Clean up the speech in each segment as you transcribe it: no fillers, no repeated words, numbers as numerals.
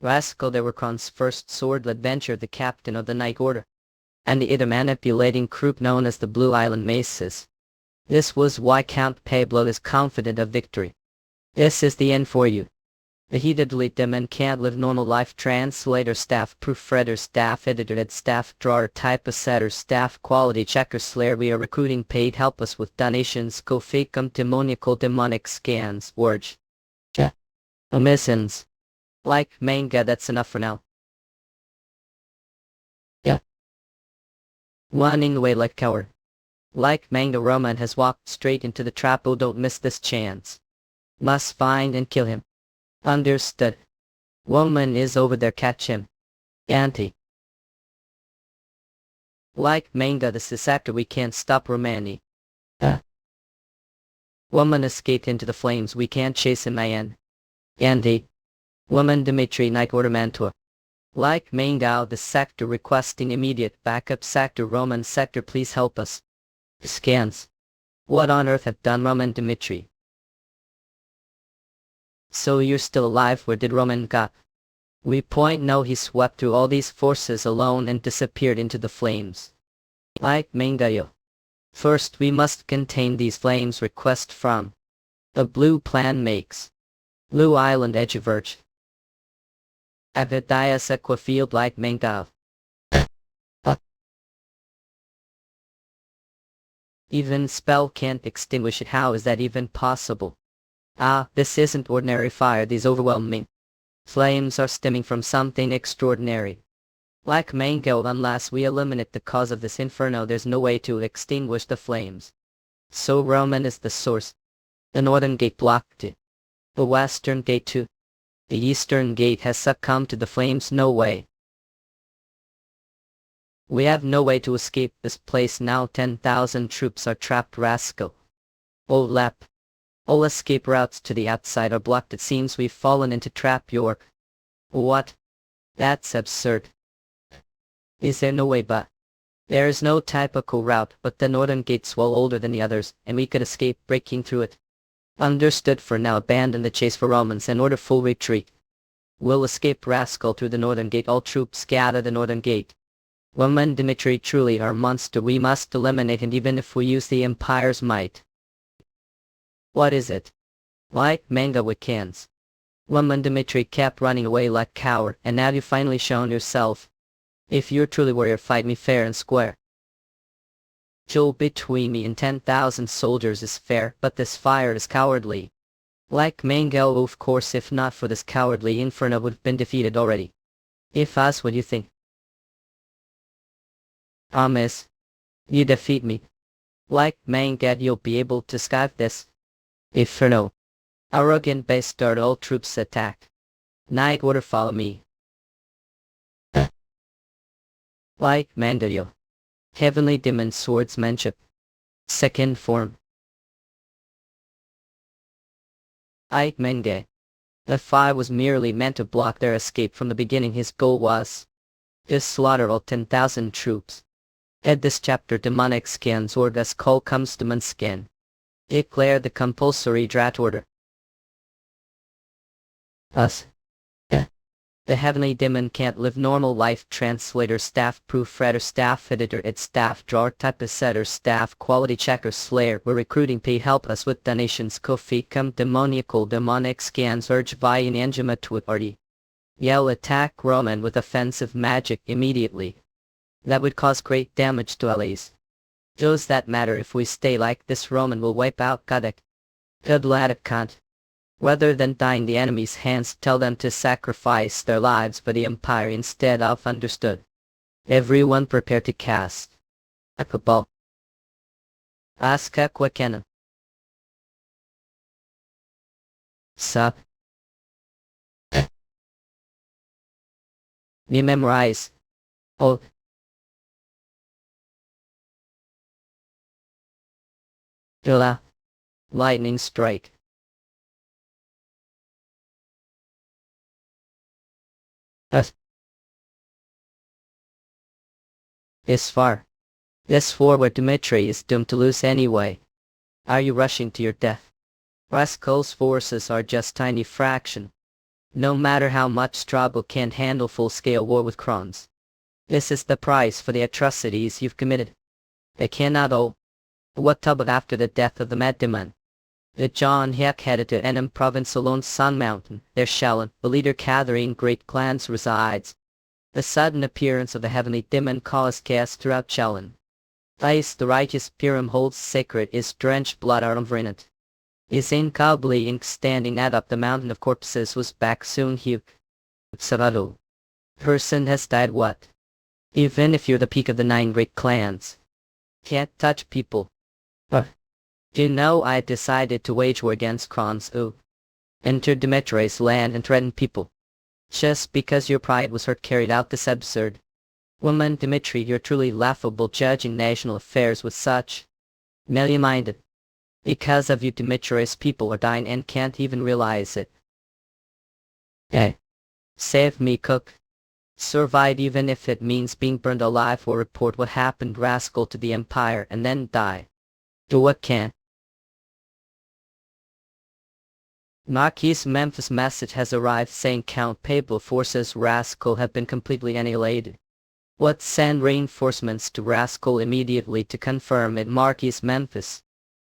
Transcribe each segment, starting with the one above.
Rascal de Racon's first sword adventure, the captain of the Night Order, and the either manipulating group known as the Blue Island Maces. This was why Count Pablo is confident of victory. This is the end for you. The heated delete them and can't live normal life. Translator, staff proofreader, staff editor, staff drawer, typesetter, staff quality checker, slayer. We are recruiting paid. Help us with donations. Go facum demoniacal demonic scans. Org. Omissions. Like manga, that's enough for now. Running away like coward. Like manga, Roman has walked straight into the trap. Oh, don't miss this chance. Must find and kill him. Understood. Woman is over there, catch him. Auntie. Like manga, this is after we can't stop Romani. Woman escaped into the flames, we can't chase him, man. Auntie. Roman Dimitry, Night Order Mantua. Like manga, the sector requesting immediate backup. Sector, Roman sector, please help us. Scans. What on earth have done Roman Dimitry? So you're still alive? Where did Roman got? We point no, he swept through all these forces alone and disappeared into the flames. Like manga yo. First we must contain these flames. Request from the Blue Plan makes. Blue Island Edgeverge. Avidias Equifield like manga. Even spell can't extinguish it. How is that even possible? Ah, this isn't ordinary fire. These overwhelming flames are stemming from something extraordinary. Like mango, unless we eliminate the cause of this inferno, there's no way to extinguish the flames. So Roman is the source. The northern gate blocked it. The western gate too. The eastern gate has succumbed to the flames. No way. We have no way to escape this place now. 10,000 troops are trapped. Rascal. Oh lap. All escape routes to the outside are blocked. It seems we've fallen into trap. York. What? That's absurd. Is there no way but? There is no typical route, but the northern gate's well older than the others, and we could escape breaking through it. Understood. For now, abandon the chase for Romans and order full retreat. We'll escape, Rascal, through the northern gate. All troops scatter the northern gate. Roman Dimitry truly our monster. We must eliminate him even if we use the Empire's might. What is it? Like manga weekends. Roman Dimitry kept running away like coward, and now you've finally shown yourself. If you're truly warrior, fight me fair and square. Duel between me and 10,000 soldiers is fair, but this fire is cowardly. Like Mangel, of course, if not for this cowardly inferno would have been defeated already. If us, what do you think? Miss. You defeat me. Like Mangel, you'll be able to survive this. Inferno. Arrogant bastard, all troops attack. Night Order, follow me. Like Mandario. Heavenly Demon Swordsmanship. Second form. Ike Menge. The fire was merely meant to block their escape from the beginning. His goal was to slaughter all 10,000 troops. At this chapter, demonic skins or as call comes demon skin. Declare the compulsory drat order. Us. The heavenly demon can't live normal life. Translator, staff proofreader, staff editor, staff drawer, typesetter, staff quality checker, slayer. We're recruiting pay. Help us with donations. Kofi come demoniacal demonic scans urge via an engine to a party. Yell attack Roman with offensive magic immediately. That would cause great damage to allies. Does that matter? If we stay like this, Roman will wipe out Kadak. Kadladakant. Rather than die in the enemy's hands, tell them to sacrifice their lives for the Empire instead of. Understood. Everyone prepare to cast a cabal. Aska Kwakena. Sup. You memorize. Oh. Dula. Lightning strike. Is far. This forward Dimitri is doomed to lose anyway. Are you rushing to your death? Rascal's forces are just tiny fraction. No matter how much struggle can't handle full-scale war with Krons. This is the price for the atrocities you've committed. They cannot owe. What about after the death of the madman? The Joong-Hyuk headed to Enam province along Sun Mountain. There Shalon, the leader gathering great clans resides. The sudden appearance of the heavenly demon caused chaos throughout Shalon. Thais the righteous Purim holds sacred is drenched blood it. Is incalculably ink standing atop the mountain of corpses was Baek Joong-Hyuk. Sarado. Person has died what? Even if you're the peak of the 9 great clans. Can't touch people. You know I decided to wage war against Krons who entered Dimitri's land and threatened people. Just because your pride was hurt carried out this absurd. Roman Dimitry, you're truly laughable judging national affairs with such mellow-minded. Because of you Dimitri's people are dying and can't even realize it. Hey. Save me, cook. Survive even if it means being burned alive or report what happened rascal to the empire and then die. Do what can. Marquis Memphis message has arrived saying Count Pablo forces Rascal have been completely annihilated. What send reinforcements to Rascal immediately to confirm it Marquis Memphis.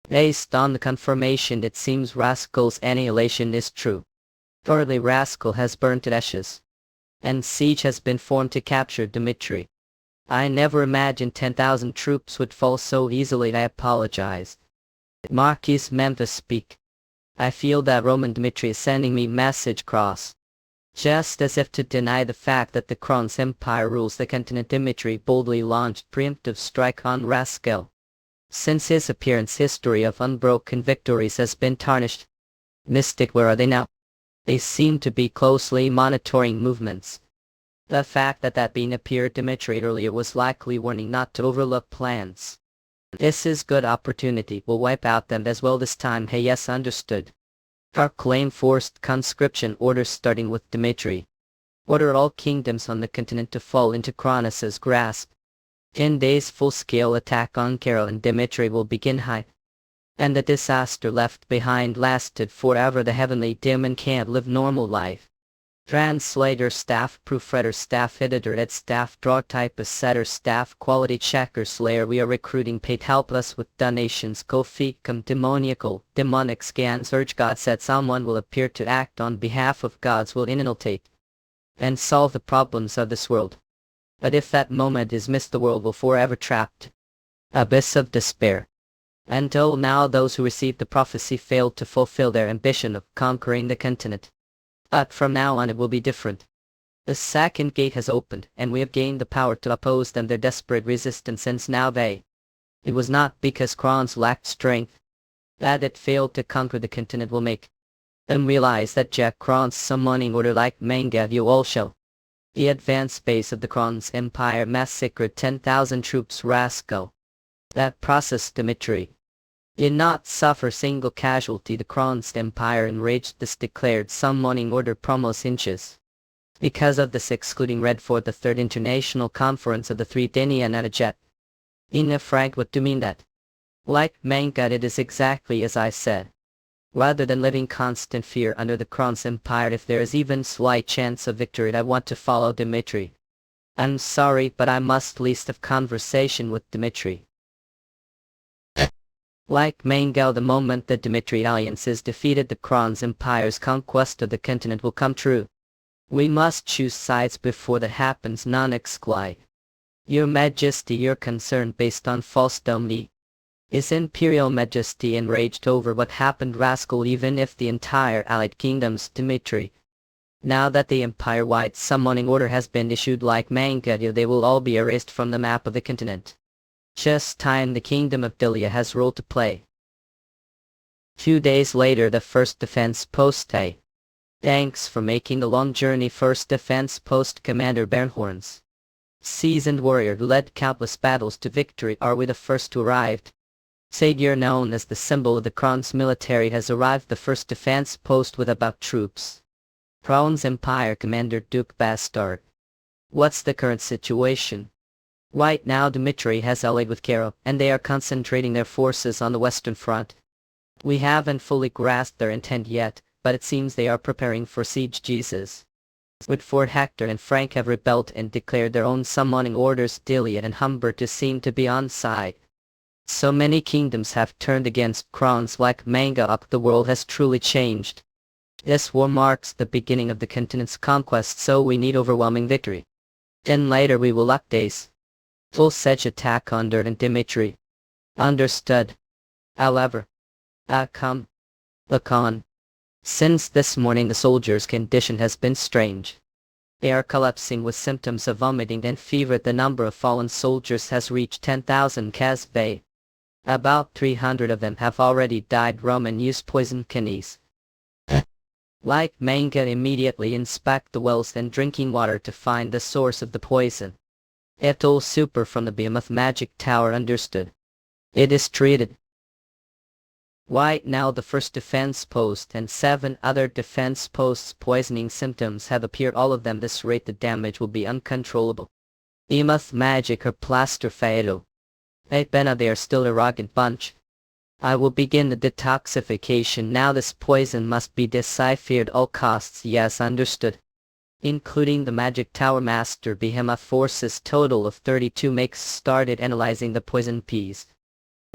Based on the confirmation it seems Rascal's annihilation is true. Thoroughly Rascal has burnt to ashes. And siege has been formed to capture Dimitri. I never imagined 10,000 troops would fall so easily. I apologize. Marquis Memphis speak. I feel that Roman Dimitry is sending me message cross. Just as if to deny the fact that the Krons Empire rules the continent. Dimitry boldly launched preemptive strike on Rascal. Since his appearance history of unbroken victories has been tarnished. Mystic, where are they now? They seem to be closely monitoring movements. The fact that being appeared Dimitri earlier was likely warning not to overlook plans. This is good opportunity, we'll wipe out them as well this time. Hey, yes, understood. Proclaim forced conscription orders starting with Dimitri. Order all kingdoms on the continent to fall into Kronos' grasp. 10 days full-scale attack on Karo and Dimitri will begin high. And the disaster left behind lasted forever. The heavenly demon can't live normal life. Translator, staff proofreader, staff editor, ed staff draw typist, setter, staff quality checker, slayer. We are recruiting paid. Help us with donations. Ko-fi come demoniacal, demonic scans. Urge God said someone will appear to act on behalf of gods will inultate and solve the problems of this world. But if that moment is missed, the world will forever trapped. Abyss of despair. Until now those who received the prophecy failed to fulfill their ambition of conquering the continent. But from now on it will be different. The second gate has opened, and we have gained the power to oppose them. Their desperate resistance ends now. It was not because Krons lacked strength that it failed to conquer the continent will make them realize that Jack Krons summoning order like manga you all shall. The advanced base of the Krons Empire massacred 10,000 troops. Rascal. That process Dimitri did not suffer single casualty. The Krons Empire enraged this declared summoning order promos inches. Because of this excluding Red for the Third International Conference of the Three Denia and Jet. Ina Frank, what do you mean that? Like manga it is exactly as I said. Rather than living constant fear under the Krons Empire, if there is even slight chance of victory I want to follow Dimitri. I'm sorry but I must least have conversation with Dimitri. Like manga, the moment that Dimitri Alliance is defeated the Krons Empire's conquest of the continent will come true. We must choose sides before that happens. Non-exclude. Your Majesty, your concern based on false dominee. Is Imperial Majesty enraged over what happened? Rascal, even if the entire allied kingdoms Dimitri. Now that the empire-wide summoning order has been issued like manga, they will all be erased from the map of the continent. Just time. The kingdom of Dilia has role to play. 2 days later the first defense post. Hey. Thanks for making the long journey. First defense post Commander Bernhorns. Seasoned warrior who led countless battles to victory. Are we the first to arrive? Sadir, known as the symbol of the Krons military, has arrived. The first defense post with about troops. Krons Empire Commander Duke Bastard. What's the current situation? Right now Dimitri has allied with Karo, and they are concentrating their forces on the western front. We haven't fully grasped their intent yet, but it seems they are preparing for siege Jesus. Woodford, Hector and Frank have rebelled and declared their own summoning orders. Diliot and Humbert seem to be on side. So many kingdoms have turned against crowns like manga up. The world has truly changed. This war marks the beginning of the continent's conquest, so we need overwhelming victory. Then later we will lock days. Full siege attack under and Dimitry. Understood. However, come. Lacan. Since this morning the soldiers' condition has been strange. They are collapsing with symptoms of vomiting and fever. The number of fallen soldiers has reached 10,000 Casbay. About 300 of them have already died. Roman used poison kidneys. Like manga, immediately inspect the wells and drinking water to find the source of the poison. Etol super from the behemoth magic tower. Understood. It is treated. Right now the first defense post and 7 other defense posts' poisoning symptoms have appeared. All of them this rate the damage will be uncontrollable. Behemoth magic or plaster fatal. Hey Benna, they are still arrogant bunch. I will begin the detoxification now. This poison must be deciphered all costs. Yes, understood. Including the magic tower master. Behemoth forces total of 32 makes started analyzing the poison peas.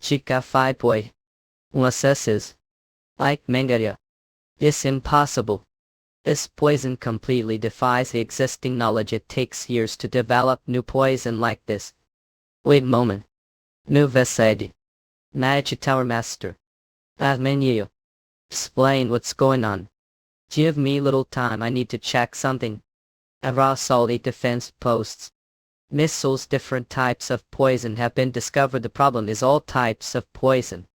Chica 5 boy. Assesses. Like Mengaria. It's impossible. This poison completely defies the existing knowledge. It takes years to develop new poison like this. Wait a moment. New Vesedi. Magic Tower Master. Menu. Explain what's going on. Give me little time, I need to check something. Across all 8 defense posts. Missiles. Different types of poison have been discovered. The problem is all types of poison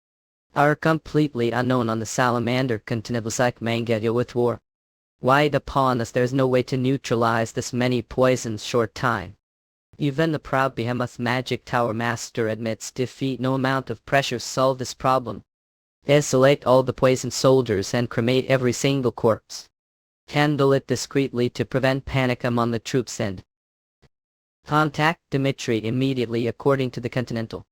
are completely unknown on the salamander continent. Like manga with war. Wide upon us, there's no way to neutralize this many poisons short time. Even the proud behemoth magic tower master admits defeat. No amount of pressure solve this problem. Isolate all the poisoned soldiers and cremate every single corpse. Handle it discreetly to prevent panic among the troops and contact Dimitry immediately. According to the continental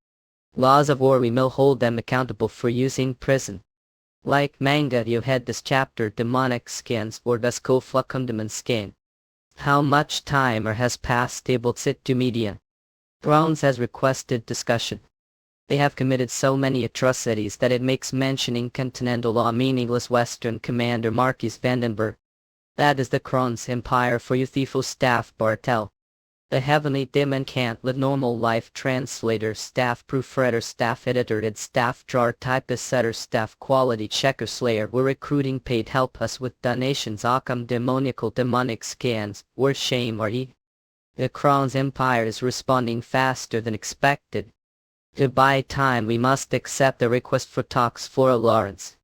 laws of war, we will hold them accountable for using prison. Like manga, you had this chapter demonic skins or das Koflakundamon skin. How much time has passed? Able sit to media. Thrones has requested discussion. They have committed so many atrocities that it makes mentioning continental law meaningless. Western Commander Marquis Vandenberg. That is the Kron's Empire for you. Thieful staff Bartel. The heavenly dim and can't live normal life. Translator, staff proofreader, staff editor, id staff jar, typist, setter, staff quality checker, slayer. We're recruiting paid. Help us with donations. Occam demoniacal demonic scans. We're shame or e. The Kron's Empire is responding faster than expected. To buy time, we must accept the request for talks. Flora Lawrence.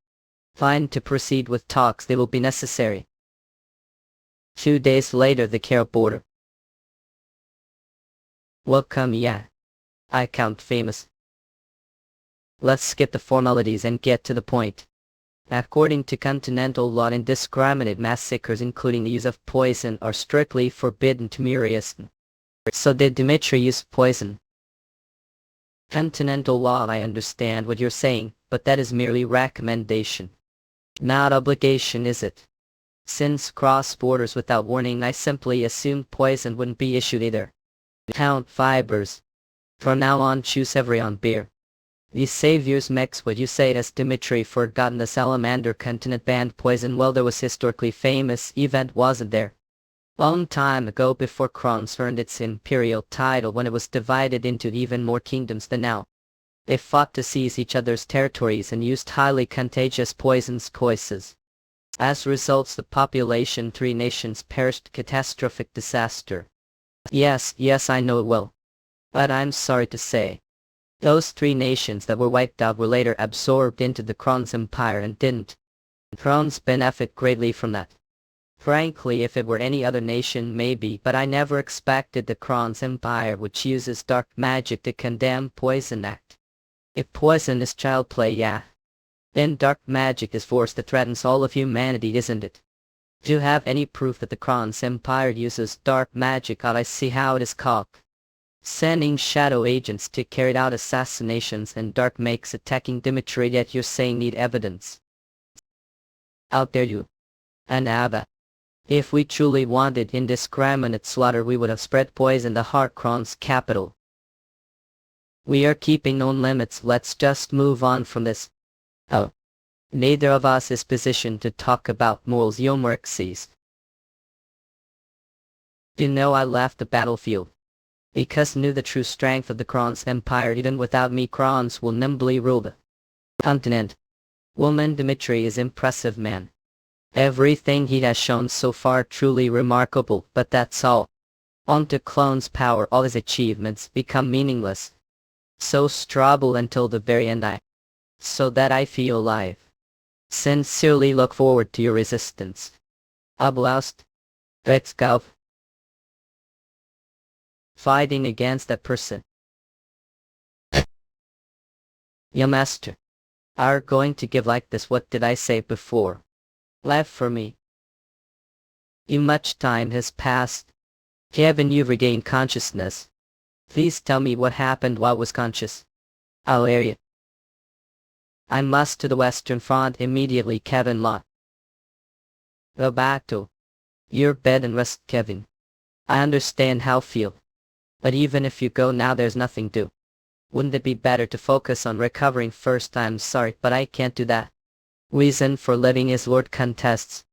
Fine. To proceed with talks, they will be necessary. 2 days later, the Care border. Welcome, yeah. I count famous. Let's skip the formalities and get to the point. According to continental law, indiscriminate massacres including the use of poison are strictly forbidden to Murius. So did Dimitri use poison? Continental law, I understand what you're saying, but that is merely recommendation. Not obligation, is it? Since cross borders without warning, I simply assumed poison wouldn't be issued either. Count fibers. From now on, choose every on beer. These saviors mix what you say. Has Dimitri forgotten the salamander continent banned poison? Well, there was historically famous event, wasn't there? Long time ago, before Kron's earned its imperial title, when it was divided into even more kingdoms than now. They fought to seize each other's territories and used highly contagious poisons coises. As results, the population 3 nations perished. Catastrophic disaster. Yes, I know it well. But I'm sorry to say, those 3 nations that were wiped out were later absorbed into the Kron's Empire and didn't. Kron's benefit greatly from that. Frankly, if it were any other nation maybe, but I never expected the Kron's Empire, which uses dark magic to condemn poison act. If poison is child play, yeah, then dark magic is force that threatens all of humanity, isn't it? Do you have any proof that the Kron's Empire uses dark magic? I see how it is called. Sending shadow agents to carry out assassinations and dark makes attacking Dimitri, yet you're saying need evidence. out there you and Abba. If we truly wanted indiscriminate slaughter we would have spread poison the Harkron's capital. We are keeping no limits, let's just move on from this. Oh. Neither of us is positioned to talk about morals Yomerxes. You know I left the battlefield because knew the true strength of the Kron's empire. Even without me Krons will nimbly rule the continent. Roman Dimitry is impressive man. Everything he has shown so far truly remarkable, but that's all. On to clone's power, all his achievements become meaningless. So struggle until the very end so that I feel alive. Sincerely look forward to your resistance. Oblast. Let's go. Fighting against that person. Ya master. Are going to give like this, what did I say before? Laugh for me. Much time has passed. Haven't you regained consciousness? Please tell me what happened while I was conscious. I'll air you. I must to the Western Front immediately, Kevin Law. Go back to your bed and rest, Kevin. I understand how you feel. But even if you go now there's nothing to. Wouldn't it be better to focus on recovering first? I'm sorry, but I can't do that. Reason for living is Lord contests.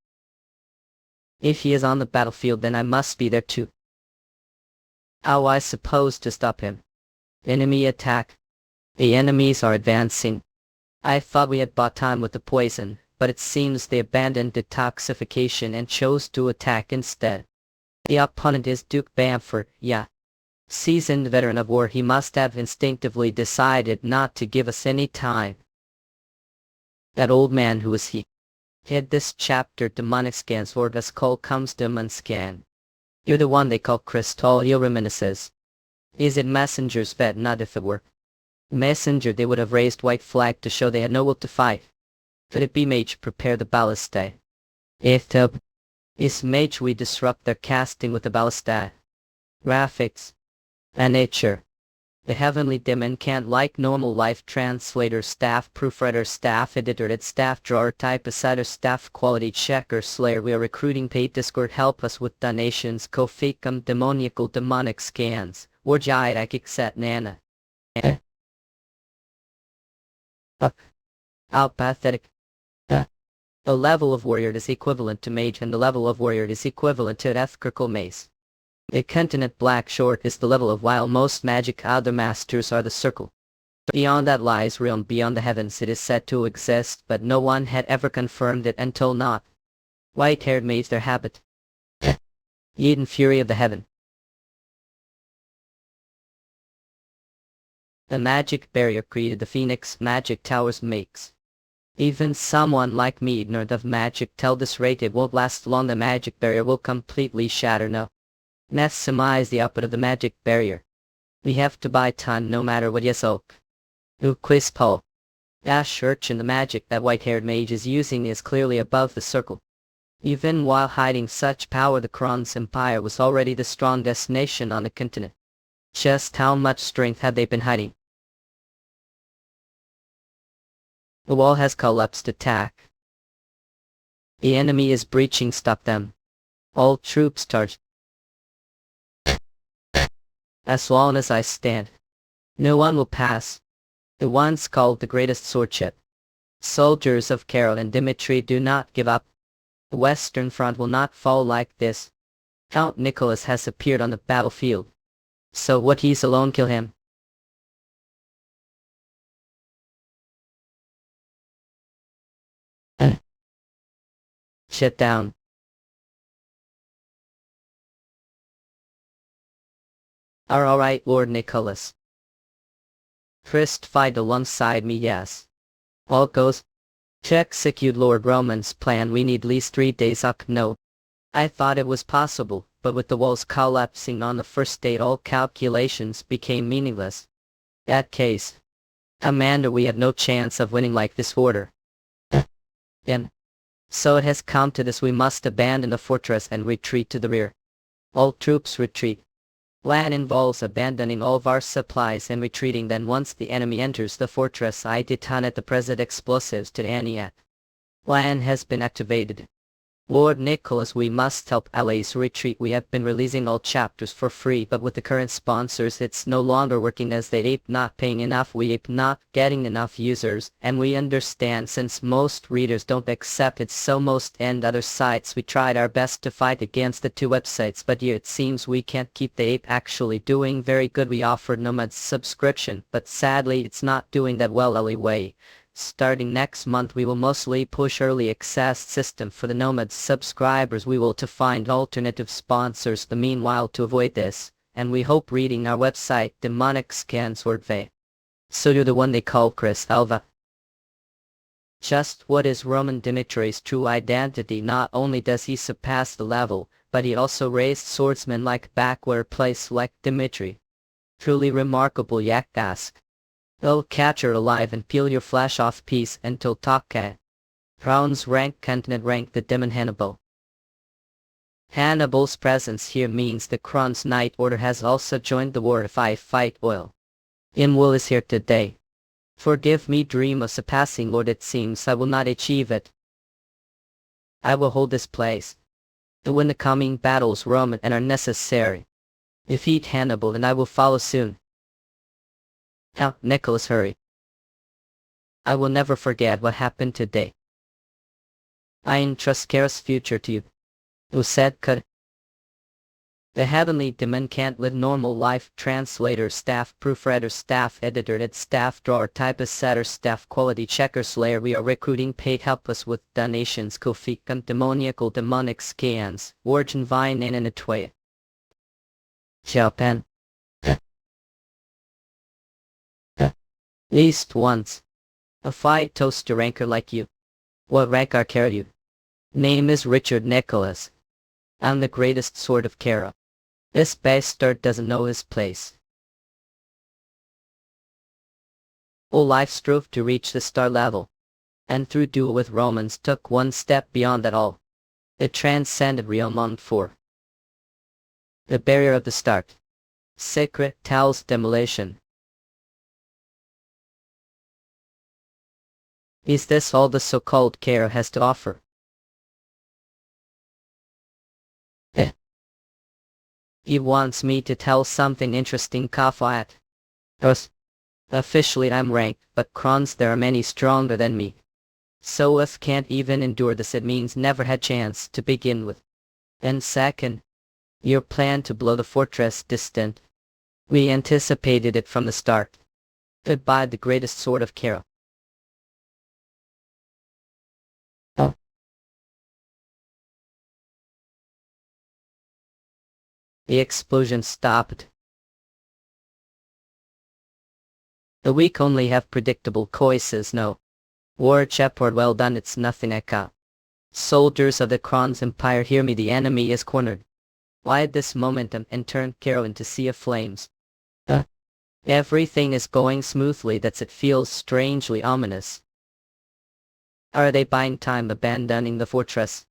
If he is on the battlefield then I must be there too. How I suppose to stop him? Enemy attack. The enemies are advancing. I thought we had bought time with the poison, but it seems they abandoned detoxification and chose to attack instead. The opponent is Duke Bamford, yeah. Seasoned veteran of war, he must have instinctively decided not to give us any time. That old man, who is he? Had this chapter demonic scans or das call comes demon scan. You're the one they call Crystal reminisces. Is it messenger's bet? Not if it were messenger they would have raised white flag to show they had no will to fight. Could it be mage prepare the ballista? If the is mage we disrupt their casting with the ballista. Graphics. And nature. The heavenly demon can't like normal life translator, staff proofreader, staff editor, staff drawer, typewriter, staff quality checker, slayer. We are recruiting paid Discord, help us with donations, Koficum demoniacal demonic scans, or Jaidak set nana. Pathetic. The level of warrior is equivalent to mage and the level of warrior is equivalent to ethical mace. The continent black short is the level of while most magic other masters are the circle. Beyond that lies realm beyond the heavens. It is said to exist, but no one had ever confirmed it until not. White-haired maids their habit. Eden fury of the heaven. The magic barrier created the phoenix magic towers makes. Even someone like me, ignorant of magic, tell this rate it won't last long. The magic barrier will completely shatter. No. Maximize the output of the magic barrier. We have to buy time no matter what. Yes, oak. Quiz Paul. Ash urchin, the magic that white-haired mage is using is clearly above the circle. Even while hiding such power, the Kron's empire was already the strongest nation on the continent. Just how much strength had they been hiding? The wall has collapsed. Attack. The enemy is breaching. Stop them. All troops charge. As long as I stand, no one will pass. The once called the greatest swordship. Soldiers of Carol and Dimitri, do not give up. The Western Front will not fall like this. Count Nicholas has appeared on the battlefield. So what, he's alone, kill him. Shut down. Are alright, Lord Nicholas. Christ fight alongside me, yes. All goes. To execute Lord Roman's plan we need least 3 days up. No. I thought it was possible, but with the walls collapsing on the first day all calculations became meaningless. That case. Commander, we have no chance of winning like this order. And so it has come to this, we must abandon the fortress and retreat to the rear. All troops retreat. Plan involves abandoning all of our supplies and retreating. Then once the enemy enters the fortress I detonate the present explosives to Aniak. Plan has been activated. Lord Nicholas, we must help allies retreat. We have been releasing all chapters for free, but with the current sponsors it's no longer working, as they ape not paying enough, we ape not getting enough users, and we understand since most readers don't accept it, so most and other sites we tried our best to fight against the two websites, but here it seems we can't keep the ape actually doing very good. We offered Nomad's subscription, but sadly it's not doing that well anyway. Starting next month we will mostly push early access system for the Nomad subscribers. We will to find alternative sponsors the meanwhile to avoid this, and we hope reading our website demonic scans wordway. So you're the one they call Chris Alva. Just what is Roman Dimitry's true identity? Not only does he surpass the level, but he also raised swordsmen like backward place like Dimitry. Truly remarkable, Yak asked. They'll catch her alive and peel your flesh off piece until Taka. Crown's rank continent rank the demon Hannibal. Hannibal's presence here means the Crown's Night Order has also joined the war. If I fight oil, Inwil is here today. Forgive me, dream of surpassing Lord, it seems I will not achieve it. I will hold this place. To win the coming battles Roman and are necessary. Defeat Hannibal and I will follow soon. Now, Nicholas, hurry. I will never forget what happened today. I entrust Kara's future to you. Who said could? The heavenly demon can't live normal life. Translator, staff proofreader, staff editor, staff drawer, typist, setter, staff quality checker, slayer. We are recruiting paid help us with donations. Kofi, demoniacal demonic scans. Origin vine in a tway. Japan. Least once. A fight toast to ranker like you. What rank are Kara you? Name is Richard Nicholas. I'm the greatest sword of Kara. This bastard doesn't know his place. All life strove to reach the star level, and through duel with Romans took one step beyond that all. It transcended realm on 4. The barrier of the start. Secret tells demolition. Is this all the so-called Kara has to offer? He wants me to tell something interesting, Kafat. Officially I'm ranked, but Krons there are many stronger than me. So if can't even endure this, it means never had chance to begin with. And second, your plan to blow the fortress distant. We anticipated it from the start. Goodbye, the greatest sword of Kara. The explosion stopped. The weak only have predictable choices. No. War Shepard, well done, it's nothing Eka. Soldiers of the Kron's Empire, hear me, the enemy is cornered. Wide this momentum and turn Kara into sea of flames. Everything is going smoothly, that's it feels strangely ominous. Are they buying time abandoning the fortress?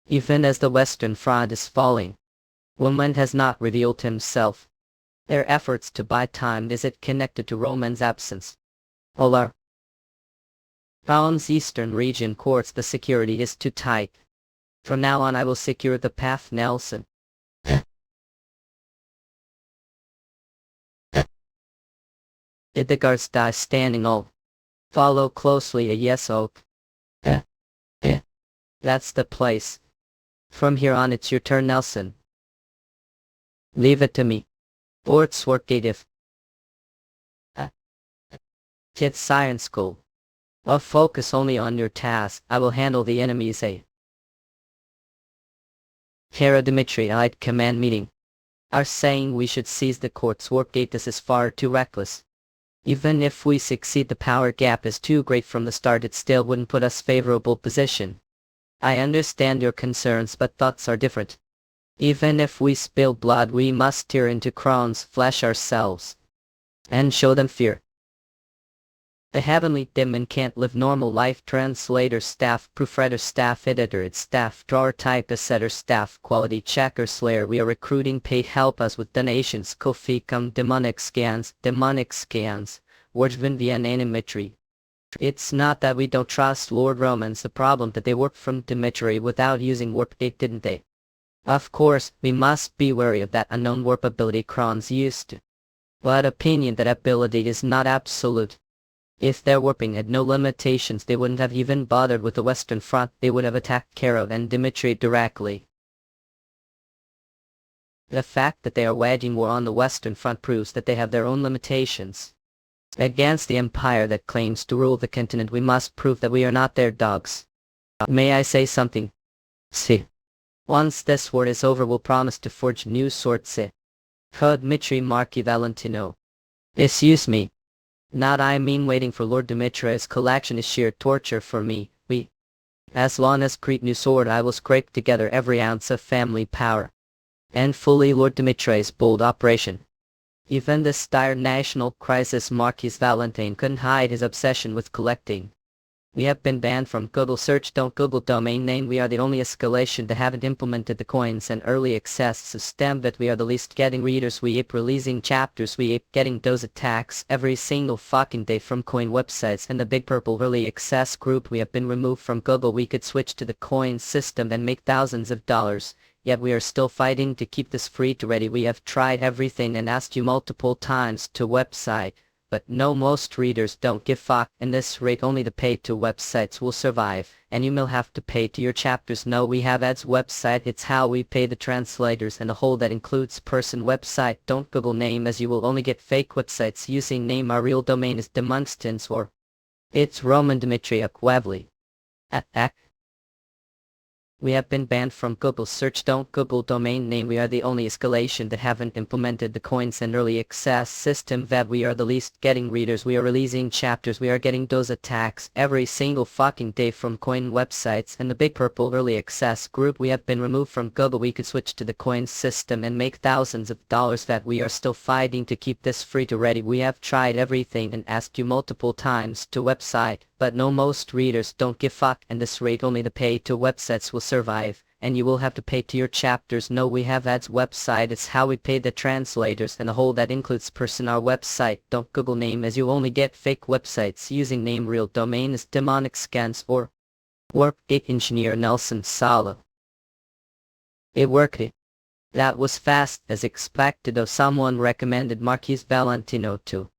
Even as the Western Front is falling. Woman has not revealed himself. Their efforts to buy time, is it connected to Roman's absence? Olar. Baon's eastern region courts, the security is too tight. From now on I will secure the path, Nelson. Did the guards die standing all? Follow closely, a yes oak. That's the place. From here on it's your turn, Nelson. Leave it to me. Board's work if. Kid science school. I'll focus only on your task. I will handle the enemy's aid. Kara Dimitry, I'd command meeting. Are saying we should seize the court's work gate. This is far too reckless. Even if we succeed, the power gap is too great from the start. It still wouldn't put us favorable position. I understand your concerns, but thoughts are different. Even if we spill blood, we must tear into Kron's flesh ourselves. And show them fear. The heavenly demon can't live normal life. Translator, staff proofreader, staff editor, staff drawer, typist, setter, staff quality checker, slayer. We are recruiting paid help us with donations. Kofi, demonic scans. Words Vinvian Dimitry. It's not that we don't trust Lord Roman's the problem that they warped from Dimitry without using warp gate, didn't they? Of course, we must be wary of that unknown warp ability Kron's used to. But opinion that ability is not absolute. If their warping had no limitations, they wouldn't have even bothered with the Western Front. They would have attacked Kirov and Dimitry directly. The fact that they are waging war on the Western Front proves that they have their own limitations. Against the empire that claims to rule the continent, we must prove that we are not their dogs. May I say something? See. Once this war is over, we'll promise to forge new swords. Dmitry Marky Valentino. Excuse me. Not I mean waiting for Lord Dimitri's collection is sheer torture for me. As long as create new sword, I will scrape together every ounce of family power. And fully Lord Dimitri's bold operation. Even this dire national crisis, Marquis Valentine couldn't hide his obsession with collecting. We have been banned from Google search. Don't Google domain name. We are the only escalation that haven't implemented the coins and early access system, but we are the least getting readers. We ape releasing chapters. We ape getting those attacks every single fucking day from coin websites and the big purple early access group. We have been removed from Google. We could switch to the coin system and make thousands of dollars. Yet we are still fighting to keep this free to ready. We have tried everything and asked you multiple times to website. But no, most readers don't give fuck, and this rate only the paid to websites will survive, and you will have to pay to your chapters. No, we have ads website, it's how we pay the translators and the whole that includes person website. Don't Google name, as you will only get fake websites using name. Our real domain is Demonstance, or it's Roman Dimitry Akwevli. We have been banned from Google search. Don't Google domain name. We are the only escalation that haven't implemented the coins and early access system. That we are the least getting readers. We are releasing chapters. We are getting those attacks every single fucking day from coin websites and the big purple early access group. We have been removed from Google. We could switch to the coin system and make thousands of dollars. That we are still fighting to keep this free to ready. We have tried everything and asked you multiple times to website. But no, most readers don't give fuck, and this rate only the pay to websites will survive, and you will have to pay to your chapters. No, we have ads website, it's how we pay the translators and the whole that includes person. Our website, don't Google name, as you only get fake websites using name. Real domain is demonic scans or warp gate. Engineer Nelson Sala. It worked. That was fast as expected, though someone recommended Marquis Valentino too.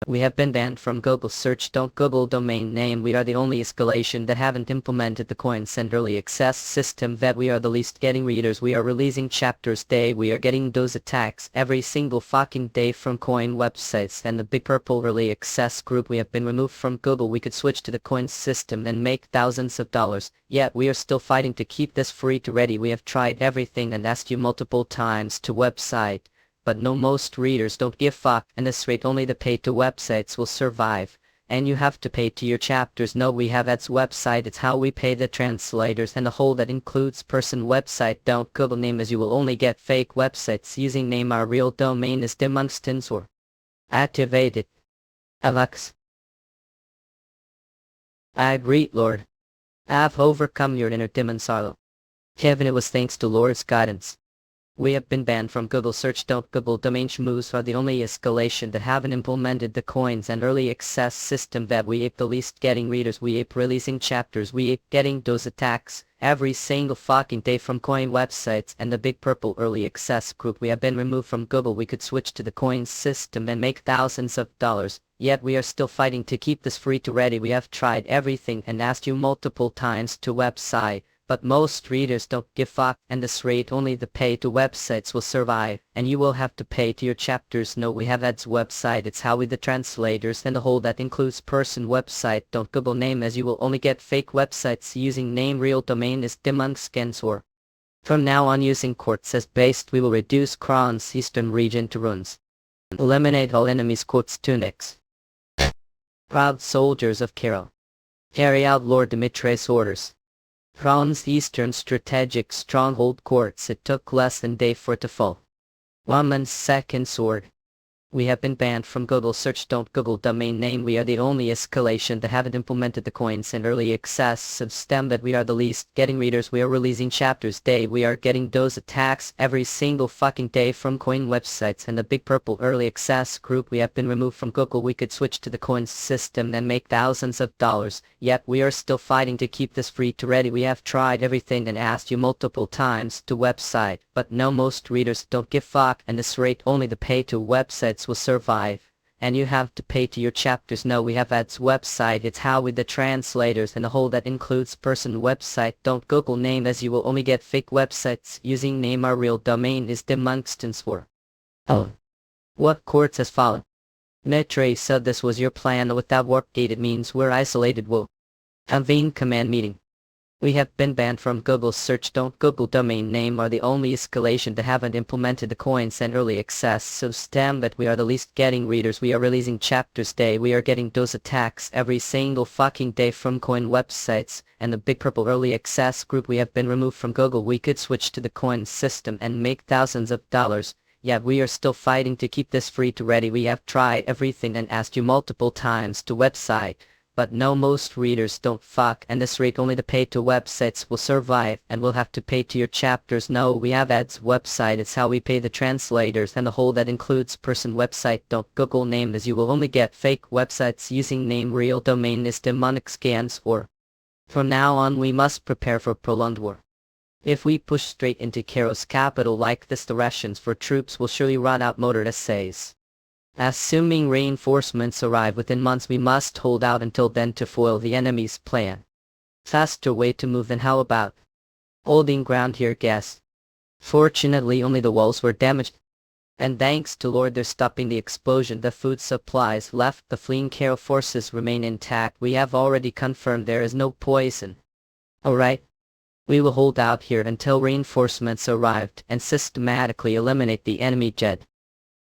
We have been banned from Google search. Don't Google domain name. We are the only escalation that haven't implemented the coins and early access system. That we are the least getting readers. We are releasing chapters day. We are getting those attacks every single fucking day from coin websites and the big purple early access group. We have been removed from Google. We could switch to the coin system and make thousands of dollars. Yet we are still fighting to keep this free to ready. We have tried everything and asked you multiple times to website. But no, most readers don't give fuck, and this rate only the pay to websites will survive, and you have to pay to your chapters. No, we have ads website, it's how we pay the translators and the whole that includes person website. Don't Google name, as you will only get fake websites using name. Our real domain is Demonstance or activated. Alex. I agree, Lord. I've overcome your inner demon sorrow. Heaven, it was thanks to Lord's guidance. We have been banned from Google search. Don't Google domain. Schmooze are the only escalation that haven't implemented the coins and early access system. That we ape the least getting readers. We ape releasing chapters. We ape getting those attacks every single fucking day from coin websites and the big purple early access group. We have been removed from Google. We could switch to the coin system and make thousands of dollars. Yet we are still fighting to keep this free to ready. We have tried everything and asked you multiple times to website. But most readers don't give fuck, and this rate only the pay to websites will survive, and you will have to pay to your chapters. No, we have ads website, it's how we the translators and the whole that includes person website. Don't Google name, as you will only get fake websites using name. Real domain is Demonskens or from now on using quartz as based. We will reduce Kron's eastern region to ruins. Eliminate all enemies. Quartz tunics. Proud soldiers of Kirill. Carry out Lord Dimitri's orders. Kron's eastern strategic stronghold quartz. It took less than a day for it to fall. Woman's second sword. We have been banned from Google search. Don't Google domain name. We are the only escalation that haven't implemented the coins and early access of STEM that we are the least getting readers. We are releasing chapters day. We are getting those attacks every single fucking day from coin websites and the big purple early access group. We have been removed from Google. We could switch to the coins system and make thousands of dollars. Yet we are still fighting to keep this free to ready. We have tried everything and asked you multiple times to website, but no, most readers don't give fuck, and this rate only the pay to websites will survive, and you have to pay to your chapters. No, we have ads website. It's how with the translators and the whole that includes person website. Don't Google name, as you will only get fake websites using name. Our real domain is demonstance for. Oh, what courts has fallen? Dimitry said this was your plan. Without warpgate it means we're isolated. Will convene command meeting. We have been banned from Google search. Don't Google domain name are the only escalation that haven't implemented the coins and early access so STEM that we are the least getting readers. We are releasing chapters day. We are getting those attacks every single fucking day from coin websites and the big purple early access group. We have been removed from Google. We could switch to the coin system and make thousands of dollars. Yet we are still fighting to keep this free to ready. We have tried everything and asked you multiple times to website, but no, most readers don't fuck, and this rate only the pay to websites will survive and will have to pay to your chapters. No, we have ads website. It's how we pay the translators and the whole that includes person website. Don't Google name, as you will only get fake websites using name. Real domain is demonic scans. Or from now on we must prepare for prolonged war. If we push straight into Kairos capital like this, the rations for troops will surely run out. Motor essays. Assuming reinforcements arrive within months, we must hold out until then to foil the enemy's plan. Faster way to move than how about holding ground here, guess? Fortunately only the walls were damaged, and thanks to Lord they're stopping the explosion. The food supplies left the fleeing Karo forces remain intact. We have already confirmed there is no poison. Alright. We will hold out here until reinforcements arrived and systematically eliminate the enemy jet.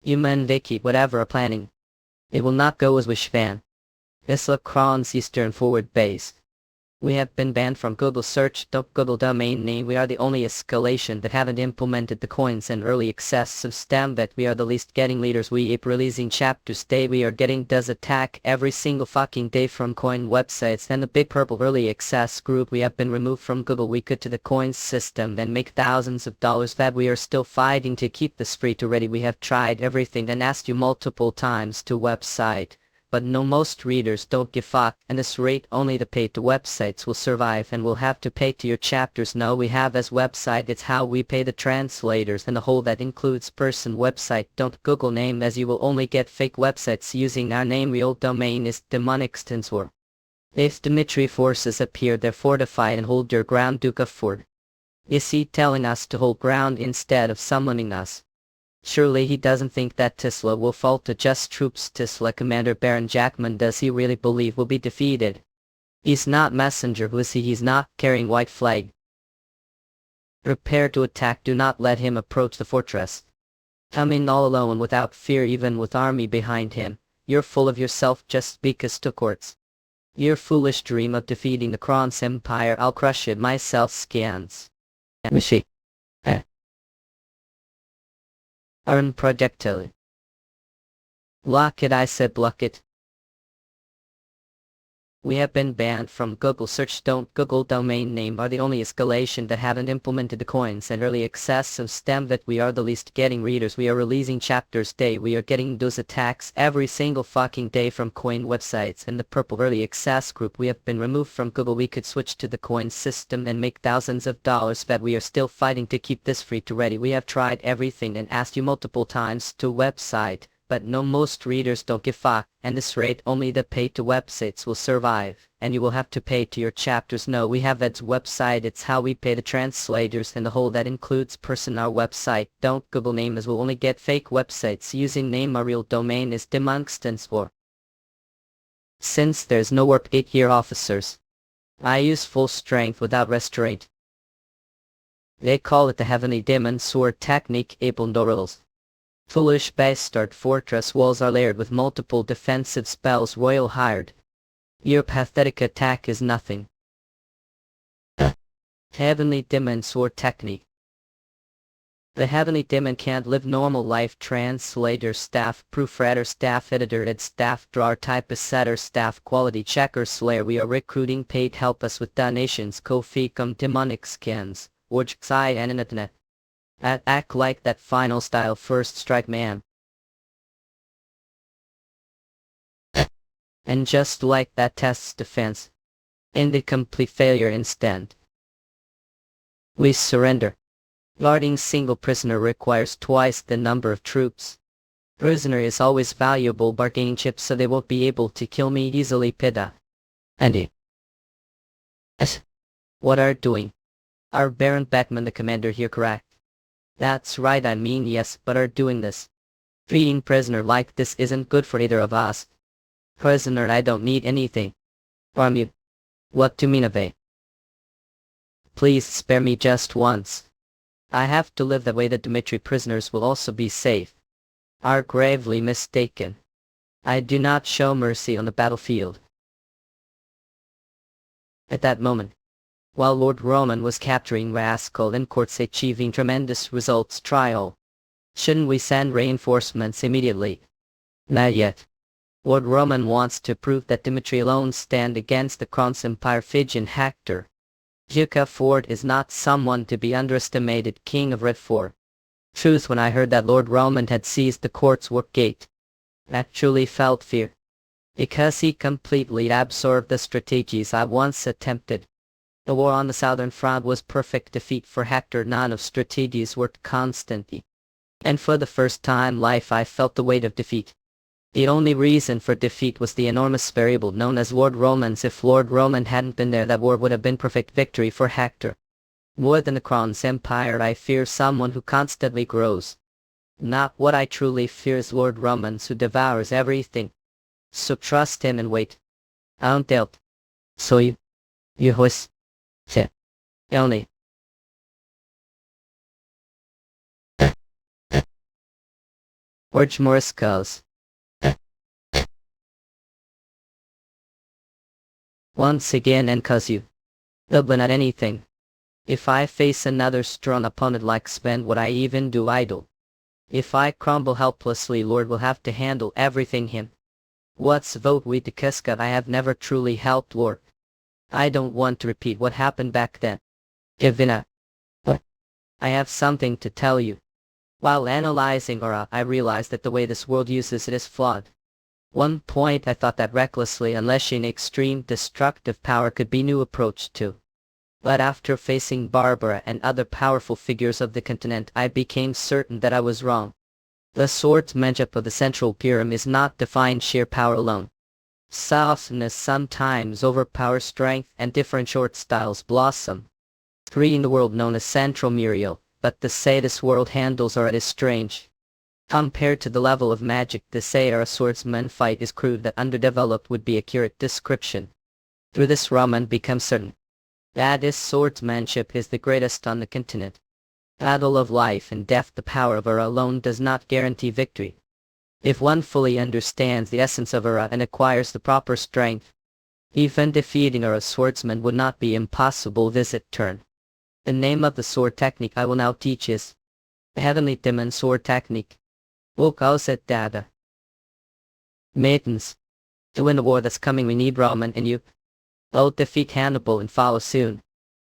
Human Vicky, whatever are planning, it will not go as wish fan. Isla Kron's eastern forward base. We have been banned from Google search. Don't Google domain name. We are the only escalation that haven't implemented the coins and early access of STEM that we are the least getting leaders. We keep releasing chapters day. We are getting does attack every single fucking day from coin websites and the big purple early access group. We have been removed from Google. We could to the coins system and make thousands of dollars. That we are still fighting to keep this free to ready. We have tried everything and asked you multiple times to website, but no, most readers don't give fuck, and this rate only the pay to websites will survive and will have to pay to your chapters. No, we have as website. It's how we pay the translators and the whole that includes person website. Don't Google name, as you will only get fake websites using our name. Real domain is demonic stance war. If Dimitry forces appear, they're fortified and hold your ground. Duke of Ford. Is he telling us to hold ground instead of summoning us? Surely he doesn't think that Tisla will fall to just troops. Tisla Commander Baron Jackman, does he really believe we'll be defeated? He's not messenger. Who is he? He's not carrying white flag. Prepare to attack. Do not let him approach the fortress. Come in all alone without fear, even with army behind him. You're full of yourself. Just speak as to courts. Your foolish dream of defeating the Kron's empire, I'll crush it myself. Scans. Mishi. Earn projectile. Block it, I said block it. We have been banned from Google search. Don't Google domain name are the only escalation that haven't implemented the coins and early access of STEM that we are the least getting readers. We are releasing chapters day. We are getting those attacks every single fucking day from coin websites and the purple early access group. We have been removed from Google. We could switch to the coin system and make thousands of dollars, but we are still fighting to keep this free to ready. We have tried everything and asked you multiple times to website, but no, most readers don't give fuck, and this rate only the pay to websites will survive, and you will have to pay to your chapters. No, we have ads website. It's how we pay the translators and the whole that includes person. Our website. Don't Google name, as will only get fake websites using name. Our real domain is demonstance war. Since there's no warp gate here, officers, I use full strength without restraint. They call it the heavenly demon sword technique. Able Norals. Foolish bastard. Fortress walls are layered with multiple defensive spells. Royal hired. Your pathetic attack is nothing. Heavenly demon sword technique. The heavenly demon can't live normal life. Translator, staff, proofreader, staff editor, ed staff drawer, typist, setter, staff quality checker, slayer. We are recruiting paid help us with donations. Ko-fi come demonic scans. Orj Xi and internet. Act like that final style first strike man. And just like that test's defense. Ended complete failure instant. We surrender. Guarding single prisoner requires twice the number of troops. Prisoner is always valuable bargaining chip, so they won't be able to kill me easily. Pida. Andy. What are doing? Are Baron Beckman the commander here correct? That's right, I mean yes, but are doing this. Treating prisoner like this isn't good for either of us. Prisoner, I don't need anything from you. What do you mean, Ave? Please spare me just once. I have to live that way. The Dimitry prisoners will also be safe. Are gravely mistaken. I do not show mercy on the battlefield. At that moment, while Lord Roman was capturing rascal and courts achieving tremendous results trial, shouldn't we send reinforcements immediately? Not yet. Lord Roman wants to prove that Dimitry alone stand against the Crown's Empire. Fijian Hector. Yuka Ford is not someone to be underestimated. King of Red Fort. Truth, when I heard that Lord Roman had seized the court's work gate, I truly felt fear. Because he completely absorbed the strategies I once attempted. The war on the southern front was perfect defeat for Hector. None of strategies worked constantly. And for the first time in life I felt the weight of defeat. The only reason for defeat was the enormous variable known as Lord Roman's. If Lord Roman hadn't been there, that war would have been perfect victory for Hector. More than the Crown's empire, I fear someone who constantly grows. Not what I truly fear is Lord Roman's, who devours everything. So trust him and wait. I don't doubt. So you hoist. Only. Orge Morris goes. Once again, and cause you. But not anything. If I face another strong opponent like Sven, would I even do idle? If I crumble helplessly, Lord will have to handle everything him. What's vote we to Kiska? I have never truly helped Lord. I don't want to repeat what happened back then. Givina. I have something to tell you. While analyzing Aura, I realized that the way this world uses it is flawed. One point I thought that recklessly unleashing extreme destructive power could be new approach to. But after facing Barbara and other powerful figures of the continent, I became certain that I was wrong. The swordsmanship of the central pyramid is not defined sheer power alone. Softness sometimes overpowers strength, and different short styles blossom, creating the world known as Central Muriel. But the say this world handles are is strange. Compared to the level of magic the say a swordsman fight is crude, that underdeveloped would be accurate description. Through this Roman becomes certain that his swordsmanship is the greatest on the continent. Battle of life and death, the power of Aura alone does not guarantee victory. If one fully understands the essence of Aura and acquires the proper strength, even defeating Aura swordsman would not be impossible. Visit turn. The name of the sword technique I will now teach is the Heavenly Demon Sword Technique. Wokaoset Dada. Maidens. To win the war that's coming, we need Roman and you. I'll defeat Hannibal and follow soon.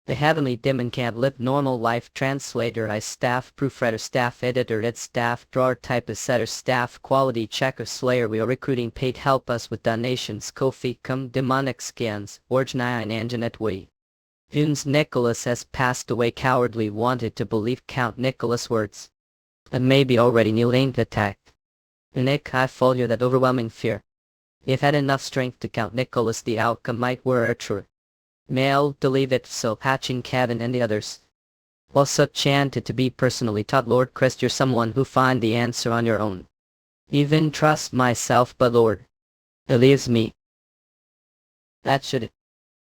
The Heavenly Demon can't live normal life. Translator, I staff proofreader, staff editor, ed staff drawer, typist, setter, staff quality checker, slayer. We are recruiting paid help us with donations. Kofi come demonic scans. Orjnaya and Anjanet we. Humes Nicholas has passed away. Cowardly wanted to believe Count Nicholas' words. And maybe already knew aimed attack. Nick, I follow that overwhelming fear. If had enough strength to Count Nicholas, the outcome might were true. Male, believe it, so hatching Kevin and the others. Also chanted to be personally taught. Lord Christ, you're someone who find the answer on your own. Even trust myself, but Lord, believes me. That should it.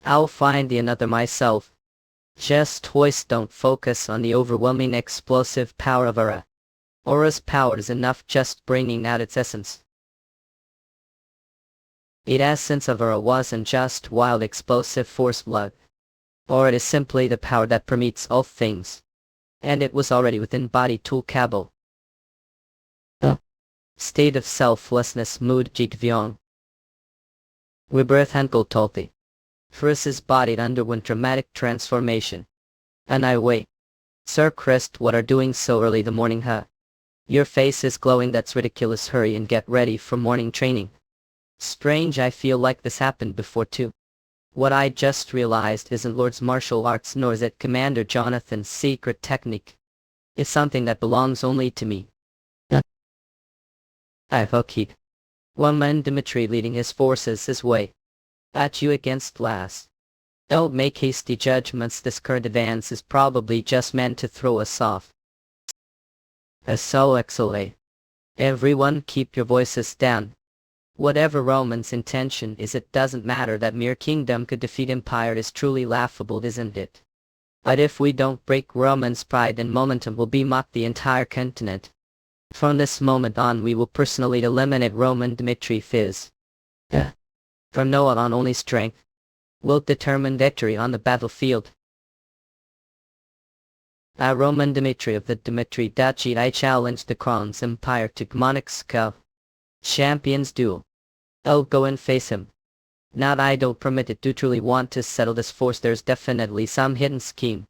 I'll find the another myself. Just hoist, don't focus on the overwhelming explosive power of Aura. Aura's power is enough just bringing out its essence. The essence of Aura wasn't just wild explosive force blood. Or it is simply the power that permeates all things. And it was already within body tool cable. State of selflessness mood Jitvyong. Rebirth Henkel Tolti. Frizz's body underwent dramatic transformation. And I wait. Sir Christ, what are doing so early the morning, huh? Your face is glowing, that's ridiculous, hurry and get ready for morning training. Strange, I feel like this happened before too. What I just realized isn't Lord's martial arts nor is it Commander Jonathan's secret technique. It's something that belongs only to me. I've okayed. Roman Dimitry leading his forces his way. At you against last. Don't make hasty judgments, this current advance is probably just meant to throw us off. SOXLA. Everyone keep your voices down. Whatever Roman's intention is, it doesn't matter. That mere kingdom could defeat empire is truly laughable, isn't it? But if we don't break Roman's pride, then momentum will be mocked the entire continent. From this moment on we will personally eliminate Roman Dimitry Fizz. From now on only strength will determine victory on the battlefield. Roman Dimitry of the Dimitry Duchy, I challenge the Crown's empire to Monarch's Cup. Champions duel. I'll go and face him. Now that I don't permit it, do truly want to settle this force, there's definitely some hidden scheme.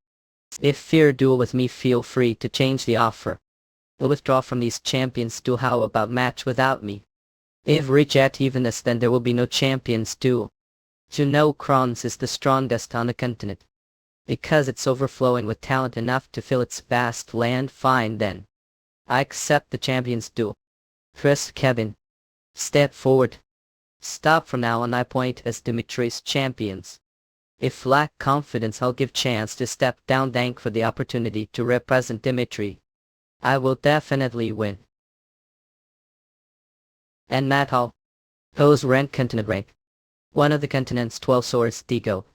If fear duel with me, feel free to change the offer. We'll withdraw from these champions duel. How about match without me? If reject evenness, then there will be no champions duel. You know Kronz is the strongest on the continent. Because it's overflowing with talent enough to fill its vast land. Fine then. I accept the champions duel. Chris, Kevin. Step forward. Stop from now on, I point as Dimitry's champions. If lack confidence, I'll give chance to step down. Thank for the opportunity to represent Dimitry. I will definitely win. And Matt Hall. Pose rank continent rank. One of the continent's 12 swords Digo.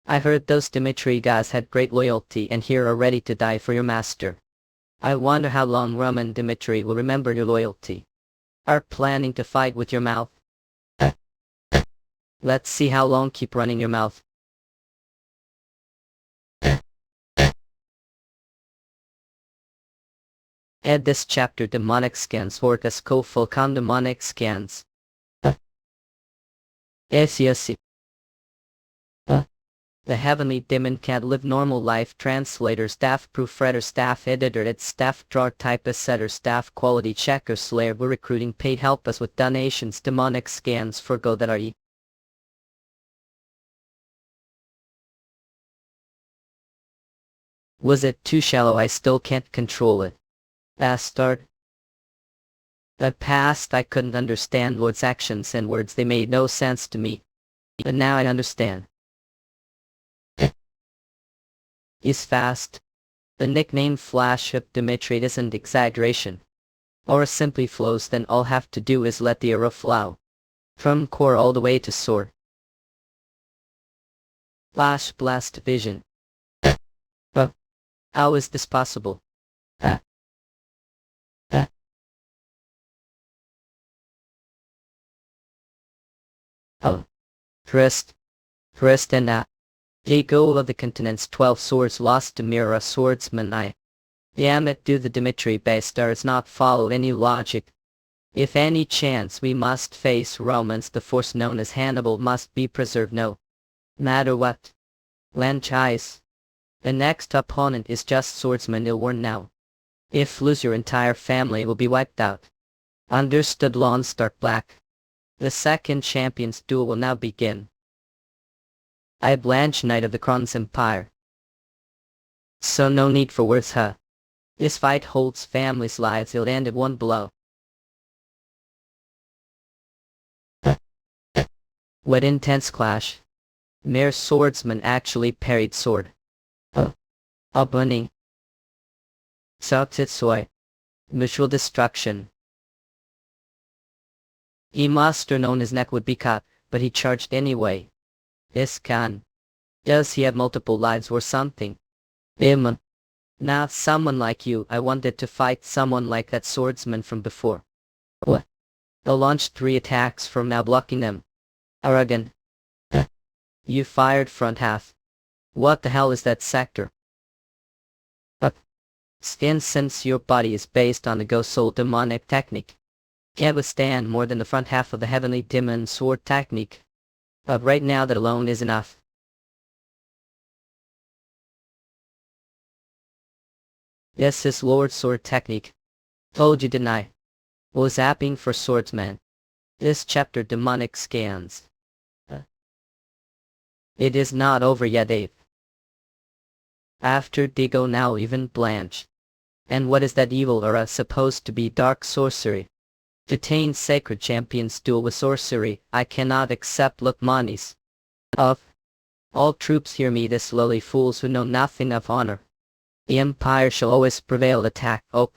I heard those Dimitry guys had great loyalty and here are ready to die for your master. I wonder how long Roman Dimitry will remember your loyalty. Are planning to fight with your mouth? Let's see how long. Keep running your mouth. Add this chapter demonic scans Orcus co-fulcon demonic scans. Yes. The heavenly demon can't live normal life. Translator, staff proofreader, staff editor, its staff drawer, typist, setter, staff quality checker, slayer. We're recruiting paid help us with donations. Demonic scans for go that are ye. Was it too shallow? I still can't control it. Bastard. At past I couldn't understand Lord's actions and words, they made no sense to me. But now I understand. He's fast. The nickname Flash of Dimitri isn't exaggeration. Aura simply flows, then all have to do is let the aura flow. From core all the way to sword. Flash blast vision. But how is this possible? Oh. Christ and ye goal of the continent's 12 swords lost to Mira swordsman. Damn it, do the Dimitri bastards not follow any logic? If any chance we must face Romans, the force known as Hannibal must be preserved, no matter what. Lanchise. The next opponent is just swordsman ill-worn now. If lose, your entire family will be wiped out. Understood. Lawn Stark Black. The second champions duel will now begin. I Blanche, Knight of the Kron's Empire. So no need for words, huh? This fight holds families' lives, it'll end at one blow. What intense clash. Mere swordsman actually parried sword. Bunny. Soy. Mutual destruction. He must have known his neck would be cut, but he charged anyway. This can. Does he have multiple lives or something? Not someone like you. I wanted to fight someone like that swordsman from before. What? They'll launch 3 attacks from now, blocking them. Arrogant. You fired front half. What the hell is that sector? Since your body is based on the ghost soul demonic technique, can't withstand more than the front half of the heavenly demon sword technique. But right now that alone is enough. This is Lord Sword technique. Told you, didn't I? Was zapping for swordsman. This chapter demonic scans. It is not over yet, Dave. After Digo now even Blanche. And what is that evil aura supposed to be? Dark sorcery. Detain sacred champions duel with sorcery. I cannot accept Lukmanis. Of all troops hear me, this lowly fools who know nothing of honor. The empire shall always prevail. Attack. Oh.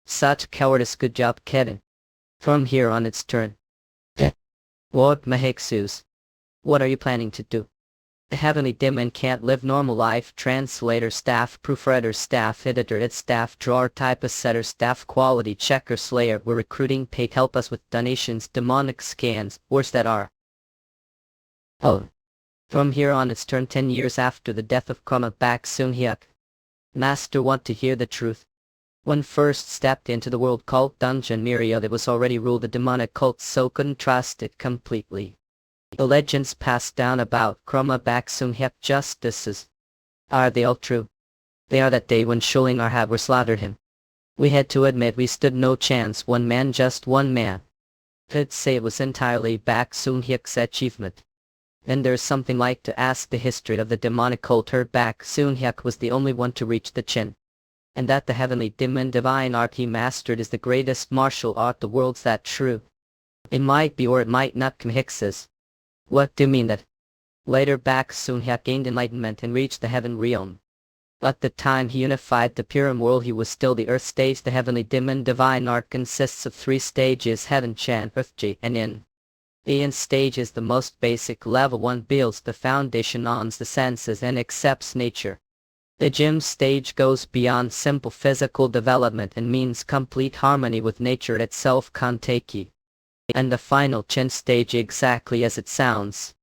Such cowardice. Good job, Kevin. From here on it's turn. Lord Mahexus. What are you planning to do? The heavenly demon can't live normal life. Translator, staff, proofreader, staff, editor, staff, drawer, typist, setter, staff, quality checker, slayer. We're recruiting. Pay. Help us with donations. Demonic scans. Words that are. Oh. From here on it's turn. 10 years after the death of Baek Joong-Hyuk. Master want to hear the truth. When first stepped into the world cult dungeon Miria that was already ruled the demonic cult, so couldn't trust it completely. The legends passed down about Baek Joong-Hyuk justices. Are they all true? They are. That day when Shuling our hat were slaughtered him. We had to admit we stood no chance. One man, just one man. Could say it was entirely Baek Joong-Hyuk's achievement. Then there's something like to ask the history of the demonic cult. Her Baek Joong-Hyuk was the only one to reach the chin. And that the heavenly demon divine art he mastered is the greatest martial art the world's. That true? It might be or it might not. Hixes. What do you mean that? Later Baek Joong-Hyuk gained enlightenment and reached the heaven realm. At the time he unified the Purim world he was still the earth stage. The heavenly demon divine art consists of 3 stages: heaven, Chan, earth, G, and in. The in stage is the most basic. Level 1 builds the foundation on the senses and accepts nature. The Jim stage goes beyond simple physical development and means complete harmony with nature itself. Kanteki. And the final Chin stage, exactly as it sounds.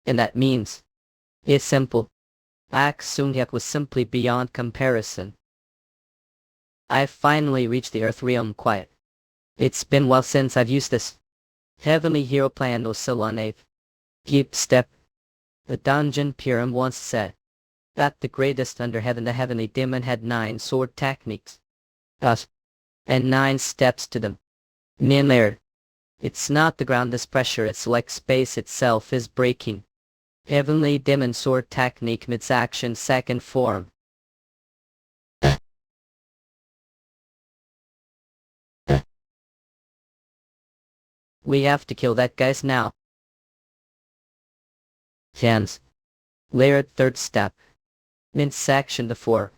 And that means it's simple. Baek Joong-Hyuk was simply beyond comparison. I've finally reached the earth realm. Quiet. It's been a while since I've used this heavenly hero plan. Osilonave. Keep step. The dungeon Purim once said that the greatest under heaven, the heavenly demon, had 9 sword techniques. And 9 steps to them. Ninler. It's not the ground, this pressure, it's like space itself is breaking. Heavenly demon sword technique mid-action second form. We have to kill that guys now. Hands. Layered third step. Mid-section the 4.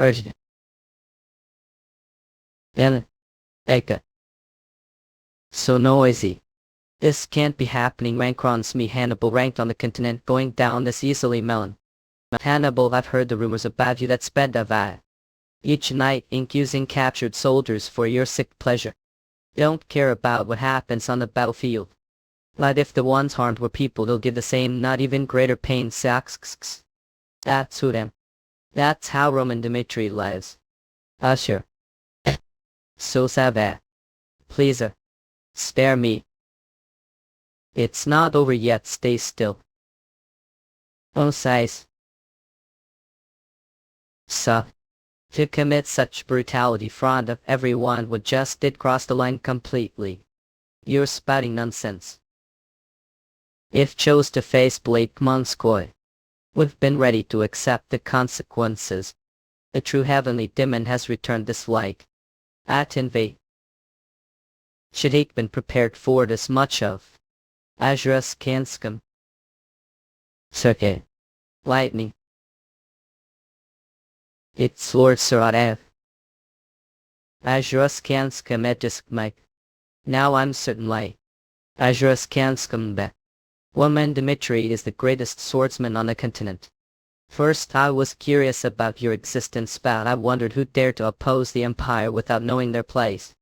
Urgent. Then, Eka. So noisy. This can't be happening. Rankron's me. Hannibal ranked on the continent, going down this easily. Melon. Hannibal, I've heard the rumors about you. That's bad. Each night ink using captured soldiers for your sick pleasure. Don't care about what happens on the battlefield. But if the ones harmed were people, they'll give the same, not even greater pain. Sax. That's who them. That's how Roman Dimitry lives. Usher. So savage. Please, spare me. It's not over yet. Stay still. Oh, size. To commit such brutality front of everyone would just did cross the line completely. You're spouting nonsense. If chose to face Blake Monskoy, we've been ready to accept the consequences. The true heavenly demon has returned. This like at invade. Should he been prepared for this much of Azurus Kanskum? Circuit. Lightning. It's Lord Saradev. Azurus Kanskum Edisk Mike. Now I'm certain like Azurus Kanskum be. Roman Dimitry is the greatest swordsman on the continent. First I was curious about your existence, but I wondered who dared to oppose the empire without knowing their place.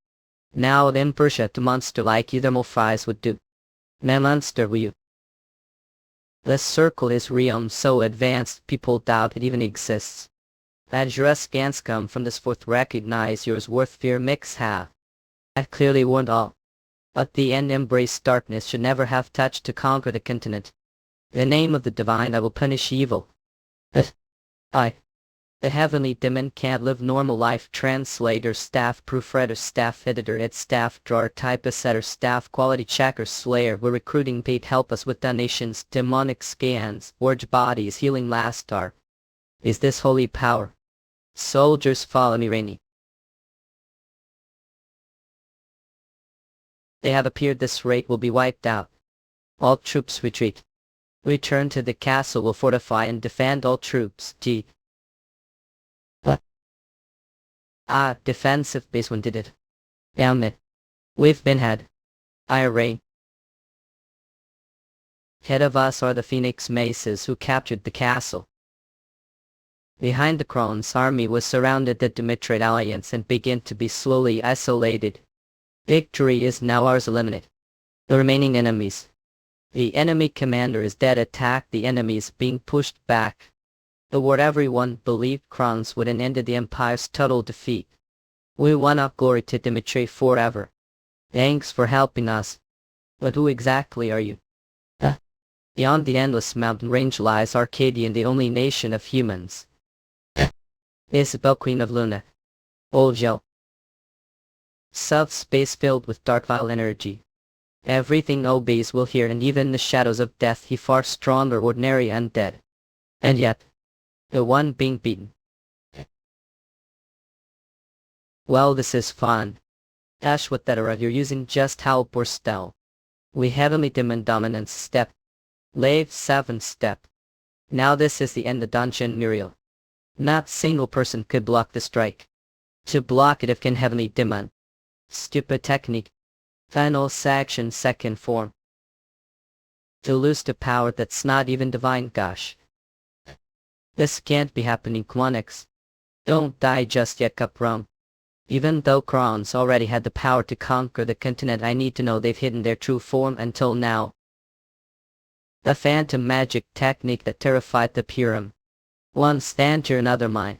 Now in Persia, to monster like you, thermal fries would do. Man monster will you? The circle is realm so advanced people doubt it even exists. As your scans come from this forth recognize yours worth fear mix have. I clearly warned all. But the end embrace darkness should never have touched to conquer the continent. In the name of the divine I will punish evil. I. The heavenly demon can't live normal life. Translator, staff proofreader, staff editor, staff drawer, typesetter, staff quality checker, slayer. We're recruiting paid help us with donations, demonic scans, orge bodies, healing last star. Is this holy power? Soldiers follow me, Rainy. They have appeared. This rate will be wiped out. All troops retreat. Return to the castle. Will fortify and defend all troops. T. Defensive base. When did it? Damn it. We've been had. Irate. Head of us are the Phoenix Maces who captured the castle. Behind the Crown's army was surrounded the Dimitri alliance and began to be slowly isolated. Victory is now ours. Eliminate the remaining enemies. The enemy commander is dead. Attack. The enemy is being pushed back. The word everyone believed Crowns would have ended the Empire's total defeat. We won up. Glory to Dimitri forever. Thanks for helping us. But who exactly are you? Beyond the endless mountain range lies Arcadian, the only nation of humans. Isabel, Queen of Luna. Oljo. Subspace filled with dark vile energy. Everything obeys will hear, and even the shadows of death he far stronger ordinary undead. And yet, the one being beaten. Well, this is fun. Ash, what that are you're using just help or stealth. We heavenly demon dominance step. Lave 7 step. Now this is the end of dungeon Muriel. Not single person could block the strike. To block it if can heavenly demon. Stupid technique. Final section second form. To lose the power that's not even divine. Gosh. This can't be happening. Quanix. Don't die just yet, Capron. Even though Crons already had the power to conquer the continent, I need to know they've hidden their true form until now. The phantom magic technique that terrified the Purim. One stand to another mind.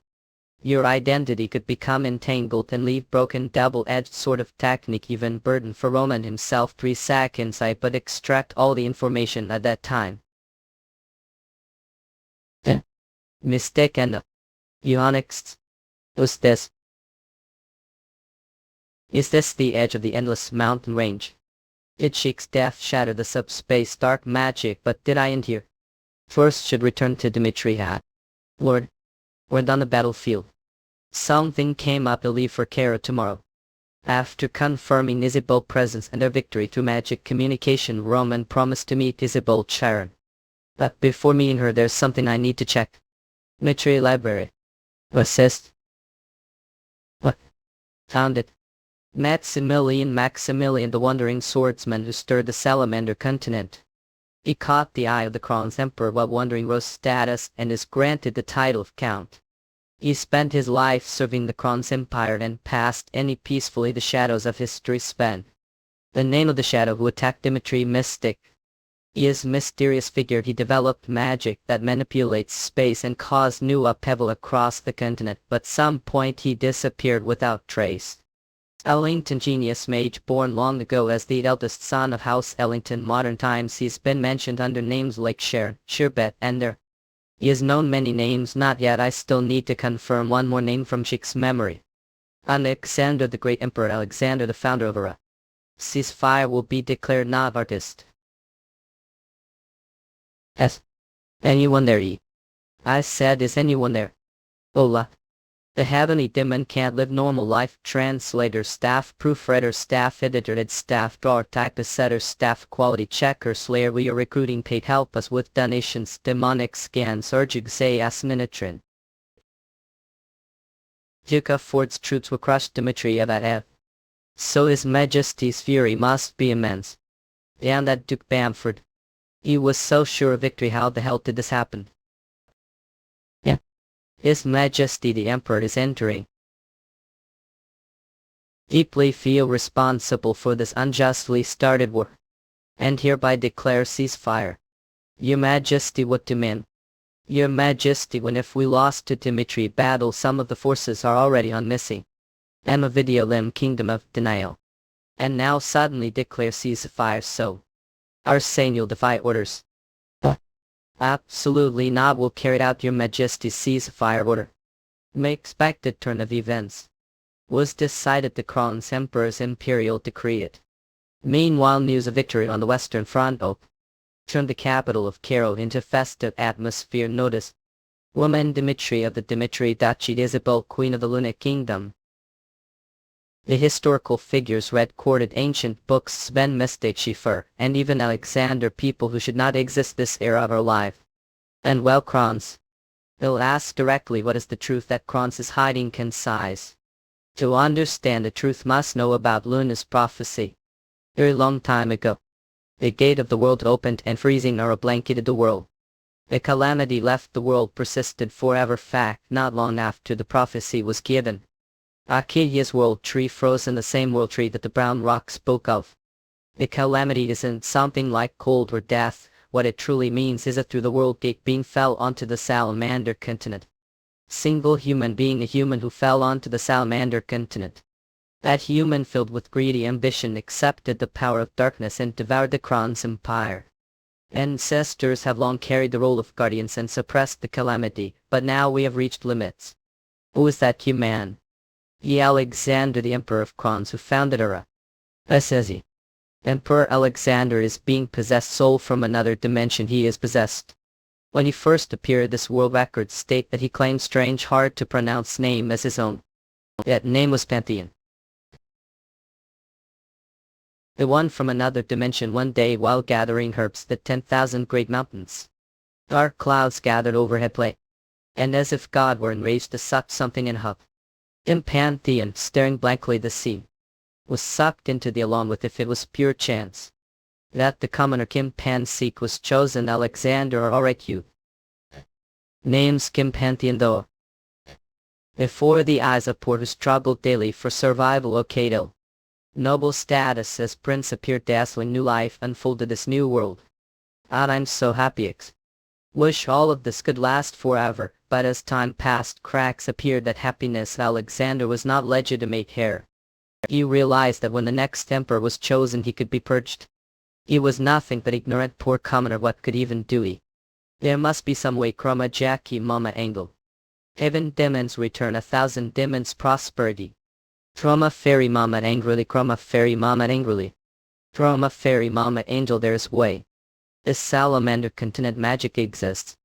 Your identity could become entangled and leave broken. Double-edged sort of technique, even burden for Roman himself. 3 seconds I but extract all the information at that time. Mistake and Eonics. Who's this? Is this the edge of the endless mountain range? It shakes death shatter the subspace dark magic, but did I end here? First should return to Dimitri hat. Lord. We're on the battlefield. Something came up. I'll leave for Kara tomorrow. After confirming Isabel's presence and their victory through magic communication, Roman promised to meet Isabel Charon. But before meeting her there's something I need to check. Dimitri library. Assist. What? Found it. Maximilian the wandering swordsman who stirred the salamander continent. He caught the eye of the Crown's emperor while wondering Rose's status and is granted the title of count. He spent his life serving the Crown's empire and passed any peacefully the shadows of history spent. The name of the shadow who attacked Dimitri Mystic. He is a mysterious figure. He developed magic that manipulates space and caused new upheaval across the continent, but some point he disappeared without trace. Ellington, genius mage born long ago as the eldest son of House Ellington. Modern times he's been mentioned under names like Sharon, Sherbet, and there. He has known many names. Not yet. I still need to confirm one more name from Chick's memory. Alexander the Great. Emperor Alexander, the founder of Era. Ceasefire will be declared. Not artist. S. Anyone there? E. I said, is anyone there? Ola. The heavenly demon can't live normal life. Translator, staff proofreader, staff editor, staff drawer, typesetter, staff quality checker, slayer. We are recruiting paid help us with donations. Demonic scans. Urgig say Asminatrin. Yuka Ford's troops will crush Dimitri Evatev. So His Majesty's fury must be immense. Damn that Duke Bamford. He was so sure of victory. How the hell did this happen? His Majesty the Emperor is entering. Deeply feel responsible for this unjustly started war, and hereby declare ceasefire. Your Majesty, what do men? Your Majesty, when if we lost to Dimitri battle, some of the forces are already on missing. And a video limb kingdom of denial. And now suddenly declare ceasefire, so our saying you'll defy orders. Absolutely not, will carry out your Majesty's ceasefire order. May expected turn of events was decided the Crown's Emperor's imperial decree it. Meanwhile, news of victory on the Western Front turned the capital of Cairo into festive atmosphere. Notice, Roman Dimitry of the Dimitri Duchy, Isabel, Queen of the Lunar Kingdom. The historical figures recorded ancient books, Sven Mystic Schiffer, and even Alexander, people who should not exist this era of our life. And well, Kronz. They'll ask directly what is the truth that Kronz is hiding concise. To understand the truth must know about Luna's prophecy. Very long time ago, the gate of the world opened and freezing aura blanketed the world. The calamity left the world persisted forever. Fact, not long after the prophecy was given, Arcadia's world tree froze in the same world tree that the brown rock spoke of. The calamity isn't something like cold or death. What it truly means is that through the world gate being fell onto the salamander continent. Single human being, a human who fell onto the salamander continent. That human, filled with greedy ambition, accepted the power of darkness and devoured the Kron's empire. Ancestors have long carried the role of guardians and suppressed the calamity, but now we have reached limits. Who is that human? Alexander, the Emperor of Kronz, who founded Ura. Says he. Emperor Alexander is being possessed, soul from another dimension he is possessed. When he first appeared, this world records state that he claimed strange, hard to pronounce name as his own. That name was Pantheon. The one from another dimension. One day while gathering herbs, the 10,000 great mountains. Dark clouds gathered overhead play. And as if God were enraged to suck something in hub. In Pantheon, staring blankly the sea, was sucked into the along with if it was pure chance. That the commoner Kim Pan-Sik was chosen Alexander or Oreku. Names Kim Pantheon though. Before the eyes of poor who struggled daily for survival, Okato. Noble status as prince appeared, dazzling new life unfolded this new world. I'm so happy. Wish all of this could last forever, but as time passed, cracks appeared that happiness Alexander was not legitimate heir. He realized that when the next emperor was chosen he could be purged. He was nothing but ignorant poor commoner, what could even do he? There must be some way. Chroma Jackie Mama Angle. Heaven demons return, 1,000 demons prosperity. Chroma Fairy Mama angrily, Chroma Fairy Mama angrily. Chroma Fairy Mama Angel, there's way. This salamander continent magic exists.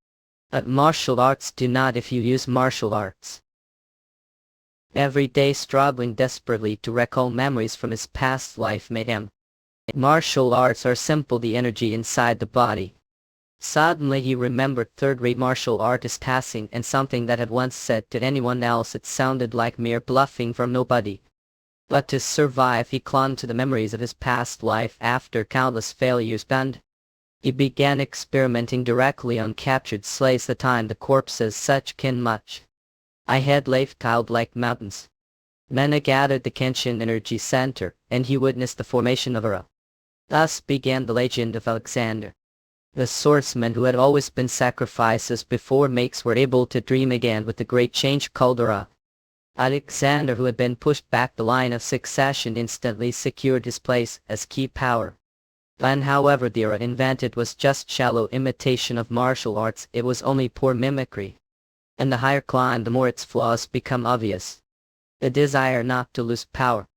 But martial arts do not if you use martial arts. Every day struggling desperately to recall memories from his past life made him. Martial arts are simple, the energy inside the body. Suddenly he remembered third-rate martial artist passing, and something that had once said to anyone else it sounded like mere bluffing from nobody. But to survive he clung to the memories of his past life after countless failures, and he began experimenting directly on captured slaves. The time the corpses such kin much. I had left cloud-like mountains. Mena gathered the Kenshin energy center, and he witnessed the formation of Ura. Thus began the legend of Alexander. The swordsmen who had always been sacrifices before makes were able to dream again with the great change called Ura. Alexander, who had been pushed back the line of succession, instantly secured his place as key power. When however the Ura invented was just shallow imitation of martial arts, it was only poor mimicry. And the higher climb, the more its flaws become obvious. The desire not to lose power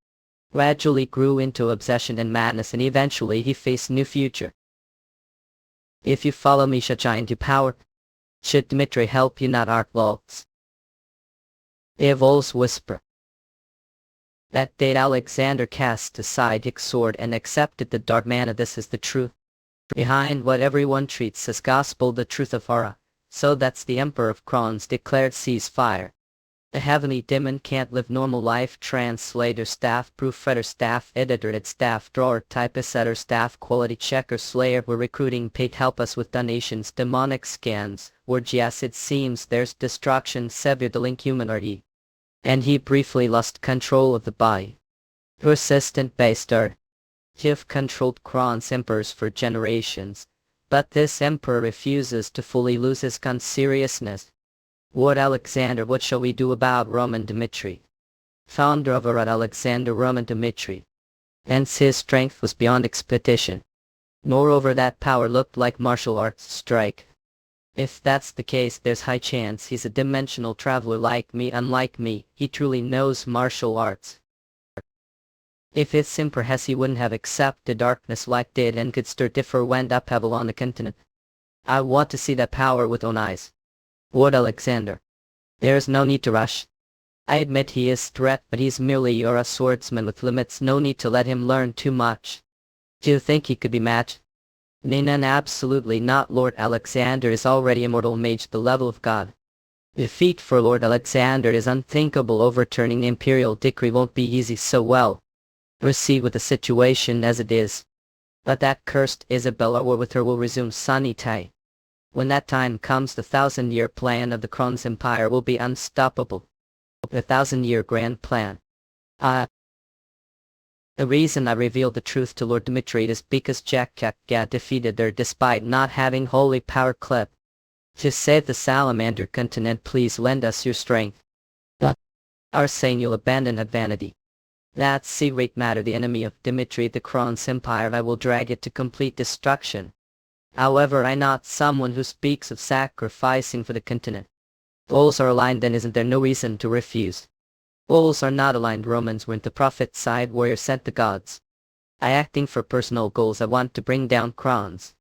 gradually grew into obsession and madness, and eventually he faced new future. If you follow me, shall into power. Should Dimitri help you, not art laws? Evol's whisper. That day Alexander cast aside his sword and accepted the dark mana. This is the truth. Behind what everyone treats as gospel, the truth of Ura. So that's the Emperor of Kronz declared ceasefire. The heavenly demon can't live normal life. Translator, staff proofreader, staff editor, ed staff drawer, typist, editor, staff quality checker, slayer. We're recruiting paid help us with donations, demonic scans. Word yes, it seems there's destruction. Sever the link human RE. And he briefly lost control of the body. Persistent based art. You've controlled Kronz emperors for generations. But this emperor refuses to fully lose his gun seriousness. Lord Alexander, what shall we do about Roman Dimitry? Founder of Lord Alexander Roman Dimitry. Hence his strength was beyond expectation. Moreover, that power looked like martial arts strike. If that's the case, there's high chance he's a dimensional traveler like me. Unlike me, he truly knows martial arts. If his simper has, he wouldn't have accepted darkness like did and could stir differ went upheaval on the continent. I want to see that power with own eyes. Lord Alexander. There's no need to rush. I admit he is threat, but he's merely a swordsman with limits. No need to let him learn too much. Do you think he could be matched? None, absolutely not. Lord Alexander is already immortal mage, the level of God. Defeat for Lord Alexander is unthinkable. Overturning the imperial decree won't be easy, so well. Proceed with the situation as it is. But that cursed Isabella war with her will resume sunny tide. When that time comes, the 1,000-year plan of the Crown's empire will be unstoppable. The 1,000-year grand plan. The reason I revealed the truth to Lord Dimitry is because Jack defeated her despite not having holy power clip. To save the Salamander continent, please lend us your strength. Are saying you'll abandon that vanity. That's secret matter. The enemy of Dimitry, the Crown's empire, I will drag it to complete destruction. However, I'm not someone who speaks of sacrificing for the continent. Goals are aligned, then isn't there no reason to refuse? Goals are not aligned. Romans weren't the prophet side warrior sent the gods. I acting for personal goals. I want to bring down crowns.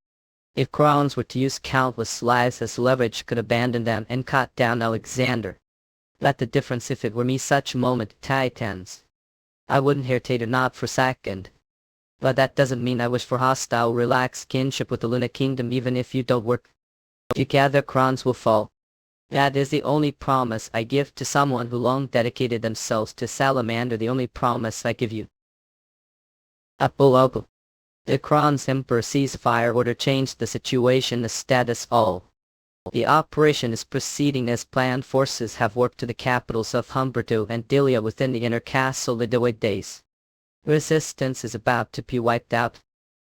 If crowns were to use countless lives as leverage, could abandon them and cut down Alexander. But the difference, if it were me, such moment titans. I wouldn't hesitate or not for second. But that doesn't mean I wish for hostile, relaxed kinship with the Luna Kingdom. Even if you don't work together, crowns will fall. That is the only promise I give to someone who long dedicated themselves to Salamander. The only promise I give you. Apollo. The Crown's Emperor ceasefire order changed the situation, the status all. The operation is proceeding as planned. Forces have warped to the capitals of Humberto and Dilia within the inner castle the Dewitt days. Resistance is about to be wiped out.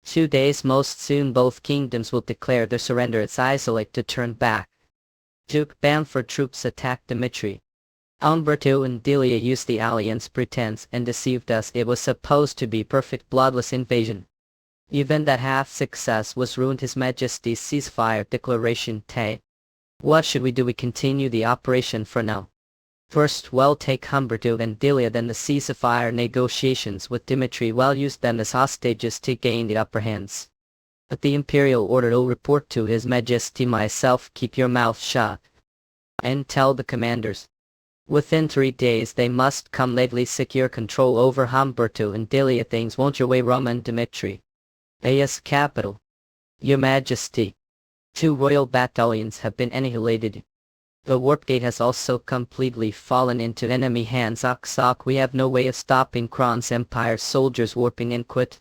2 days most soon both kingdoms will declare their surrender. It's isolate to turn back. Duke Bamford troops attacked Dimitry. Humberto and Dilia used the alliance pretense and deceived us. It was supposed to be perfect bloodless invasion. Even that half success was ruined. His Majesty's ceasefire declaration. What should we do? We continue the operation for now. First, we'll take Humberto and Dilia, then the ceasefire negotiations with Dimitry. We'll use them as hostages to gain the upper hands. But the imperial order will report to His Majesty myself. Keep your mouth shut. And tell the commanders. Within 3 days they must come lately secure control over Humberto and Dilia. Things won't your way, Roman Dimitry. AS capital. Your Majesty. 2 royal battalions have been annihilated. The warp gate has also completely fallen into enemy hands. We have no way of stopping Kron's empire soldiers warping in. Quit.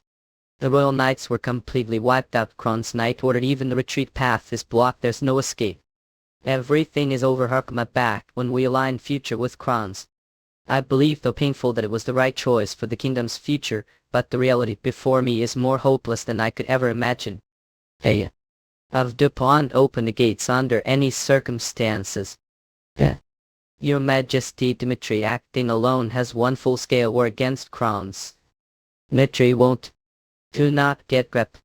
The royal knights were completely wiped out. Kron's knight ordered, even the retreat path is blocked. There's no escape. Everything is over. Hark my back when we align future with Kron's. I believe, though painful, that it was the right choice for the kingdom's future, but the reality before me is more hopeless than I could ever imagine. Of DuPont open the gates under any circumstances. Your Majesty, Dimitry acting alone has won full-scale war against crowns. Dimitry won't. Do not get grip.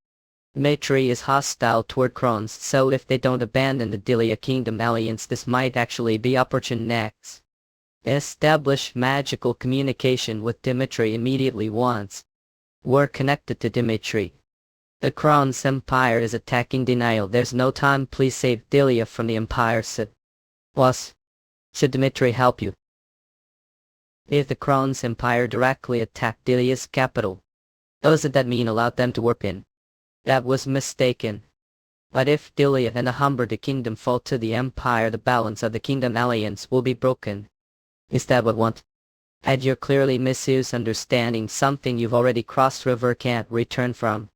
Dimitry is hostile toward crowns, so if they don't abandon the Dilia Kingdom alliance, this might actually be opportune next. Establish magical communication with Dimitry immediately once. We're connected to Dimitry. The Crown's empire is attacking. Denial. There's no time. Please save Dilia from the empire. Plus, should Dimitry help you? If the Crown's empire directly attacked Dilia's capital, doesn't that mean allow them to warp in? That was mistaken. But if Dilia and the Humberto kingdom fall to the empire, the balance of the kingdom alliance will be broken. Is that what you want? And you're clearly misunderstanding something you've already crossed river can't return from.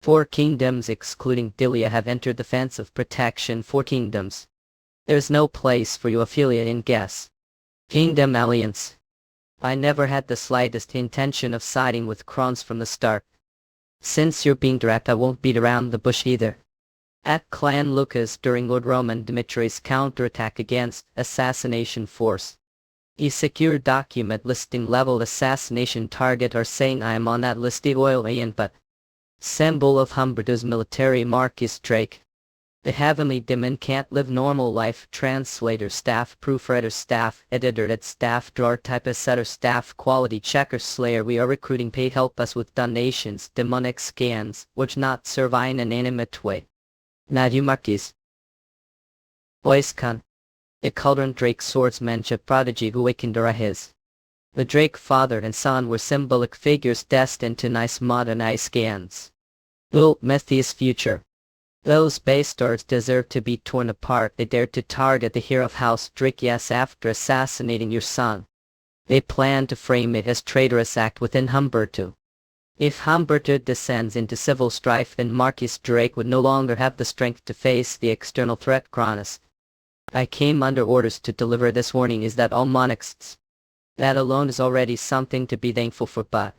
4 kingdoms excluding Dilia have entered the fence of protection. 4 kingdoms. There's no place for you affiliate in guess. Kingdom alliance. I never had the slightest intention of siding with Crowns from the start. Since you're being direct, I won't beat around the bush either. At Clan Lucas during Lord Roman Dimitry's counterattack against assassination force. A secure document listing level assassination target or saying I am on that list the oil and but. Symbol of Humberto's military Marcus Drake. The heavenly demon can't live normal life. Translator, staff, proofreader, staff, editor, at staff, drawer, typist, setter, staff, quality checker, slayer. We are recruiting paid help us with donations, demonic scans, which not serve in an animate way. Nadu Marquis. Oiskan. The cauldron Drake swordsmanship prodigy who awakened his. The Drake father and son were symbolic figures destined to nice modernized scans. Will Methi's future. Those bastards deserve to be torn apart. They dared to target the hero of House Drake, yes, after assassinating your son. They planned to frame it as traitorous act within Humberto. If Humberto descends into civil strife, then Marcus Drake would no longer have the strength to face the external threat. Cronus. I came under orders to deliver this warning is that all monarchs. That alone is already something to be thankful for, but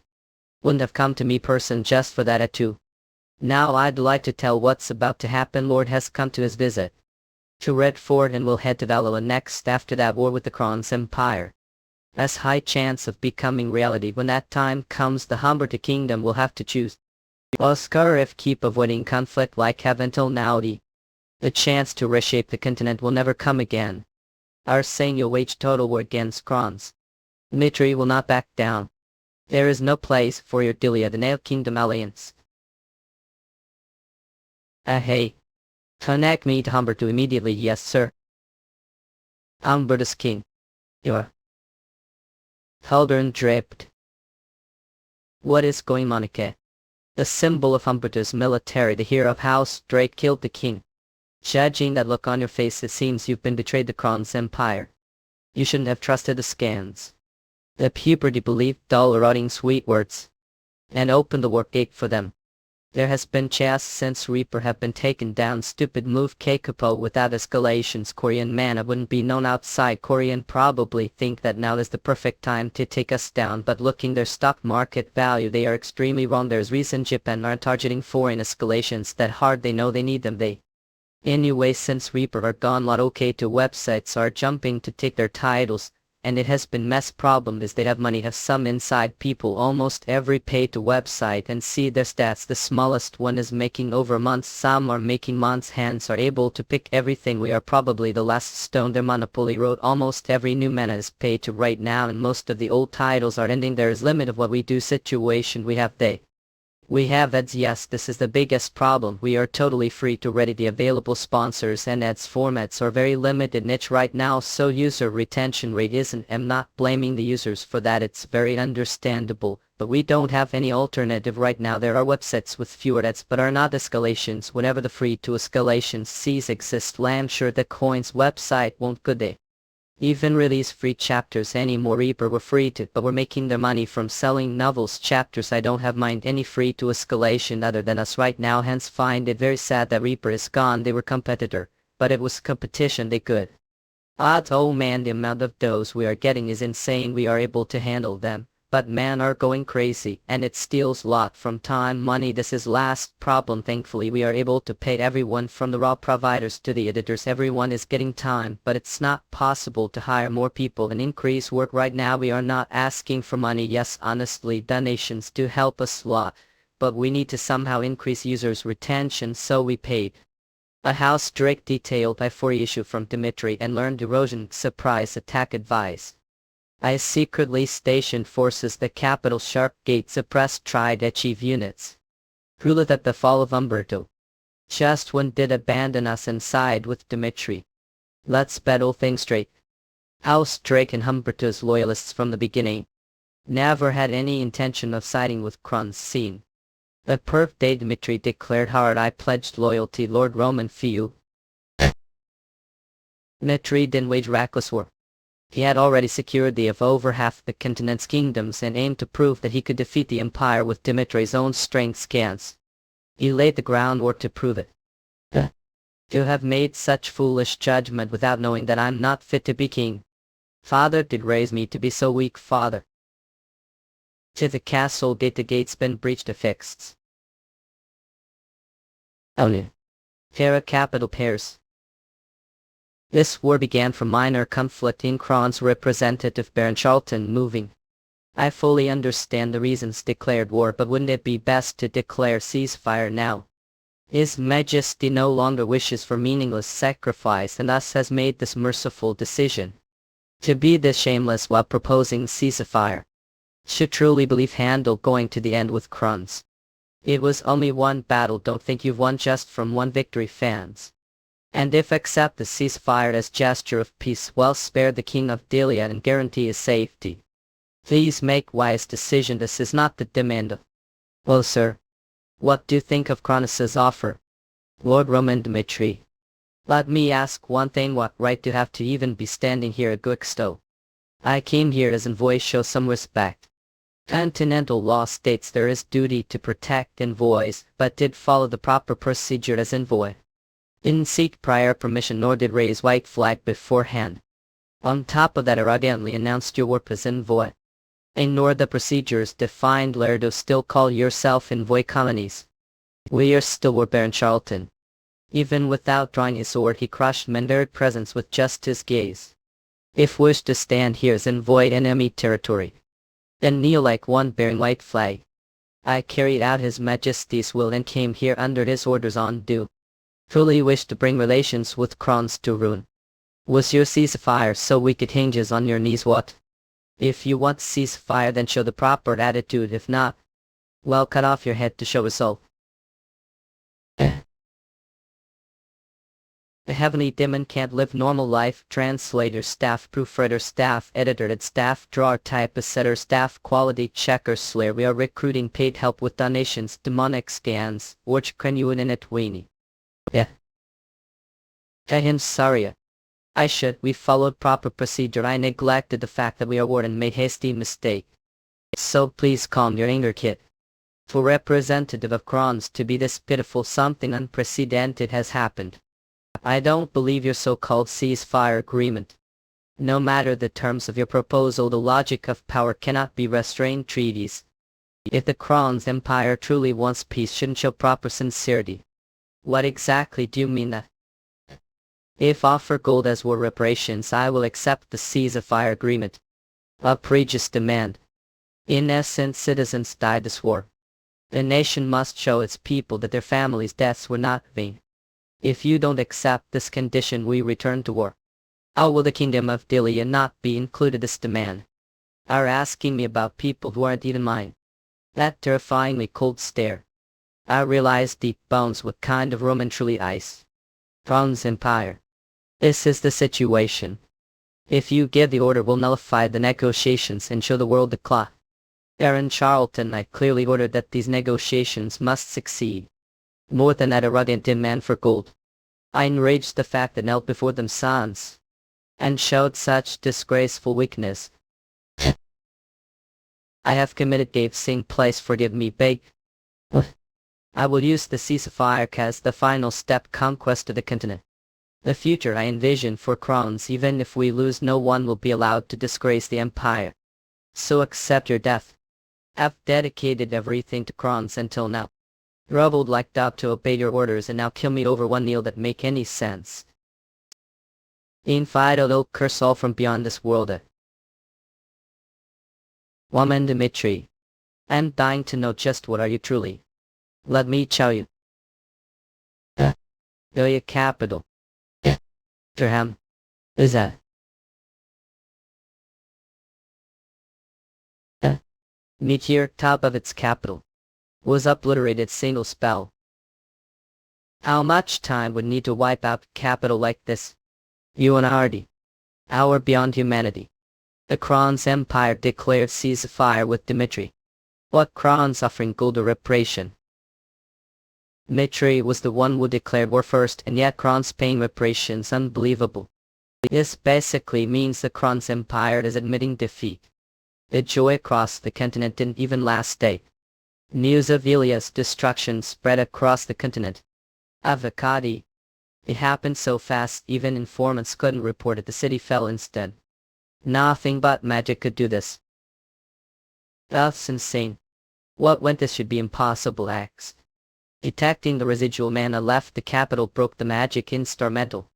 wouldn't have come to me person just for that too. Now I'd like to tell what's about to happen. Lord has come to his visit to Red Fort and will head to Valhalla next after that war with the Kron's Empire. As high chance of becoming reality when that time comes. The Humberto kingdom will have to choose. Oscar if keep avoiding conflict like have until now. The chance to reshape the continent will never come again. Our saying you'll wage total war against Kron's. Dimitry will not back down. There is no place for your Delia the Nail Kingdom alliance. Hey. Connect me to Humberto immediately. Yes, sir. Humberto's king. Your cauldron dripped. What is going on, Ike? The symbol of Humberto's military, the hero of House Drake, killed the king. Judging that look on your face, it seems you've been betrayed the Kron's Empire. You shouldn't have trusted the scans. The puberty believed dull rotting sweet words. And opened the warp gate for them. There has been chaos since Reaper have been taken down. Stupid move Keikapo without escalations. Korean mana wouldn't be known outside. Korean probably think that now is the perfect time to take us down, but looking their stock market value they are extremely wrong. There's reason Japan aren't targeting foreign escalations that hard. They know they need them. Anyway, since Reaper are gone, lot okay to websites are jumping to take their titles, and it has been mess. Problem is they have money, have some inside people almost every pay to website and see their stats. The smallest one is making over months, some are making months. Hands are able to pick everything. We are probably the last stone their monopoly wrote. Almost every new mana is paid to right now, and most of the old titles are ending. There is limit of what we do. Situation we have ads. Yes, this is the biggest problem. We are totally free to ready the available sponsors, and ads formats are very limited niche right now, so user retention rate isn't. I'm not blaming the users for that, it's very understandable, but we don't have any alternative right now. There are websites with fewer ads but are not escalations. Whenever the free to escalations sees exist, I'm sure the coins website won't good day even release free chapters anymore. Reaper were free to, but we're making their money from selling novels chapters. I don't have mind any free to escalation other than us right now, hence find it very sad that Reaper is gone. They were competitor, but it was competition they could. Oh man, the amount of those we are getting is insane. We are able to handle them, but man are going crazy, and it steals lot from time, money. This is last problem. Thankfully we are able to pay everyone from the raw providers to the editors. Everyone is getting time, but it's not possible to hire more people and increase work right now. We are not asking for money. Yes, honestly, donations do help us a lot, but we need to somehow increase users retention, so we paid a House Drake detailed by 4 issue from Dimitry and learned erosion surprise attack advice. I secretly stationed forces the capital Sharp Gate suppressed tried achieve units. Ruled at the fall of Humberto. Just when did abandon us and side with Dimitry. Let's bet all things straight. House Drake and Humberto's loyalists from the beginning. Never had any intention of siding with Kron's scene. The perf day Dimitry declared hard I pledged loyalty Lord Roman few. Dimitry didn't wage reckless war. He had already secured the of over half the continent's kingdoms and aimed to prove that he could defeat the empire with Dimitry's own strength scans. He laid the groundwork to prove it. To have made such foolish judgment without knowing that I'm not fit to be king. Father did raise me to be so weak, father. To the castle gate, the gate's been breached affixed. Oh no. Para capital pairs. This war began from minor conflict in Kron's representative Baron Charlton moving. I fully understand the reasons declared war, but wouldn't it be best to declare ceasefire now? His Majesty no longer wishes for meaningless sacrifice and thus has made this merciful decision. To be this shameless while proposing ceasefire. Should truly believe handle going to the end with Kron's. It was only one battle, don't think you've won just from one victory, fans. And if accept the ceasefire as gesture of peace, well, spare the King of Delia and guarantee his safety. Please make wise decision, this is not the demand of... Well, sir. What do you think of Kronos' offer? Lord Roman Dimitry. Let me ask one thing, what right do you have to even be standing here at Guixto? I came here as envoy, show some respect. Continental law states there is duty to protect envoys, but did follow the proper procedure as envoy. Didn't seek prior permission nor did raise white flag beforehand. On top of that, arrogantly announced your work as envoy. Ignore the procedures defined, Lerdo, still call yourself envoy colonies. We are still war Baron Charlton. Even without drawing his sword, he crushed Mandarin presence with just his gaze. If wish to stand here as envoy enemy territory, then kneel like one bearing white flag. I carried out his Majesty's will and came here under his orders on due. Truly wish to bring relations with Krons to ruin. Was your ceasefire so weak it hinges on your knees, what? If you want ceasefire, then show the proper attitude, if not, well, cut off your head to show result. The heavenly demon can't live normal life. Translator, staff proofreader, staff editor, staff drawer, typesetter, staff quality checker, slayer. We are recruiting paid help with donations, demonic scans, which can you in it weenie. Yeah. I'm sorry. We followed proper procedure. I neglected the fact that we are warden made hasty mistake. So please calm your anger, kid. For representative of Krons to be this pitiful, something unprecedented has happened. I don't believe your so-called ceasefire agreement. No matter the terms of your proposal, the logic of power cannot be restrained treaties. If the Krons Empire truly wants peace, shouldn't show proper sincerity. What exactly do you mean that? If offer gold as war reparations, I will accept the ceasefire agreement. A precious demand. In essence, citizens died this war. The nation must show its people that their families' deaths were not vain. If you don't accept this condition, we return to war. How will the kingdom of Delia not be included this demand? Are asking me about people who aren't even mine. That terrifyingly cold stare. I realize deep bones what kind of Roman truly ice. Krons Empire. This is the situation. If you give the order, we'll nullify the negotiations and show the world the clock. Baron Charlton, I clearly ordered that these negotiations must succeed. More than that, arrogant demand for gold. I enraged the fact that knelt before them sons, and showed such disgraceful weakness. I have committed, gave Sing place, forgive me, beg. I will use the ceasefire as the final step, conquest of the continent. The future I envision for Krons, even if we lose, no one will be allowed to disgrace the empire. So accept your death. I've dedicated everything to Krons until now. Rubbled like dog to obey your orders, and now kill me over one kneel that make any sense. In fido will curse all from beyond this world. Roman Dimitry. I'm dying to know just what are you truly. Let me tell you. Delia capital. Durham. Is that? Meteor, top of its capital. Was obliterated single spell. How much time would need to wipe out capital like this? You and Artie. Hour beyond humanity. The Krons Empire declared ceasefire with Dimitry. What Krons offering gold or reparation? Dimitry was the one who declared war first, and yet Krons paying reparations, unbelievable. This basically means the Krons Empire is admitting defeat. The joy across the continent didn't even last day. News of Ilia's destruction spread across the continent. Avocadi. It happened so fast, even informants couldn't report it. The city fell instead. Nothing but magic could do this. That's insane. What went this should be impossible, X. Detecting the residual mana left, the capital broke the magic instrumental.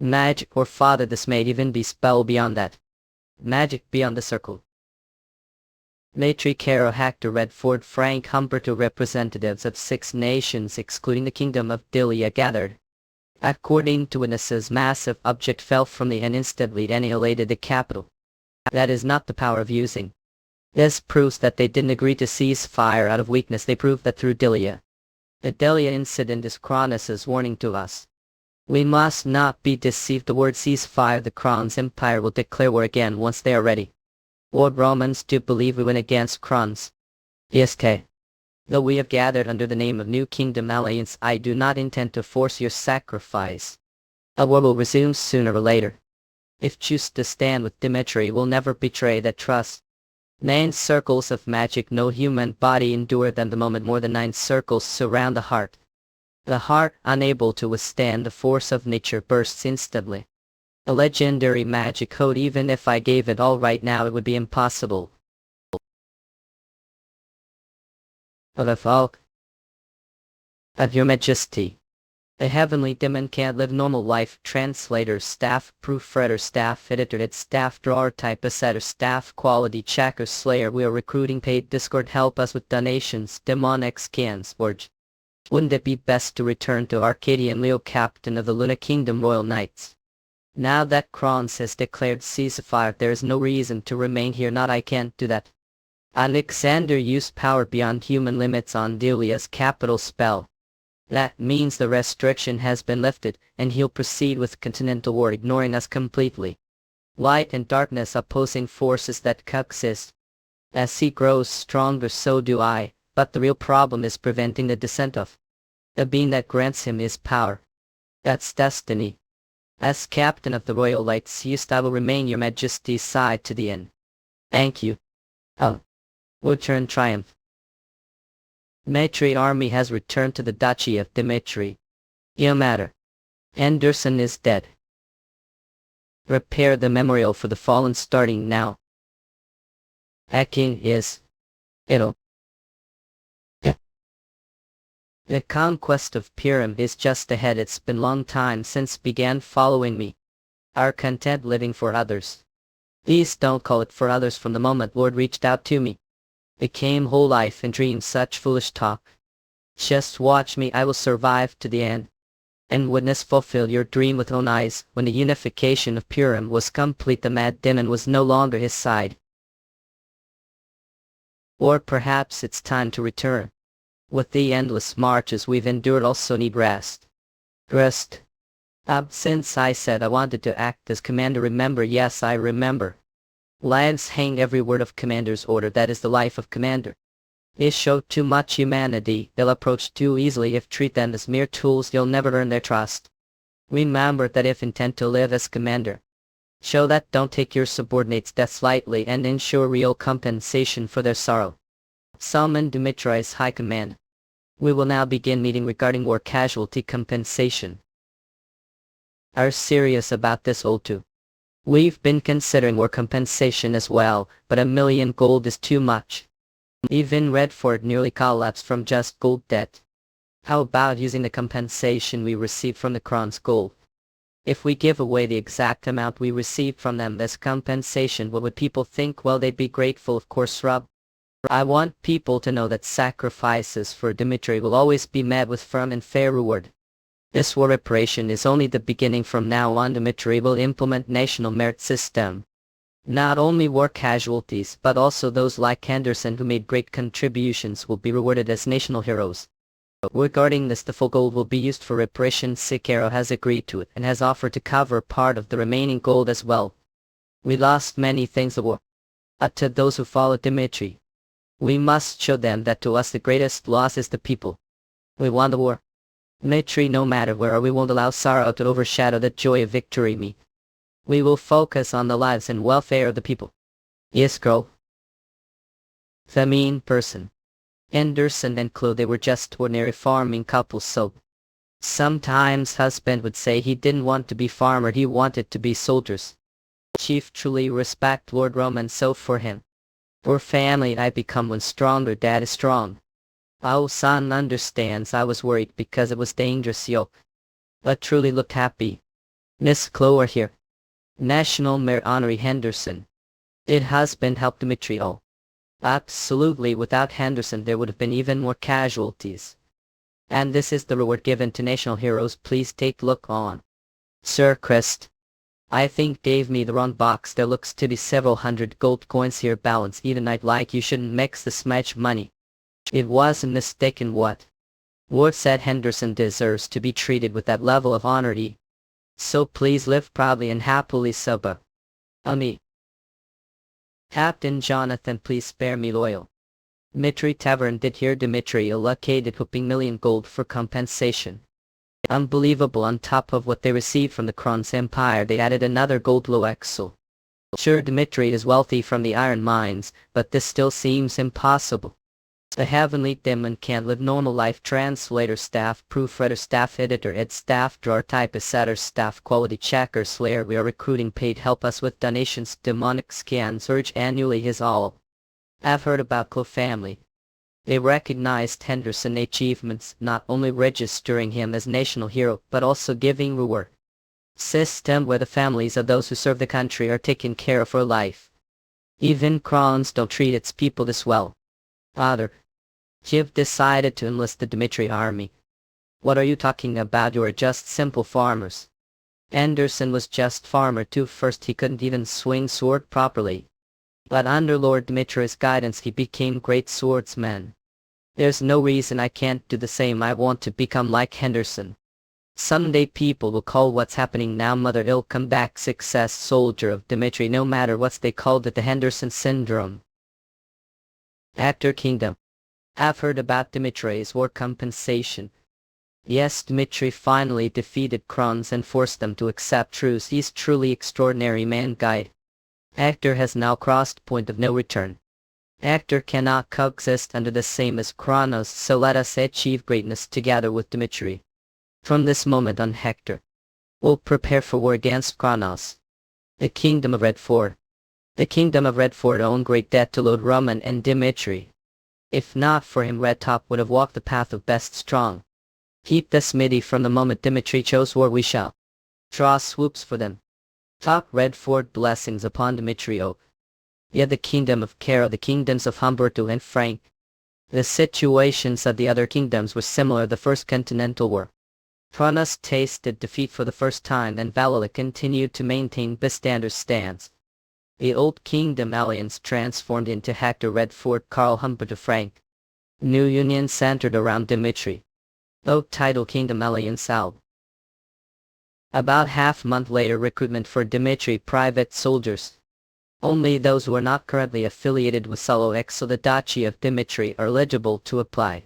Magic or father, this may even be spell beyond that. Magic beyond the circle. Dimitry, Caro, Hector, Redford, Frank, Humberto, representatives of 6 nations excluding the kingdom of Dilia gathered. According to witnesses, massive object fell from the and instantly annihilated the capital. That is not the power of using. This proves that they didn't agree to cease fire out of weakness. They proved that through Dilia. The Dilia incident is Cronus' warning to us. We must not be deceived. The word ceasefire, the Crown's empire will declare war again once they are ready. Lord Romans do believe we win against Crons. ESK. Though we have gathered under the name of New Kingdom Alliance, I do not intend to force your sacrifice. A war will resume sooner or later. If choose to stand with Dimitry, will never betray that trust. 9 circles of magic, no human body endure them. The moment more than 9 circles surround the heart. The heart, unable to withstand the force of nature, bursts instantly. A legendary magic code. Even if I gave it all right now, it would be impossible. Of your Majesty. A heavenly demon can't live normal life. Translator, staff, proofreader, staff editor, staff drawer, typesetter, staff quality checker, slayer. We are recruiting paid Discord. Help us with donations. Demonic scans. Forge. Wouldn't it be best to return to Arcadian Leo, captain of the Luna Kingdom Royal Knights? Now that Krons has declared ceasefire, there is no reason to remain here. Not I can't do that. Alexander used power beyond human limits on Delia's capital spell. That means the restriction has been lifted, and he'll proceed with continental war, ignoring us completely. Light and darkness, opposing forces that coexist. As he grows stronger, so do I, but the real problem is preventing the descent of the being that grants him his power. That's destiny. As captain of the Royal Lights, I will remain your Majesty's side to the end. Thank you. Return triumph. Dimitry army has returned to the Duchy of Dimitry. No matter. Anderson is dead. Repair the memorial for the fallen starting now. Hacking is. It'll. The conquest of Pyram is just ahead. It's been long time since began following me. Are content living for others. Please don't call it for others. From the moment Lord reached out to me, became whole life and dreams. Such foolish talk. Just watch me. I will survive to the end, and witness fulfill your dream with own eyes. When the unification of Pyram was complete, the mad demon was no longer his side. Or perhaps it's time to return. With the endless marches we've endured, also need rest. Rest. Since I said I wanted to act as commander, remember? Yes, I remember. Lads hang every word of commander's order. That is the life of commander. They show too much humanity. They'll approach too easily. If treat them as mere tools, you'll never earn their trust. Remember that if intend to live as commander, show that. Don't take your subordinates' deaths lightly, and ensure real compensation for their sorrow. Summon Dimitry's high command. We will now begin meeting regarding war casualty compensation. Are serious about this, old two? We've been considering war compensation as well, but 1 million gold is too much. Even Redford nearly collapsed from just gold debt. How about using the compensation we received from the Crown's gold? If we give away the exact amount we received from them as compensation, what would people think? Well, they'd be grateful, of course, Rob. I want people to know that sacrifices for Dimitry will always be met with firm and fair reward. This war reparation is only the beginning. From now on, Dimitry will implement national merit system. Not only war casualties, but also those like Anderson who made great contributions will be rewarded as national heroes. Regarding this, the full gold will be used for reparation. Sikero has agreed to it and has offered to cover part of the remaining gold as well. We lost many things the war. To those who follow Dimitry, we must show them that to us the greatest loss is the people. We won the war. Dimitry, no matter where, we won't allow sorrow to overshadow the joy of victory. We will focus on the lives and welfare of the people. Yes, girl. The mean person. Anderson and Chloe, they were just ordinary farming couples, so sometimes husband would say he didn't want to be farmer, he wanted to be soldiers. Chief truly respect Lord Roman, so for him, for family I become one stronger. Dad is strong. Oh, son understands I was worried because it was dangerous, yo. But truly looked happy. Miss Chloe here. National Mayor Honorary Henderson. It has been helped Dimitri. Oh, absolutely. Without Henderson there would have been even more casualties. And this is the reward given to national heroes. Please take look on. Sir Christ. I think gave me the wrong box. There looks to be several hundred gold coins here balanced. Even I'd like you shouldn't mix this much money. It wasn't mistaken what? Ward said Henderson deserves to be treated with that level of honor. So please live proudly and happily, Suba. Me. Captain Jonathan, please spare me loyal. Dimitri Tavern did hear Dimitri allocated whooping million gold for compensation. Unbelievable. On top of what they received from the Kron's Empire, they added another gold loexel. Sure, Dimitri is wealthy from the iron mines, but this still seems impossible. A heavenly demon can't live normal life. Translator, staff, proofreader, staff editor, ed staff, drawer, typist, setter, staff, quality checker, slayer. We are recruiting paid help us with donations. Demonic scans urge annually his all. I've heard about Clo family. They recognized Henderson achievements, not only registering him as national hero, but also giving reward. System where the families of those who serve the country are taken care of for life. Even Krons don't treat its people this well. Father. You've decided to enlist the Dimitri army. What are you talking about? You are just simple farmers. Henderson was just farmer too. First he couldn't even swing sword properly. But under Lord Dimitri's guidance he became great swordsman. There's no reason I can't do the same. I want to become like Henderson. Someday people will call what's happening now Mother Ill come back success soldier of Dimitri, no matter what they called it, the Henderson syndrome. Actor Kingdom. I've heard about Dimitri's war compensation. Yes, Dimitri finally defeated Krons and forced them to accept truce. He's truly extraordinary man guide. Actor has now crossed point of no return. Actor cannot coexist under the same as Kronos, so let us achieve greatness together with Dimitri. From this moment on, Hector will prepare for war against Kronos. The Kingdom of Redford. The Kingdom of Redford owed great debt to Lord Roman and Dimitri. If not for him, Red Top would have walked the path of best strong. Keep this midi from the moment Dimitri chose war we shall draw swoops for them. Top Redford blessings upon Dimitri Oak. Yet the kingdom of Kara, the kingdoms of Humberto and Frank. The situations of the other kingdoms were similar. The First Continental War. Kronos tasted defeat for the first time, and Valhalla continued to maintain bystander's stance. The Old Kingdom alliance transformed into Hector Redford, Karl Humberto Frank. New union centered around Dimitri. Old title Kingdom alliance out. About half-month later, recruitment for Dimitri private soldiers. Only those who are not currently affiliated with Solo X or the Duchy of Dimitri are eligible to apply.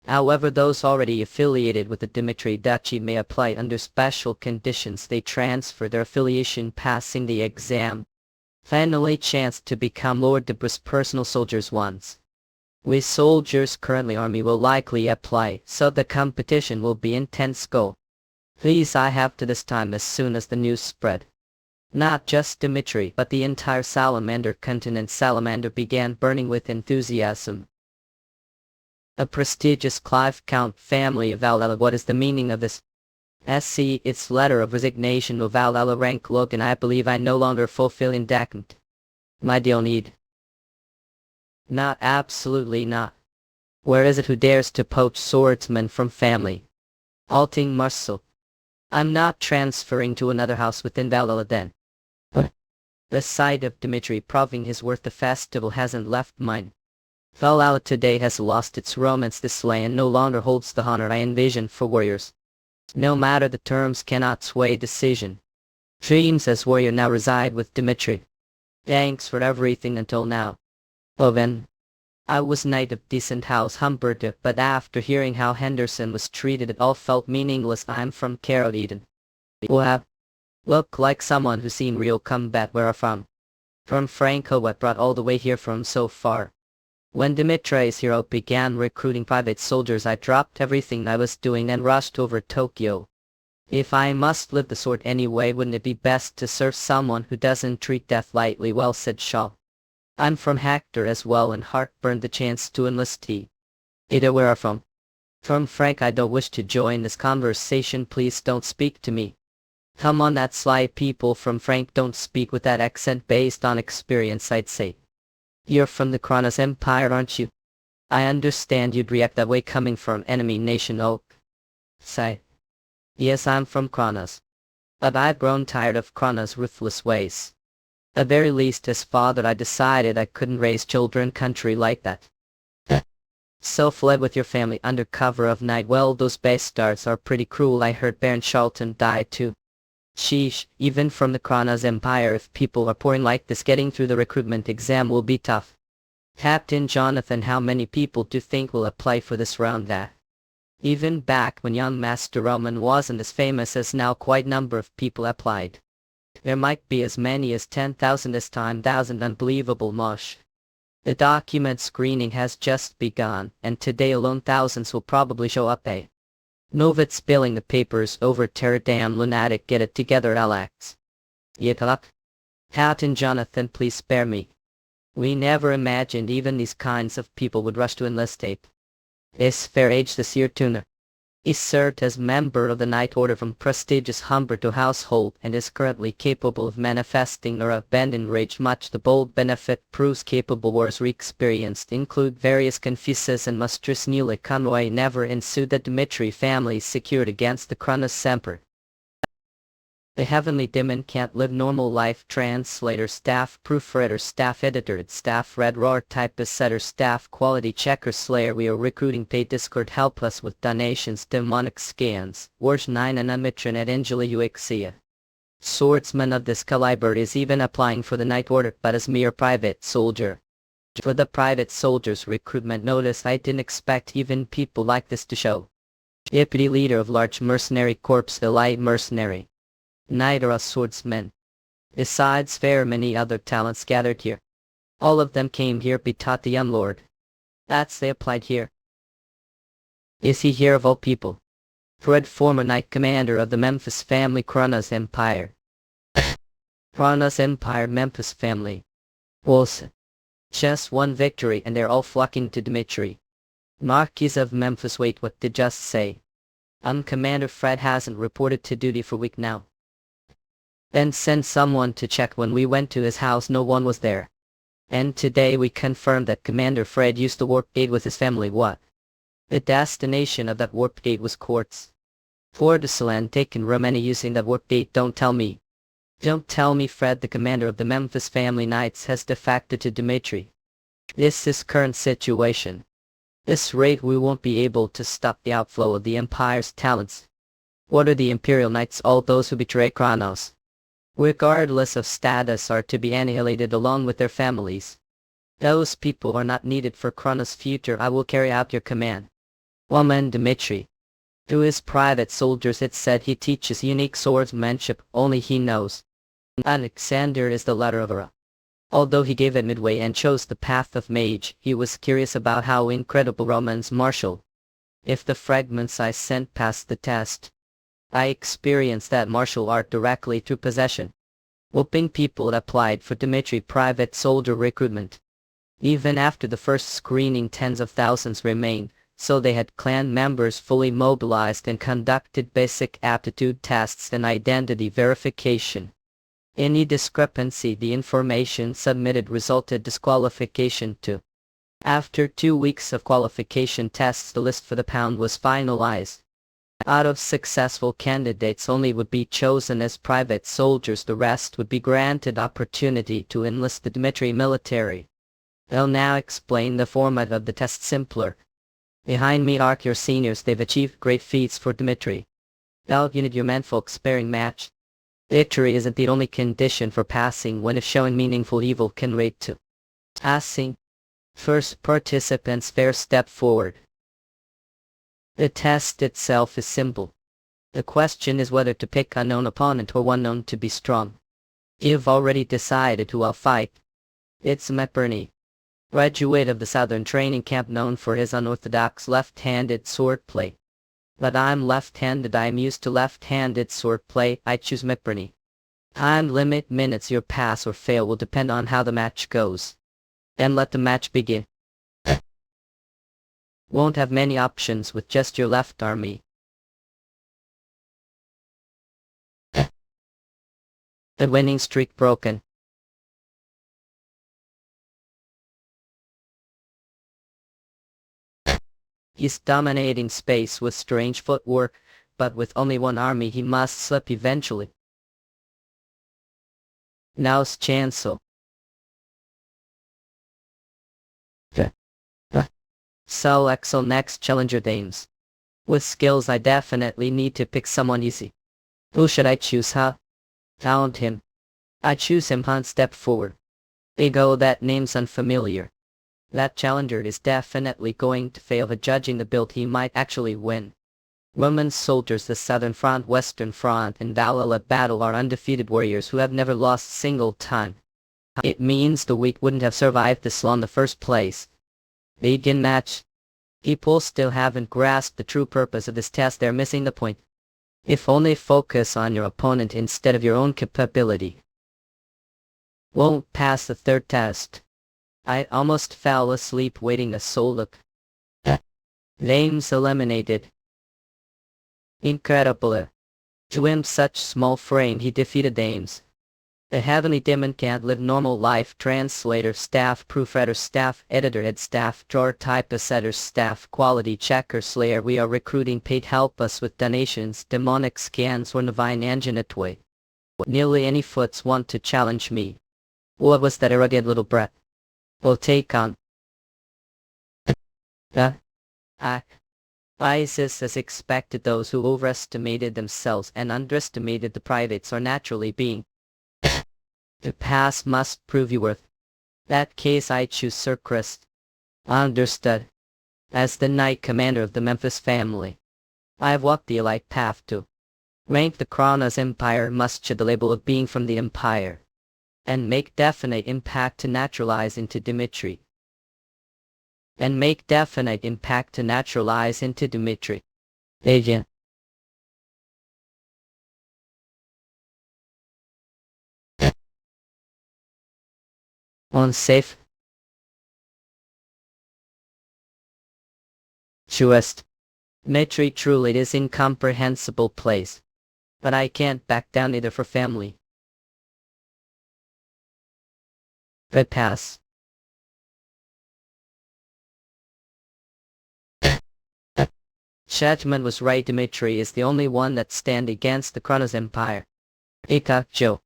However, those already affiliated with the Dimitri Duchy may apply under special conditions. They transfer their affiliation passing the exam. Finally, chance to become Lord Debra's personal soldiers once. We soldiers currently army will likely apply, so the competition will be intense. Go. Please, I have to this time as soon as the news spread. Not just Dimitri, but the entire Salamander continent. Salamander began burning with enthusiasm. A prestigious Clive Count family of Valhalla. What is the meaning of this? SC, its letter of resignation of Valhalla rank Logan. I believe I no longer fulfill indictment. My deal need. Not, absolutely not. Where is it who dares to poach swordsmen from family? Alting Marcel. I'm not transferring to another house within Valhalla then. The sight of Dimitri proving his worth, the festival hasn't left mine. Valhalla today has lost its romance. This land no longer holds the honor I envisioned for warriors. No matter the terms cannot sway decision. Dreams as warrior now reside with Dimitri. Thanks for everything until now. Oh then. I was knight of decent house Humberto, but after hearing how Henderson was treated it all felt meaningless. I'm from Carol Eden. Well, look like someone who's seen real combat. Where are from? From Franco. What brought all the way here from so far? When Dimitri's hero began recruiting private soldiers, I dropped everything I was doing and rushed over Tokyo. If I must live the sword anyway, wouldn't it be best to serve someone who doesn't treat death lightly? Well said, Shaw. I'm from Hector as well, and heartburned the chance to enlist he. Either where are from? From Frank. I don't wish to join this conversation. Please don't speak to me. Come on, that sly people from Frank don't speak with that accent based on experience, I'd say. You're from the Kronos Empire, aren't you? I understand you'd react that way coming from enemy nation. Oh. Say. Yes, I'm from Kronos. But I've grown tired of Kronos' ruthless ways. At very least as father I decided I couldn't raise children country like that. So fled with your family under cover of night. Well, those bastards are pretty cruel. I heard Baron Charlton died too. Sheesh, even from the Kronos Empire, if people are pouring like this, getting through the recruitment exam will be tough. Captain Jonathan, how many people do you think will apply for this round? That even back when young Master Roman wasn't as famous as now, quite a number of people applied. There might be as many as 10,000 this time. 1,000, unbelievable mush. The document screening has just begun, and today alone thousands will probably show up. Novit spilling the papers over. Terror, damn lunatic, get it together, Alex. Yitalak. Captain Jonathan, please spare me. We never imagined even these kinds of people would rush to enlist. Is fair age this year tuna. He served as member of the Knight Order from prestigious Humberto household and is currently capable of manifesting or abandon rage. Much the bold benefit proves capable wars re-experienced include various confuses and mustrous newly convoy never ensued. The Dimitry family secured against the Kronos Semper. The heavenly demon can't live normal life. Translator, staff proofreader, staff editor, staff red raw typist setter, staff quality checker, slayer. We are recruiting. Paid Discord, help us with donations. Demonic scans. Wars 9 and Amitron at Angela Uxia. Swordsman of this caliber is even applying for the Knight Order, but as mere private soldier. For the private soldiers recruitment notice, I didn't expect even people like this to show. Deputy leader of large mercenary corps, elite mercenary. Knight or a swordsman. Besides fair many other talents gathered here. All of them came here be taught the young lord. That's they applied here. Is he here of all people? Fred, former knight commander of the Memphis family, Kronos Empire. Kronos Empire, Memphis family. Wilson. Just one victory and they're all flocking to Dimitri. Marquis of Memphis. Wait, what did just say? Commander Fred hasn't reported to duty for a week now. Then send someone to check. When we went to his house no one was there. And today we confirmed that Commander Fred used the warp gate with his family. What? The destination of that warp gate was Quartz. Fortisland taken Romania using that warp gate. Don't tell me. Don't tell me Fred, the commander of the Memphis family knights, has defected to Dimitri. This is current situation. This rate we won't be able to stop the outflow of the Empire's talents. What are the Imperial Knights? All those who betray Kronos, regardless of status, are to be annihilated along with their families. Those people are not needed for Kronos' future. I will carry out your command. Roman Dimitry. To his private soldiers it said he teaches unique swordsmanship, only he knows. Alexander is the letter of Ra. Although he gave it midway and chose the path of mage, he was curious about how incredible Roman's martial. If the fragments I sent passed the test, I experienced that martial art directly through possession. Whooping people that applied for Dimitri private soldier recruitment. Even after the first screening, tens of thousands remained, so they had clan members fully mobilized and conducted basic aptitude tests and identity verification. Any discrepancy, the information submitted resulted disqualification too. After 2 weeks of qualification tests, the list for the pound was finalized. Out of successful candidates, only would be chosen as private soldiers. The rest would be granted opportunity to enlist the Dimitri military. I'll now explain the format of the test simpler. Behind me are your seniors. They've achieved great feats for Dimitri. Now you need your menfolk sparing match. Victory isn't the only condition for passing when if showing meaningful evil can rate to passing. First, participants fair step forward. The test itself is simple. The question is whether to pick unknown opponent or one known to be strong. You've already decided who I'll fight. It's Mepperny, graduate of the Southern Training Camp, known for his unorthodox left-handed swordplay. But I'm left-handed. I'm used to left-handed swordplay. I choose Mepperny. Time limit minutes. Your pass or fail will depend on how the match goes. Then let the match begin. Won't have many options with just your left army. The winning streak broken. He's dominating space with strange footwork, but with only one army he must slip eventually. Now's Chancel. So Excel next challenger dames. With skills I definitely need to pick someone easy. Who should I choose, huh? Found him. I choose him, huh? Step forward. Ego, that name's unfamiliar. That challenger is definitely going to fail, but judging the build he might actually win. Roman soldiers, the Southern Front, Western Front, and Valhalla battle are undefeated warriors who have never lost a single time. It means the weak wouldn't have survived this long in the first place. Begin match. People still haven't grasped the true purpose of this test. They're missing the point. If only focus on your opponent instead of your own capability. Won't pass the third test. I almost fell asleep waiting a soul look. Names eliminated. Incredible. To him such small frame he defeated Ames. The heavenly demon can't live normal life. Translator, staff, proofreader, staff, editor, head staff, drawer, typist, editor, staff, quality checker, slayer. We are recruiting paid. Help us with donations, demonic scans or divine engine it way. Nearly any foots want to challenge me. What was that arrogant little brat? Will take on. ISIS has expected. Those who overestimated themselves and underestimated the privates are naturally being. The past must prove you worth. That case I choose Sir Chris. Understood. As the Knight Commander of the Memphis family, I have walked the elite path to rank the Kronos Empire. Must shed the label of being from the Empire, and make definite impact to naturalize into Dimitri. Agent. Unsafe. Truest. Dimitri, truly it is incomprehensible place. But I can't back down either for family. Red pass. Shetman was right. Dimitri is the only one that stand against the Kronos Empire. Baek Joong-Hyuk.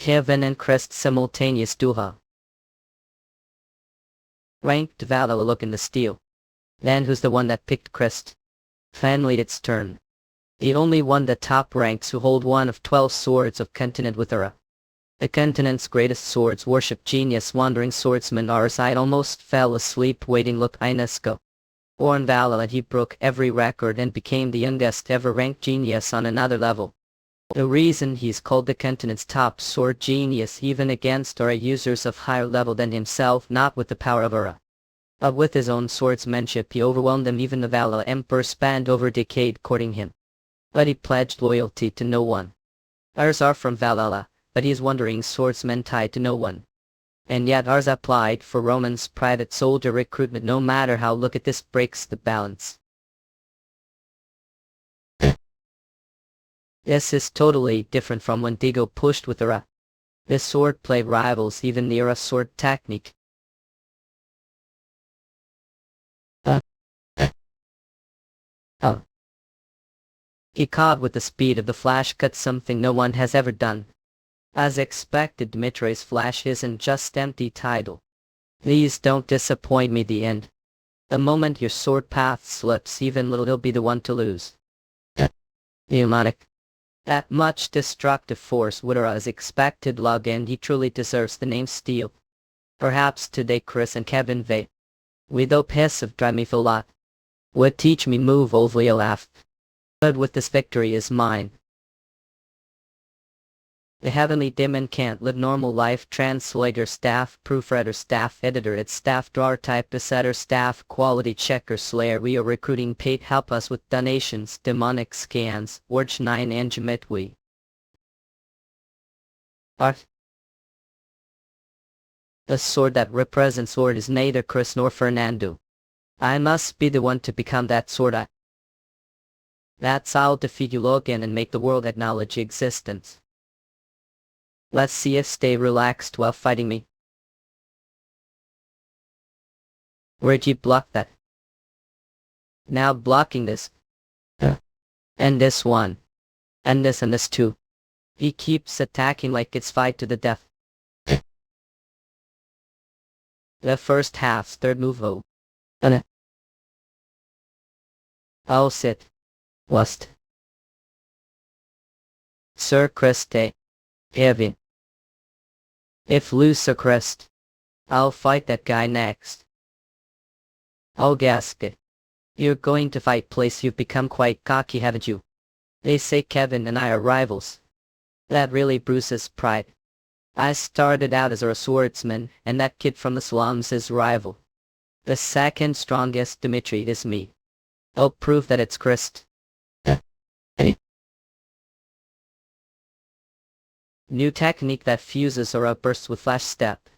Heaven and Crest simultaneous duha. Ranked Valhalla look in the steel. Then who's the one that picked Crest? Finally its turn. The only one that top ranks who hold one of 12 swords of continent with Ura. The continent's greatest swords worship genius wandering swordsman. Our side almost fell asleep waiting. Look Inesco. Born Valhalla, he broke every record and became the youngest ever ranked genius on another level. The reason he's called the continent's top sword genius even against Ura users of higher level than himself, not with the power of Ura, but with his own swordsmanship he overwhelmed them. Even the Valhalla Emperor spanned over a decade courting him, but he pledged loyalty to no one. Ours are from Valhalla, but he is wandering swordsman tied to no one. And yet ours applied for Roman's private soldier recruitment. No matter how, look at this, breaks the balance. This is totally different from when Digo pushed with Ura. This swordplay rivals even the Ura sword technique. He caught with the speed of the flash cut, something no one has ever done. As expected, Dimitri's flash isn't just empty title. Please don't disappoint me. The end. The moment your sword path slips even little, he'll be the one to lose. Pneumonic. That much destructive force with Ura is expected log, and he truly deserves the name Steel. Perhaps today Chris and Kevin Vay, with the piss of drive me feel lot, would teach me move over laugh. But with this victory is mine. The heavenly demon can't live normal life. Translator, staff, proofreader, staff, editor, its staff, drawer, typist, editor, staff, quality checker, slayer. We are recruiting paid. Help us with donations, demonic scans, Orch 9 Angemit we. Art. The sword that represents sword is neither Chris nor Fernando. I must be the one to become that sword. That's I'll defeat you again and make the world acknowledge your existence. Let's see if stay relaxed while fighting me. Where'd you block that? Now blocking this. And this one. And this too. He keeps attacking like it's fight to the death. The first half's third move. I'll sit. Wast. Sir Christe. Heavy. If lose Sir Christ, I'll fight that guy next. I'll gasp it. You're going to fight place, you've become quite cocky, haven't you? They say Kevin and I are rivals. That really bruises pride. I started out as a swordsman, and that kid from the slums is rival. The second strongest Dimitri is me. I'll prove that it's Christ. New technique that fuses or outbursts with flash step.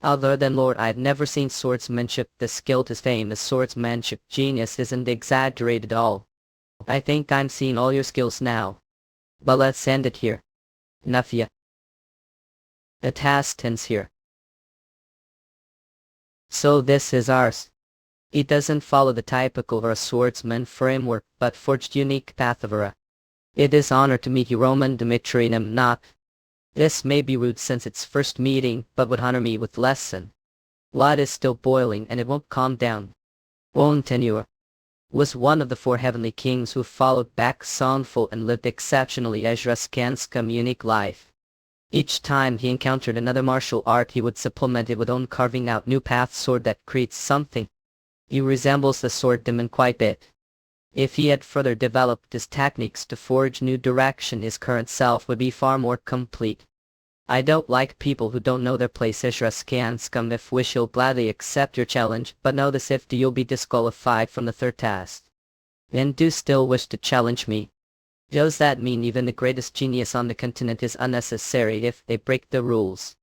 Other than Lord, I've never seen swordsmanship this skilled as famous swordsmanship genius isn't exaggerated at all. I think I'm seeing all your skills now. But let's end it here. Nafia. The task ends here. So this is ours. It doesn't follow the typical a swordsman framework, but forged unique path of a. It is honor to meet you, Roman Dimitry, and I'm not. This may be rude since it's first meeting, but would honor me with lesson. Blood is still boiling and it won't calm down. Won't tenure. Was one of the 4 heavenly kings who followed Baek Joong-Hyuk and lived exceptionally Ezra's unique life. Each time he encountered another martial art, he would supplement it with own carving out new path sword that creates something. He resembles the sword demon quite a bit. If he had further developed his techniques to forge new direction, his current self would be far more complete. I don't like people who don't know their place. Ezra's if wish you'll gladly accept your challenge, but know this, if you'll be disqualified from the third task. And do still wish to challenge me. Does that mean even the greatest genius on the continent is unnecessary if they break the rules?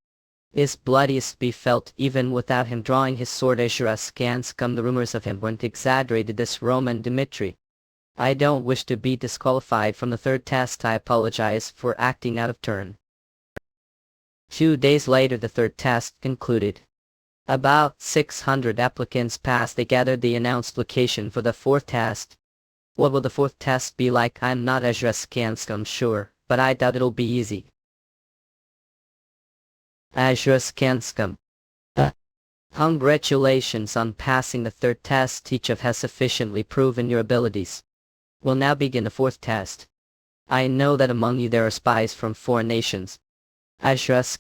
His bloodiest be felt even without him drawing his sword. Ezra's the rumors of him weren't exaggerated. This Roman Dimitry. I don't wish to be disqualified from the third test. I apologize for acting out of turn. 2 days later the third test concluded. About 600 applicants passed. They gathered the announced location for the fourth test. What will the fourth test be like? I'm not Ezra's sure, but I doubt it'll be easy. Ezra's Congratulations on passing the third test. Each of has sufficiently proven your abilities. We'll now begin the fourth test. I know that among you there are spies from foreign nations. Ezra's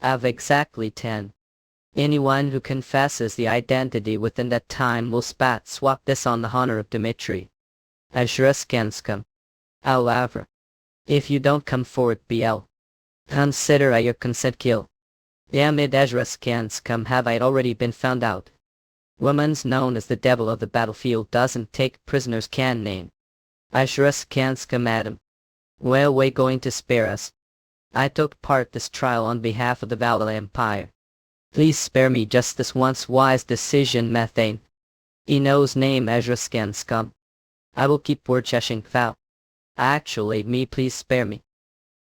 I've exactly 10. Anyone who confesses the identity within that time will swap this on the honor of Dimitri. Ezra's However, if you don't come forward, BL. Consider your consent kill. Damn it, Ezra's have I already been found out. Woman's known as the devil of the battlefield, doesn't take prisoners, can name. Ezra's madam. Well, we going to spare us. I took part this trial on behalf of the Valhalla Empire. Please spare me just this once. Wise decision, methane. He knows name Ezra's I will keep word cheshing foul. Actually, me, please spare me.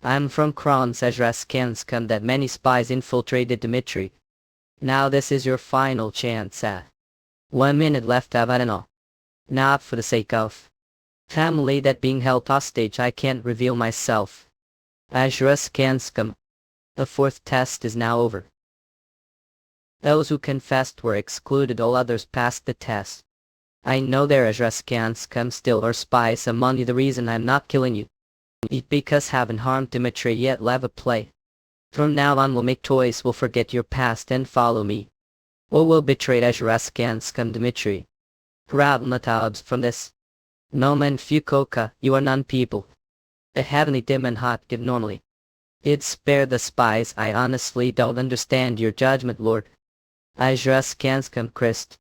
I'm from Kron's Ezra's that many spies infiltrated Dimitri. Now this is your final chance. 1 minute left, I don't know. Not for the sake of family that being held hostage, I can't reveal myself. Ezra's The fourth test is now over. Those who confessed were excluded, all others passed the test. I know there Ezra's still are spies among you. The reason I'm not killing you is because haven't harmed Dimitri yet. Leva play. From now on we'll make choice, we'll forget your past and follow me. Or we'll betray Ezra's Dimitri. Proud Matabs from this. Nomen Fukuoka, you are non-people. The heavenly dim and hot give normally. It'd spare the spies. I honestly don't understand your judgment, Lord. Ezra's Christ.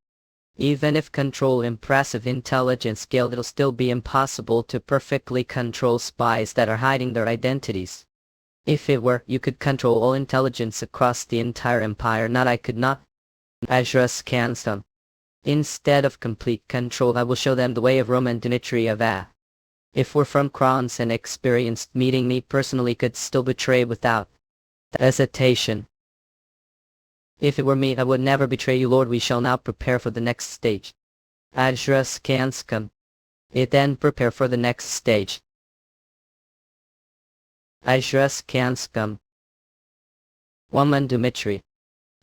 Even if control impressive intelligence scale, it'll still be impossible to perfectly control spies that are hiding their identities. If it were, you could control all intelligence across the entire empire, not I could not. Azra's Kansam. Instead of complete control, I will show them the way of Roman Dimitry of A. If we're from Krons and experienced, meeting me personally could still betray without hesitation. If it were me, I would never betray you, Lord. We shall now prepare for the next stage. Azra's Kansam. It then prepare for the next stage. Azra's Kansam. Roman Dimitry.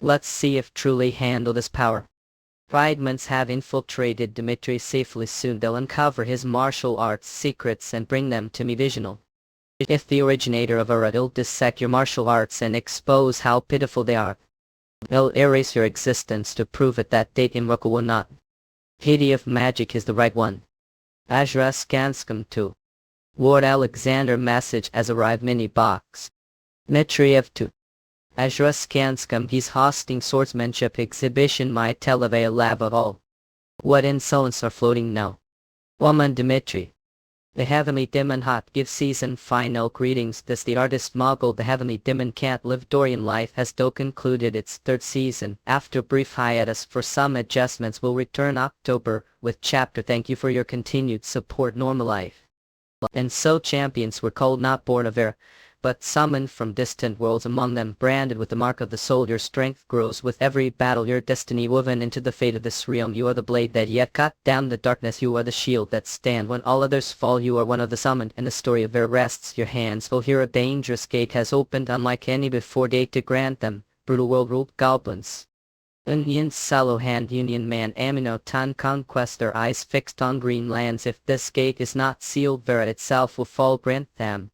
Let's see if truly handle this power. Friedmans have infiltrated Dimitry safely. Soon they'll uncover his martial arts secrets and bring them to me visional. If the originator of Arad will dissect your martial arts and expose how pitiful they are, they'll erase your existence to prove it that date Imroku will not. Hidi of magic is the right one. Azra Skanskum 2. Lord Alexander message has arrived mini box. Mitriev 2. Azra Skanskum, he's hosting swordsmanship exhibition. My televay lab of all. What insolence are floating now? Roman Dimitry. The Heavenly Demon Hot give season final greetings. This the artist Mogul. The Heavenly Demon Can't Live Dorian Life has though concluded its third season. After brief hiatus for some adjustments will return October with chapter. Thank you for your continued support. Normal life. And so champions were called, not born of air, but summoned from distant worlds. Among them branded with the mark of the soul. Your strength grows with every battle, your destiny woven into the fate of this realm. You are the blade that yet cut down the darkness. You are the shield that stand when all others fall. You are one of the summoned, and the story of their rests your hands. Will hear a dangerous gate has opened, unlike any before date to grant them. Brutal world ruled goblins. Union Salo Hand Union Man Amino Tan Conquest, their eyes fixed on green lands. If this gate is not sealed, Vera itself will fall. Grant them.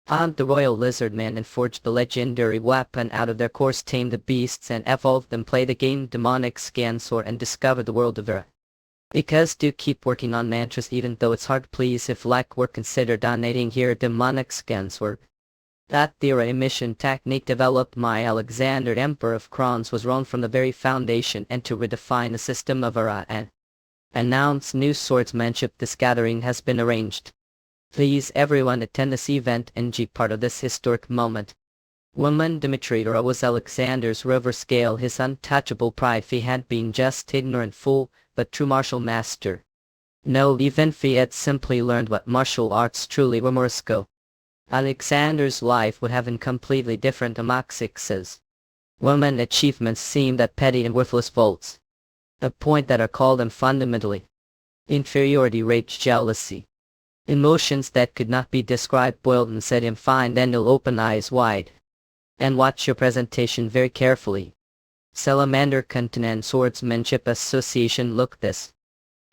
On the royal lizard man and forged the legendary weapon out of their course, tame the beasts and evolve them. Play the game demonic scan sword and discover the world of Vera. Because do keep working on mantras even though it's hard. Please, if like were consider donating here. Demonic scan sword. That theory emission technique developed by Alexander Emperor of Krons was wrong from the very foundation, and to redefine the system of Vera and announce new swordsmanship, this gathering has been arranged. Please everyone attend this event and be part of this historic moment. Roman Dimitry was Alexander's river scale, his untouchable pride. He had been just ignorant fool, but true martial master. No, even he had simply learned what martial arts truly were. Morisco. Alexander's life would have been completely different. Amoxic says. Roman achievements seemed that petty and worthless faults. A point that are called them fundamentally. Inferiority, rage, jealousy. Emotions that could not be described boiled and set him fine. Then he'll open eyes wide. And watch your presentation very carefully. Salamander Continent Swordsmanship Association. Look this.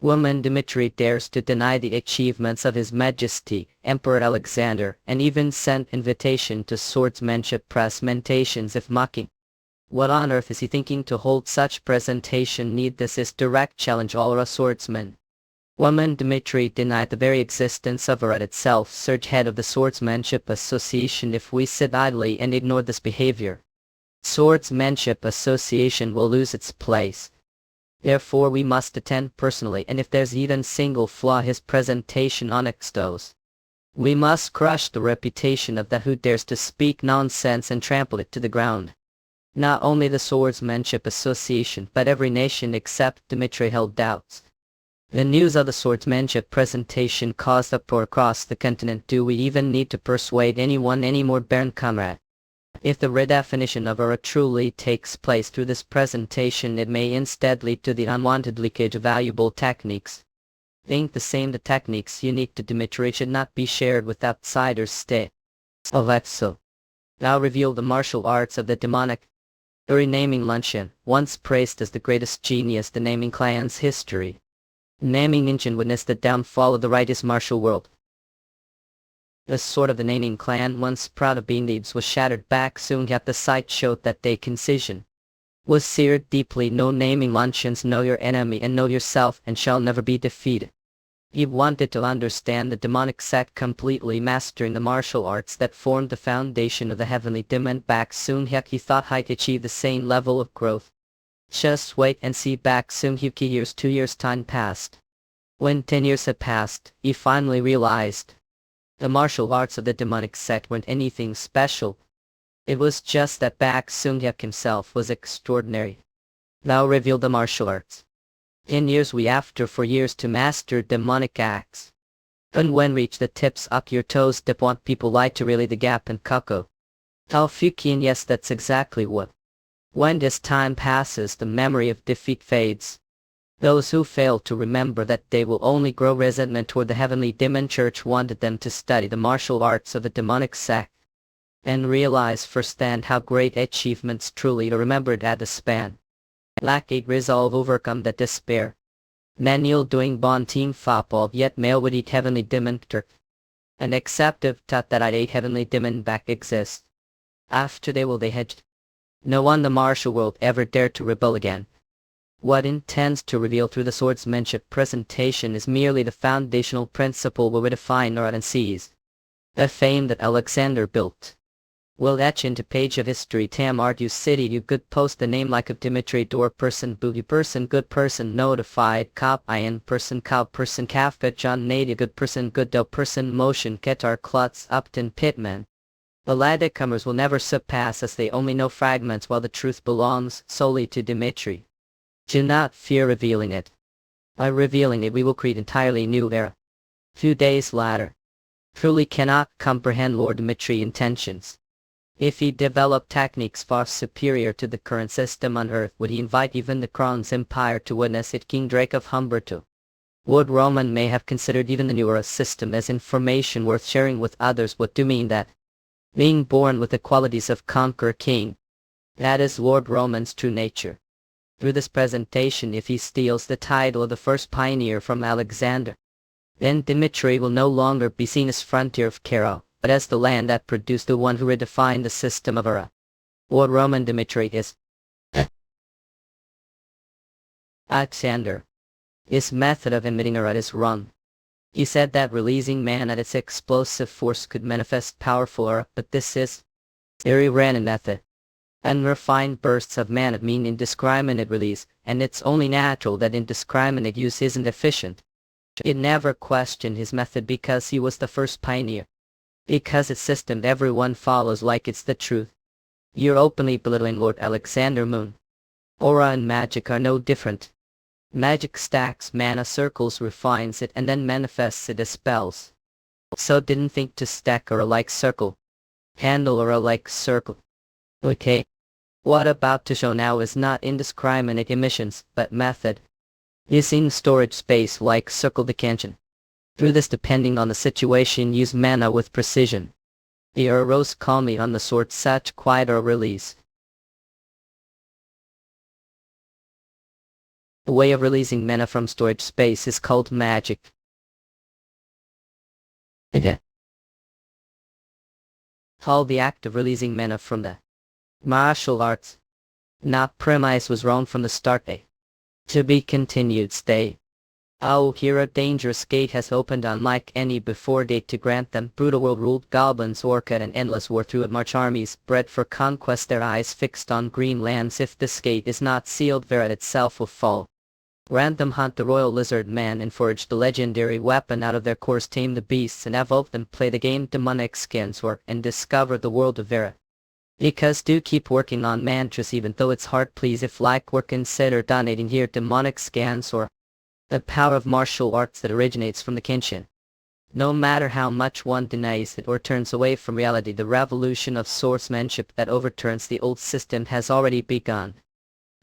Roman Dimitry dares to deny the achievements of His Majesty, Emperor Alexander, and even sent invitation to swordsmanship presentations if mocking. What on earth is he thinking to hold such presentation? Need this is direct challenge all a swordsman. Roman Dimitry denied the very existence of Arad itself. Surge head of the Swordsmanship Association. If we sit idly and ignore this behavior, Swordsmanship Association will lose its place. Therefore we must attend personally, and if there's even single flaw his presentation unexposed, we must crush the reputation of that who dares to speak nonsense and trample it to the ground. Not only the Swordsmanship Association, but every nation except Dimitry held doubts. The news of the swordsmanship presentation caused uproar across the continent. Do we even need to persuade anyone anymore, Baron Comrade? If the redefinition of Ara truly takes place through this presentation, it may instead lead to the unwanted leakage of valuable techniques. Think the same, the techniques unique to Dimitry should not be shared with outsiders. Stay. Alexo. Now reveal the martial arts of the demonic. The renaming luncheon, once praised as the greatest genius the naming clan's history. Naming engine witnessed the downfall of the righteous martial world. The sword of the naming clan, once proud of being thieves, was shattered. Baek Joong-Hyuk, the sight showed that day concision was seared deeply. No naming luncheons. Know your enemy and know yourself, and shall never be defeated. He wanted to understand the demonic sect completely, mastering the martial arts that formed the foundation of the heavenly demon. Baek Joong-Hyuk, he thought he'd achieve the same level of growth Just wait and see. Baek Joong-Hyuk. Years 2 years time passed. When 10 years had passed, he finally realized the martial arts of the demonic sect weren't anything special. It was just that Baek Joong-Hyuk himself was extraordinary. Thou revealed the martial arts. In years we after for years to master demonic acts. And when reach the tips up your toes dip want people like to really the gap and cuckoo. How fucking yes, that's exactly what. When this time passes the memory of defeat fades. Those who fail to remember that day will only grow resentment toward the heavenly demon church wanted them to study the martial arts of the demonic sect. And realize firsthand how great achievements truly are remembered at the span. Lack a resolve overcome the despair. Manual doing bon team football yet male would eat heavenly demon turk. An acceptive thought that I'd ate heavenly demon back exists. After they will they hedged. No one the martial world ever dared to rebel again. What intends to reveal through the swordsmanship presentation is merely the foundational principle we define art and seize. The fame that Alexander built will etch into page of history. Tam art you city you good post the name like of Dimitry door person booty person good person notified cop iron person cow person kafka John native good person good dope person motion ketar klutz upton pitman. The latecomers will never surpass us, they only know fragments while the truth belongs solely to Dimitry. Do not fear revealing it. By revealing it we will create entirely new era. Few days later. Truly cannot comprehend Lord Dimitry's intentions. If he developed techniques far superior to the current system on earth, would he invite even the Crown's empire to witness it? King Drake of Humberto. Would Roman may have considered even the newer system as information worth sharing with others? What do mean that? Being born with the qualities of conqueror king. That is Lord Roman's true nature. Through this presentation if he steals the title of the first pioneer from Alexander, then Dimitry will no longer be seen as frontier of Karo, but as the land that produced the one who redefined the system of era. Lord Roman Dimitry is Alexander. His method of emitting era is wrong. He said that releasing man at its explosive force could manifest powerful aura, but this is very random method. Unrefined bursts of mana mean indiscriminate release, and it's only natural that indiscriminate use isn't efficient. It never questioned his method because he was the first pioneer. Because its system everyone follows like it's the truth. You're openly belittling Lord Alexander Moon. Aura and magic are no different. Magic stacks mana circles, refines it, and then manifests it as spells. So didn't think to stack aura like circle. Handle aura like circle. Okay. What about to show now is not indiscriminate emissions, but method. Using storage space like circle decantion. Through this depending on the situation use mana with precision. The aura rose calmly on the sword such quiet aura release. The way of releasing mana from storage space is called magic. Called the act of releasing mana from the martial arts. Not premise was wrong from the start. To be continued. Stay. Oh, here a dangerous gate has opened unlike any before date to grant them brutal world ruled goblins orchid and endless war through it march armies bred for conquest their eyes fixed on green lands. If this gate is not sealed Verit itself will fall. Random hunt the royal lizard man and forge the legendary weapon out of their cores, tame the beasts and evolve them, play the game demonic skins work and discover the world of Verit. Because do keep working on mantras even though it's hard, please if like work consider donating here demonic scans or the power of martial arts that originates from the Kenshin. No matter how much one denies it or turns away from reality, the revolution of swordsmanship that overturns the old system has already begun.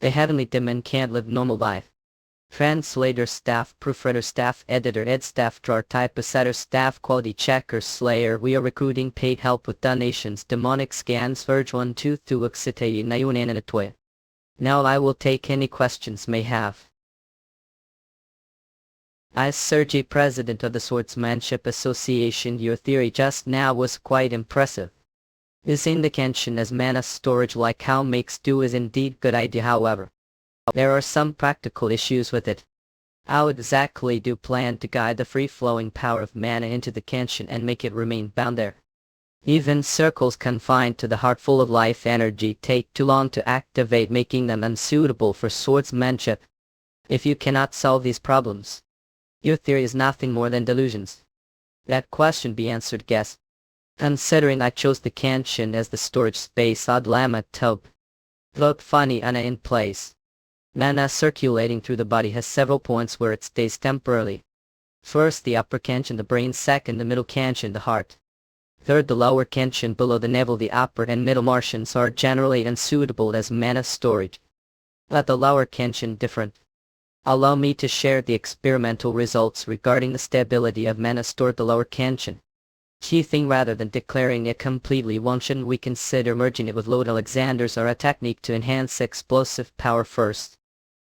The heavenly demon can't live normal life. Translator staff, proofreader staff, editor, ed staff, drawer, typesetter staff, quality checker, slayer. We are recruiting paid help with donations. Demonic scans, verge 1 2 thuaksitayi nayunananatoya. Now I will take any questions may have. As Sergei, president of the Swordsmanship Association, your theory just now was quite impressive. Using the Kenshin as mana storage like how makes do is indeed good idea, however. There are some practical issues with it. How exactly do you plan to guide the free-flowing power of mana into the Kenshin and make it remain bound there? Even circles confined to the heart full of life energy take too long to activate, making them unsuitable for swordsmanship. If you cannot solve these problems, your theory is nothing more than delusions. That question be answered, guess. Considering I chose the Kenshin as the storage space, I'd llama tub. Look funny Anna in place. Mana circulating through the body has several points where it stays temporarily. First the upper Kenshin, the brain; second the middle Kenshin, the heart; third the lower Kenshin below the navel. The upper and middle Martians are generally unsuitable as mana storage, but the lower Kenshin different. Allow me to share the experimental results regarding the stability of mana stored the lower Kenshin. Key thing, rather than declaring it completely one, shouldn't we consider merging it with load Alexanders or a technique to enhance explosive power first?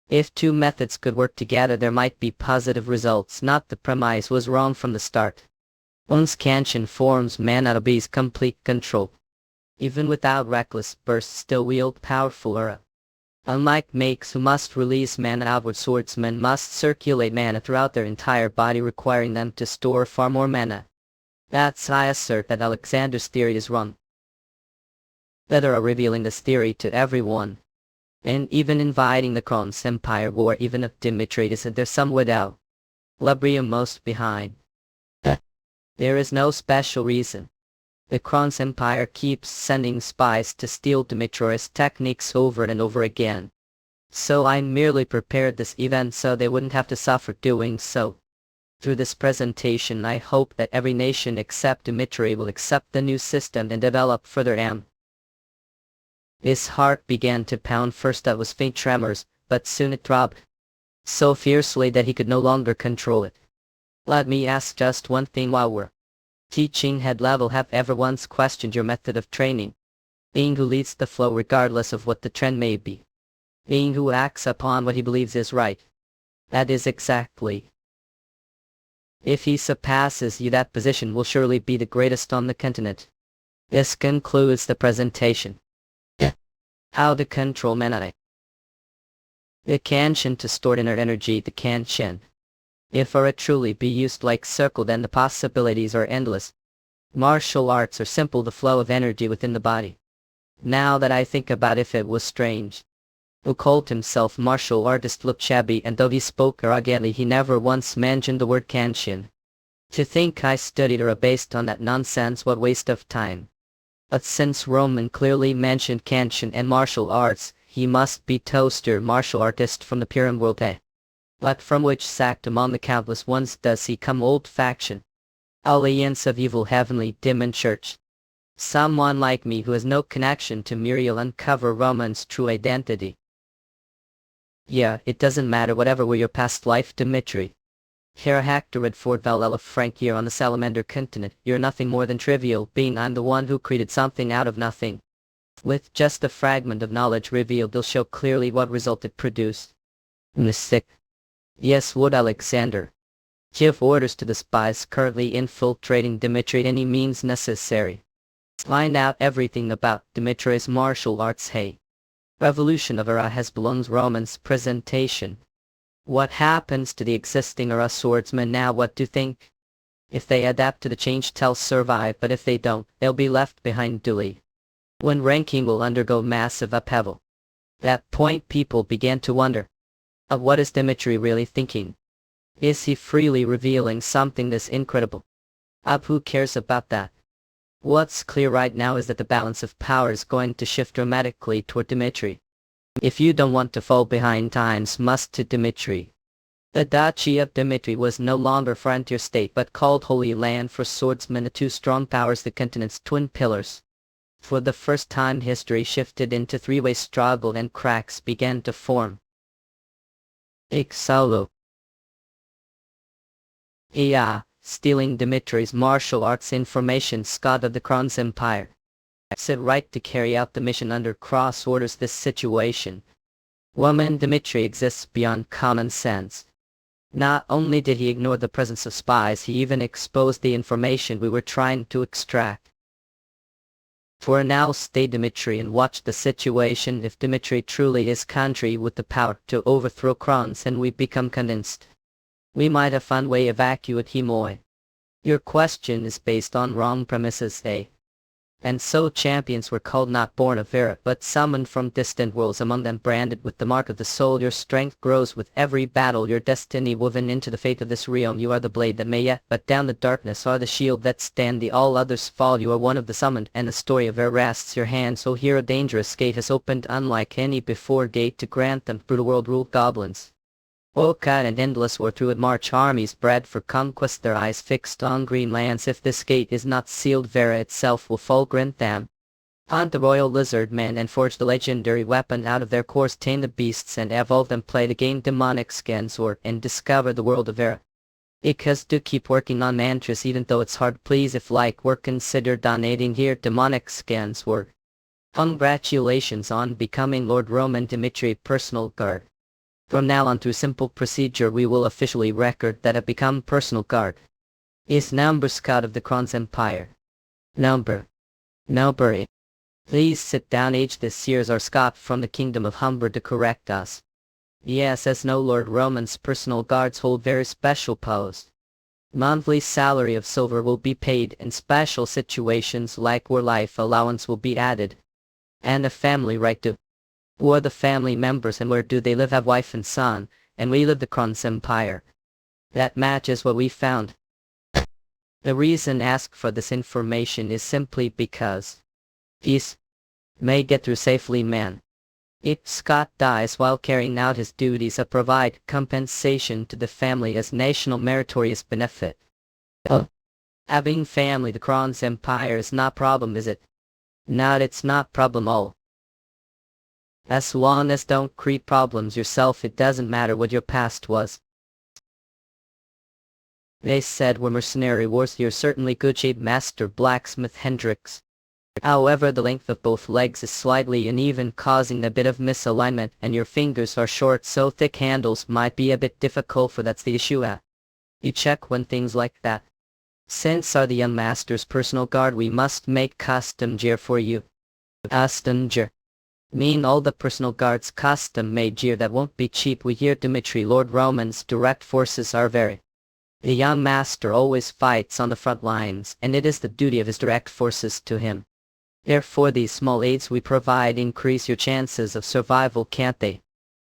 If two methods could work together, there might be positive results. Not the premise was wrong from the start. Once Kenshin forms, mana obeys complete control. Even without reckless bursts, still wield powerful aura. Unlike makes, who must release mana outward, swordsmen must circulate mana throughout their entire body, requiring them to store far more mana. That's I assert that Alexander's theory is wrong. Better are revealing this theory to everyone, and even inviting the Crown's Empire war, even if Dimitri isn't there somewhere out. Labria most behind. There is no special reason. The Crown's Empire keeps sending spies to steal Dimitri's techniques over and over again. So I merely prepared this event so they wouldn't have to suffer doing so. Through this presentation, I hope that every nation except Dimitri will accept the new system and develop further. His heart began to pound. First it was faint tremors, but soon it throbbed so fiercely that he could no longer control it. Let me ask just one thing while we're teaching head level. Have ever once questioned your method of training? Being who leads the flow regardless of what the trend may be. Being who acts upon what he believes is right. That is exactly. If he surpasses you, that position will surely be the greatest on the continent. This concludes the presentation. How to control mana. The Kenshin to store inner energy. The Kenshin, if aura truly be used like circle, then the possibilities are endless. Martial arts are simple, the flow of energy within the body. Now that I think about it, if it was strange, who called himself martial artist, looked shabby, and though he spoke arrogantly, he never once mentioned the word Kenshin. To think I studied aura based on that nonsense, what waste of time. But since Roman clearly mentioned Kenshin and martial arts, he must be toaster martial artist from the Pyramid world. But from which sect among the countless ones does he come? Old faction, alliance of evil, heavenly demon church. Someone like me who has no connection to Muriel uncover Roman's true identity. Yeah, it doesn't matter whatever were your past life, Dimitri. Here Hector Redford Valella Frank here on the Salamander continent, you're nothing more than trivial being. I'm the one who created something out of nothing. With just a fragment of knowledge revealed, they'll show clearly what result it produced. Mystic. Yes, would Alexander give orders to the spies currently infiltrating Dimitri any means necessary. Find out everything about Dimitri's martial arts. Hey. Revolution of Era has belonged Roman's presentation. What happens to the existing Era swordsmen now? What do you think? If they adapt to the change, they'll survive, but if they don't, they'll be left behind duly. When ranking will undergo massive upheaval. That point people began to wonder. What is Dimitri really thinking? Is he freely revealing something this incredible? Who cares about that? What's clear right now is that the balance of power is going to shift dramatically toward Dimitri. If you don't want to fall behind, times must to Dimitri. The Duchy of Dimitri was no longer frontier state but called Holy Land for swordsmen, the two strong powers, the continent's twin pillars. For the first time history shifted into three-way struggle and cracks began to form. Solo. Stealing Dimitri's martial arts information. Scott of the Crown's Empire. Sit right to carry out the mission under cross orders. This situation. Woman Dimitri exists beyond common sense. Not only did he ignore the presence of spies, he even exposed the information we were trying to extract. For now, stay Dimitri and watch the situation. If Dimitri truly is country with the power to overthrow crowns, and we become convinced, we might have found way evacuate him. Your question is based on wrong premises. And so champions were called, not born of Vera, but summoned from distant worlds, among them branded with the mark of the soul. Your strength grows with every battle, your destiny woven into the fate of this realm. You are the blade that may yet but down the darkness, are the shield that stand the all others fall. You are one of the summoned, and the story of Vera rests your hand. So here a dangerous gate has opened, unlike any before gate, to grant them through the world ruled goblins. Woke out and endless war, through it march armies bred for conquest, their eyes fixed on green lands. If this gate is not sealed, Vera itself will fall. Grant them hunt the royal lizard men and forge the legendary weapon out of their cores, tame the beasts and evolve them, play the game demonic scans or and discover the world of Vera. Because do keep working on mantras even though it's hard. Please, if like work, consider donating here. Demonic scans work. Congratulations on becoming Lord Roman Dimitry personal guard. From now on, through simple procedure, we will officially record that have become personal guard. Is number scout of the Kron's Empire. Number 8. Please sit down. Age this year's our Scot from the kingdom of Humber to correct us. Yes, as no Lord Roman's personal guards hold very special post. Monthly salary of silver will be paid, and special situations like war life allowance will be added. And a family right to. Who are the family members and where do they live? Have wife and son, and we live the Kron's Empire. That matches what we found. The reason asked for this information is simply because peace may get through safely, man. If Scott dies while carrying out his duties, provide compensation to the family as national meritorious benefit. Having family the Kron's Empire is not problem, is it? Not, it's not problem all. As long as don't create problems yourself, it doesn't matter what your past was. They said we're mercenary wars. You're certainly good shape, Master Blacksmith Hendricks. However, the length of both legs is slightly uneven, causing a bit of misalignment, and your fingers are short, so thick handles might be a bit difficult for that's the issue. You check when things like that. Since are the young master's personal guard, we must make custom gear for you. Custom gear. Mean all the personal guards custom made gear that won't be cheap. We hear Dimitri, Lord Roman's direct forces are very. The young master always fights on the front lines, and it is the duty of his direct forces to him. Therefore these small aids we provide increase your chances of survival, can't they?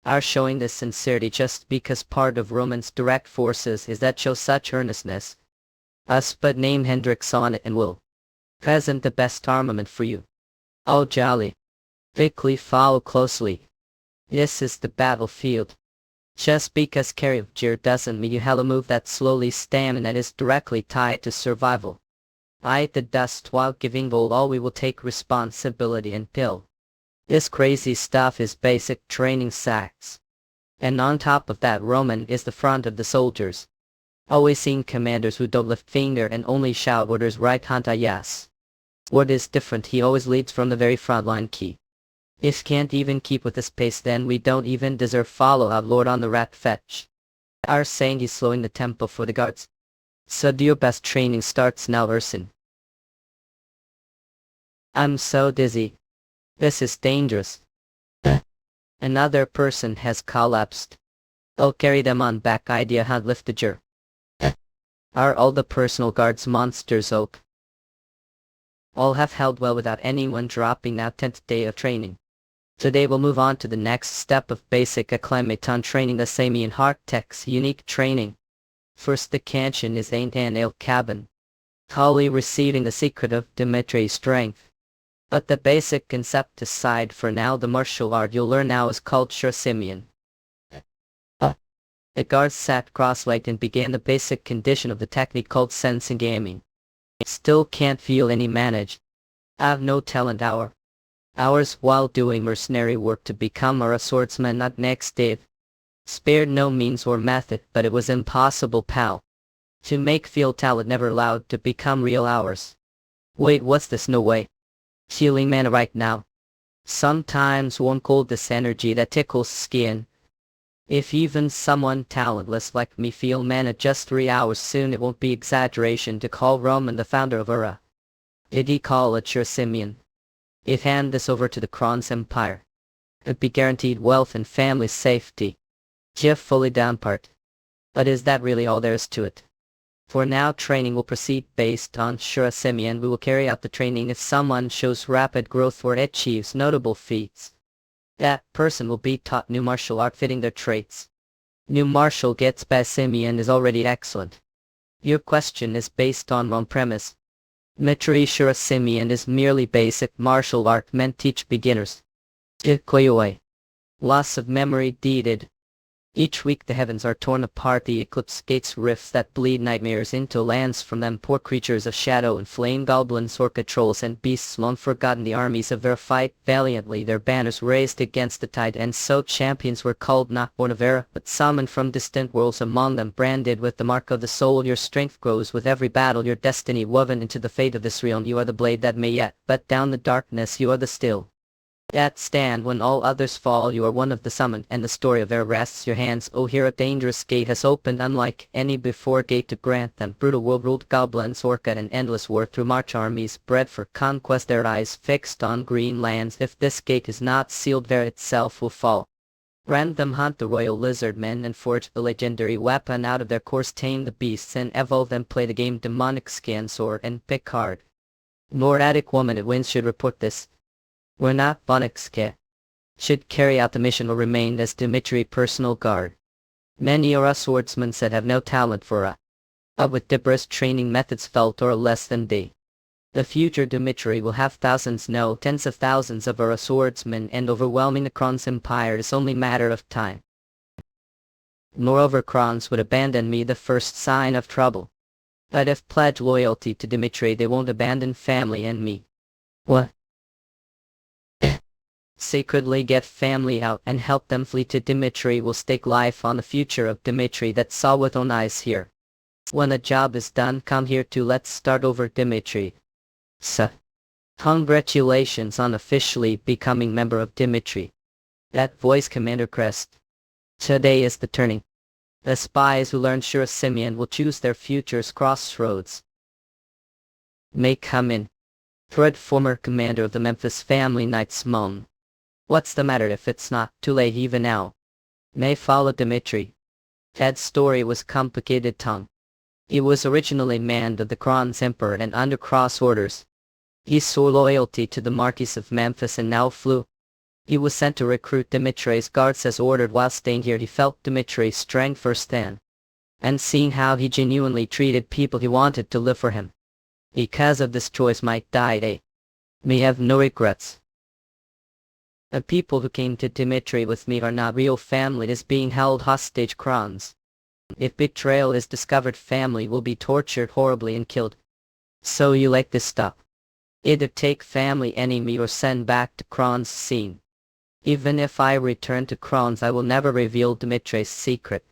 Are showing this sincerity just because part of Roman's direct forces is that show such earnestness. Us but name Hendricks on it and we'll present the best armament for you. Oh jolly. Quickly follow closely. This is the battlefield. Just because carry of gear doesn't mean you have a move that slowly stamina is directly tied to survival. Bite the dust while giving all we will take responsibility until. This crazy stuff is basic training sacks. And on top of that, Roman is the front of the soldiers. Always seen commanders who don't lift finger and only shout orders, right Hunter? Yes. What is different, he always leads from the very front line key. If can't even keep with this pace, then we don't even deserve follow our lord on the rat fetch. Are saying he's slowing the tempo for the guards. So do your best, training starts now, Urson. I'm so dizzy. This is dangerous. Another person has collapsed. I'll carry them on back. Idea how lift the jar. Are all the personal guards monsters oak? All have held well without anyone dropping out. 10th day of training. Today we'll move on to the next step of basic acclimaton training, the Samian Heart Tech's unique training. First, the canyon is ain't an ale cabin. Holly receiving the secret of Dimitri's strength. But the basic concept aside for now, the martial art you'll learn now is called Samian. The guards sat cross-legged and began the basic condition of the technique called sensing gaming. Still can't feel any manage. Have no talent hours while doing mercenary work to become a swordsman, not next day. Spared no means or method, but it was impossible, pal. To make feel talent never allowed to become real hours. Wait, what's this? No way. Feeling mana right now. Sometimes one cold this energy that tickles skin. If even someone talentless like me feel mana just 3 hours soon, it won't be exaggeration to call Roman the founder of Ura. Did he call it Simian? If hand this over to the Kron's Empire, it'd be guaranteed wealth and family safety. Jeff fully down part. But is that really all there is to it? For now, training will proceed based on Shurasimi, and we will carry out the training if someone shows rapid growth or achieves notable feats. That person will be taught new martial art fitting their traits. New martial gets Basimi and is already excellent. Your question is based on wrong premise. Dimitry Shurasimi and is merely basic martial art meant teach beginners. Ikoyoi. Loss of memory deeded. Each week the heavens are torn apart, the eclipse gates rifts that bleed nightmares into lands from them, poor creatures of shadow and flame, goblins, orca, trolls and beasts long forgotten, the armies of Vera fight valiantly, their banners raised against the tide, and so champions were called, not born of Vera, but summoned from distant worlds, among them branded with the mark of the soul. Your strength grows with every battle, your destiny woven into the fate of this realm. You are the blade that may yet let down the darkness, you are the still that stand when all others fall, you are one of the summoned, and the story of air rests your hands. Oh, here a dangerous gate has opened, unlike any before, gate to grant them brutal world ruled goblins, orca and endless war through march armies bred for conquest, their eyes fixed on green lands. If this gate is not sealed, Vera itself will fall. Random hunt the royal lizard men and forge the legendary weapon out of their course, tame the beasts and evolve them, play the game demonic skin sword and pick hard. Nor Attic woman at wins should report this. We're not Bonixke. Should carry out the mission or remain as Dimitri personal guard. Many are us swordsmen said have no talent for with Deborah's training methods felt or less than D. The future Dimitri will have thousands, no tens of thousands of our swordsmen, and overwhelming the Kron's empire is only matter of time. Moreover, Krons would abandon me the first sign of trouble. But if pledge loyalty to Dimitri, they won't abandon family and me. What? Secretly get family out and help them flee to Dimitri. Will stake life on the future of Dimitri that saw with own eyes here. When the job is done, come here too, let's start over Dimitri. Congratulations on officially becoming member of Dimitri. That voice Commander Crest. Today is the turning. The spies who learn Shurasimi will choose their future's crossroads. May come in. Fred, former commander of the Memphis family Knights, moan. What's the matter if it's not too late even now? May follow Dimitri. Ted's story was complicated tongue. He was originally manned of the Kron's emperor and under cross orders. He swore loyalty to the Marquis of Memphis and now flew. He was sent to recruit Dimitri's guards as ordered. While staying here he felt Dimitri's strength firsthand. And seeing how he genuinely treated people, he wanted to live for him. Because of this choice might die, may have no regrets. The people who came to Dimitri with me are not real family, it is being held hostage Krons. If betrayal is discovered, family will be tortured horribly and killed. So you like this stuff? Either take family enemy or send back to Kron's scene. Even if I return to Kron's, I will never reveal Dimitri's secret.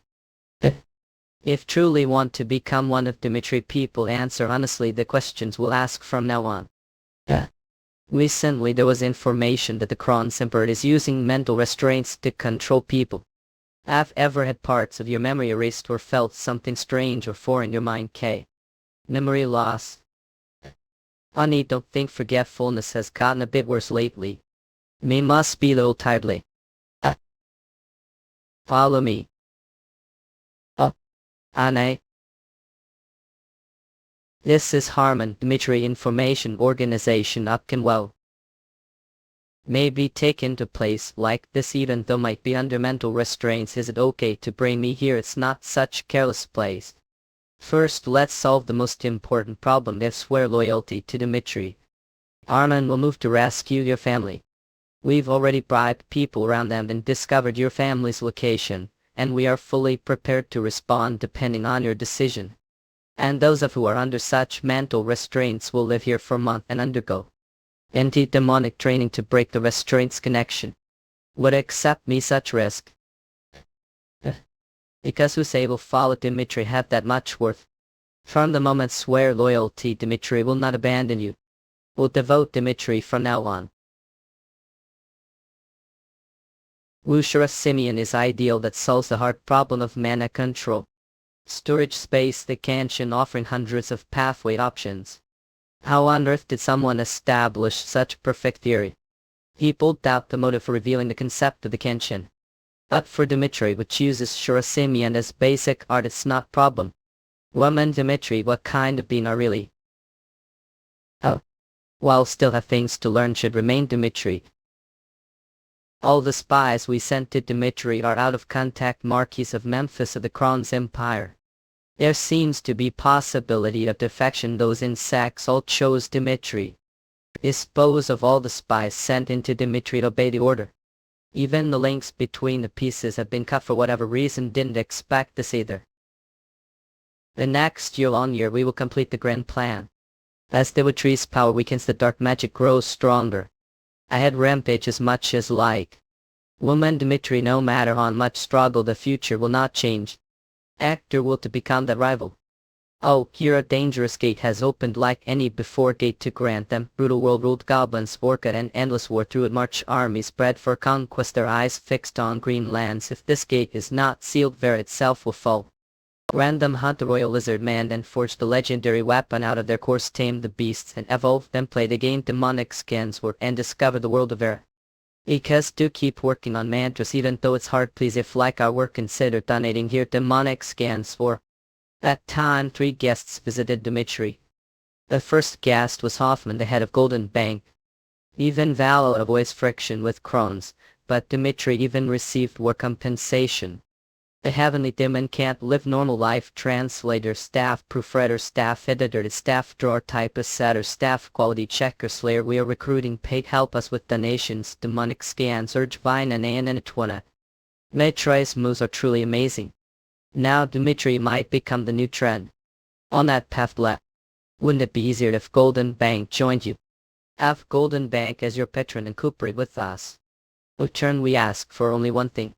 If truly want to become one of Dimitri people, answer honestly the questions we'll ask from now on. Recently there was information that the Kron's emperor is using mental restraints to control people. Have ever had parts of your memory erased or felt something strange or foreign in your mind? Memory loss. Honey, don't think forgetfulness has gotten a bit worse lately. Me must be a little tiredly. Follow me. Anne. This is Harmon, Dimitri Information Organization well. May be taken to place like this even though might be under mental restraints. Is it okay to bring me here? It's not such careless place. First let's solve the most important problem. They swear loyalty to Dimitri. Harmon will move to rescue your family. We've already bribed people around them and discovered your family's location, and we are fully prepared to respond depending on your decision. And those of who are under such mental restraints will live here for a month and undergo anti-demonic training to break the restraints connection. Would accept me such risk? Because who say will follow Dimitri have that much worth? From the moment swear loyalty, Dimitri will not abandon you. We'll devote Dimitri from now on. Shurasimi is ideal that solves the hard problem of mana control. Storage space, the Kenshin offering hundreds of pathway options. How on earth did someone establish such perfect theory? He pulled out the motive for revealing the concept of the Kenshin. But for Dimitri, which uses Shurasimi as basic art, it's not problem. Roman Dimitry, what kind of being are really? Oh, while still have things to learn should remain Dimitry. All the spies we sent to Dimitry are out of contact Marquis of Memphis of the Crown's Empire. There seems to be possibility of defection. Those insects all chose Dimitry. Dispose of all the spies sent into Dimitry to obey the order. Even the links between the pieces have been cut for whatever reason. Didn't expect this either. The next year we will complete the grand plan. As Dimitri's power weakens, the dark magic grows stronger. I had rampage as much as like. Woman Dimitri, no matter how much struggle, the future will not change. Actor will to become the rival. Oh, here a dangerous gate has opened like any before gate to grant them. Brutal world ruled goblins, orchid and endless war through it march armies spread for conquest, their eyes fixed on green lands. If this gate is not sealed, Ver itself will fall. Random hunt the royal lizard man and forge the legendary weapon out of their course, tame the beasts and evolve them, play the game demonic scans were and discover the world of Ver. Because do keep working on mantras even though it's hard, please, if like our work consider donating here. Demonic scans for. That time 3 guests visited Dimitri. The first guest was Hoffman, the head of Golden Bank. Even Val avoids friction with Crohn's, but Dimitri even received war compensation. The heavenly demon can't live normal life. Translator, staff proofreader, staff editor, staff drawer, typist, setter, staff quality checker, slayer. We are recruiting paid help us with donations. Demonic scans, urge vine and Twana. Dimitri's moves are truly amazing. Now Dimitri might become the new trend. On that path left. Wouldn't it be easier if Golden Bank joined you? Have Golden Bank as your patron and cooperate with us. In return we ask for only one thing.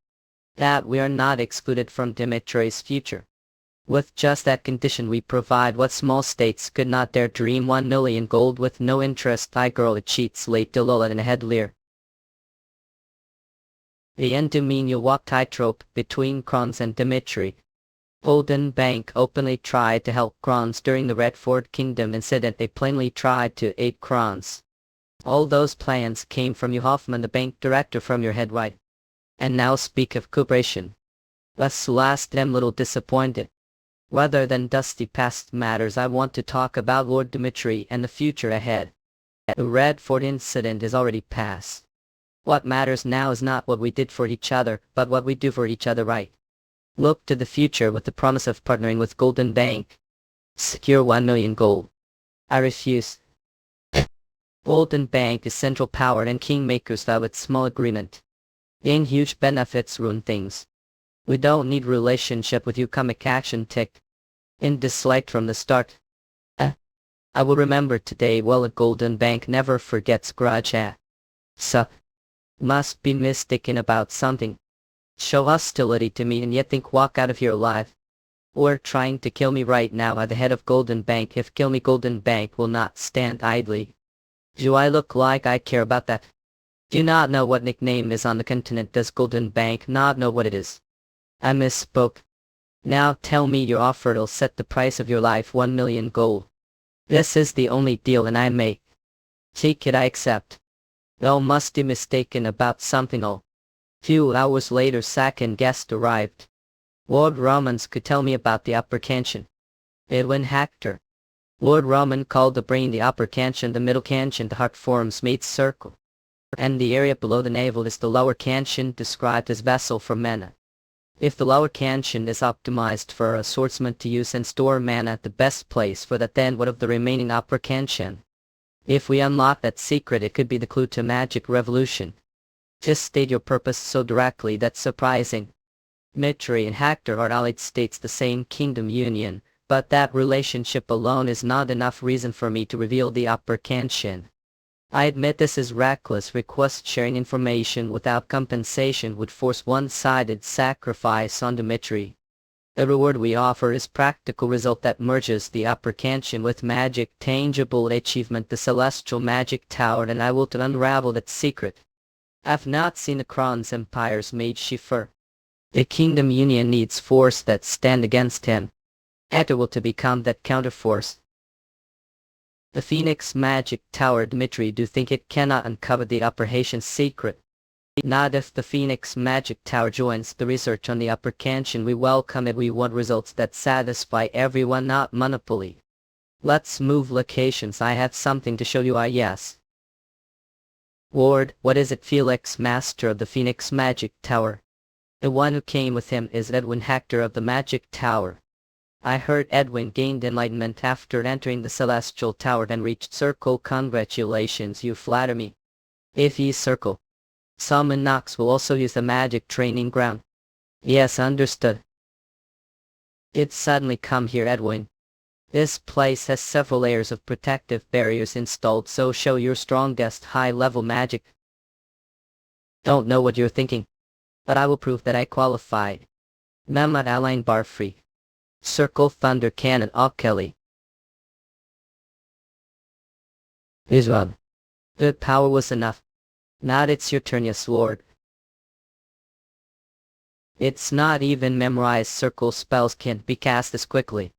That we are not excluded from Dimitri's future. With just that condition we provide what small states could not dare dream. 1 million gold with no interest. I girl it cheats late Delola in a head leer. The end to mean you'll walk tightrope between Krons and Dimitri. Golden Bank openly tried to help Krons during the Redford Kingdom incident. They plainly tried to aid Krons. All those plans came from you, Hoffman, the bank director, from your head right. And now speak of cooperation. Let's last them little disappointed. Rather than dusty past matters, I want to talk about Lord Dimitri and the future ahead. The Redford incident is already past. What matters now is not what we did for each other, but what we do for each other right. Look to the future with the promise of partnering with Golden Bank. Secure 1 million gold. I refuse. Golden Bank is central power and kingmakers vow with small agreement. Gain huge benefits, ruin things. We don't need relationship with you, comic action tick. In dislike from the start. I will remember today well. A Golden Bank never forgets grudge. So. Must be mistaken about something. Show hostility to me and yet think walk out of here alive. Or trying to kill me right now at the head of Golden Bank. If kill me, Golden Bank will not stand idly. Do I look like I care about that? Do you not know what nickname is on the continent? Does Golden Bank not know what it is? I misspoke. Now tell me your offer. It'll set the price of your life. 1 million gold. This is the only deal and I make. Take it, I accept. Thou must be mistaken about something. All. Few hours later, second guest arrived. Lord Romans could tell me about the upper canyon. Edwin Hector. Lord Roman called the brain the upper canyon, the middle canyon the heart forms made circle. And the area below the navel is the lower canyon, described as vessel for mana. If the lower canyon is optimized for a swordsman to use and store mana at the best place for that, then what of the remaining upper canyon? If we unlock that secret, it could be the clue to magic revolution. Just state your purpose so directly that's surprising. Dimitri and Hector are allied states, the same kingdom union, but that relationship alone is not enough reason for me to reveal the upper canyon. I admit this is reckless. Request sharing information without compensation would force one-sided sacrifice on Dimitri. The reward we offer is practical result that merges the upper canyon with magic, tangible achievement, the celestial magic tower, and I will to unravel that secret. I've not seen the Crown's Empire's mage Schiffer. The kingdom union needs force that stand against him. Hector will to become that counterforce. The Phoenix Magic Tower. Dimitri do think it cannot uncover the upper Haitian secret. Not if the Phoenix Magic Tower joins the research on the upper canyon. We welcome it. We want results that satisfy everyone, not monopoly. Let's move locations. I have something to show you. Yes. Lord, what is it? Felix, master of the Phoenix Magic Tower. The one who came with him is Edwin Hector of the Magic Tower. I heard Edwin gained enlightenment after entering the Celestial Tower and reached Circle. Congratulations, you flatter me. If he's Circle, Summon Knox will also use the magic training ground. Yes, understood. It's suddenly come here, Edwin. This place has several layers of protective barriers installed, so show your strongest high-level magic. Don't know what you're thinking, but I will prove that I qualified. Mehmet Alain Barfree. Circle Thunder Cannon Kelly. Israel. The power was enough. Now it's your turn, yes, Lord. It's not even memorized. Circle spells can't be cast as quickly.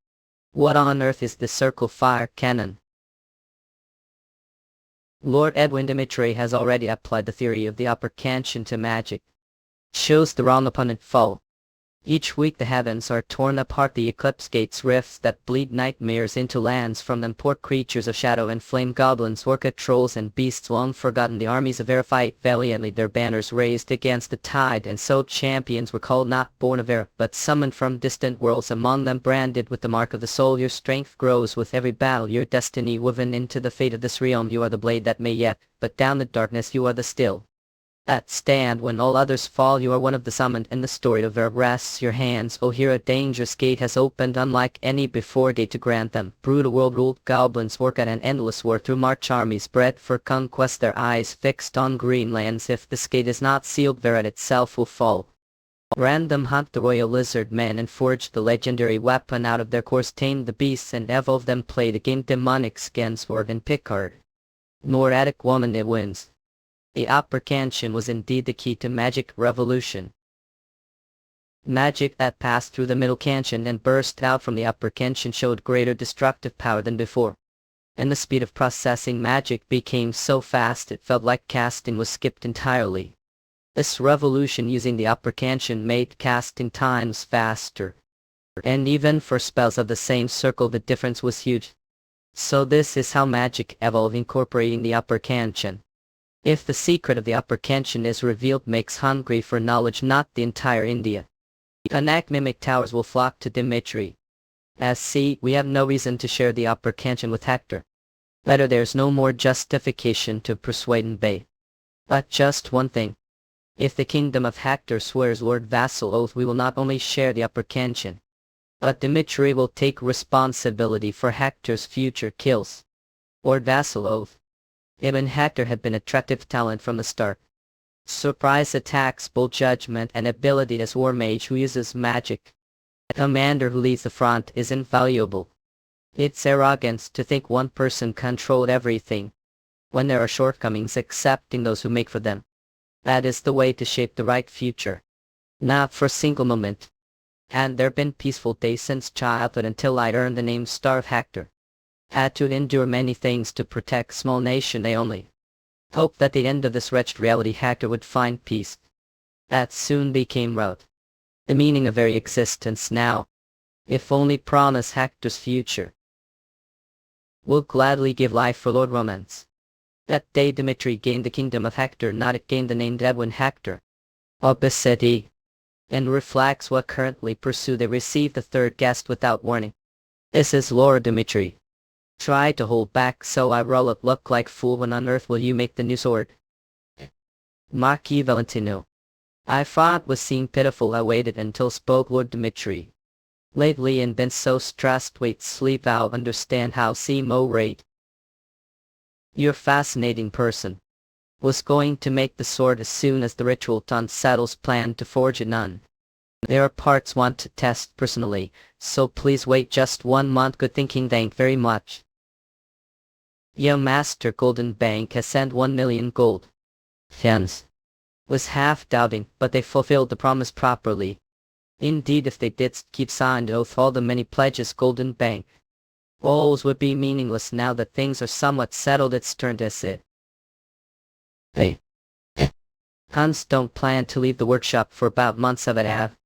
What on earth is the Circle Fire Cannon? Lord Edwin Dimitry has already applied the theory of the upper canyon to magic. Shows the wrong opponent fall. Each week the heavens are torn apart, the eclipse gates rifts that bleed nightmares into lands from them pour creatures of shadow and flame, goblins, orca, trolls and beasts long forgotten. The armies of air fight valiantly, their banners raised against the tide, and so champions were called, not born of air, but summoned from distant worlds, among them branded with the mark of the soul. Your strength grows with every battle, your destiny woven into the fate of this realm. You are the blade that may yet, but down the darkness you are the still that stand when all others fall. You are one of the summoned, and the story of verb rests your hands. Oh, here a dangerous gate has opened, unlike any before, day to grant them brutal world ruled goblins work at an endless war through march armies bred for conquest, their eyes fixed on green lands. If this gate is not sealed, Verad itself will fall. Random hunt the royal lizard men and forge the legendary weapon out of their cores, tame the beasts and evolve them, play the game demonic Skensword and Picard. Nor Attic woman it wins. The upper canyon was indeed the key to magic revolution. Magic that passed through the middle canyon and burst out from the upper canyon showed greater destructive power than before. And the speed of processing magic became so fast it felt like casting was skipped entirely. This revolution using the upper canyon made casting times faster. And even for spells of the same circle the difference was huge. So this is how magic evolved, incorporating the upper canyon. If the secret of the upper canyon is revealed, makes hungry for knowledge not the entire India. Anak mimic towers will flock to Dimitri. As see, we have no reason to share the upper canyon with Hector. Better there's no more justification to persuade and bait. But just one thing. If the kingdom of Hector swears Lord Vassal oath, we will not only share the upper canyon, but Dimitri will take responsibility for Hector's future kills. Lord Vassal oath. Ibn Hector had been attractive talent from the start. Surprise attacks, bold judgment and ability as war mage who uses magic. A commander who leads the front is invaluable. It's arrogance to think one person controlled everything, when there are shortcomings, accepting those who make for them. That is the way to shape the right future. Not for a single moment. And there've been peaceful days since childhood until I earned the name Star of Hector. Had to endure many things to protect small nation. I only hoped that the end of this wretched reality Hector would find peace. That soon became rote. The meaning of very existence now. If only promise Hector's future. Will gladly give life for Lord Romance. That day Dimitri gained the kingdom of Hector, not it gained the name Edwin Hector. Obesity. And reflects what currently pursue. They received the third guest without warning. This is Lord Dimitri. Try to hold back, so I roll it. Look like fool. When on earth will you make the new sword? Marquis Valentino. I thought was seem pitiful. I waited until spoke Lord Dimitri. Lately and been so stressed. Wait, sleep out. Understand how CMO rate. You're fascinating person. Was going to make the sword as soon as the ritual done. Settles plan to forge it none. There are parts want to test personally, so please wait just 1 month. Good thinking, thank very much. Yo, Master Golden Bank has sent 1 million gold. Hence. Was half doubting, but they fulfilled the promise properly. Indeed, if they did keep signed oath, all the many pledges Golden Bank oaths would be meaningless. Now that things are somewhat settled, it's turned to it. Hey. Hans don't plan to leave the workshop for about months of it have.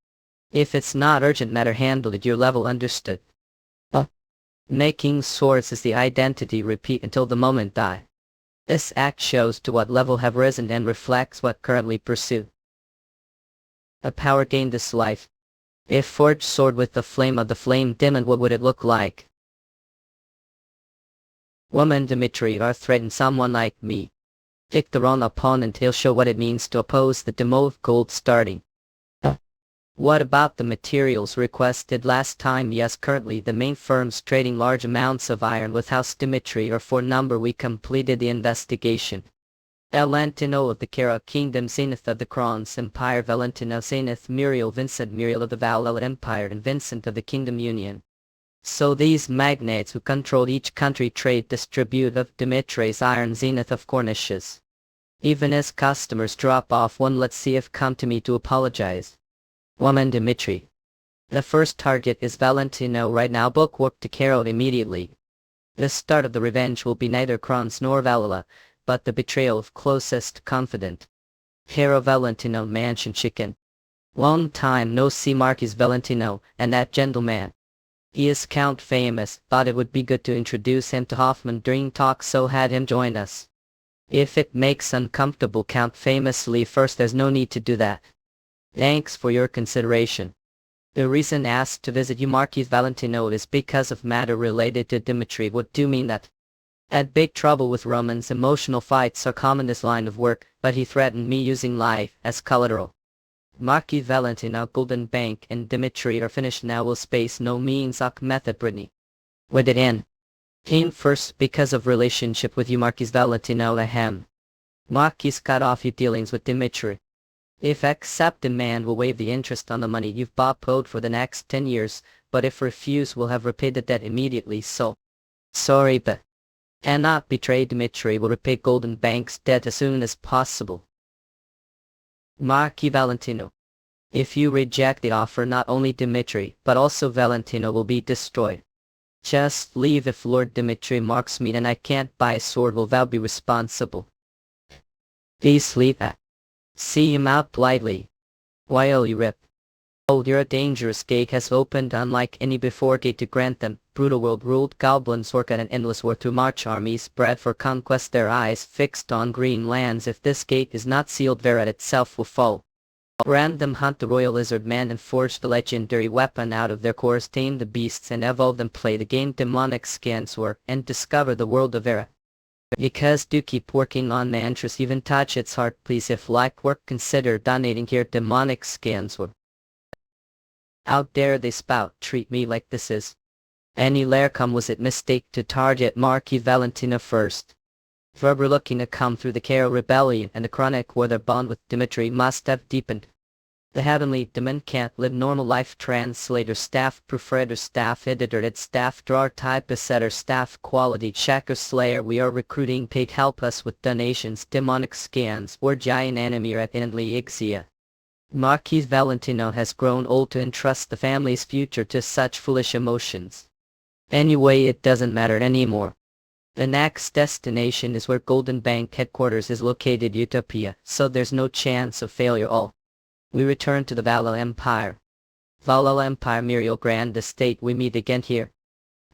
If it's not urgent matter handled at your level understood. Making swords is the identity repeat until the moment die. This act shows to what level have risen and reflects what currently pursue. A power gained this life. If forged sword with the flame of the flame dimmed, what would it look like? Roman Dimitry are threaten someone like me. Pick the wrong opponent, he'll show what it means to oppose the demo of gold starting. What about the materials requested last time? Yes, currently the main firms trading large amounts of iron with House Dimitry or for number we completed the investigation. Valentino of the Kara Kingdom, Zenith of the Crons Empire, Valentino Zenith, Muriel Vincent, Muriel of the Valhalla Empire, and Vincent of the Kingdom Union. So these magnates who control each country trade distribute of Dimitry's iron, Zenith of Cornishes. Even as customers drop off one, let's see if come to me to apologize. Roman Dimitry. The first target is Valentino right now, book work to carry out immediately. The start of the revenge will be neither Crons nor Valhalla, but the betrayal of closest confidant. Hero Valentino Mansion Chicken. Long time no see Marquis Valentino, and that gentleman. He is Count Famous, thought it would be good to introduce him to Hoffman during talk, so had him join us. If it makes uncomfortable Count Famous leave first, there's no need to do that. Thanks for your consideration. The reason asked to visit you Marquis Valentino is because of matter related to Dimitry. What do you mean that? Had big trouble with Romans, emotional fights are common this line of work, but he threatened me using life as collateral. Marquis Valentino, Golden Bank and Dimitry are finished now, will space no means ok method Brittany. With it in. Came first because of relationship with you Marquis Valentino ahem. Marquis cut off your dealings with Dimitry. If accept, demand will waive the interest on the money you've owed for the next 10 years, but if refuse will have repaid the debt immediately, so. Sorry but. Cannot betray Dimitry, will repay Golden Bank's debt as soon as possible. Marquis Valentino. If you reject the offer, not only Dimitry, but also Valentino will be destroyed. Just leave. If Lord Dimitry marks me and I can't buy a sword, will thou be responsible? Please leave that. See him out politely. While you rip. Oh, you're a dangerous gate has opened unlike any before gate to grant them. Brutal world ruled, goblins work at an endless war to march armies spread for conquest, their eyes fixed on green lands. If this gate is not sealed, Verat itself will fall. Random hunt the royal lizard man and forge the legendary weapon out of their cores, tame the beasts and evolve them, play the game demonic scans war, and discover the world of Vera. Because do keep working on the interest, even touch its heart, please. If like work, consider donating here. Demonic scans war. Out dare they spout, treat me like this is. Any come was it mistake to target Marquis Valentino first? Forever looking to come through the Karo rebellion and the chronic war, their bond with Dimitry must have deepened. The heavenly demon can't live normal life. Translator, staff proofreader, staff editor, ed staff drawer, typesetter, staff quality checker, slayer. We are recruiting, paid help us with donations. Demonic scans or giant enemy at Inly Ixia. Marquis Valentino has grown old to entrust the family's future to such foolish emotions. Anyway, it doesn't matter anymore. The next destination is where Golden Bank headquarters is located, Utopia, so there's no chance of failure. All. We return to the Valhalla Empire. Valhalla Empire, Muriel Grand Estate. We meet again here.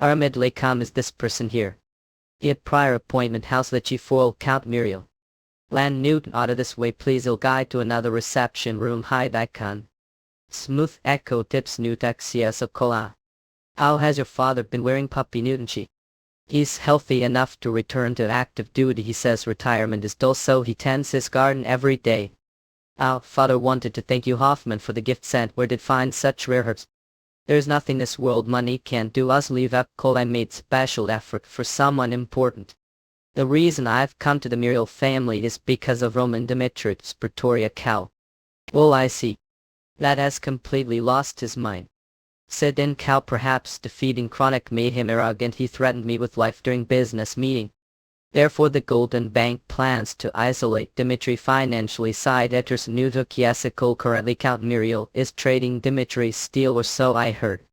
Armid Lakam is this person here. He had prior appointment house the chief foil Count Muriel. Land Newton, out of this way please. He'll guide to another reception room. Hide icon. Smooth echo tips Newtaxia Sokola. How has your father been wearing puppy Newtonchi? He's healthy enough to return to active duty. He says retirement is dull, so he tends his garden every day. Our father wanted to thank you Hoffman for the gift sent. Where did find such rare herbs? There's nothing this world money can do. Us leave up call. I made special effort for someone important. The reason I've come to the Muriel family is because of Roman Dimitry's Pretoria cow. Well, I see. That has completely lost his mind. Said in cow, perhaps defeating chronic made him arrogant. He threatened me with life during business meeting. Therefore the Golden Bank plans to isolate Dimitry financially. Side editors Nuto Kiasical. Currently Count Muriel is trading Dimity's steel, or so I heard.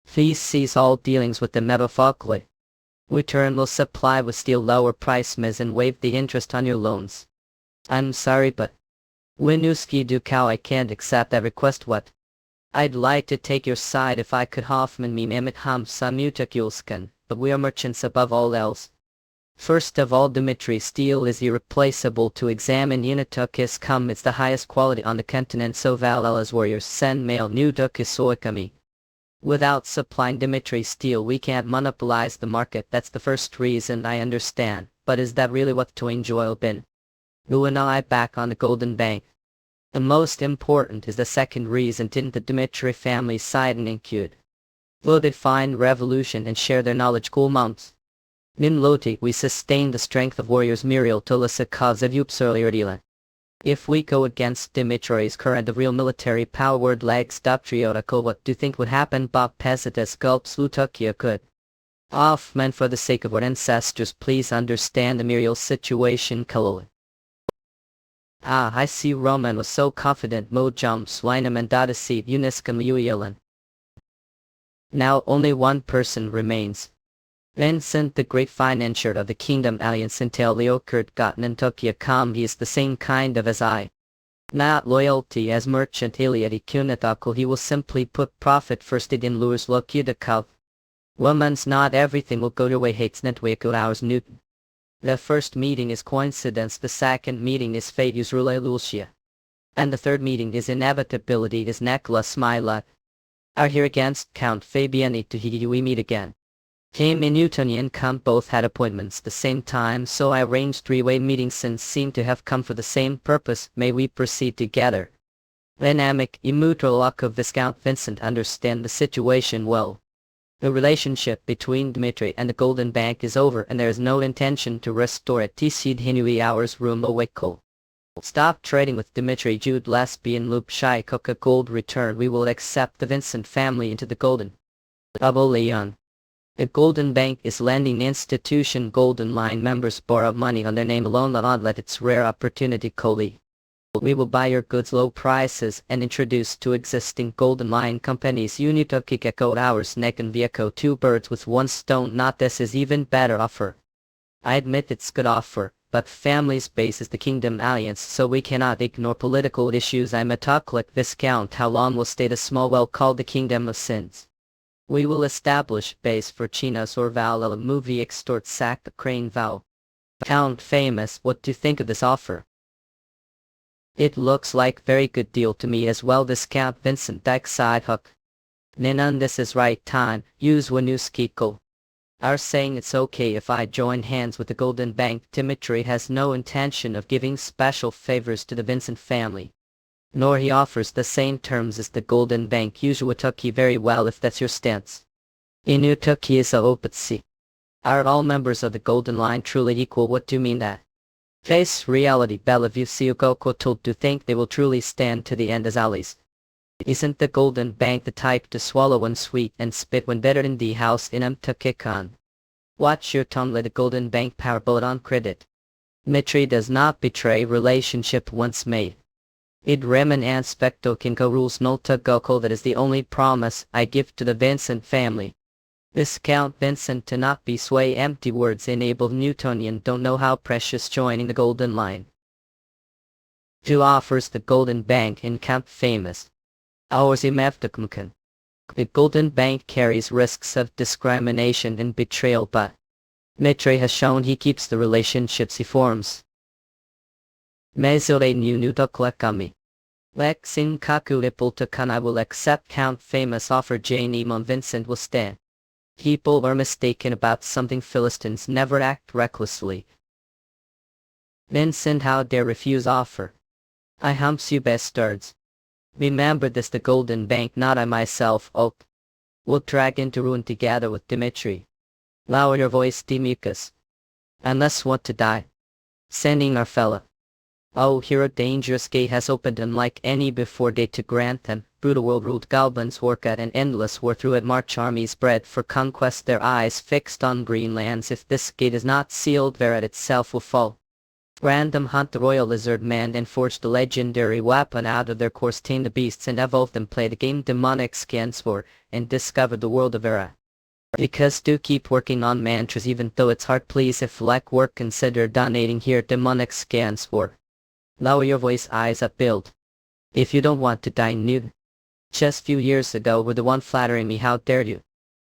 Please cease all dealings with the Mebafokle. Return will supply with steel lower price miss and waive the interest on your loans. I'm sorry but Winuski Dukao, I can't accept that request. What? I'd like to take your side if I could. Hoffman me Mehmet Hamsa Mutakulskan, but we are merchants above all else. First of all, Dimitri, steel is irreplaceable. To examine Unitukis come, it's the highest quality on the continent, so Val as warriors send mail new Dukisoikami. Without supplying Dimitri steel, we can't monopolize the market. That's the first reason, I understand, but is that really what to enjoy been? You and I back on the Golden Bank. The most important is the second reason. Didn't the Dimitri family side and include? Will they find revolution and share their knowledge? Cool mounts. Minloti, we sustain the strength of warriors Muriel Tolasakaz of Upsalirdila. If we go against Dimitri's current of real military power, word legs Doptriotako, what do you think would happen? Bob Pesetas gulps Lutukia could. Men, for the sake of our ancestors, please understand the Muriel's situation. Kaloli. I see. Roman was so confident. Mo jumps Linam and Dadaseed Uniskam Uyelan. Now only one person remains. Vincent, the great financier of the Kingdom Alliance until Leokert gotten in Tokyo Kam. He is the same kind of as I. Not loyalty as merchant Iliadi Kunatako. He will simply put profit first. It in lures Lokudakov. Woman's not everything will go your way. Hates Netwaku hours Newton. The first meeting is coincidence, the second meeting is fate Usrule Lulshia. And the third meeting is inevitability is Nekla Smila. Are here against Count Fabiani to Higi. We meet again. Came in Newtonian Count both had appointments the same time, so I arranged three-way meetings since seem to have come for the same purpose. May we proceed together. Dynamic immutable luck of Viscount Vincent understand the situation well. The relationship between Dimitri and the Golden Bank is over and there is no intention to restore it. Tcd Hinui hours room awake. Stop trading with Dimitri. Jude lesbian loop shy coca gold return. We will accept the Vincent family into the Golden. Double Leon. The Golden Bank is lending institution. Golden Line members borrow money on their name alone. Not let its rare opportunity. Koli. We will buy your goods low prices and introduce to existing Golden Line companies Unitokikeko hours neck and Vieko, two birds with one stone. Not this is even better offer. I admit it's good offer, but family's base is the Kingdom Alliance, so we cannot ignore political issues. I'm a Toklik Viscount. How long will stay the small well called the Kingdom of Sins? We will establish base for Chinas or Val movie extort sack the crane vow. Count famous, what do you think of this offer? It looks like very good deal to me as well. This Count Vincent Dyke side hook. Ninan, this is right time. Use Wanuskiko. Are saying it's okay if I join hands with the Golden Bank. Dimitri has no intention of giving special favors to the Vincent family. Nor he offers the same terms as the Golden Bank. Usuatuki very well if that's your stance. Inutuki is a opatsi. Are all members of the Golden Line truly equal? What do you mean that? Face reality. Bellevue Siukoko told to think they will truly stand to the end as allies. Isn't the Golden Bank the type to swallow one sweet and spit when better in the house in Mtukikan? Watch your tongue. Let the Golden Bank power bullet on credit. Mitri does not betray relationship once made. Id remen aspecto kinko rules nolta goko. That is the only promise I give to the Vincent family. Viscount Vincent to not be sway. Empty words enable Newtonian don't know how precious joining the Golden Line. Who offers the Golden Bank in Count famous? Ours imeftakumkan. The Golden Bank carries risks of discrimination and betrayal, but Mitri has shown he keeps the relationships he forms. Mezure nu nudoklekami. Lexin kaku ipultakan. I will accept Count famous offer. Jane Imam Vincent will stand. People are mistaken about something. Philistines never act recklessly. Vincent, how dare refuse offer? I humps you bastards. Remember this, the Golden Bank, not I myself, will drag into ruin together with Dimitri. Lower your voice, Demucus. Unless want to die. Sending our fella. Oh, here a dangerous gate has opened, unlike any before day to grant them. Brutal world ruled goblins work at an endless war through it. March armies bred for conquest, their eyes fixed on green lands. If this gate is not sealed, Verat itself will fall. Random hunt the royal lizard man and forge the legendary weapon out of their course. Tame the beasts and evolve them. Play the game demonic scans for and discover the world of Era. Because do keep working on mantras even though it's hard. Please, if like work, consider donating here. Demonic scans for Lower your voice, eyes up, build. If you don't want to die nude. Just few years ago were the one flattering me, how dare you.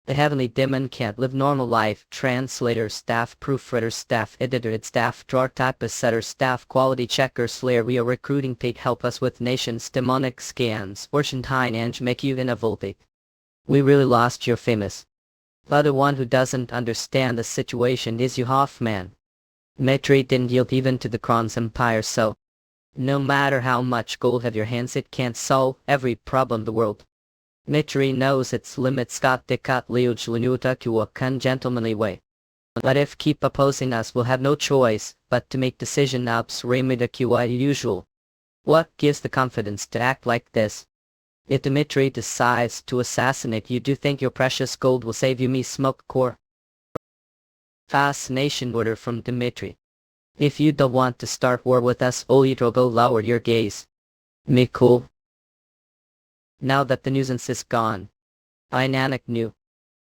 The heavenly demon can't live normal life. Translator, staff proofreader, staff editor, staff drawer, typist, setter, staff quality checker, slayer. We are recruiting paid, help us with nations, demonic scans, Argentine and make you innovative. We really lost your famous. But the one who doesn't understand the situation is you, Hoffman. Dimitry didn't yield even to the Crown's empire, so no matter how much gold have your hands, it can't solve every problem in the world. Dimitry knows its limits. Scott Dikat Liuj Linuta Kuwakan gentlemanly way. But if keep opposing us, we'll have no choice but to make decision ups Remida Kuwa usual. What gives the confidence to act like this? If Dimitry decides to assassinate you, do you think your precious gold will save you? Me smoke core. Fascination order from Dimitry. If you don't want to start war with us, Olyitrogo, lower your gaze. Me cool. Now that the nuisance is gone, Inanik knew.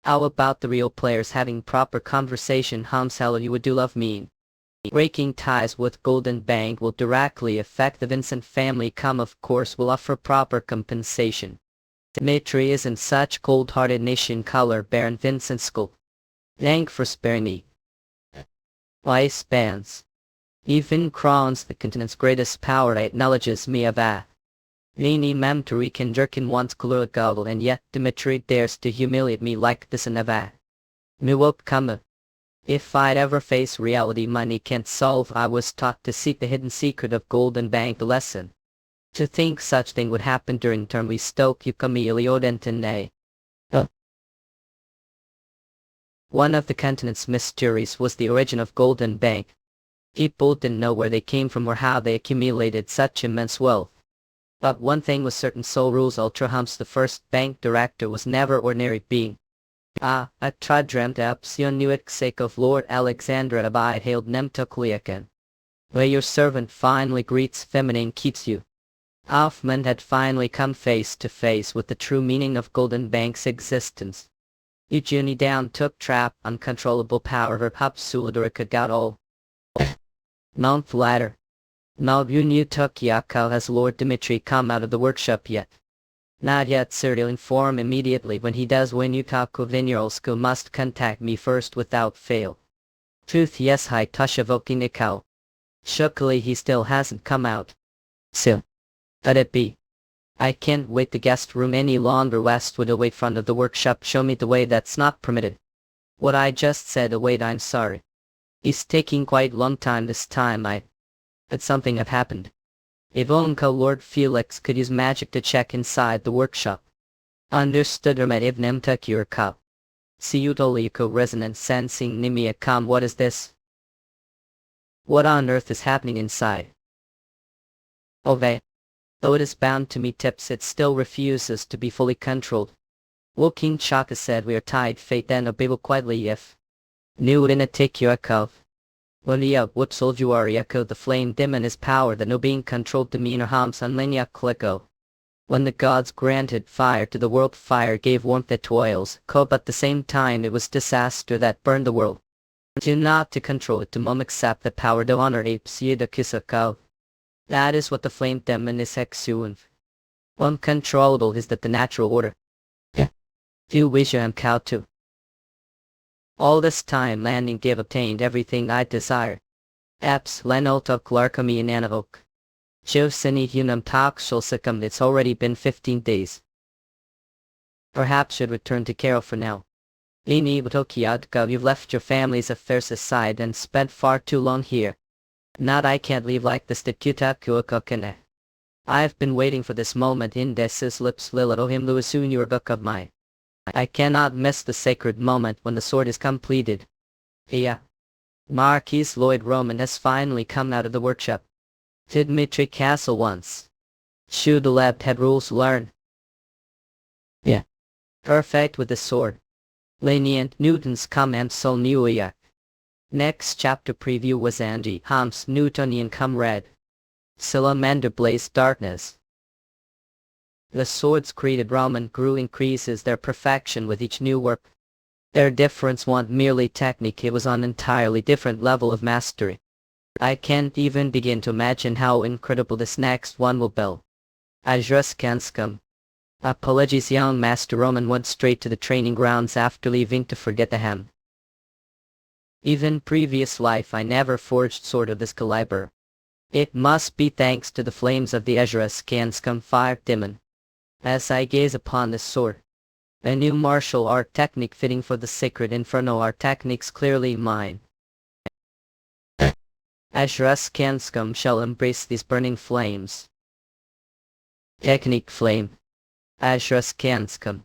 How about the real players having proper conversation? Hamsella, you would do love me. Breaking ties with Golden Bank will directly affect the Vincent family. Come, of course, will offer proper compensation. Dimitry isn't such cold-hearted nation. Color Baron Vincent Skull. Thank for sparing me. Vice bands. Even Kron's, the continent's greatest power, acknowledges me of that. Vini Mamtari can jerkin once Kuluragogl, and yet Dimitry dares to humiliate me like this in Ava. Miwop Kama. If I'd ever face reality money can't solve, I was taught to seek the hidden secret of Golden Bank, the lesson. To think such thing would happen during term we stoke Yukami Iliodentene. One of the continent's mysteries was the origin of Golden Bank. People didn't know where they came from or how they accumulated such immense wealth. But one thing was certain: Sol Rules Ultrahumps, the first bank director, was never ordinary being. I dreamt Epsion Nuit sake of Lord Alexandra Abide hailed Nemtokliakan. Where your servant finally greets feminine keeps you. Hoffman had finally come face to face with the true meaning of Golden Bank's existence. Eugenie down took trap, uncontrollable power, her Hapsuladurika got all. Mount Ladder. Now you knew Tukyako. Has Lord Dimitry come out of the workshop yet? Not yet, sir. He'll inform immediately. When he does, when Yutako Vinyarolsko must contact me first without fail. Truth, yes, hi Tusha Nikau. Shockily, he still hasn't come out. So, let it be. I can't wait the guest room any longer. Westwood away front of the workshop. Show me the way. That's not permitted. What I just said. Wait, I'm sorry. It's taking quite long time this time. But something had happened. If Onko Lord Felix could use magic to check inside the workshop. Understood, or met Ivnem Tukyurka. Siutoliko resonant sensing Nimia Kam. What is this? What on earth is happening inside? Ove. Though it is bound to me tips, it still refuses to be fully controlled. Woking Chaka said, we are tied fate, then obey quietly if. New in a take your cove. Walia Wupsol Juariako, the flame dim in his power that no being controlled demeanor harms unlenia Kliko. When the gods granted fire to the world, fire gave warmth that toils, but at the same time it was disaster that burned the world. Do not to control it, to mum accept the power to honor apes yida kisako. That is what the flame demon is hexuin. Uncontrollable is that the natural order. You wish I am cow too. All this time landing gave obtained everything I desire. Eps lenoltok larkami in anavok. Josini hunum tak shulsikum. It's already been 15 days. Perhaps should return to Carol for now. Ini Watokiadka, you've left your family's affairs aside and spent far too long here. Not I can't leave like this. Kutakuakokane. I've been waiting for this moment. In Desis lips Lilatohim Luasun your book of my. I cannot miss the sacred moment when the sword is completed. Yeah. Marquis Lloyd Roman has finally come out of the workshop. To Dmitry Castle once. Shudalebt had rules learned. Yeah. Perfect with the sword. Lenient Newton's command Sol Nuyak. Next chapter preview was Andy Ham's Newtonian comrade. Salamander blazed darkness. The swords created Roman grew increases their perfection with each new work. Their difference wasn't merely technique, it was on an entirely different level of mastery. I can't even begin to imagine how incredible this next one will be. Ajruskanskam. Apologies, young Master Roman went straight to the training grounds after leaving to forget the hem. Even previous life I never forged sword of this caliber. It must be thanks to the flames of the Ajruskanskam fire demon. As I gaze upon this sword, a new martial art technique fitting for the sacred inferno are techniques clearly mine. Ajruskanskam shall embrace these burning flames. Technique flame. Ajruskanskam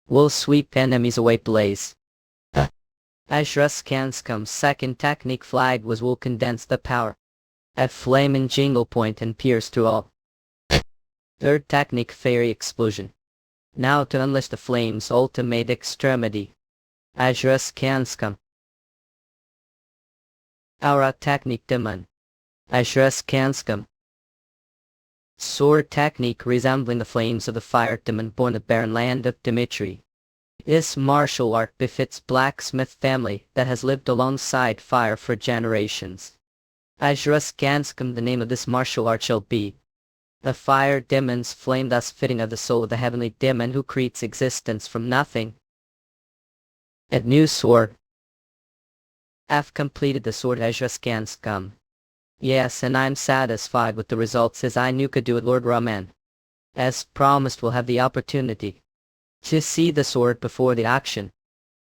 will sweep enemies away blaze. Ajruskamskam's second technique flag will condense the power at flame and jingle point and pierce through all. Third technique fairy explosion. Now to unleash the flame's ultimate extremity. Ajruskamskam. Aura technique demon. Ajruskamskam. Sword technique resembling the flames of the fire demon born in the barren land of Dimitry. This martial art befits blacksmith family that has lived alongside fire for generations. Ajruskamskam, the name of this martial art shall be. The fire demon's flame thus fitting of the soul of the heavenly demon who creates existence from nothing. A new sword. I've completed the sword Ajruskamskam. Yes, and I'm satisfied with the results as I knew could do it, Lord Roman. As promised, we'll have the opportunity to see the sword before the action.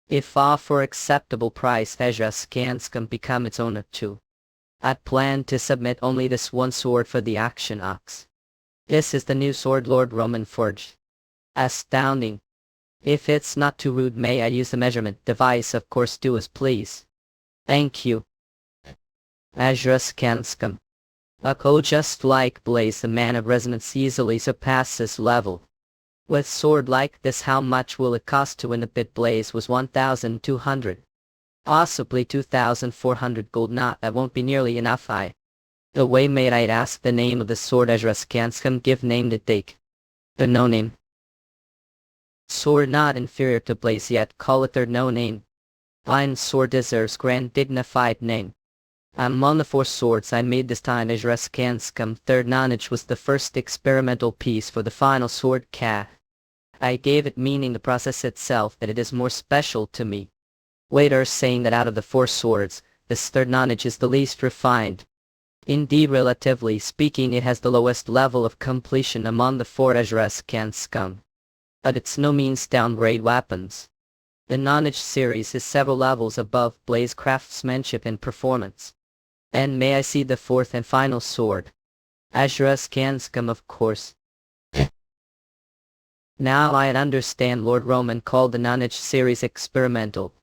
If for acceptable price, Ajruskamskam become its owner too. I plan to submit only this one sword for the action ox. This is the new sword Lord Roman forged. Astounding. If it's not too rude, may I use the measurement device? Of course, do as please. Thank you. Ajruskamskam. A code just like Blaze, the man of resonance, easily surpasses level. With sword like this, how much will it cost to win a bit? Blaze was 1,200. Possibly 2,400 gold. Not that won't be nearly enough. The way made I'd ask the name of the sword. Ajruskamskam give name to take. The no name. Sword not inferior to Blaze yet, call it their no name. Fine sword deserves grand dignified name. Among the 4 swords I made this time, Ajruskamskam third nonage was the first experimental piece for the final sword Ka. I gave it meaning, the process itself, that it is more special to me. Waiters saying that out of the 4 swords, this third nonage is the least refined. Indeed, relatively speaking, it has the lowest level of completion among the 4 Ajruskamskam. But it's no means downgrade weapons. The nonage series is several levels above Blaze craftsmanship and performance. And may I see the 4th and final sword? Ajruskamskam, of course. Now I understand Lord Roman called the nonage series experimental.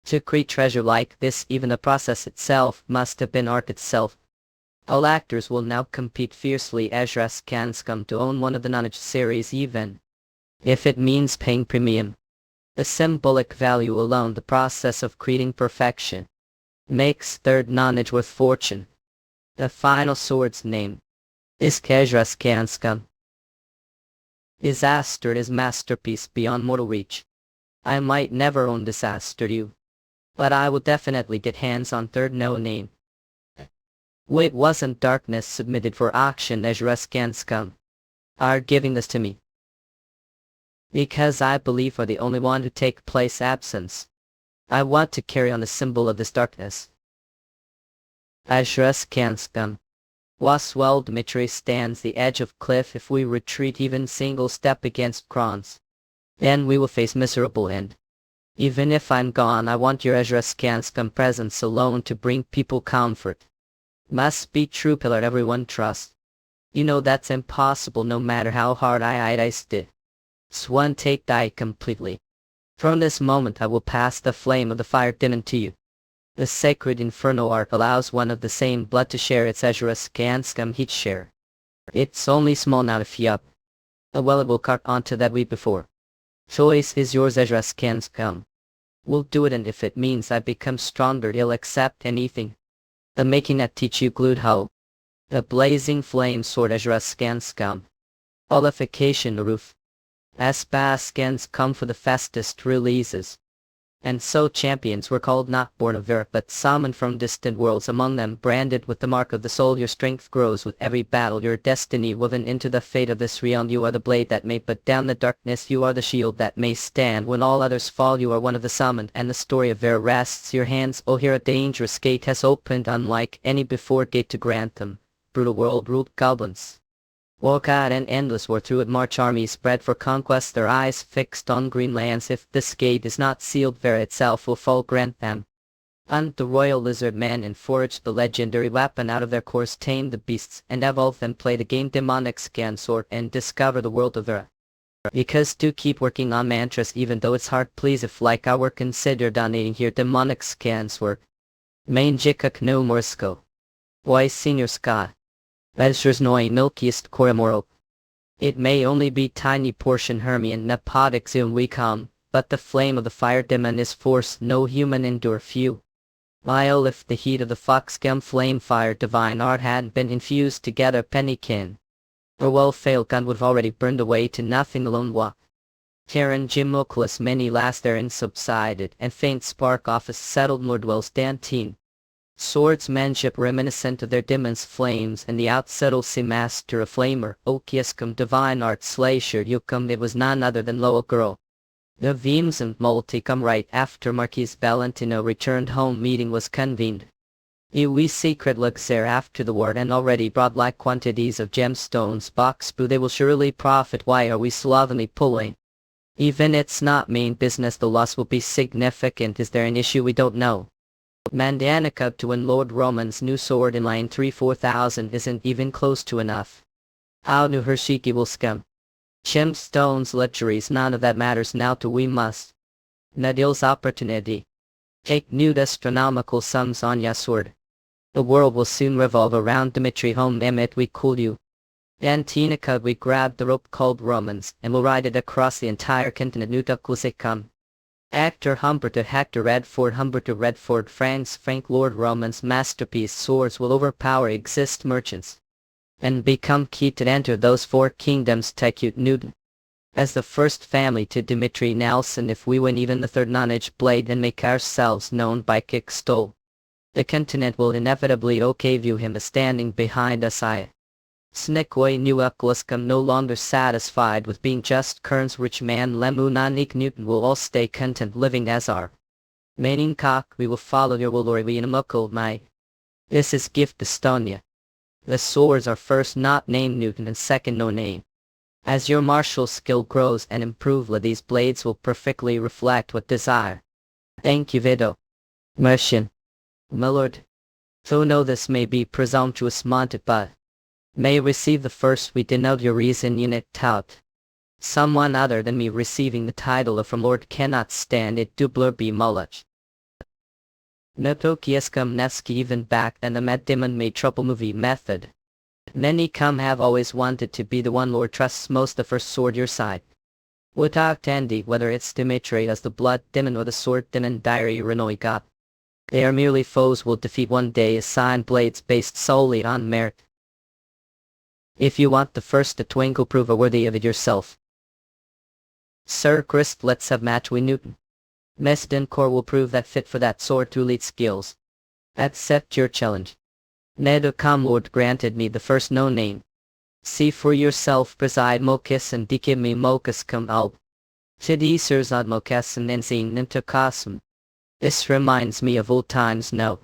To create treasure like this, even the process itself must have been art itself. All actors will now compete fiercely Ajruskamskam to own one of the nonage series, even if it means paying premium. The symbolic value alone, the process of creating perfection, makes third nonage worth fortune. The final sword's name is Ajruskamskam. Disaster is masterpiece beyond mortal reach. I might never own disaster you, but I will definitely get hands on third no name. Wait, wasn't darkness submitted for auction? Ajruskamskam are giving this to me because I believe are the only one who take place absence. I want to carry on the symbol of this darkness. Ajruskamskam. Roman Dimitry stands the edge of cliff. If we retreat even single step against crowns, then we will face miserable end. Even if I'm gone, I want your Ajruskamskam presence alone to bring people comfort. Must be true pillar everyone trusts. You know that's impossible no matter how hard I iced it. Swan take die completely. From this moment I will pass the flame of the fire demon to you. The sacred inferno art allows one of the same blood to share its Ajruskamskam heat share. It's only small now if you up. Well, it will cut onto that week before. Choice is yours, Ajruskamskam. We'll do it, and if it means I become stronger, you'll accept anything. The making that teach you glued hoe. The blazing flame sword Ajruskamskam. Qualification the roof. As Baskens come for the fastest releases. And so champions were called, not born of earth but summoned from distant worlds, among them branded with the mark of the soul. Your strength grows with every battle, your destiny woven into the fate of this realm. You are the blade that may put down the darkness, you are the shield that may stand when all others fall. You are one of the summoned, and the story of Ver rests your hands. Oh, here a dangerous gate has opened, unlike any before, gate to Grantham. Brutal world ruled goblins. Walk out and endless war through it march armies spread for conquest, their eyes fixed on green lands. If this gate is not sealed, Ver itself will fall. Grantham. And the royal lizard men and forged the legendary weapon out of their cores, tame the beasts and evolve them, play the game demonic scan sword and discover the world of Ver. Because to keep working on mantras even though it's hard, please if like our work consider donating here. Demonic scan sword. Main jikak no morsko. Oi senior ska. Vezers noi milkiest koramoro. It may only be tiny portion Hermian nepotic zoom we come, but the flame of the fire demon is force no human endure few. While if the heat of the foxgum flame fire divine art hadn't been infused together, pennykin or well failed gun would have already burned away to nothing alone. Wa Karen Jimoclus many last therein subsided, and faint spark office settled more dwells Dantine. Swordsmanship reminiscent of their demon's flames, and the outsettle sea master of flamer, Okiescum divine art slasher Yukum. It was none other than Lowell girl. The Veems and Multicum right after Marquis Valentino returned home, meeting was convened. We secret looks there after the war, and already brought like quantities of gemstones box boo. They will surely profit. Why are we slovenly pulling? Even it's not main business, the loss will be significant. Is there an issue we don't know? Mandanica to win Lord Roman's new sword in line 3-4,000 isn't even close to enough. How new Hershiki will scum. Gemstones luxuries, none of that matters now to we must. Nadil's opportunity. Take new astronomical sums on ya sword. The world will soon revolve around Dimitry. Home Emmet we cool you. Antinica we grab the rope called Romans and will ride it across the entire continent. Nutuk will say come. Actor Humberto Hector Redford Humberto Redford Frank Lord Roman's masterpiece swords will overpower exist merchants and become key to enter those four kingdoms. Tekut Newton as the first family to Dimitri Nelson. If we win even the third nonage blade and make ourselves known by kick stole, the continent will inevitably view him as standing behind us. I Snikoi Nuakluskam no longer satisfied with being just Kern's rich man. Lemunanik Newton will all stay content living as our main cock. We will follow your Wolori we inamukul my. This is gift Estonia. The swords are first not named Newton and second no name. As your martial skill grows and improve, these blades will perfectly reflect what desire. Thank you Vido. Mercian. My lord. Though know this may be presumptuous monted, but may receive the first. We denote your reason unit tout. Someone other than me receiving the title of from lord cannot stand it. Dubler be mullach. Notokiescum Nevsky even back and the Mad Demon made trouble movie method. Many come have always wanted to be the one lord trusts most, the first sword your side. Wutak Tandy, whether it's Dimitri as the blood demon or the sword demon diary Renoi got. They are merely foes will defeat one day, assign blades based solely on merit. If you want the first to twinkle, prove worthy of it yourself. Sir Christ, let's have match we Newton. Miss Dincor will prove that fit for that sword to lead skills. Accept your challenge. Nedocom Lord granted me the first no name. See for yourself, preside Mokis and dikim me Mokus come alb. Chidi Sirzad Mokas and Nenzine Nintokasum. This reminds me of old times. No.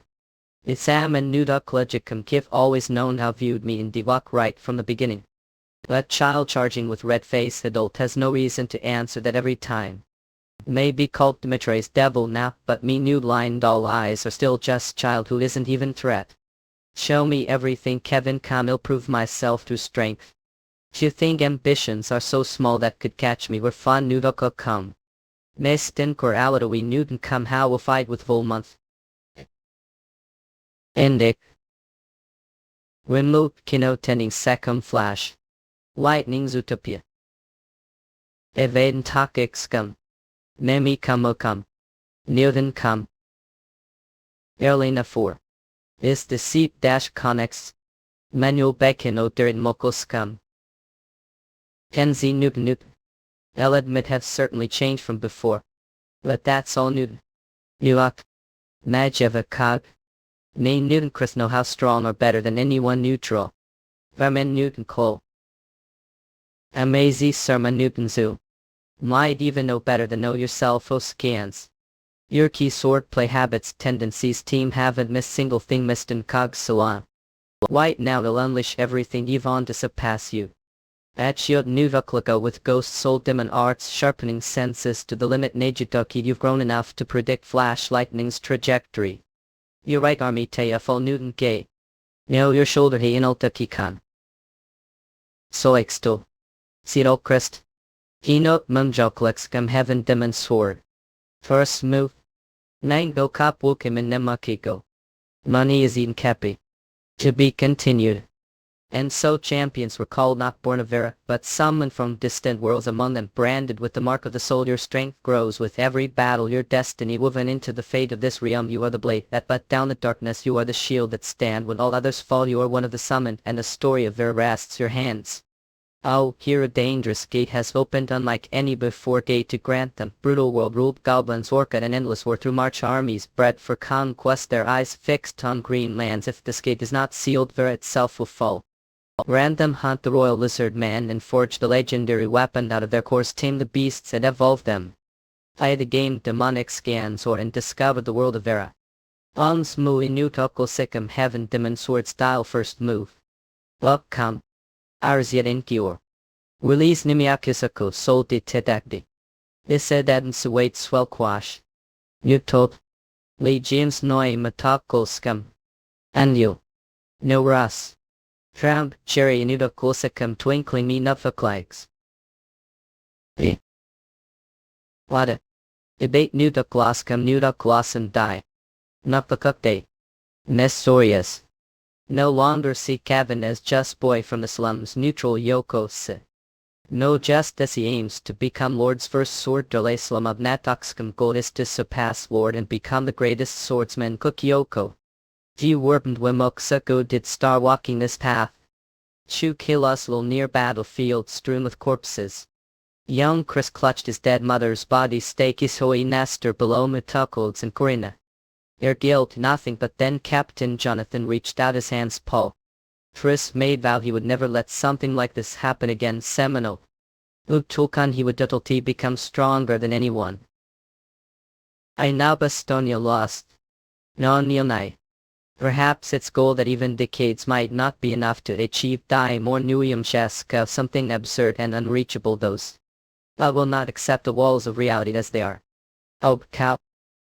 Isam and Nuduk Legicum Kif always known how viewed me in Diwak right from the beginning. That child charging with red-faced adult has no reason to answer that every time. May be called Dimitri's devil now, but me nude line dull eyes are still just child who isn't even threat. Show me everything Kevin Camille, prove myself through strength. You think ambitions are so small that could catch me where fun Nuduk come. Mestin Kor Aladowi Newton come how will fight with Volmonth. Endic. Remove Kino tending second flash. Lightning Zootopia. Evaden Takik scum. Nemi Kamokam. Newton come. Erlina 4. Is the seat dash connex. Manuel Bekino during Moko scum. Kenzie Newton. I'll admit have certainly changed from before. But that's all Newton. Uak. Najeva Kag. Nay Newton Chris know how strong or better than anyone neutral. Vermin Newton Cole. Amazy Serma Newton Zoo. Might even know better than know yourself o scans. Your key swordplay habits tendencies team haven't missed single thing missed in Cog Salon. White now will unleash everything you've on to surpass you. Achiot Nuvaklako with ghost soul demon arts sharpening senses to the limit Najidoki you've grown enough to predict flash lightning's trajectory. Your right army Teya full Newton gay. Know your shoulder he inultaki kan. Soexto. Siro Christ. Hinot Mumjoklexkam heaven demon sword. First move. Nang go kap wukim in nemakiko. Money is eaten kepi. To be continued. And so champions were called not born of Vera, but summoned from distant worlds among them branded with the mark of the soul. Your strength grows with every battle, your destiny woven into the fate of this realm. You are the blade that but down the darkness, you are the shield that stand when all others fall. You are one of the summoned, and the story of Vera rests your hands. Oh, here a dangerous gate has opened unlike any before, gate to grant them brutal world ruled goblins, orchid and endless war through march armies bred for conquest, their eyes fixed on green lands. If this gate is not sealed, Vera itself will fall. Random hunt the royal lizard man and forge the legendary weapon out of their cores, tame the beasts and evolve them. Play the game demonic scans or and discover the world of Vera. Ons mui nutokol sikkim heaven demon sword style first move. Welcome. Ours yet incure. Release nimiakisako soul de tedakdi. Isedaden suwait swell quash. Nutop. Lee James noi matokol scum. Annual. No rus. Tramp cherry nutokol sikkim twinkling me nufaklegs. E. Wada. Debate nutokloskam nutoklosan die. Nupakukde. Nesorius. No longer see Kevin as just boy from the slums, neutral Yoko se. No, just as he aims to become Lord's first sword Dolaslam of Natoxcom goal is to surpass Lord and become the greatest swordsman Cook Yoko. Few warpened Wimoksuko did star walking this path. Chu Kiluslo near battlefield strewn with corpses. Young Chris clutched his dead mother's body, stakis hoi Nestor below Metokolds and Corina. Their guilt nothing, but then Captain Jonathan reached out his hands. Paul. Chris made vow he would never let something like this happen again. Seminole. Utulkan he would duty become stronger than anyone. I now Bastonia lost. No Nilnai. Perhaps its goal that even decades might not be enough to achieve die more Nuyum Sheska, something absurd and unreachable those. I will not accept the walls of reality as they are. Oh cow.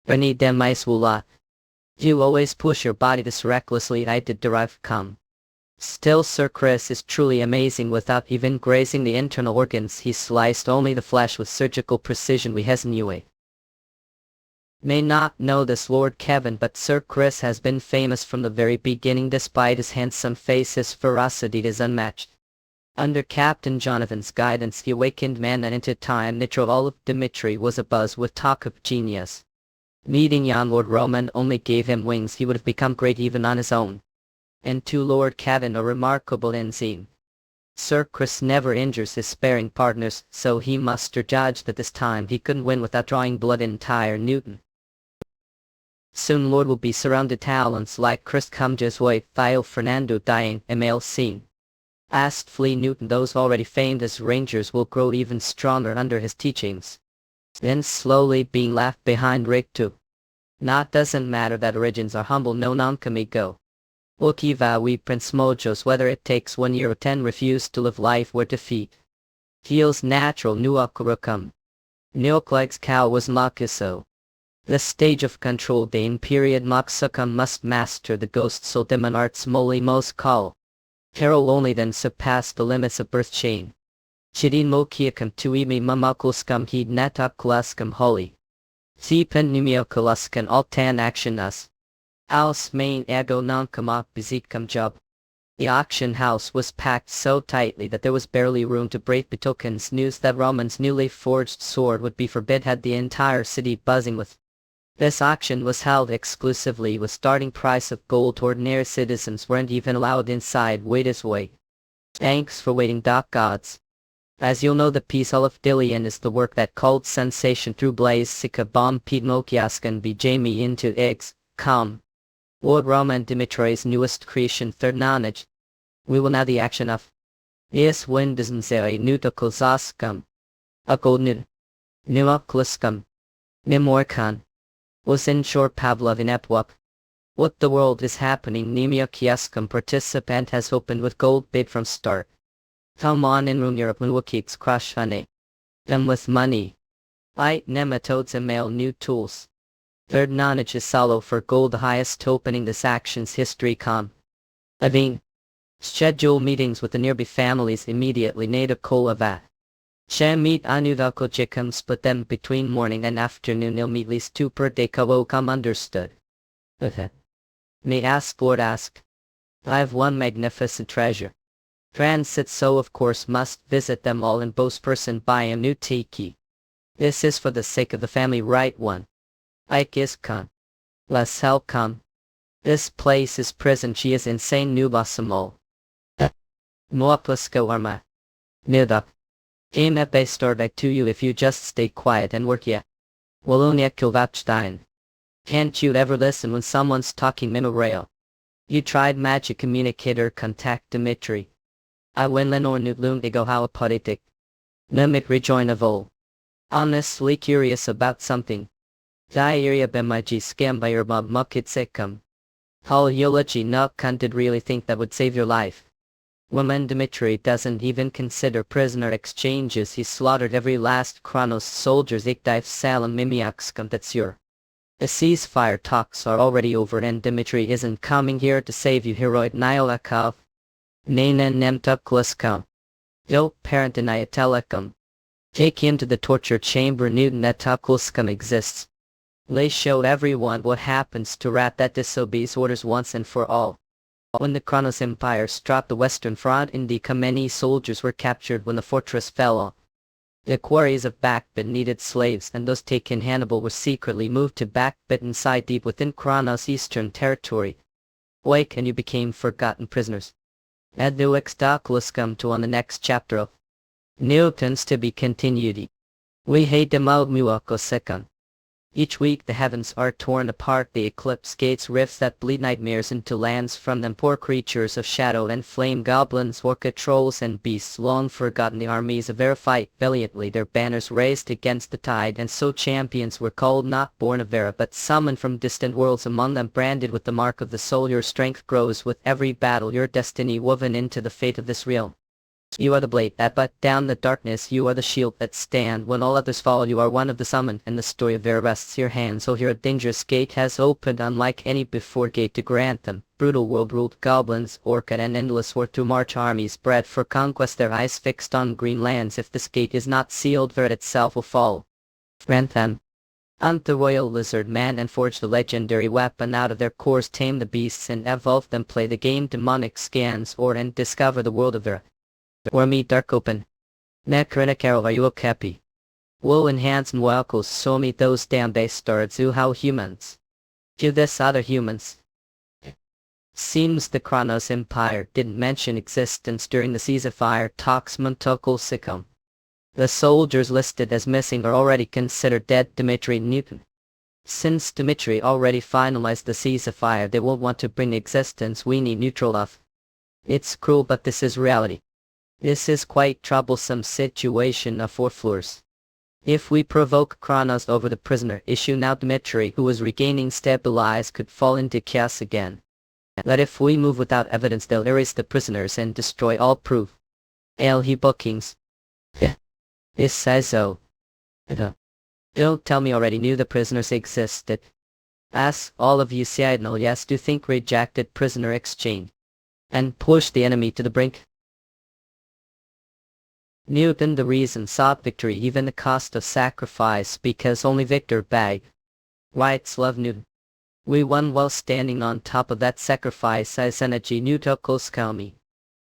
Any demais will lot. You always push your body this recklessly. I did derive come. Still Sir Chris is truly amazing. Without even grazing the internal organs, he sliced only the flesh with surgical precision. We has new way. May not know this Lord Kevin, but Sir Chris has been famous from the very beginning. Despite his handsome face, his ferocity is unmatched. Under Captain Jonathan's guidance he awakened man and into time. Nitro all of Dimitry was abuzz with talk of genius. Meeting young Lord Roman only gave him wings. He would have become great even on his own. And to Lord Kevin a remarkable enzyme. Sir Chris never injures his sparring partners, so he must judge that this time he couldn't win without drawing blood entire Newton. Soon Lord will be surrounded talents like Chris come just way, Theo Fernando dying, Emil scene. Asked Flea Newton, those already famed as rangers will grow even stronger under his teachings. Then slowly being left behind Rick too. Not doesn't matter that origins are humble, no non-kami go. Ukiva we Prince Mojos, whether it takes 1 year or 10, refuse to live life where defeat feels natural. Nuakurukam. Neoklegs cow was Makiso. The stage of control Dane period Maksukam must master the ghost soul demon arts moli most call. Carol only then surpassed the limits of birth chain. Chidin mokiakam tuimi mamakulskam heed natakulaskam holy. Sipen numiokulaskan altan action us. Aus main ego non-kamak bizitkam job. The auction house was packed so tightly that there was barely room to break betokens. News that Roman's newly forged sword would be forbid had the entire city buzzing with. This auction was held exclusively with starting price of gold. Ordinary citizens weren't even allowed inside. Wait as wait. Thanks for waiting. Gods. As you'll know, the piece of Dillian is the work that called sensation through Blaze Sika Bomb Pete Mokiaskan be Jamie into eggs, calm. Lord Roman Dimitry's newest creation, third knowledge. We will now the action of Is Windesensei Nutakosaskam. Akodnid. Nimakluskam. Nimorkan. Usin Shor Pavlov in Epwap. What the world is happening? Nemia Kiaskam participant has opened with gold bid from start. Come on in room Europe Muwakiks crush honey. Them with money. Nematodes and mail new tools. Third knowledge is solo for gold, the highest opening this action's history com. Avin. Schedule meetings with the nearby families immediately. Native Kolavat. Meet Anudako Chikam, split them between morning and afternoon. They'll meet least 2 per day. Come understood. May ask Lord ask. I have one magnificent treasure. Transit, so of course must visit them all in both person by a new tiki. This is for the sake of the family, right one. Ike is come. Let's help come. This place is prison. She is insane. Nubasamol. Moapusko arma. Nida. Aim at base back to you if you just stay quiet and work ya. Wolonia Kilvapstein. Can't you ever listen when someone's talking Mimoreo? You tried magic communicator contact Dimitry. I win Lenor Nutlum Ego how politic. Nemit rejoin a vol. Honestly curious about something. Diarrhea bemaji scam by your mob mukitsekam. Hal eulogy no cunt did really think that would save your life. Roman Dimitry doesn't even consider prisoner exchanges. He slaughtered every last Kronos soldiers. Ikdive salam mimiakskam. That's your. The ceasefire talks are already over and Dimitry isn't coming here to save you. Heroid Niolakov. Nanen Nemtukluskam. Yo parent Niatelekam. Take him to the torture chamber. Newton Netukluskam exists. They show everyone what happens to rat that disobeys orders once and for all. When the Kronos Empire struck the Western Front, Indica, many soldiers were captured when the fortress fell. The quarries of Backbit needed slaves, and those taken Hannibal were secretly moved to Backbit inside deep within Kronos' eastern territory. Wake and you became forgotten prisoners. Add new come to on the next chapter of Newton's to be continued. We hate them out muako second. Each week the heavens are torn apart, the eclipse gates rifts that bleed nightmares into lands from them, poor creatures of shadow and flame, goblins, orca trolls and beasts, long forgotten. The armies of Vera fight valiantly, their banners raised against the tide, and so champions were called, not born of Vera but summoned from distant worlds, among them branded with the mark of the soul. Your strength grows with every battle, your destiny woven into the fate of this realm. You are the blade that but down the darkness, you are the shield that stand when all others fall. You are one of the summoned, and the story of Vera rests your hands. So here a dangerous gate has opened, unlike any before gate to grant them. Brutal world ruled goblins, orchid and endless war to march armies bred for conquest, their eyes fixed on green lands. If this gate is not sealed, Vera itself will fall. Grant them. Hunt the royal lizard man and forge the legendary weapon out of their cores, tame the beasts and evolve them, play the game demonic scans or and discover the world of Vera. Or meet dark open. Nekrinikaro are you okapi? Woe enhance nwakos so meet those damn bastards who how humans. To this other humans. Seems the Kronos Empire didn't mention existence during the ceasefire talks. Montukul Sikkim. The soldiers listed as missing are already considered dead. Dimitry Newton. Since Dimitry already finalized the ceasefire, they won't want to bring existence. We need neutral of. It's cruel but this is reality. This is quite troublesome situation of 4 floors. If we provoke Kronos over the prisoner issue now, Dimitry, who is regaining stabilize, could fall into chaos again. That if we move without evidence, they'll erase the prisoners and destroy all proof. He bookings. This says so. Don't tell me already knew the prisoners existed. Ask all of you see I know yes do think rejected prisoner exchange. And push the enemy to the brink. Newton the reason sought victory, even the cost of sacrifice, because only victor bag. Writes Love Newton. We won while standing on top of that sacrifice as energy Newtokoskami.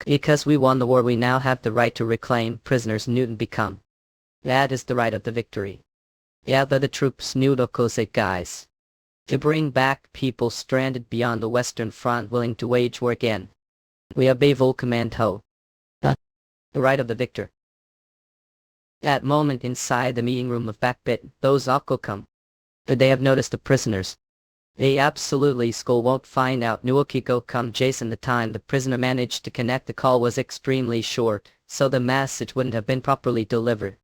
Because we won the war, we now have the right to reclaim prisoners Newton become. That is the right of the victory. Gather the troops Newtokose guys. To bring back people stranded beyond the Western Front willing to wage war again. We obey Vol Command Ho. The right of the victor. At moment inside the meeting room of Backbit, those Akko come. But they have noticed the prisoners. They absolutely school won't find out Nuokiko come Jason. The time the prisoner managed to connect the call was extremely short, so the message wouldn't have been properly delivered.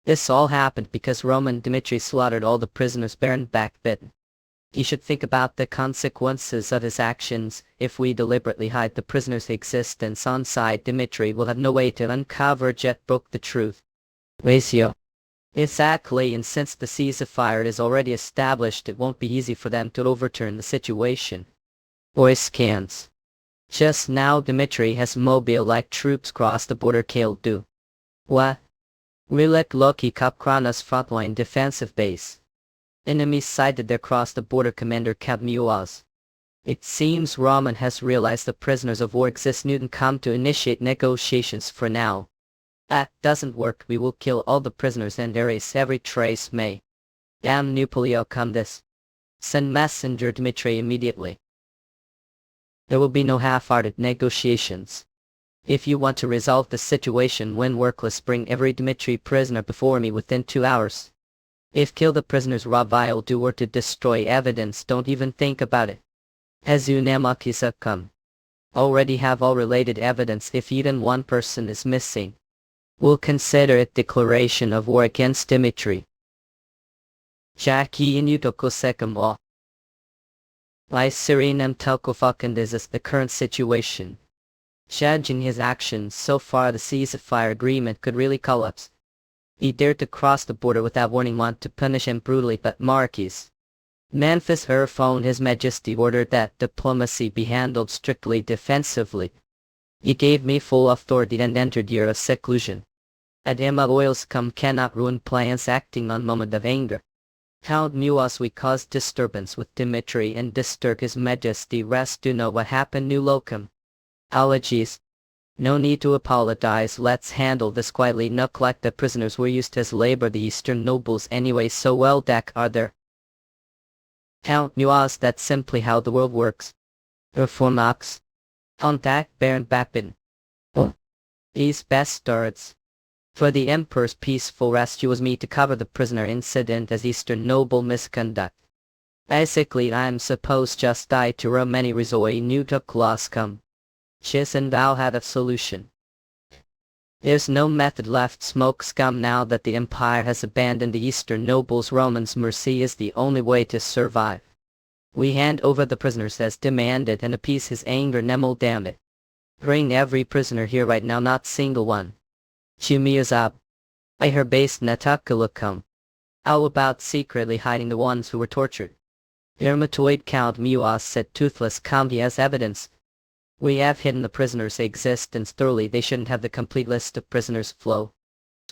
This all happened because Roman Dimitry slaughtered all the prisoners Baron Backbit. He should think about the consequences of his actions. If we deliberately hide the prisoner's existence on site, Dimitry will have no way to uncover Jet broke the truth. Ratio. Exactly, and since the ceasefire is already established, it won't be easy for them to overturn the situation. Voice scans. Just now Dimitry has mobile-like troops cross the border. Kale do. What? We let Loki cap Krana's frontline defensive base. Enemies sighted there cross the border. Commander Cab Muaz. It seems Roman has realized the prisoners of war exist. Newton come to initiate negotiations for now. That doesn't work. We will kill all the prisoners and erase every trace. May. Damn new polio come this. Send messenger Dmitry immediately. There will be no half-hearted negotiations. If you want to resolve the situation when workless, bring every Dmitry prisoner before me within 2 hours. If kill the prisoners I'll do or to destroy evidence, don't even think about it. Hezu Namakisa come. Already have all related evidence. If even one person is missing, we'll consider it declaration of war against Dimitry. Jackie Inutoko Sekam law. By Sirenam Telkofakan. This is the current situation. Judging his actions so far, the ceasefire agreement could really collapse. He dared to cross the border without warning, want to punish him brutally, but Marquis Memphis her phone His Majesty ordered that diplomacy be handled strictly defensively. He gave me full authority and entered year of seclusion. At Emma Oils come cannot ruin plans acting on moment of anger. Count Muas, we caused disturbance with Dimitry and disturb His Majesty rest to know what happened. New locum. Allergies. No need to apologize, let's handle this quietly. Look like the prisoners were used as labor, the Eastern nobles anyway, so well deck are there. Count Muas, that's simply how the world works. Reformax. Contact Baron Bappin. Oh. These bastards. For the Emperor's peaceful rescue was me to cover the prisoner incident as Eastern noble misconduct. Basically I'm supposed just die to Romani Rizoi new to class come. Chis and thou had a solution. There's no method left, smoke scum. Now that the Empire has abandoned the Eastern nobles, Roman's mercy is the only way to survive. We hand over the prisoners as demanded and appease his anger. Nemo, damn it. Bring every prisoner here right now, not single one. Chimiyazab. I heard base Natakalakam. How about secretly hiding the ones who were tortured? Ermatoid Count Muas said toothless Kambi as evidence. We have hidden the prisoners' existence thoroughly. They shouldn't have the complete list of prisoners flow.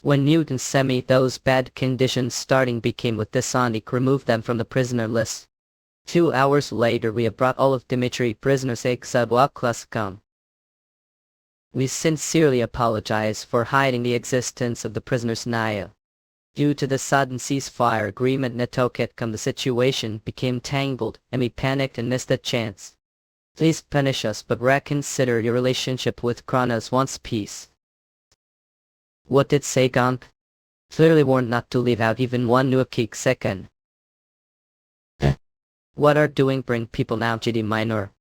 When Newton sent me those bad conditions starting became with Sonic, removed them from the prisoner list. 2 hours later we have brought all of Dimitry prisoners except Waklaskam. We sincerely apologize for hiding the existence of the prisoners Naya. Due to the sudden ceasefire agreement Natoketkam, the situation became tangled and we panicked and missed a chance. Please punish us, but reconsider your relationship with Kranas once peace. What did Sagan? Clearly warned not to leave out even one Nuakik second. What are doing bring people now GD minor?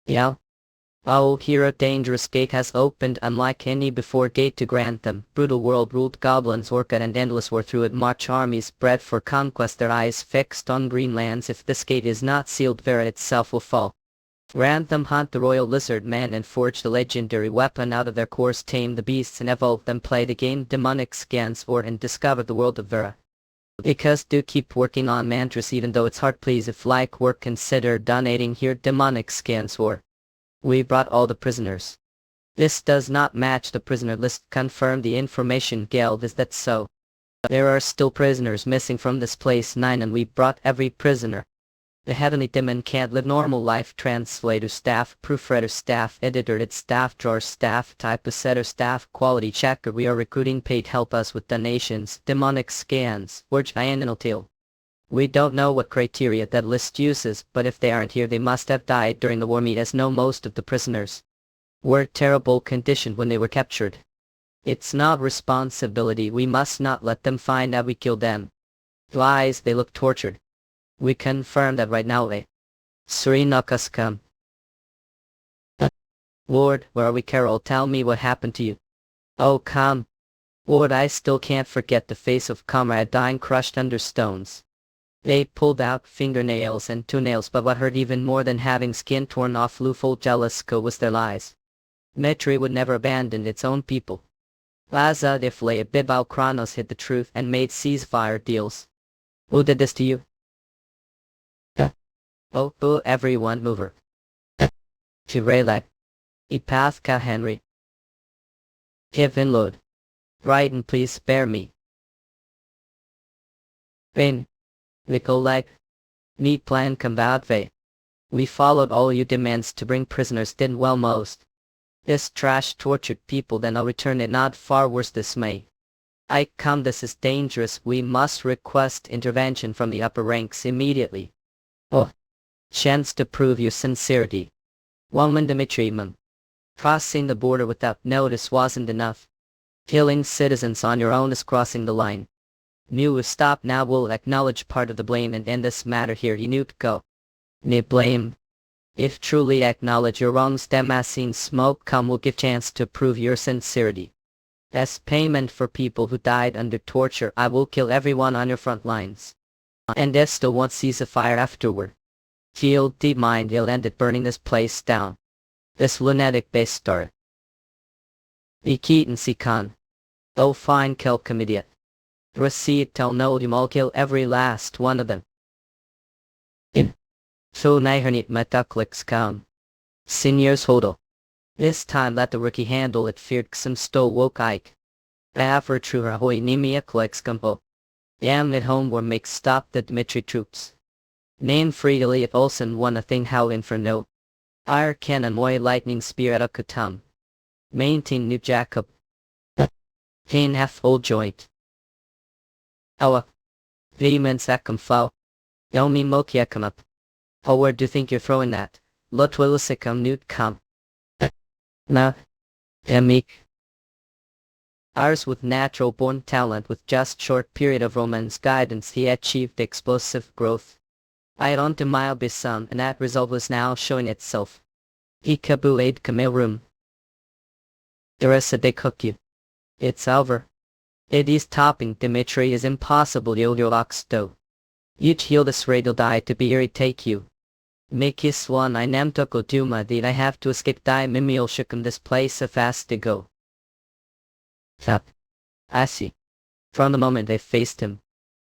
Yeah. Oh, here a dangerous gate has opened, unlike any before gate to grant them. Brutal world ruled goblins, orca and endless war through it. March armies bred for conquest, their eyes fixed on green lands. If this gate is not sealed, Vera itself will fall. Rantham hunt the royal lizard man and forge the legendary weapon out of their cores. Tame the beasts and evolve them. Play the game demonic scans or and discover the world of Vera. Because do keep working on mantras even though it's hard. Please, if like work, consider donating here. Demonic scans or. We brought all the prisoners. This does not match the prisoner list. Confirm the information Guild, is that so? There are still prisoners missing from this place. 9 and we brought every prisoner. The heavenly demon can't live normal life. Translator staff, proofreader staff, editor its staff, drawer staff, typesetter staff, quality checker. We are recruiting paid help us with donations. Demonic scans, or Giantinal. We don't know what criteria that list uses, but if they aren't here they must have died during the war. Meet as know most of the prisoners were terrible condition when they were captured. It's not responsibility, we must not let them find out we killed them. Lies, they look tortured. We confirm that right now, Srinakas come. Lord, where are we? Carol, tell me what happened to you. Oh come. Lord, I still can't forget the face of comrade dying crushed under stones. They pulled out fingernails and toenails, but what hurt even more than having skin torn off Lufol Jelisko was their lies. Dimitry would never abandon its own people. Laza if Bibal Kronos hid the truth and made ceasefire deals. Who did this to you? Oh, boo, everyone move her. To Raylag. Ipathka Henry. Kevin Lod. Right, and please spare me. Ben. Nikolai. Me plan combat. We followed all your demands to bring prisoners, didn't well most. This trash tortured people, then I'll return it, not far worse this may. I come, this is dangerous, we must request intervention from the upper ranks immediately. Oh. Chance to prove your sincerity. Roman Dimitry, crossing the border without notice wasn't enough. Killing citizens on your own is crossing the line. Mu stop now, will acknowledge part of the blame and end this matter here. You need to go. Ne blame. If truly acknowledge your wrongs, Damascene smoke come will give chance to prove your sincerity. As payment for people who died under torture, I will kill everyone on your front lines. And if still won't cease a fire afterward. Feel deep mind, you'll end it burning this place down. This lunatic bastard. Ikitan Sikan. Oh fine, kill comedian. Receipt tell no, you all kill every last one of them. In. So nihernit metakliks come. Seniors hodl. This time let the rookie handle it, feared Xim sto woke Ike. After true ahoy nimia kliks kumpo. Yam at home were make stop the Dimitry troops. Name freely if Olsen won a thing how inferno. Ire cannon moy lightning spear at a kutum. Maintain new Jacob. Pain half old joint. Awa. Vehemence akum foul. Yomi mokia come up. Oh, where do you think you're throwing that? Lotwilisicum newt come. Na. Emik. Ours with natural born talent, with just short period of Roman's guidance he achieved explosive growth. I had on to mile besum, and that result was now showing itself. Ikabu aid kamerum. Iresa de cook you. It's over. It is topping Dimitry is impossible yolyoxto. You'd heal this radial die to be irritate you. Mikis one I nam toko duma that I have to escape die mimiol shukum this place a fast to go. Tap. I see. From the moment they faced him.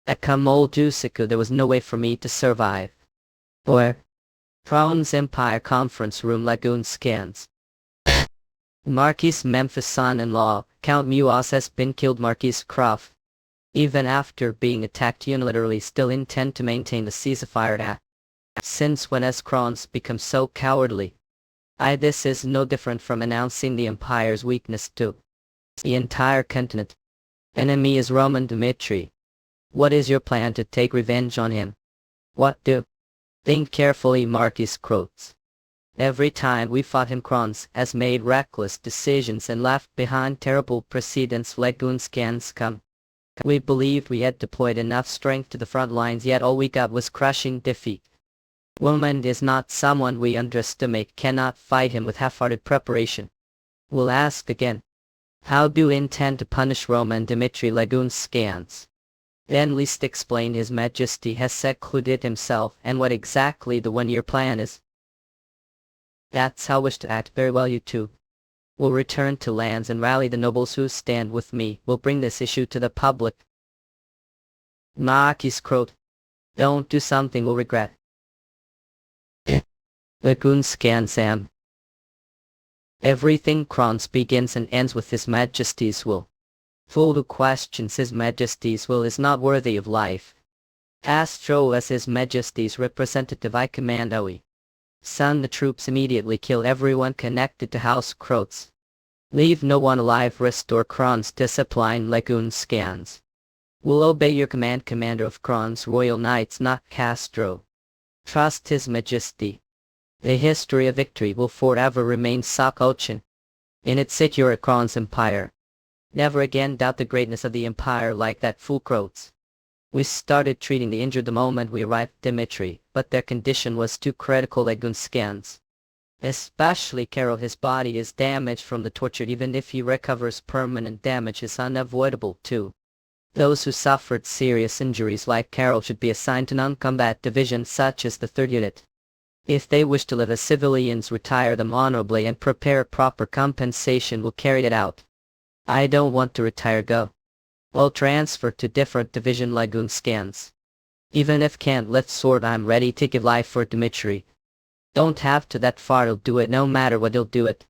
At Kamol Dusiku there was no way for me to survive. Where? Crown's Empire Conference Room Lagoon scans. Marquis Memphis son-in-law, Count Muas has been killed. Marquis Croft. Even after being attacked unilaterally still intend to maintain the ceasefire act. Since when has Krons become so cowardly? This is no different from announcing the Empire's weakness to the entire continent. Enemy is Roman Dimitry. What is your plan to take revenge on him? What do? Think carefully, Marquis Croats. Every time we fought him, Krons has made reckless decisions and left behind terrible precedents. Lagoon scans come. We believed we had deployed enough strength to the front lines, yet all we got was crushing defeat. Roman is not someone we underestimate, cannot fight him with half-hearted preparation. We'll ask again. How do you intend to punish Roman Dimitry? Lagoon scans. Then least explain His Majesty has secluded himself and what exactly the one-year plan is. That's how I wish to act. Very well, you two. We'll return to lands and rally the nobles who stand with me. We'll bring this issue to the public. Marquis Croat. Don't do something we'll regret. Lagoon scan Sam. Everything Krons begins and ends with His Majesty's will. Fool who questions His Majesty's will is not worthy of life. Astro as His Majesty's representative I command OE. Son, the troops immediately kill everyone connected to House Croats. Leave no one alive. Restore Krons discipline. Lagoon scans. Will obey your command, Commander of Krons Royal Knights, not Castro. Trust His Majesty. The history of victory will forever remain Sokochin. In its secure Krons Empire. Never again doubt the greatness of the empire like that fool Croats. We started treating the injured the moment we arrived at Dimitri, but their condition was too critical at scans. Especially Carol, his body is damaged from the torture. Even if he recovers, permanent damage is unavoidable too. Those who suffered serious injuries like Carol should be assigned to non-combat divisions such as the 3rd Unit. If they wish to live as civilians, retire them honorably and prepare proper compensation will carry it out. I don't want to retire go. I'll transfer to different division Lagoon scans. Even if can't lift sword, I'm ready to give life for Dimitri. Don't have to that far, he'll do it no matter what, he'll do it.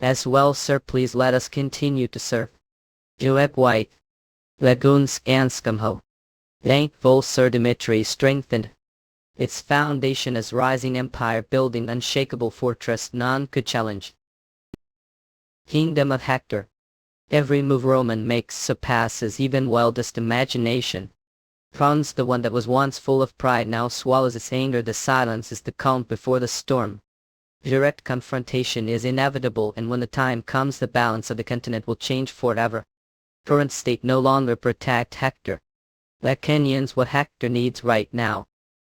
As well, sir, please let us continue to serve. Joep White. Lagoon scans come ho. Thankful Sir Dimitri strengthened its foundation as rising empire, building unshakable fortress none could challenge. Kingdom of Hector. Every move Roman makes surpasses even wildest imagination. Franz, the one that was once full of pride, now swallows its anger. The silence is the calm before the storm. Direct confrontation is inevitable, and when the time comes the balance of the continent will change forever. Current state no longer protect Hector. The Kenyans, what Hector needs right now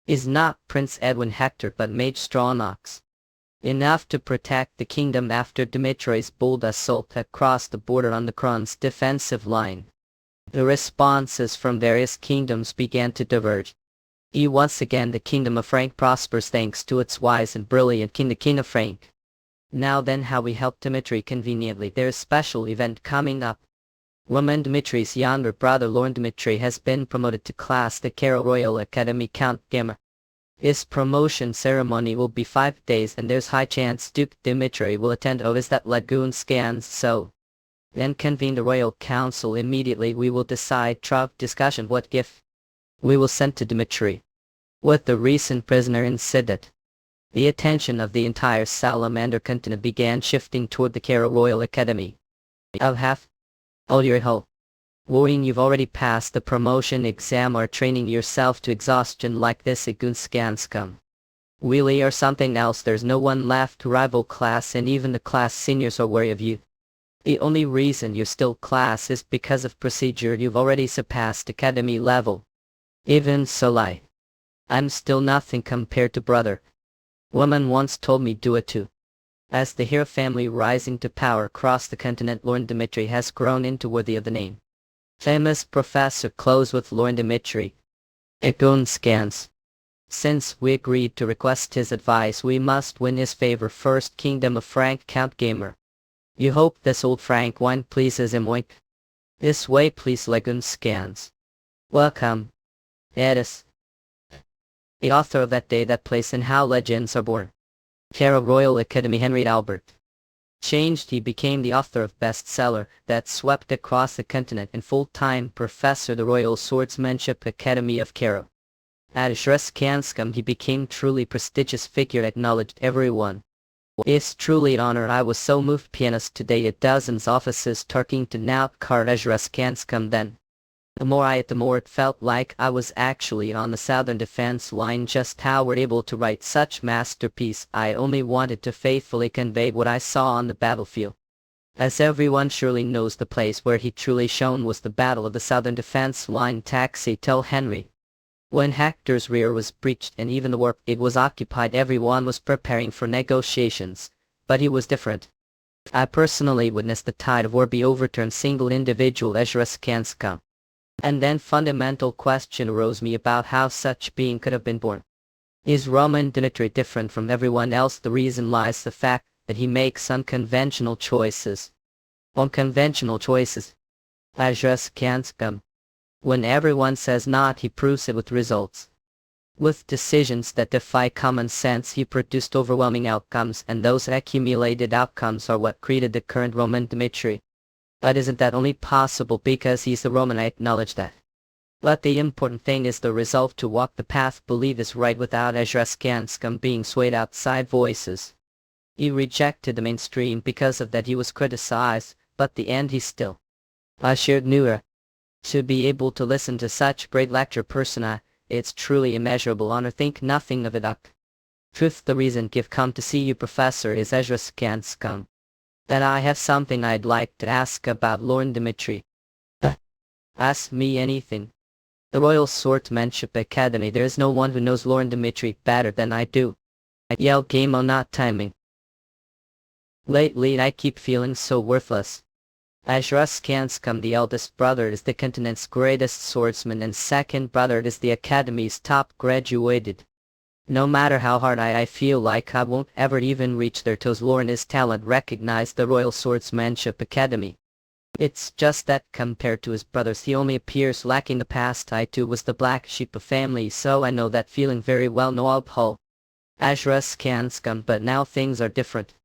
is not Prince Edwin Hector but Mage Strawnox. Enough to protect the kingdom after Dimitri's bold assault had crossed the border on the Kron's defensive line. The responses from various kingdoms began to diverge. Once again the kingdom of Frank prospers thanks to its wise and brilliant king, the King of Frank. Now then, how we help Dimitri conveniently. There's a special event coming up. Roman Dimitri's younger brother Lord Dimitri has been promoted to class the Carol Royal Academy Count Gamer. His promotion ceremony will be 5 days, and there's high chance Duke Dimitri will attend. Oh, is that Lagoon scans so? Then convene the Royal Council immediately. We will decide discussion what gift we will send to Dimitri. With the recent prisoner incident, the attention of the entire Salamander continent began shifting toward the Carol Royal Academy. I'll have all your help. Worrying you've already passed the promotion exam or training yourself to exhaustion like this Lagoon scans come. Really or something else, there's no one left to rival class, and even the class seniors are wary of you. The only reason you're still class is because of procedure. You've already surpassed academy level. Even so, I'm still nothing compared to brother. Woman once told me do it too. As the hero family rising to power across the continent, Lord Dimitri has grown into worthy of the name. Famous professor close with Lord Dimitri. Lagoon scans. Since we agreed to request his advice, we must win his favor first. Kingdom of Frank Count Gamer. You hope this old Frank wine pleases him, wink. This way please. Lagoon scans. Welcome. Eldest. The author of That Day, That Place and How Legends Are Born. Carol Royal Academy. Henry Albert. Changed, he became the author of bestseller that swept across the continent and full-time professor the Royal Swordsmanship Academy of Carol. At Shreskanskum he became truly prestigious figure, acknowledged everyone. It's truly an honor. I was so moved. Pianist today at dozens offices talking to now card Shreskanskum then. The more I ate, the more it felt like I was actually on the southern defense line. Just how we're able to write such masterpiece. I only wanted to faithfully convey what I saw on the battlefield. As everyone surely knows, the place where he truly shone was the Battle of the Southern Defense Line. Taxi tell Henry. When Hector's rear was breached and even the warp it was occupied, everyone was preparing for negotiations. But he was different. I personally witnessed the tide of war be overturned. Single individual Shreskanskum. And then fundamental question arose me about how such being could have been born. Is Roman Dimitri different from everyone else? The reason lies the fact that he makes unconventional choices. Unconventional choices. Shreskanskum. When everyone says not, he proves it with results. With decisions that defy common sense, he produced overwhelming outcomes, and those accumulated outcomes are what created the current Roman Dimitri. But isn't that only possible because he's the Roman? I acknowledge that. But the important thing is the resolve to walk the path believe is right without Shreskanskum being swayed outside voices. He rejected the mainstream. Because of that he was criticized, but the end he still assured newer. To be able to listen to such great lecture persona, it's truly immeasurable honor. Think nothing of it. Truth, the reason give come to see you professor is Shreskanskum. That I have something I'd like to ask about Lord Dimitry. Ask me anything. The Royal Swordsmanship Academy, there is no one who knows Lord Dimitry better than I do. I yell game on not timing. Lately I keep feeling so worthless. Azraskanskum, the eldest brother, is the continent's greatest swordsman, and second brother is the academy's top graduated. No matter how hard I feel like I won't ever even reach their toes, Lorne is talent recognized the Royal Swordsmanship Academy. It's just that compared to his brothers he only appears lacking the past. I too was the black sheep of family, so I know that feeling very well. No Abhul. Azraskanskum, but now things are different.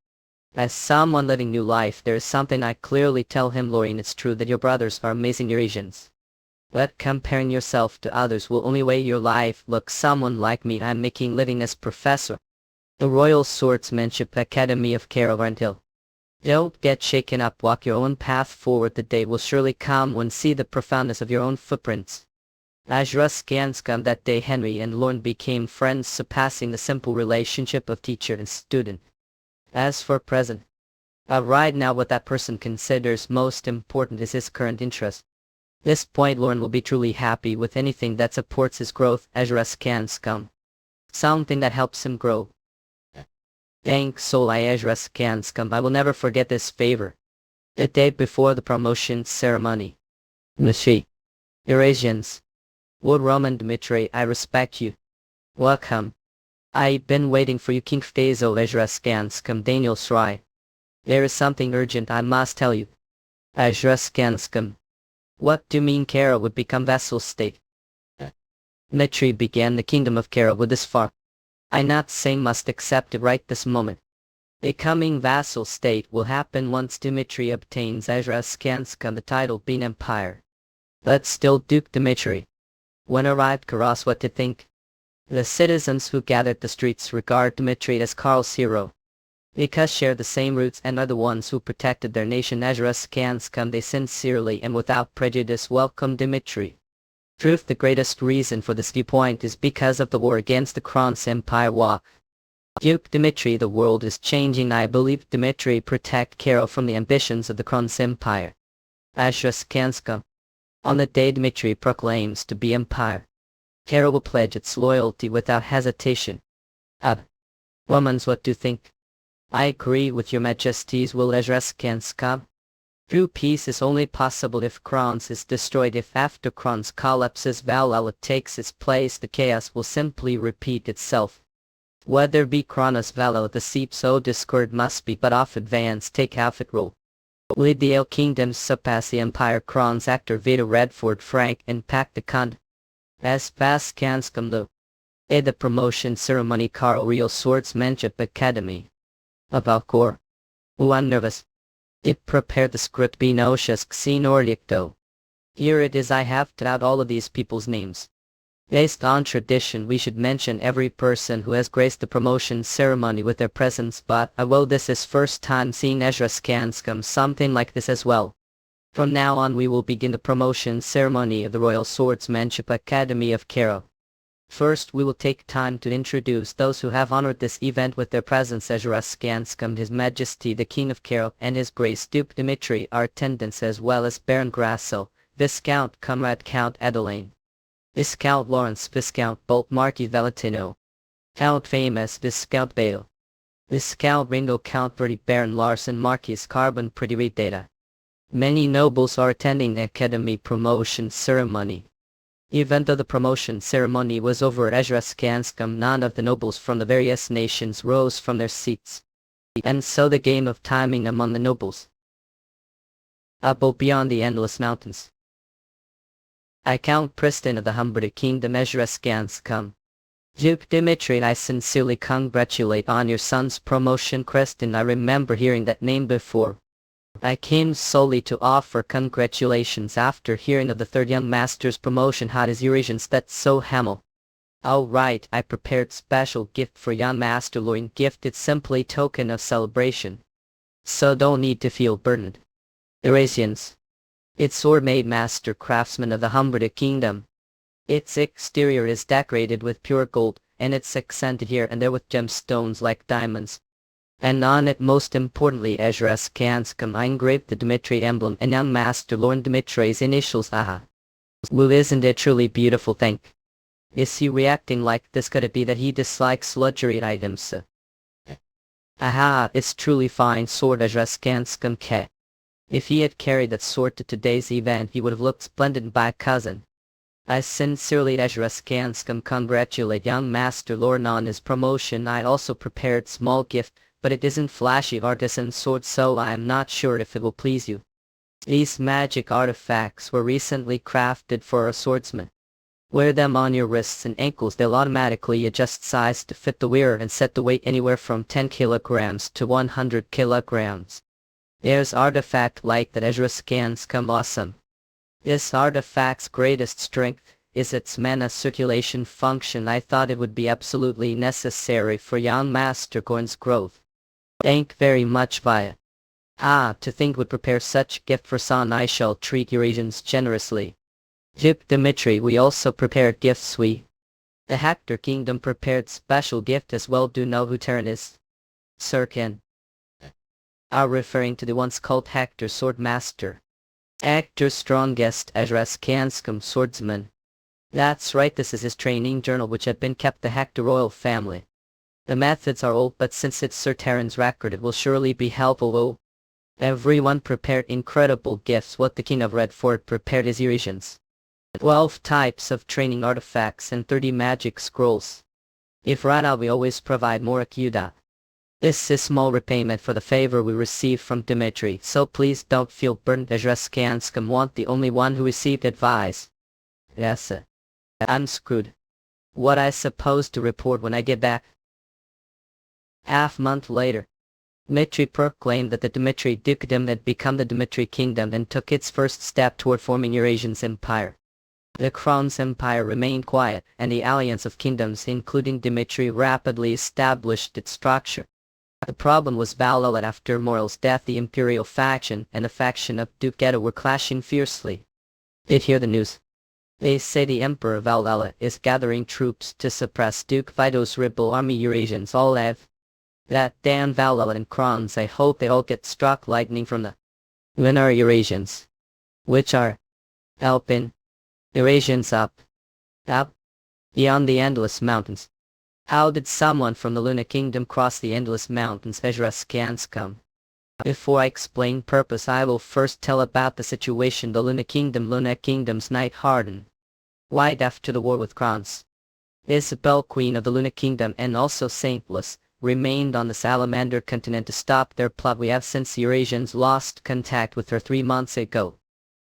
As someone living new life, there is something I clearly tell him. Lorraine, it's true that your brothers are amazing Eurasians. But comparing yourself to others will only weigh your life. Look, someone like me, I'm making living as professor. The Royal Swordsmanship Academy of Caravanhill. Don't get shaken up, walk your own path forward. The day will surely come when see the profoundness of your own footprints. Azraskanskum, that day Henry and Lorne became friends, surpassing the simple relationship of teacher and student. As for present, right now what that person considers most important is his current interest. This point Lorne will be truly happy with anything that supports his growth. Azraskanskum. Something that helps him grow. Thanks Solai Azraskanskum, I will never forget this favor. The day before the promotion ceremony. Monsieur. Eurasians. Lord Roman Dimitry, I respect you. Welcome. I've been waiting for you, King Ftezo Azraskanskum Daniel Sry. There is something urgent I must tell you. Azraskanskum. What do you mean Kara would become vassal state? Dimitry began the kingdom of Kara with this far. I not saying must accept it right this moment. Becoming vassal state will happen once Dimitry obtains Azraskanskum the title being empire. But still Duke Dimitry. When arrived Karas, what to think? The citizens who gathered the streets regard Dimitry as Karl's hero. Because share the same roots and are the ones who protected their nation. Azraskanskum, they sincerely and without prejudice welcome Dimitry. Truth, the greatest reason for this viewpoint is because of the war against the Kron's Empire. Duke Dimitry, the world is changing. I believe Dimitry protect Kara from the ambitions of the Kron's Empire. Azraskanskum. On the day Dimitry proclaims to be empire, Kara will pledge its loyalty without hesitation. Womans, what do you think? I agree with your majesties. Will Azraskanskum. True peace is only possible if Kron's is destroyed. If after Kron's collapses Valhalla takes its place, the chaos will simply repeat itself. Whether be Kronos Valhalla, the seep so discord must be but off advance, take half it rule. Lead the Ale kingdoms surpass the empire. Kron's actor Vito Redford Frank and pack the con. As fast Kanskum though. The promotion ceremony Carl Real Swordsmanship Academy. About core. I'm nervous. It prepared the script be noxious xenordicto. Here it is. I have to add all of these people's names. Based on tradition we should mention every person who has graced the promotion ceremony with their presence, but this is first time seeing Azraskanskum something like this as well. From now on we will begin the promotion ceremony of the Royal Swordsmanship Academy of Kara. First we will take time to introduce those who have honored this event with their presence. Azraskanskum, His Majesty the King of Kara, and His Grace Duke Dimitry are attendants, as well as Baron Grasso, Viscount Conrad, Count Adeline, Viscount Lawrence, Viscount Bolt, Marquis Valentino, Count Famous, Viscount Bale, Viscount Ringo, Count Bertie, Baron Larson, Marquis Carbon, Pretty Read Data. Many nobles are attending the Academy promotion ceremony. Even though the promotion ceremony was over at Azraskanskum, none of the nobles from the various nations rose from their seats. And so the game of timing among the nobles. Up beyond the endless mountains. I Count Pristin of the Humberto Kingdom, Azraskanskum. Duke Dimitri, I sincerely congratulate on your son's promotion. Kristin, I remember hearing that name before. I came solely to offer congratulations after hearing of the third young master's promotion. How is Eurasians that's so hamel? Oh right, I prepared special gift for young master Loin. Gift, it's simply token of celebration. So don't need to feel burdened. Eurasians. It's sword-made master craftsman of the Humberto Kingdom. Its exterior is decorated with pure gold, and it's accented here and there with gemstones like diamonds. And on it most importantly Ezra-Skanskum I engraved the Dimitri emblem and young master Lord Dimitri's initials. Aha. Well, isn't it truly beautiful thing? Is he reacting like this? Could it be that he dislikes luxury items? Aha, it's truly fine sword Ezra-Skanskum K. If he had carried that sword to today's event he would have looked splendid by cousin. I sincerely Ezra-Skanskum congratulate young master Lorne on his promotion. I also prepared small gift, but it isn't flashy artisan sword so I am not sure if it will please you. These magic artifacts were recently crafted for a swordsman. Wear them on your wrists and ankles. They'll automatically adjust size to fit the wearer and set the weight anywhere from 10 kilograms to 100 kilograms. There's artifact like that Ezra-Skanskum awesome. This artifact's greatest strength is its mana circulation function. I thought it would be absolutely necessary for young Master Gorn's growth. Thank very much Via. Ah, to think would prepare such gift for son. I shall treat Eurasians generously. Duke Dimitri, we also prepared gifts. The Hector Kingdom prepared special gift as well. Do know who Terran is? Sirkin. Are referring to the once called Hector Swordmaster. Hector's strongest Ezra-Skanskum swordsman. That's right, this is his training journal which had been kept the Hector royal family. The methods are old but since it's Sir Terran's record it will surely be helpful. Oh. Everyone prepared incredible gifts. What the King of Red Fort prepared is Eurasians. 12 types of training artifacts and 30 magic scrolls. If Rana we always provide more Akuda. This is small repayment for the favor we received from Dimitri, so please don't feel burdened. Ezra-Skanskum want the only one who received advice. Yes. I'm screwed. What I supposed to report when I get back? Half month later. Dimitri proclaimed that the Dimitri Dukedom had become the Dimitri Kingdom and took its first step toward forming Eurasian's empire. The Crown's empire remained quiet, and the alliance of kingdoms including Dimitri rapidly established its structure. The problem was Valhalla. After Moral's death the imperial faction and the faction of Duke Edo were clashing fiercely. Did hear the news? They say the Emperor Valhalla is gathering troops to suppress Duke Vido's rebel army. Eurasians all have that damn Valhalla and Crowns. I hope they all get struck lightning from the when are Eurasians? Which are helping Eurasians up beyond the endless mountains. How did someone from the Luna Kingdom cross the endless mountains? Ezra-Skanskum. Before I explain purpose I will first tell about the situation. The Luna Kingdom's night hardened. Right after the war with Crowns. Isabel, Queen of the Luna Kingdom and also Saintless, remained on the Salamander continent to stop their plot. We have since Eurasians lost contact with her 3 months ago.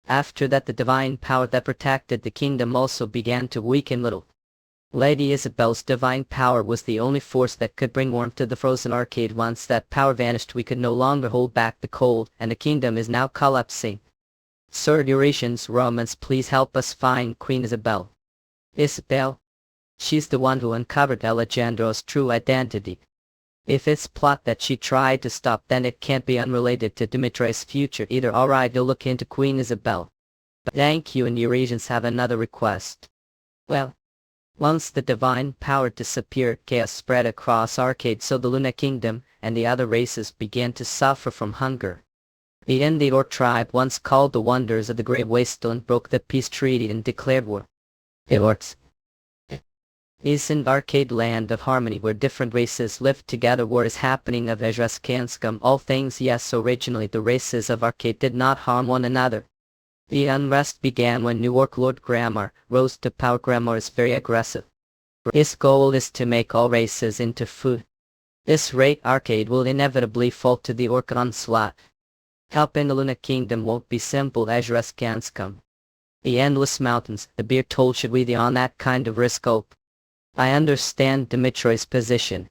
After that the divine power that protected the kingdom also began to weaken little. Lady Isabel's divine power was the only force that could bring warmth to the frozen arcade. Once that power vanished we could no longer hold back the cold and the kingdom is now collapsing. Sir Eurasians, Romans, please help us find Queen Isabel. Isabel? She's the one who uncovered Alejandro's true identity. If it's plot that she tried to stop then it can't be unrelated to Dimitri's future either. Alright, you'll look into Queen Isabel. Thank you. And Eurasians have another request. Well, once the divine power disappeared chaos spread across arcade so the Luna Kingdom and the other races began to suffer from hunger. The Endior tribe once called the Wonders of the Great Wasteland broke the peace treaty and declared war. It works. Is an arcade land of harmony where different races live together. War is happening of Ezra-Skanskum. All things yes, originally the races of arcade did not harm one another. The unrest began when New York Lord Grammar rose to power. Grammar is very aggressive. His goal is to make all races into food. This rate arcade will inevitably fall to the Orc onslaught. Help in the Luna Kingdom won't be simple. Ezra-Skanskum. The endless mountains, the beer told, should we be on that kind of risk? Hope. I understand Dimitri's position.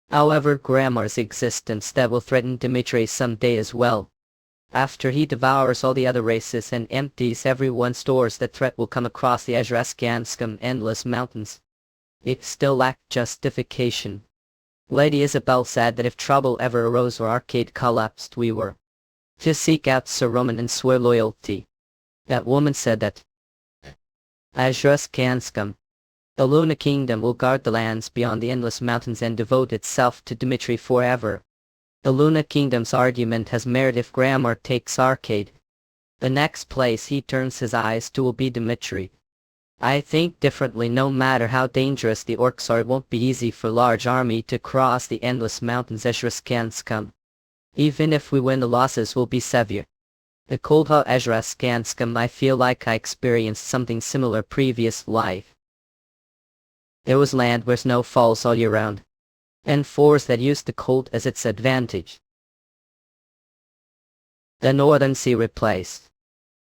However, Grammar's existence that will threaten Dimitri someday as well. After he devours all the other races and empties everyone's stores, that threat will come across the Ezra-Skanskum endless mountains. It still lacked justification. Lady Isabel said that if trouble ever arose or arcade collapsed we were to seek out Sir Roman and swear loyalty. That woman said that. Ezra-Skanskum. The Luna Kingdom will guard the lands beyond the endless mountains and devote itself to Dimitry forever. The Luna Kingdom's argument has merit if grammar takes arcade. The next place he turns his eyes to will be Dimitry. I think differently. No matter how dangerous the orcs are, it won't be easy for large army to cross the endless mountains Ezra's scans come. Even if we win, the losses will be severe. The cold Ezra scans come. I feel like I experienced something similar previous life. There was land where snow falls all year round, and forests that used the cold as its advantage. The Northern Sea replaced.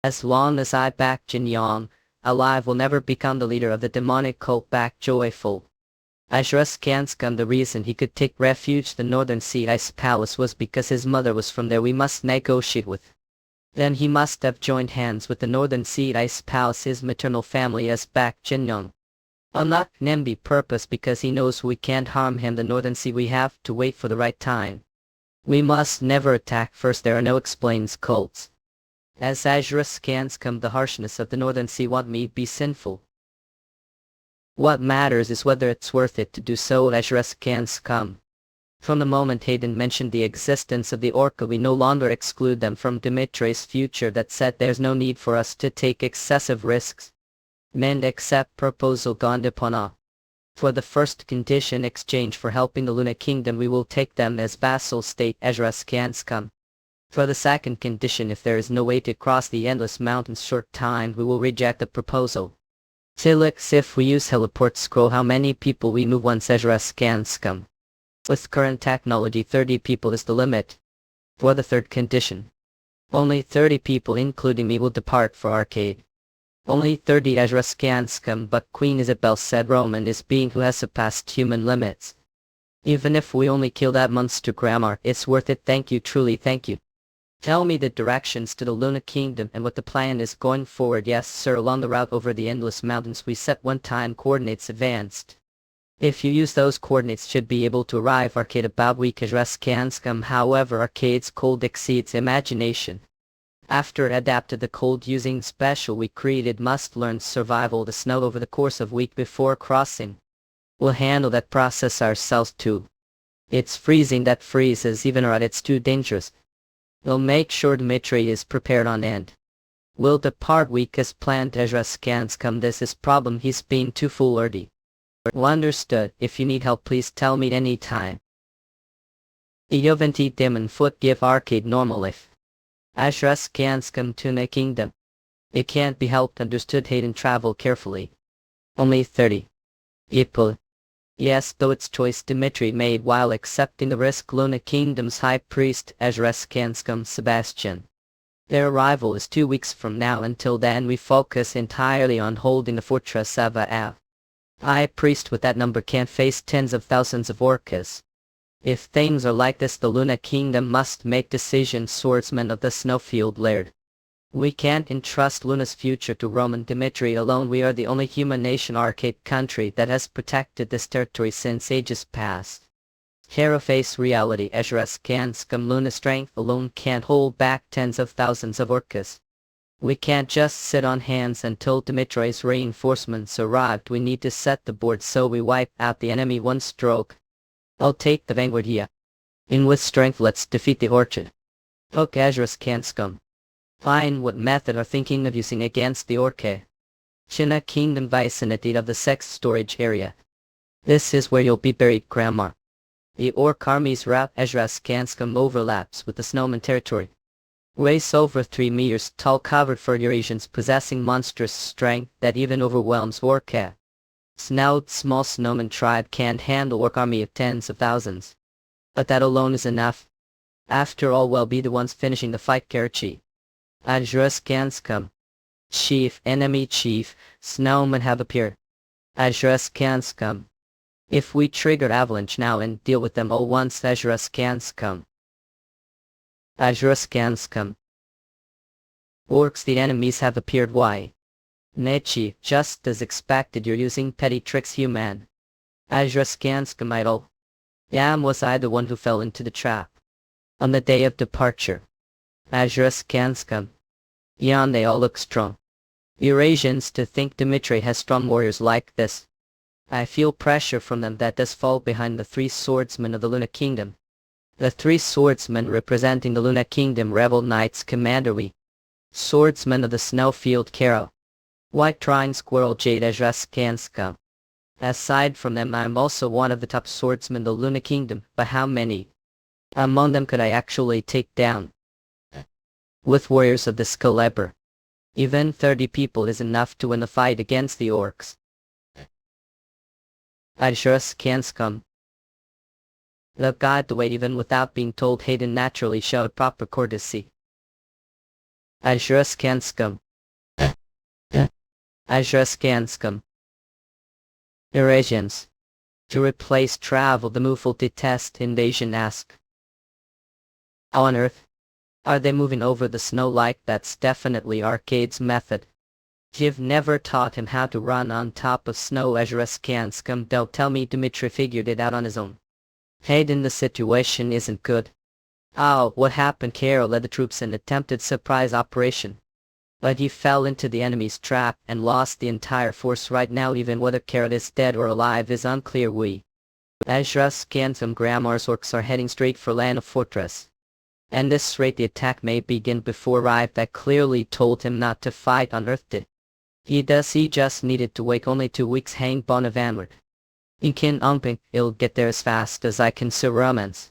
As long as I back Jin Yong alive, will never become the leader of the demonic cult Baek Joong-Hyuk. Ezra Skanskum, the reason he could take refuge the Northern Sea Ice Palace was because his mother was from there. We must negotiate with. Then he must have joined hands with the Northern Sea Ice Palace, his maternal family, as Baek Jin-young. On not Nembi purpose, because he knows we can't harm him. The Northern Sea, we have to wait for the right time. We must never attack first. There are no explains cults. As Azure scans come, the harshness of the Northern Sea won't me be sinful. What matters is whether it's worth it to do so. Azure scans come. From the moment Hayden mentioned the existence of the Orca, we no longer exclude them from Dimitri's future. That said, there's no need for us to take excessive risks. Men accept proposal Gondapana. For the first condition exchange for helping the Luna Kingdom, we will take them as vassal state. Ezra scans come. For the second condition, if there is no way to cross the endless mountains short time, we will reject the proposal. Tilix, if we use heliport scroll, how many people we move once Ezra scans come. With current technology, 30 people is the limit. For the third condition, only 30 people including me will depart for arcade. Only 30 Ezra scans come, but Queen Isabel said Roman is being who has surpassed human limits. Even if we only kill that monster grammar, it's worth it. Thank you, truly thank you. Tell me the directions to the Luna Kingdom and what the plan is going forward. Yes sir, along the route over the endless mountains we set one time coordinates advanced. If you use those coordinates, should be able to arrive arcade about week Ezra scans come. However, arcade's cold exceeds imagination. After adapted the cold using special we created must learn survival the snow over the course of week before crossing. We'll handle that process ourselves too. It's freezing that freezes even or it's too dangerous. We'll make sure Dimitri is prepared on end. We'll depart week as planned. Ezra scans come. This is problem, he's being too foolhardy. Well understood. If you need help please tell me anytime. Eoventi Demon Foot give arcade normal life. Ezra scans come to the kingdom. It can't be helped. Understood. Hayden, travel carefully. Only 30 people. Yes, though it's choice Dimitri made while accepting the risk. Luna Kingdom's High Priest Ezra scans come Sebastian. Their arrival is 2 weeks from now. Until then we focus entirely on holding the fortress of Av. High Priest with that number can't face tens of thousands of orcas. If things are like this, the Luna Kingdom must make decisions. Swordsman of the Snowfield Laird. We can't entrust Luna's future to Roman Dimitry alone. We are the only human nation arcade country that has protected this territory since ages past. Hero face reality. Ezra scans come. Luna strength alone can't hold back tens of thousands of orcas. We can't just sit on hands until Dimitri's reinforcements arrived. We need to set the board so we wipe out the enemy one stroke. I'll take the vanguard here. In with strength, let's defeat the orchard. Hook Ezra scans come. Fine, what method are thinking of using against the Orca? China Kingdom vicinity of the sex storage area. This is where you'll be buried, Grandma. The Orc army's route Ezra Skanskum overlaps with the Snowman territory. Race over 3 meters tall, covered for Eurasians possessing monstrous strength that even overwhelms Orca. Snout small snowman tribe can't handle Orc army of tens of thousands. But that alone is enough. After all, we'll be the ones finishing the fight. Karachi. Ezra Skanskum. Chief, enemy chief, snowmen have appeared. Ezra Skanskum. If we trigger avalanche now and deal with them all once. Ezra Skanskum. Ezra Skanskum. Orcs, the enemies have appeared. Why? Nechi, just as expected, you're using petty tricks, human. Ezra Skanskum idol. Yam, was I the one who fell into the trap? On the day of departure. Ezra Skanskum. Yan, they all look strong. Eurasians, to think Dimitri has strong warriors like this. I feel pressure from them that does fall behind the three swordsmen of the Luna Kingdom. The three swordsmen representing the Luna Kingdom rebel knights commander we. Swordsmen of the Snowfield Carol. White Trine Squirrel Jade Ezra. Aside from them I am also one of the top swordsmen of the Luna Kingdom, but how many among them could I actually take down? With warriors of this caliber, even 30 people is enough to win the fight against the orcs. I just can't come. The guide the way even without being told Hayden naturally showed proper courtesy. I just can't scum. I just can't scum. Eurasians. To replace travel the move will detest invasion ask. How on earth are they moving over the snow like that's definitely Arcade's method. You've never taught him how to run on top of snow Ezra's can't scum. Don't tell me Dimitri figured it out on his own. Hayden, the situation isn't good. Oh, what happened? Carol led the troops in attempted surprise operation. But he fell into the enemy's trap and lost the entire force. Right now even whether Carol is dead or alive is unclear. We, Ezra's Scansum Grammar's orcs are heading straight for Lana Fortress. And this rate the attack may begin before arrived. That clearly told him not to fight on Earth did. He just needed to wait only 2 weeks. Hang Bonavanward. He can umping, it'll get there as fast as I can see Romans.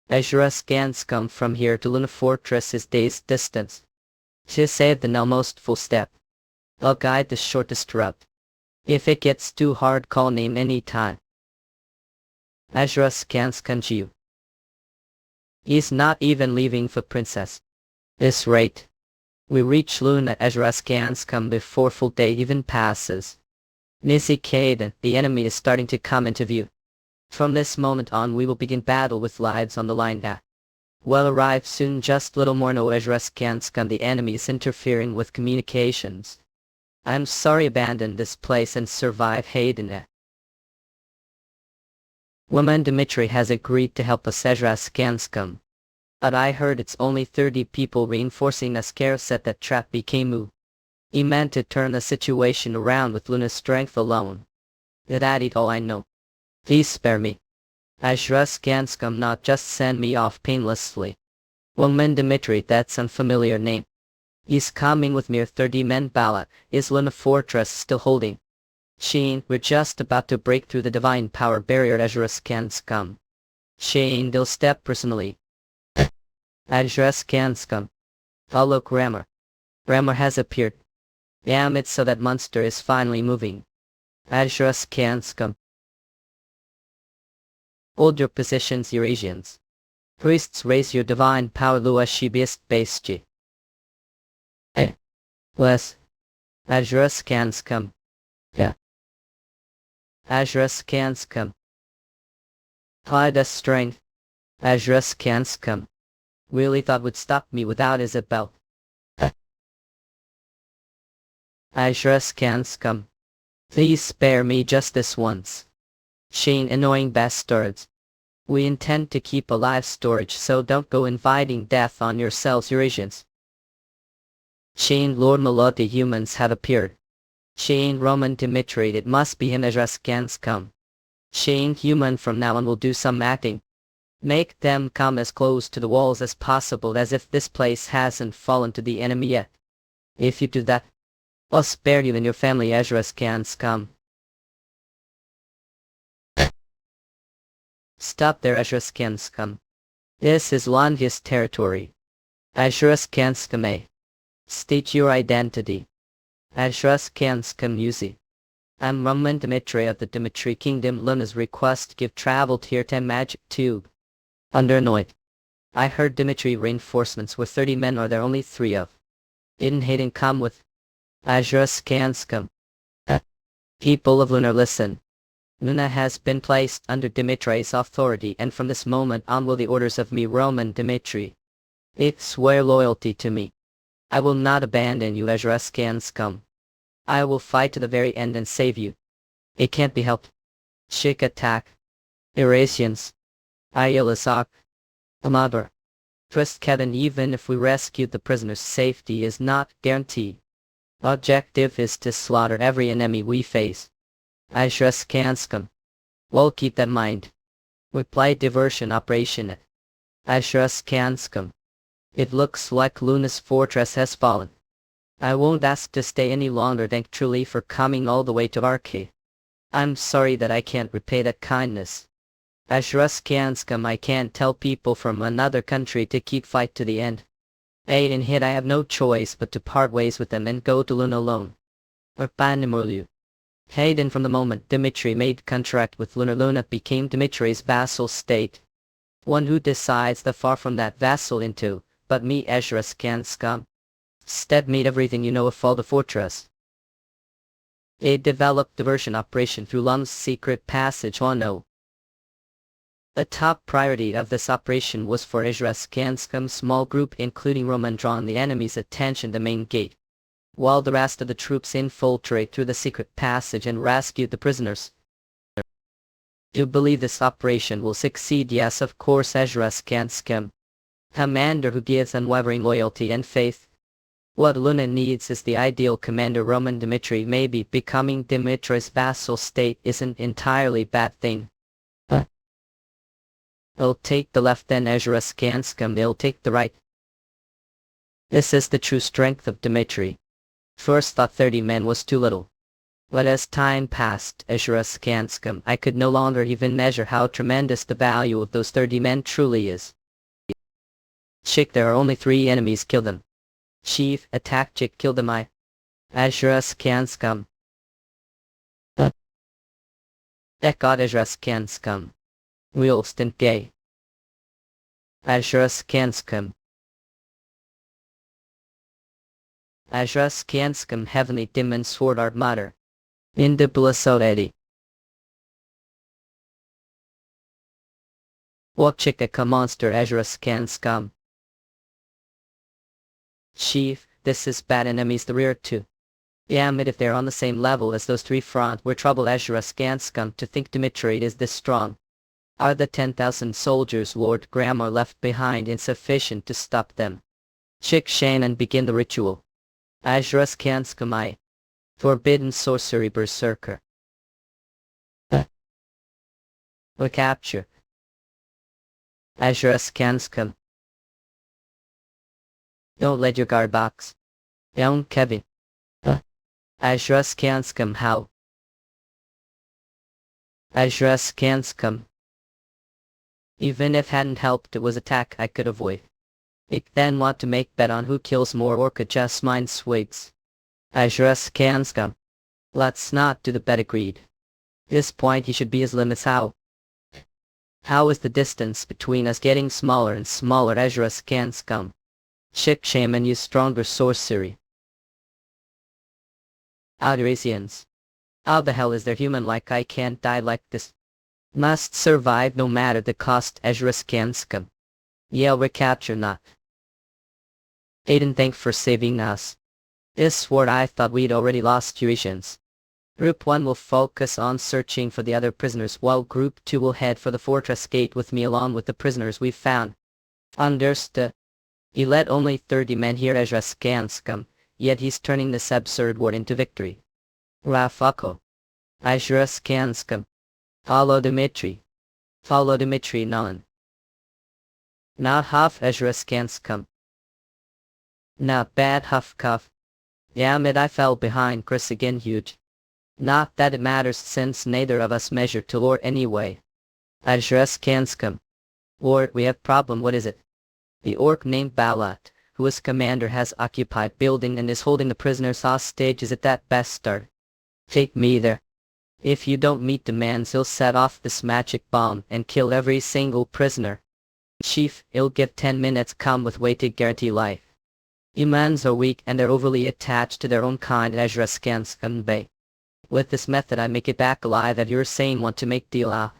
Ezra's Scansum from here to Luna Fortress is days distance. She saved an almost full step. I'll guide the shortest route. If it gets too hard call name any time. Ezra's Scansum. He's not even leaving for Princess. This rate. We reach Luna Ezra's Scansum before full day even passes. Nisi Caden, the enemy is starting to come into view. From this moment on we will begin battle with lives on the line. We'll arrive soon. Just little more no Ezra's Scansum. The enemy is interfering with communications. I'm sorry, abandon this place and survive Hayden. Roman Dimitry has agreed to help us Ezra's Scansum. But I heard it's only 30 people reinforcing us. Carol said that trap became moo. He meant to turn the situation around with Luna's strength alone. That is all I know. Please spare me. Ezra's Scansum, not just send me off painlessly. Roman Dimitry, that's unfamiliar name. He's coming with mere 30 men. Bala, is Luna Fortress still holding? Shane, we're just about to break through the divine power barrier. Ezra's Scansum. Shane, they'll step personally. Ezra's Scansum. Follow Grammar. Grammar has appeared. Damn it, so that monster is finally moving. Ezra's Scansum. Hold your positions, Eurasians. Priests, raise your divine power. Lua Shibiest Basji. Bless. Ezra's Scansum. Yeah. Ezra's Scansum. Hide us strength. Ezra's Scansum. Really thought would stop me without Isabel. Ezra's Scansum. Please spare me just this once. Shane, annoying bastards. We intend to keep alive storage, so don't go inviting death on yourselves, Eurasians. Shane, Lord Melody, humans have appeared. Shane, Roman Dimitri, it must be him. Ezra's Scansum. Shane, human, from now on will do some acting. Make them come as close to the walls as possible, as if this place hasn't fallen to the enemy yet. If you do that, I'll spare you and your family. Ezra's Scansum. Stop there, Ezra's Scansum. This is Lanvia's territory. Ezra's Scansum. State your identity. Ezra's Scansum Uzi. I'm Roman Dimitry of the Dimitry Kingdom. Luna's request give travel tier 10 magic tube. Under annoyed. I heard Dimitry reinforcements with 30 men are there only 3 of. Didn't Hayden come with? Ezra's Scansum. People of Luna, listen. Luna has been placed under Dimitri's authority, and from this moment on will the orders of me, Roman Dimitry. It swear loyalty to me. I will not abandon you, Ezra's Scansum. I will fight to the very end and save you. It can't be helped. Chick attack. Eurasians. Ayalasak. Amador. Trust Kevin. Even if we rescue the prisoners, safety is not guaranteed. Objective is to slaughter every enemy we face. Ashraskanskum. Well, keep that in mind. Reply diversion operation. Ashraskanskum. It looks like Luna's fortress has fallen. I won't ask to stay any longer. Thank truly for coming all the way to Arcade. I'm sorry that I can't repay that kindness. Ashraskanskum, I can't tell people from another country to keep fight to the end. In hit I have no choice but to part ways with them and go to Luna alone. Urbanimurlu. Hayden, from the moment Dimitry made contract with Luna became Dimitri's vassal state. One who decides the far from that vassal into, but me Ashraskanskum. Stead meet everything you know of all the fortress. A developed diversion operation through Lum's secret passage on no. The top priority of this operation was for Ashraskanskum's small group including Roman drawn the enemy's attention to the main gate, while the rest of the troops infiltrate through the secret passage and rescue the prisoners. Do you believe this operation will succeed? Yes, of course. Ashraskanskum, commander who gives unwavering loyalty and faith. What Luna needs is the ideal commander. Roman Dimitry. Maybe becoming Dimitri's vassal state isn't entirely bad thing. I'll take the left, then Ashraskanskum will take the right. This is the true strength of Dimitry. First thought 30 men was too little. But as time passed, Ashraskanskum, I could no longer even measure how tremendous the value of those 30 men truly is. Chick, there are only 3 enemies. Kill them. Chief, attack. Chick, kill them. Ashraskanskum. God, Ashraskanskum. Wheelston gay. Ashraskanskum. Ashraskanskum, heavenly demon sword art matter. Indiblisodedi. Wakchikaka monster Ashraskanskum. Chief, this is bad. Enemies the rear too. Damn it, if they're on the same level as those 3 front, we're trouble. Ashraskanskum, to think Dimitri is this strong. Are the 10,000 soldiers Lord Graham are left behind insufficient to stop them? Chick Shane and begin the ritual. Ashraskanskum, I. Forbidden sorcery berserker. We capture. Ashraskanskum. Don't let your guard box. Down, Kevin. Ashraskanskum, how? Ashraskanskum. Even if hadn't helped, it was attack I could avoid. It then want to make bet on who kills more or could just mind swigs. Ashraskanskum. Let's not do the bet, agreed. This point he should be his limits. How? How is the distance between us getting smaller and smaller? Ashraskanskum. Chick shaman use stronger sorcery. Outerasians. How the hell is there human like I can't die like this? Must survive no matter the cost. Ashraskanskum. Yeah, recapture not. Aiden, thank for saving us. This sword, I thought we'd already lost Eurasians. Group 1 will focus on searching for the other prisoners while Group 2 will head for the fortress gate with me along with the prisoners we've found. Understood. He led only 30 men here. Ashraskanskum, yet he's turning this absurd war into victory. Rafako. Ashraskanskum. Follow Dimitri. Follow Dimitri, none. Not half. Ashraskanskum. Not bad. Huff cuff. Damn it, I fell behind. Chris again, huge. Not that it matters since neither of us measure to lore anyway. Ashraskanskum. Lord, we have problem. What is it? The orc named Balat, who is commander, has occupied building and is holding the prisoners hostage. Is it that bastard? Take me there. If you don't meet demands, he'll set off this magic bomb and kill every single prisoner. Chief, it'll give 10 minutes. Come with way to guarantee life. Humans are weak and they're overly attached to their own kind. Ashraskanskum Bay. With this method I make it back alive. That you're saying want to make deal.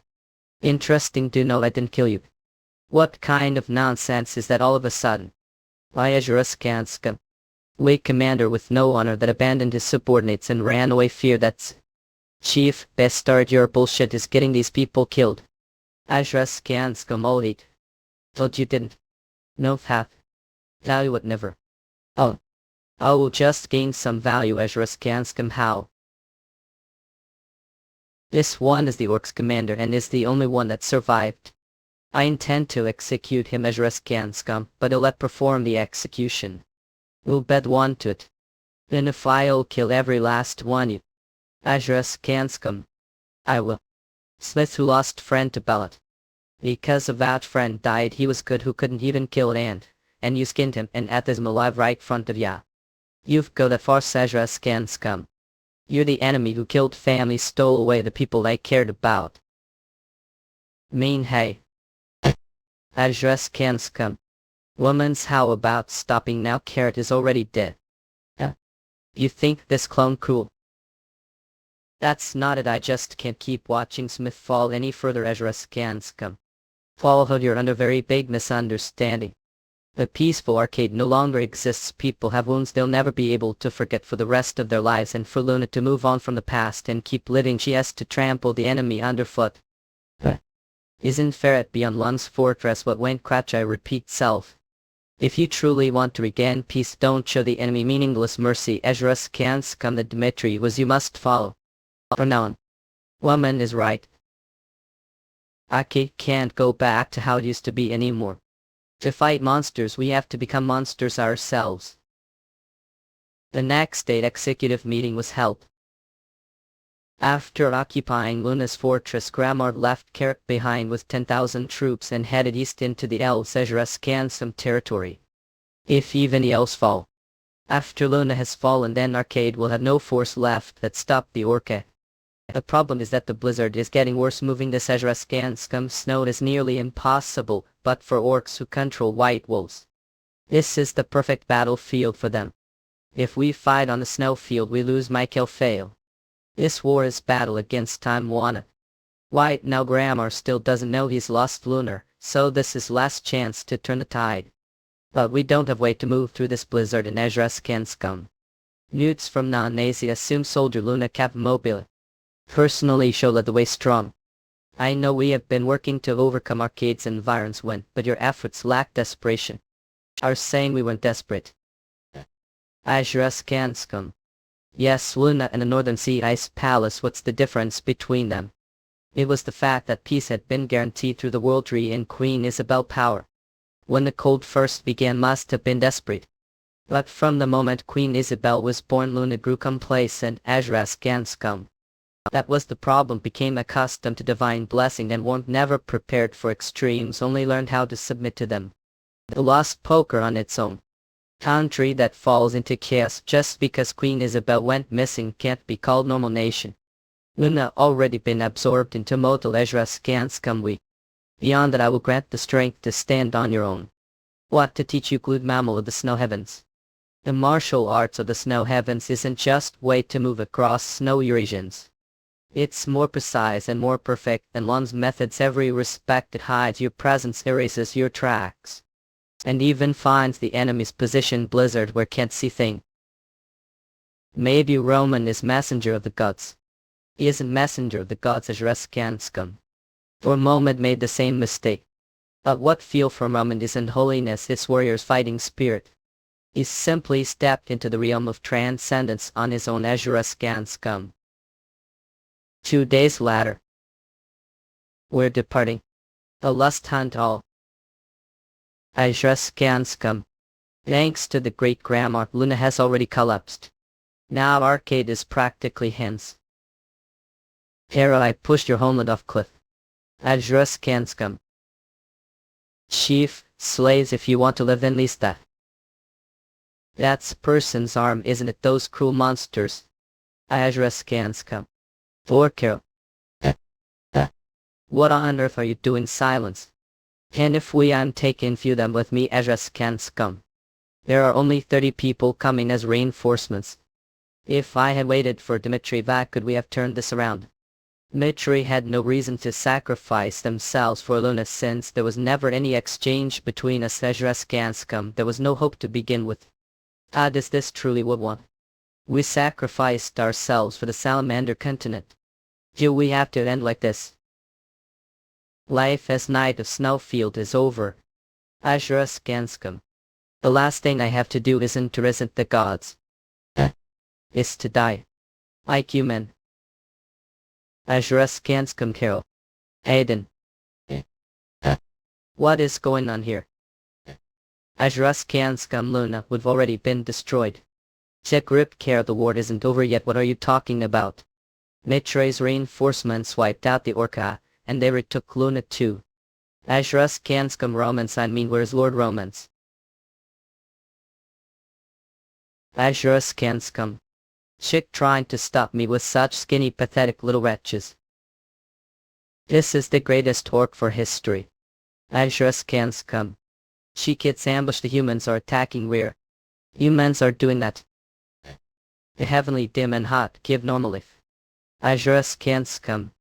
Interesting to know I didn't kill you. What kind of nonsense is that all of a sudden? Why, Ashraskanskum. Weak commander with no honor that abandoned his subordinates and ran away. Fear that's... Chief, bastard, your bullshit is getting these people killed. Ashraskanskum, all eat. Told you didn't. No path. Value it never. Oh. I will just gain some value. Ashraskanskum, how? This one is the orc's commander and is the only one that survived. I intend to execute him as Skanskum, but I'll let perform the execution. We'll bet one to it. Then if I'll kill every last one you, as Skanskum, I will. Smith who lost friend to ballot. Because of that friend died he was good who couldn't even kill an ant, and you skinned him and ate him alive right front of ya. You've got a far Sejra Skanskum. You're the enemy who killed family, stole away the people they cared about. Mean hey. Ajras Skanskum. Woman's how about stopping now? Carrot is already dead. You think this clone cool? That's not it, I just can't keep watching Smith fall any further. Ajras Skanskum. Followed, you're under very big misunderstanding. The peaceful arcade no longer exists. People have wounds they'll never be able to forget for the rest of their lives, and for Luna to move on from the past and keep living she has to trample the enemy underfoot. Isn't fair at beyond Lun's fortress what went crash, I repeat self. If you truly want to regain peace, don't show the enemy meaningless mercy. Ezra Skanskum, the Dimitry was you must follow. From now on. Woman is right. I can't go back to how it used to be anymore. To fight monsters we have to become monsters ourselves. The next day executive meeting was held. After occupying Luna's fortress, Grammar left Carrick behind with 10,000 troops and headed east into the Skanskum territory. If even the elves fall. After Luna has fallen, then Arcade will have no force left that stop the Orca. The problem is that the blizzard is getting worse. Moving the Skanskum snow is nearly impossible, but for orcs who control white wolves. This is the perfect battlefield for them. If we fight on the snowfield we lose, Michael fail. This war is battle against time Wana. White now Grammar still doesn't know he's lost Lunar, so this is last chance to turn the tide. But we don't have way to move through this blizzard in Skanskum. Newts from non-Nazi assume soldier Luna Cap Mobile. Personally show led the way strong. I know we have been working to overcome Arcade's environs when, but your efforts lack desperation. Are saying we weren't desperate. Skanskum. Yes, Luna and the Northern Sea Ice Palace, what's the difference between them? It was the fact that peace had been guaranteed through the World Tree and Queen Isabel power. When the cold first began must have been desperate. But from the moment Queen Isabel was born Luna grew complacent. Skanskum. That was the problem, became accustomed to divine blessing and warmth, never prepared for extremes, only learned how to submit to them. The lost poker on its own. Country that falls into chaos just because Queen Isabel went missing can't be called normal nation. Luna already been absorbed into mortal Skanskum we. Beyond that I will grant the strength to stand on your own. What to teach you, glued mammal of the snow heavens? The martial arts of the snow heavens isn't just way to move across snowy regions. It's more precise and more perfect than Lun's methods. Every respect it hides your presence, erases your tracks. And even finds the enemy's position blizzard where can't see thing. Maybe Roman is messenger of the gods. He isn't messenger of the gods as Skanskum. For a moment made the same mistake. But what feel from Roman isn't holiness, it's warrior's fighting spirit. He simply stepped into the realm of transcendence on his own as Skanskum. 2 days later. We're departing. A lust hunt all. Skanskum. Thanks to the great Grammar, Luna has already collapsed. Now Arcade is practically hens. Hera, I pushed your homeland off cliff. Skanskum. Chief, slaves, if you want to live, then least that. That's person's arm, isn't it? Those cruel monsters. Skanskum. For Carol. What on earth are you doing? Silence. And if I'm taking few them with me, Skanskum. There are only 30 people coming as reinforcements. If I had waited for Dimitry, that could we have turned this around? Dimitry had no reason to sacrifice themselves for Luna, since there was never any exchange between us. Skanskum, there was no hope to begin with. Does this truly what want? We sacrificed ourselves for the Salamander continent. Do we have to end like this? Life as Knight of Snowfield is over. Skanskum. The last thing I have to do isn't to resent the gods. Is to die. Like human. Azurus Kanskum Carol. Aiden. What is going on here? Azurus Kanskum Luna, we've already been destroyed. Check Rip Care, the war isn't over yet, what are you talking about? Mitre's reinforcements wiped out the Orca, and they retook Luna too. Azurus Kanskum Romance, I mean where's Lord Romance? Azurus Kanskum. Chick trying to stop me with such skinny pathetic little wretches. This is the greatest orc for history. Azurus Kanskum. She kids ambush, the humans are attacking rear. Humans are doing that. The heavenly dim and hot give normally. Azurus Kanskum.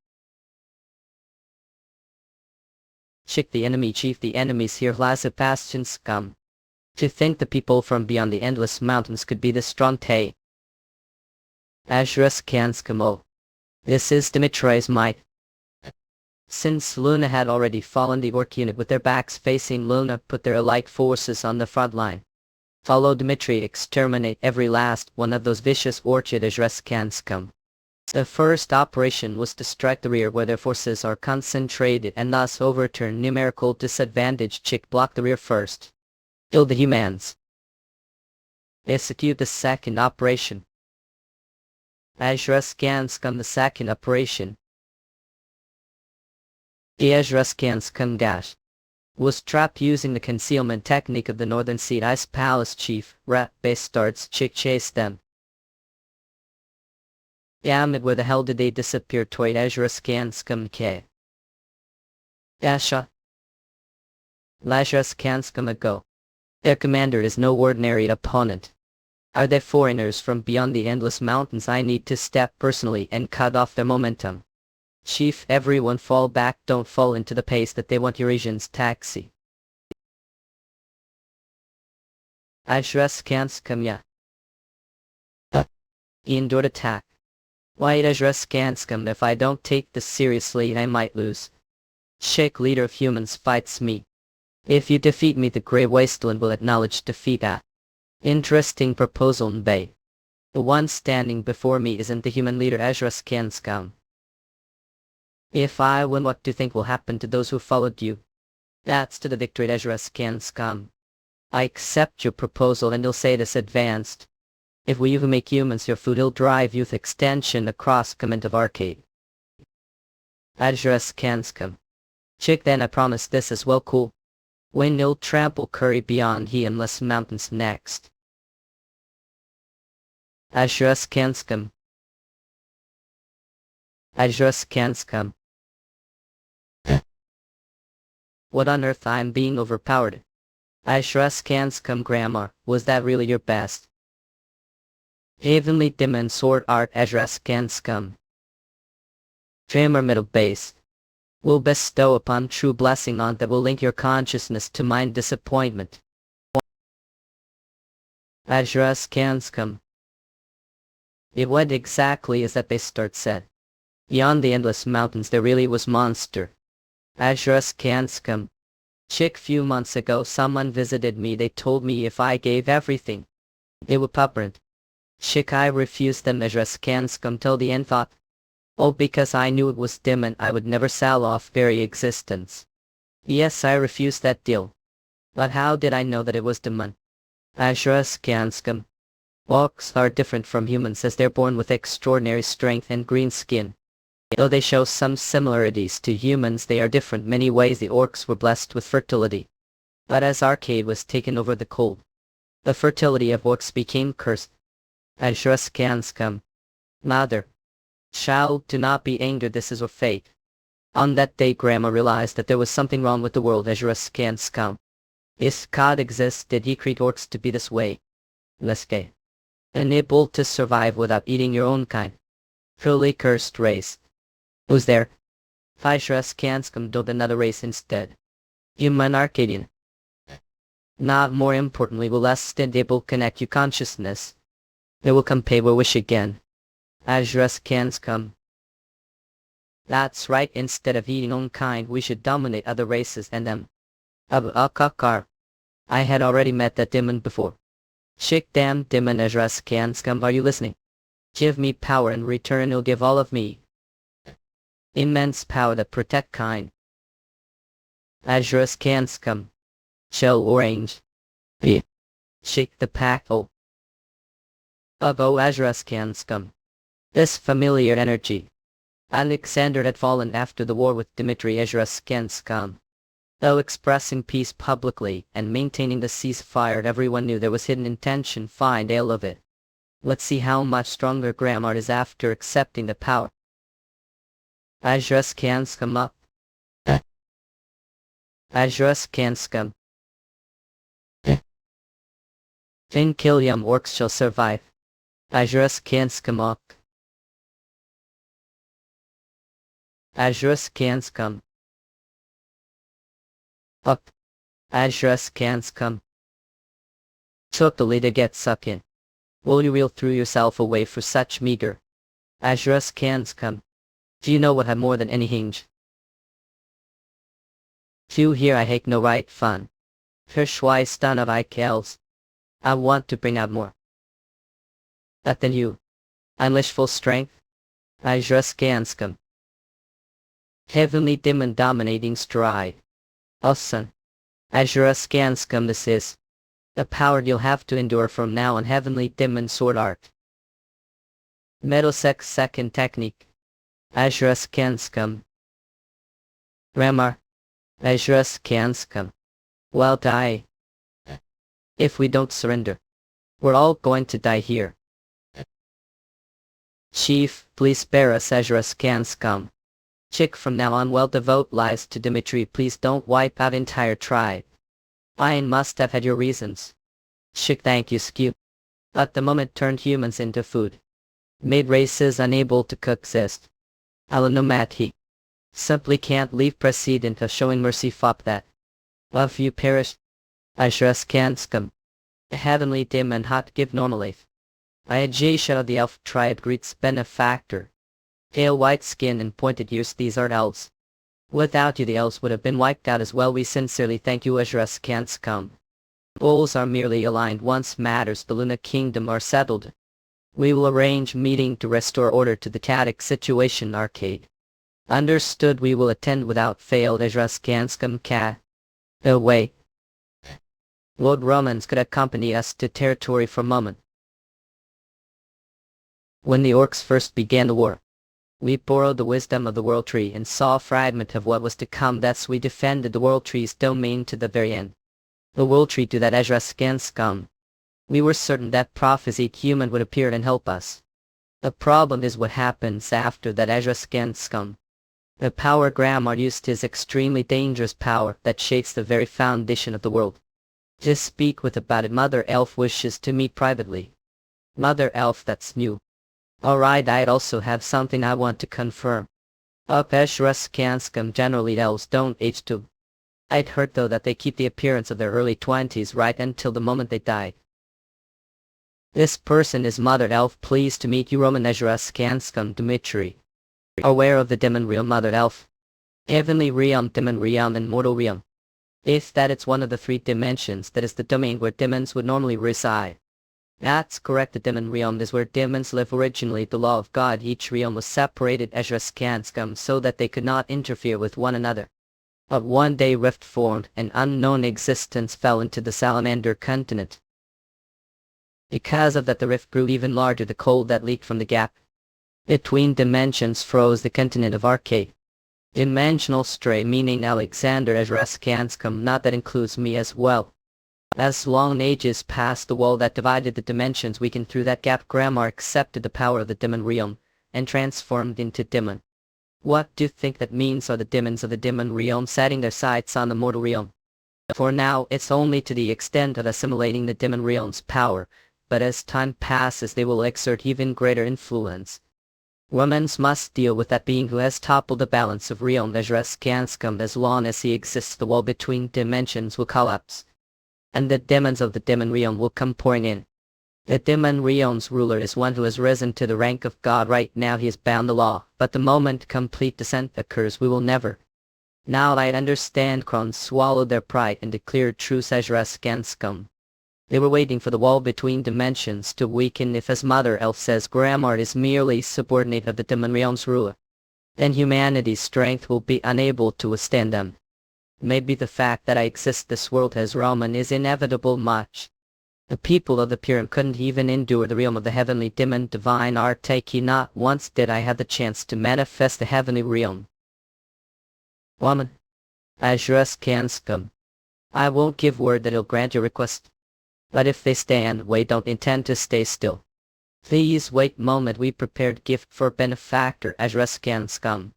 Chick the enemy chief, the enemies here lies a bastion scum. To think the people from beyond the endless mountains could be this strong. Tay. Azurus Kanskum. Oh. This is Dimitry's might. Since Luna had already fallen, the orc unit with their backs facing Luna put their allied forces on the front line. Follow Dimitry, exterminate every last one of those vicious orchid Azurus Kanskum. The first operation was to strike the rear where their forces are concentrated and thus overturn numerical disadvantage. Chick block the rear first. Kill the humans. Execute the second operation. Azurus Kanskum, the second operation. The Azurus Kanskum Dash was trapped using the concealment technique of the Northern Sea Ice Palace chief. Rat base starts. Chick chase them. Damn it, where the hell did they disappear? Toy Azurus Kanskum K. Dasha. Azurus Kanskum go. Their commander is no ordinary opponent. Are they foreigners from beyond the endless mountains? I need to step personally and cut off their momentum. Chief, everyone fall back, don't fall into the pace that they want. Eurasians taxi. Azurus Kanskum ya. He endured attack. Why Azurus Kanskum, if I don't take this seriously I might lose. Chick leader of humans fights me. If you defeat me, the Grey Wasteland will acknowledge defeat. Interesting proposal, Bay. The one standing before me isn't the human leader Azurus Kanskum. If I win, what do you think will happen to those who followed you? That's to the victory, Azurus Kanskum. I accept your proposal, and you'll say this advanced. If we even make humans your food, he'll drive youth extension across comment of arcade. Azurus Kanskum. Chick, then I promise this as well. Cool. When you'll trample curry beyond he endless mountains next. Azurus Kanskum. Azurus Kanskum. What on earth? I'm being overpowered. Azurus Kanskum grammar, was that really your best? Heavenly dim and sword art Azurus Kanskum. Dreamer middle base. Will bestow upon true blessing on that will link your consciousness to mind disappointment. Azurus Kanskum. What exactly is that base start said? Beyond the endless mountains there really was monster. Azurus Kanskum. Chick, few months ago someone visited me, they told me if I gave everything, they would pupperant. Chick, I refused them. Azurus Kanskum till the end thought. Oh, because I knew it was dim and I would never sell off very existence. Yes, I refused that deal. But how did I know that it was demon? Azurus Kanskum. Orcs are different from humans as they're born with extraordinary strength and green skin. Though they show some similarities to humans, they are different many ways. The orcs were blessed with fertility. But as Arcade was taken over the cold, the fertility of orcs became cursed. Azurus Kanskum. Mother. Child, do not be angered, this is your fate. On that day Grandma realized that there was something wrong with the world. Azurus Kanskum. If God exists, did he create orcs to be this way? Leske. Unable to survive without eating your own kind. Truly cursed race. Who's there? Azurus Kanskum, build another race instead. Human Arcadian. Not more importantly, will less stable connect you consciousness. They will come pay your wish again. Azurus Kanskum. That's right, instead of eating own kind we should dominate other races and them. Kakar. I had already met that demon before. Chick, damn demon. Azurus Kanskum, are you listening? Give me power, in return you'll give all of me. Immense power that protect kind. Azurus Kanskum. Shell orange. B. Shake the pack of Azurus Kanskum. This familiar energy. Alexander had fallen after the war with Dimitry Azurus Kanskum. Though expressing peace publicly and maintaining the ceasefire, everyone knew there was hidden intention. Find ill of it. Let's see how much stronger Grammar is after accepting the power. Azurus Kanskum up. Azurus Kanskum. Vinkilium orcs shall survive. Azurus Kanskum up. Azurus Kanskum. Up. Azurus Kanskum. Took the lead to get suck in. Will you reel through yourself away for such meager? Azurus Kanskum. Do you know what have more than any hinge? Few here I hate no right fun. Hirschwei stun of Ikels. I want to bring out more. That than you. Unleash full strength. Azurus Kanskum. Heavenly demon dominating stride. Son. Azurus Kanskum this is. The power you'll have to endure from now on. Heavenly demon sword art. Metal sex second technique. Azurus Kanskum. Grammar. Azurus Kanskum. Well die. If we don't surrender, we're all going to die here. Chief, please spare us. Azurus Kanskum. Chick from now on will devote lives to Dimitry. Please don't wipe out entire tribe. I must have had your reasons. Chick thank you skew. At the moment turned humans into food. Made races unable to coexist. Alanomat simply can't leave precedent of showing mercy. Fop that. Love you perished. Azurus Kanskum. A heavenly dim and hot give normal life. Ayajasha of the elf triad greets benefactor. Pale white skin and pointed ears, these are elves. Without you the elves would have been wiped out as well. We sincerely thank you. Azurus Kanskum. Goals are merely aligned once matters the Luna Kingdom are settled. We will arrange meeting to restore order to the chaotic situation. Arcade. Understood. We will attend without fail. Azurus Kanskum cat. Away. Lord Romans could accompany us to territory for a moment. When the orcs first began the war, we borrowed the wisdom of the World Tree and saw a fragment of what was to come. Thus we defended the World Tree's domain to the very end. The World Tree to that Azurus Kanskum. We were certain that prophesied human would appear and help us. The problem is what happens after that. Azurus Kanskum. The power Grammar used is extremely dangerous power that shakes the very foundation of the world. Just speak with about it. Mother Elf wishes to meet privately. Mother Elf, that's new. Alright, I'd also have something I want to confirm. Azurus Kanskum generally elves don't age too. I'd heard though that they keep the appearance of their early 20s right until the moment they die. This person is Mother Elf. Pleased to meet you. Roman Azurus Kanskum Dimitry. Aware of the demon realm. Mother Elf. Heavenly realm, demon realm and mortal realm. If that it's one of the three dimensions, that is the domain where demons would normally reside. That's correct. The demon realm is where demons live. Originally the law of God, each realm was separated Azurus Kanskum so that they could not interfere with one another. But one day rift formed, an unknown existence fell into the salamander continent. Because of that the rift grew even larger. The cold that leaked from the gap between dimensions froze the continent of Arcade. Dimensional stray, meaning Alexander Azurus Kanskum, not that includes me as well. As long ages passed, the wall that divided the dimensions weakened through that gap. Grammar accepted the power of the demon realm and transformed into demon. What do you think that means? Are the demons of the demon realm setting their sights on the mortal realm? For now, it's only to the extent of assimilating the demon realm's power, but as time passes they will exert even greater influence. Romans must deal with that being who has toppled the balance of realm. Azurus Kanskum. As long as he exists, the wall between dimensions will collapse, and the demons of the demon realm will come pouring in. The demon realm's ruler is one who has risen to the rank of God. Right now he has bound the law, but the moment complete descent occurs we will never. Now I understand. Crowns swallowed their pride and declared truce. Azurus Kanskum. They were waiting for the wall between dimensions to weaken. If, as Mother Elf says, Grammar is merely subordinate of the demon realm's ruler, then humanity's strength will be unable to withstand them. Maybe the fact that I exist this world as Roman is inevitable much. The people of the Pyramid couldn't even endure the realm of the heavenly demon divine Artaki. Not once did I have the chance to manifest the heavenly realm. Woman, Azurus Kanskum. I won't give word that he'll grant your request. But if they stand, we don't intend to stay still. Please wait moment we prepared gift for benefactor Azurus Kanskum.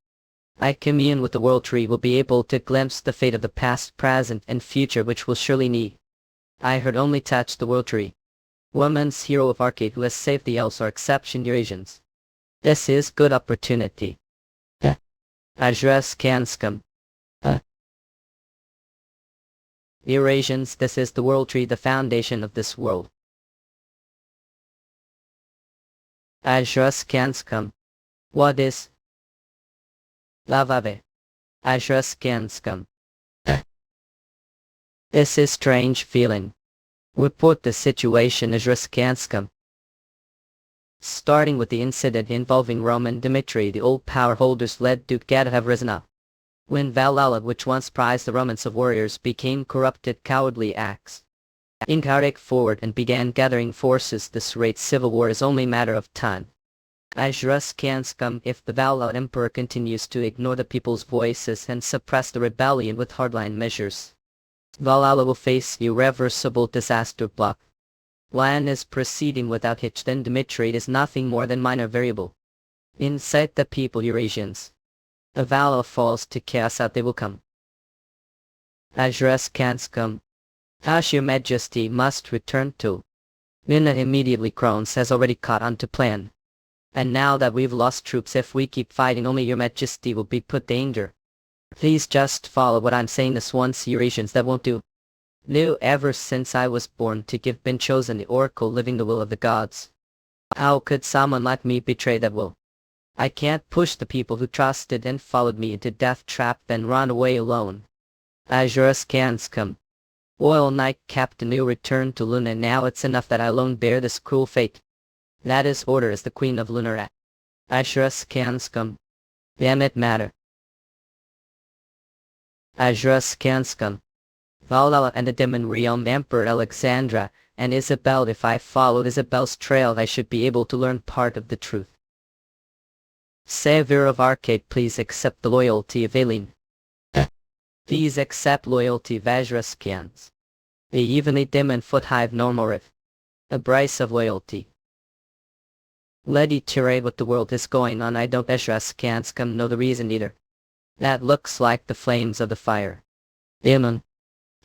I commune with the world tree will be able to glimpse the fate of the past, present, and future which will surely need. I heard only touch the world tree. Woman's hero of Arcade who has saved the elves are exception Eurasians. This is good opportunity. Azurus Kanskum. Eurasians, this is the world tree, the foundation of this world. Azurus Kanskum. What is? Lavave. Azurus Kanskum. This is strange feeling. Report the situation Azurus Kanskum. Starting with the incident involving Roman Dimitry, the old power holders led Duke Gad have risen up. When Valhalla, which once prized the Romans of warriors, became corrupted cowardly acts. Incarnate forward and began gathering forces. This great civil war is only a matter of time. Azurus Kanskum, if the Valhalla Emperor continues to ignore the people's voices and suppress the rebellion with hardline measures, Valhalla will face irreversible disaster. Block. Land is proceeding without hitch, then Dimitri is nothing more than minor variable. Inside the people Eurasians. The Valhalla falls to chaos, out they will come. Azurus Kanskum. As your majesty must return to. Nina immediately groans, has already caught on to plan. And now that we've lost troops, if we keep fighting, only your majesty will be put danger. Please just follow what I'm saying. This once Eurasians that won't do. Knew ever since I was born to give been chosen the oracle living the will of the gods. How could someone like me betray that will? I can't push the people who trusted and followed me into death trap then run away alone. Azurus Kanskum. Royal Knight Captain, you return to Luna. Now it's enough that I alone bear this cruel fate. That is order as the Queen of Lunar. Azurus Kanskum. Damn it matter. Azurus Kanskum. Valhalla and the Demon Realm, Emperor Alexandra and Isabel. If I followed Isabel's trail, I should be able to learn part of the truth. Savior of Arcade, please accept the loyalty of Aileen. Please accept loyalty of Azurus Kans. The evenly dim and foot hive normal a brace of loyalty. Lady Tirade, what the world is going on? I don't Azurus Kanskum know the reason either. That looks like the flames of the fire. Demon.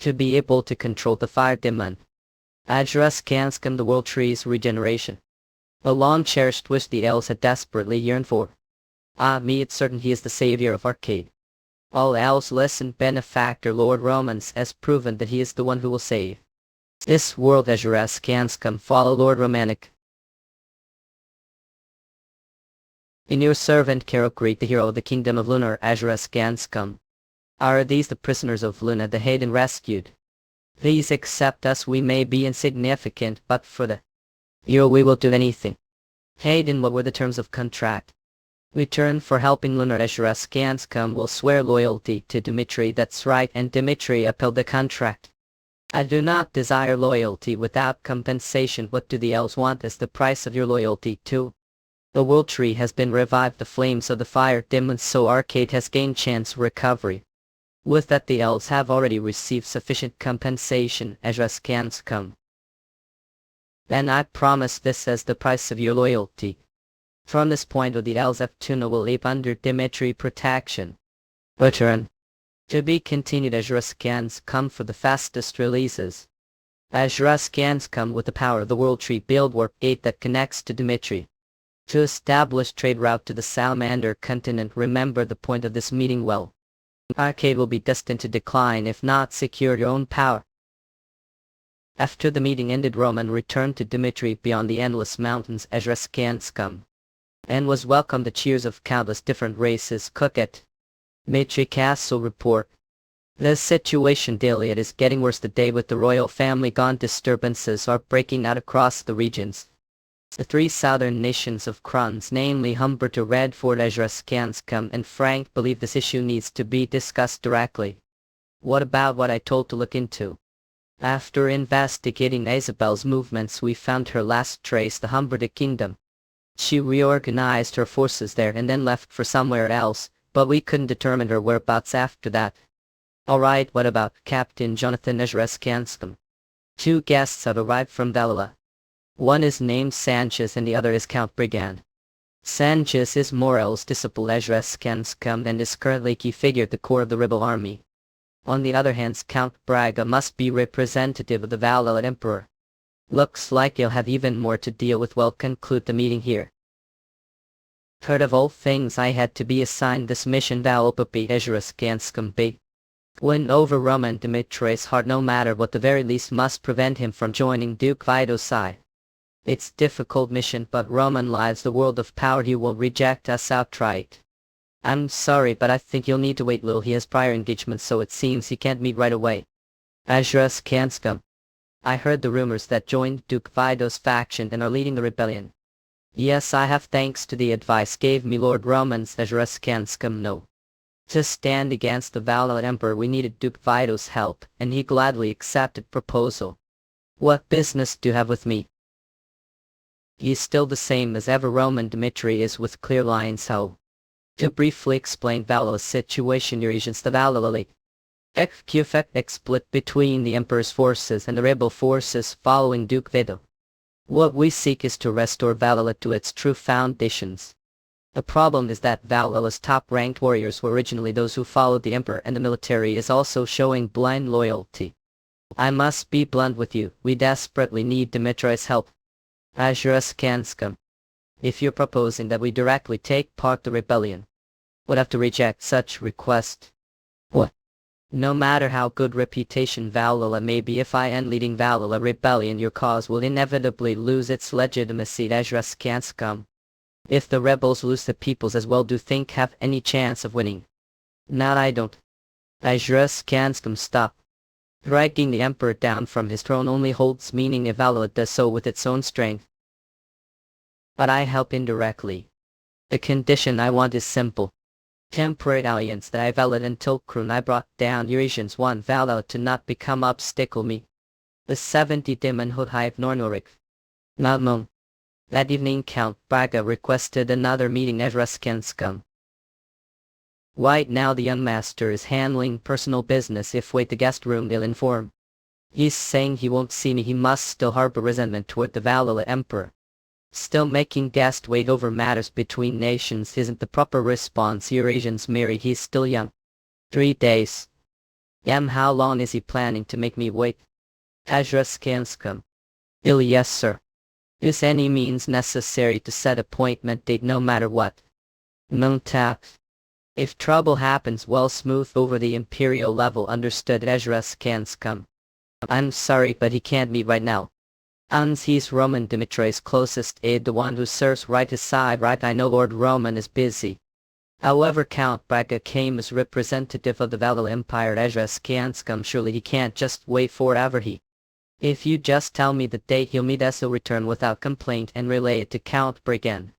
To be able to control the fire demon. Azurus Kanskum, the world tree's regeneration. A long cherished wish the elves had desperately yearned for. Me it's certain he is the savior of Arcade. All elves listen, benefactor Lord Romans has proven that he is the one who will save this world. Azurus Kanskum, follow Lord Romantic. In your servant Carol, greet the hero of the kingdom of Lunar, Azurus Kanskum. Are these the prisoners of Luna, the Hayden rescued? Please accept us, we may be insignificant, but for the hero we will do anything. Hayden, what were the terms of contract? Return for helping Lunar. Azurus Kanskum will swear loyalty to Dimitri. That's right, and Dimitri upheld the contract. I do not desire loyalty without compensation. What do the elves want as the price of your loyalty too? The world tree has been revived, the flames of the fire demons, so Arcade has gained chance recovery. With that the elves have already received sufficient compensation. Azurus Kanskum. Then I promise this as the price of your loyalty. From this point on, the elves of Tuna will live under Dimitri protection. Return. To be continued. Azurus Kanskum for the fastest releases. Azurus Kanskum with the power of the world tree build warp 8 that connects to Dimitri. To establish trade route to the Salamander continent. Remember the point of this meeting well. Arcade will be destined to decline if not secure your own power. After the meeting ended, Roman returned to Dimitri beyond the endless mountains. Azurus Kanskum. And was welcomed the cheers of countless different races. Cook at Dimitri Castle report. The situation daily it is getting worse. The day with the royal family gone, disturbances are breaking out across the regions. The three southern nations of Kruns, namely Humberto, Redford, Ezra-Skanskum, and Frank, believe this issue needs to be discussed directly. What about what I told to look into? After investigating Isabel's movements, we found her last trace, the Humberto kingdom. She reorganized her forces there and then left for somewhere else, but we couldn't determine her whereabouts after that. Alright, what about Captain Jonathan Ezra-Skanskum? Two guests have arrived from Valhalla. One is named Sanchez and the other is Count Brigand. Sanchez is Morel's disciple Ezra-Skanskum and is currently key figure at the core of the rebel army. On the other hand, Count Braga must be representative of the Valhalla Emperor. Looks like you'll have even more to deal with. We'll conclude the meeting here. Heard of all things, I had to be assigned this mission. Valhalla Ezra-Skanskum be. Win over Roman Dimitry's heart, no matter what. The very least must prevent him from joining Duke Vido's side. It's difficult mission, but Roman lies the world of power. He will reject us outright. I'm sorry, but I think you'll need to wait a little. He has prior engagements, so it seems he can't meet right away. Ezra-Skanskum. I heard the rumors that joined Duke Vido's faction and are leading the rebellion. Yes, I have, thanks to the advice gave me Lord Roman's Ezra-Skanskum. No. To stand against the Valhalla Emperor we needed Duke Vido's help, and he gladly accepted proposal. What business do you have with me? He's still the same as ever. Roman Dimitry is with clear lines. How? To briefly explain Valhalla's situation, your agents, the Valhalla League. XQFX split between the Emperor's forces and the rebel forces following Duke Vido. What we seek is to restore Valhalla to its true foundations. The problem is that Valhalla's top-ranked warriors were originally those who followed the Emperor, and the military is also showing blind loyalty. I must be blunt with you, we desperately need Dimitry's help. Ezra-Skanskum. If you're proposing that we directly take part in the rebellion, would have to reject such request. What? No matter how good reputation Valhalla may be, if I end leading Valhalla rebellion, your cause will inevitably lose its legitimacy. Ezra-Skanskum. If the rebels lose, the peoples as well do think have any chance of winning. Not I don't. Ezra-Skanskum, stop. Dragging the Emperor down from his throne only holds meaning if Valhalla does so with its own strength. But I help indirectly. The condition I want is simple. Temporary alliance that I valid until Krun I brought down Eurasians want Valhalla to not become obstacle me. The 70 Demon Hudhive Nornorik. Nalmung. That evening Count Braga requested another meeting. Ezra-Skanskum. Right now the young master is handling personal business. If wait the guest room they'll inform. He's saying he won't see me. He must still harbor resentment toward the Valhalla Emperor. Still making guest wait over matters between nations isn't the proper response. Eurasians marry, he's still young. 3 days. How long is he planning to make me wait? Ezra-Skanskum. Yes sir. Is any means necessary to set appointment date no matter what? Muntap. If trouble happens, well, smooth over the imperial level. Understood. Ezra-Skanskum. I'm sorry, but he can't meet right now. He's Roman Dimitry's closest aide, the one who serves right his side. Right, I know Lord Roman is busy. However, Count Braga came as representative of the Valhalla Empire. Ezra-Skanskum, surely he can't just wait forever. If you just tell me the date he'll meet us, he'll return without complaint and relay it to Count Brigand.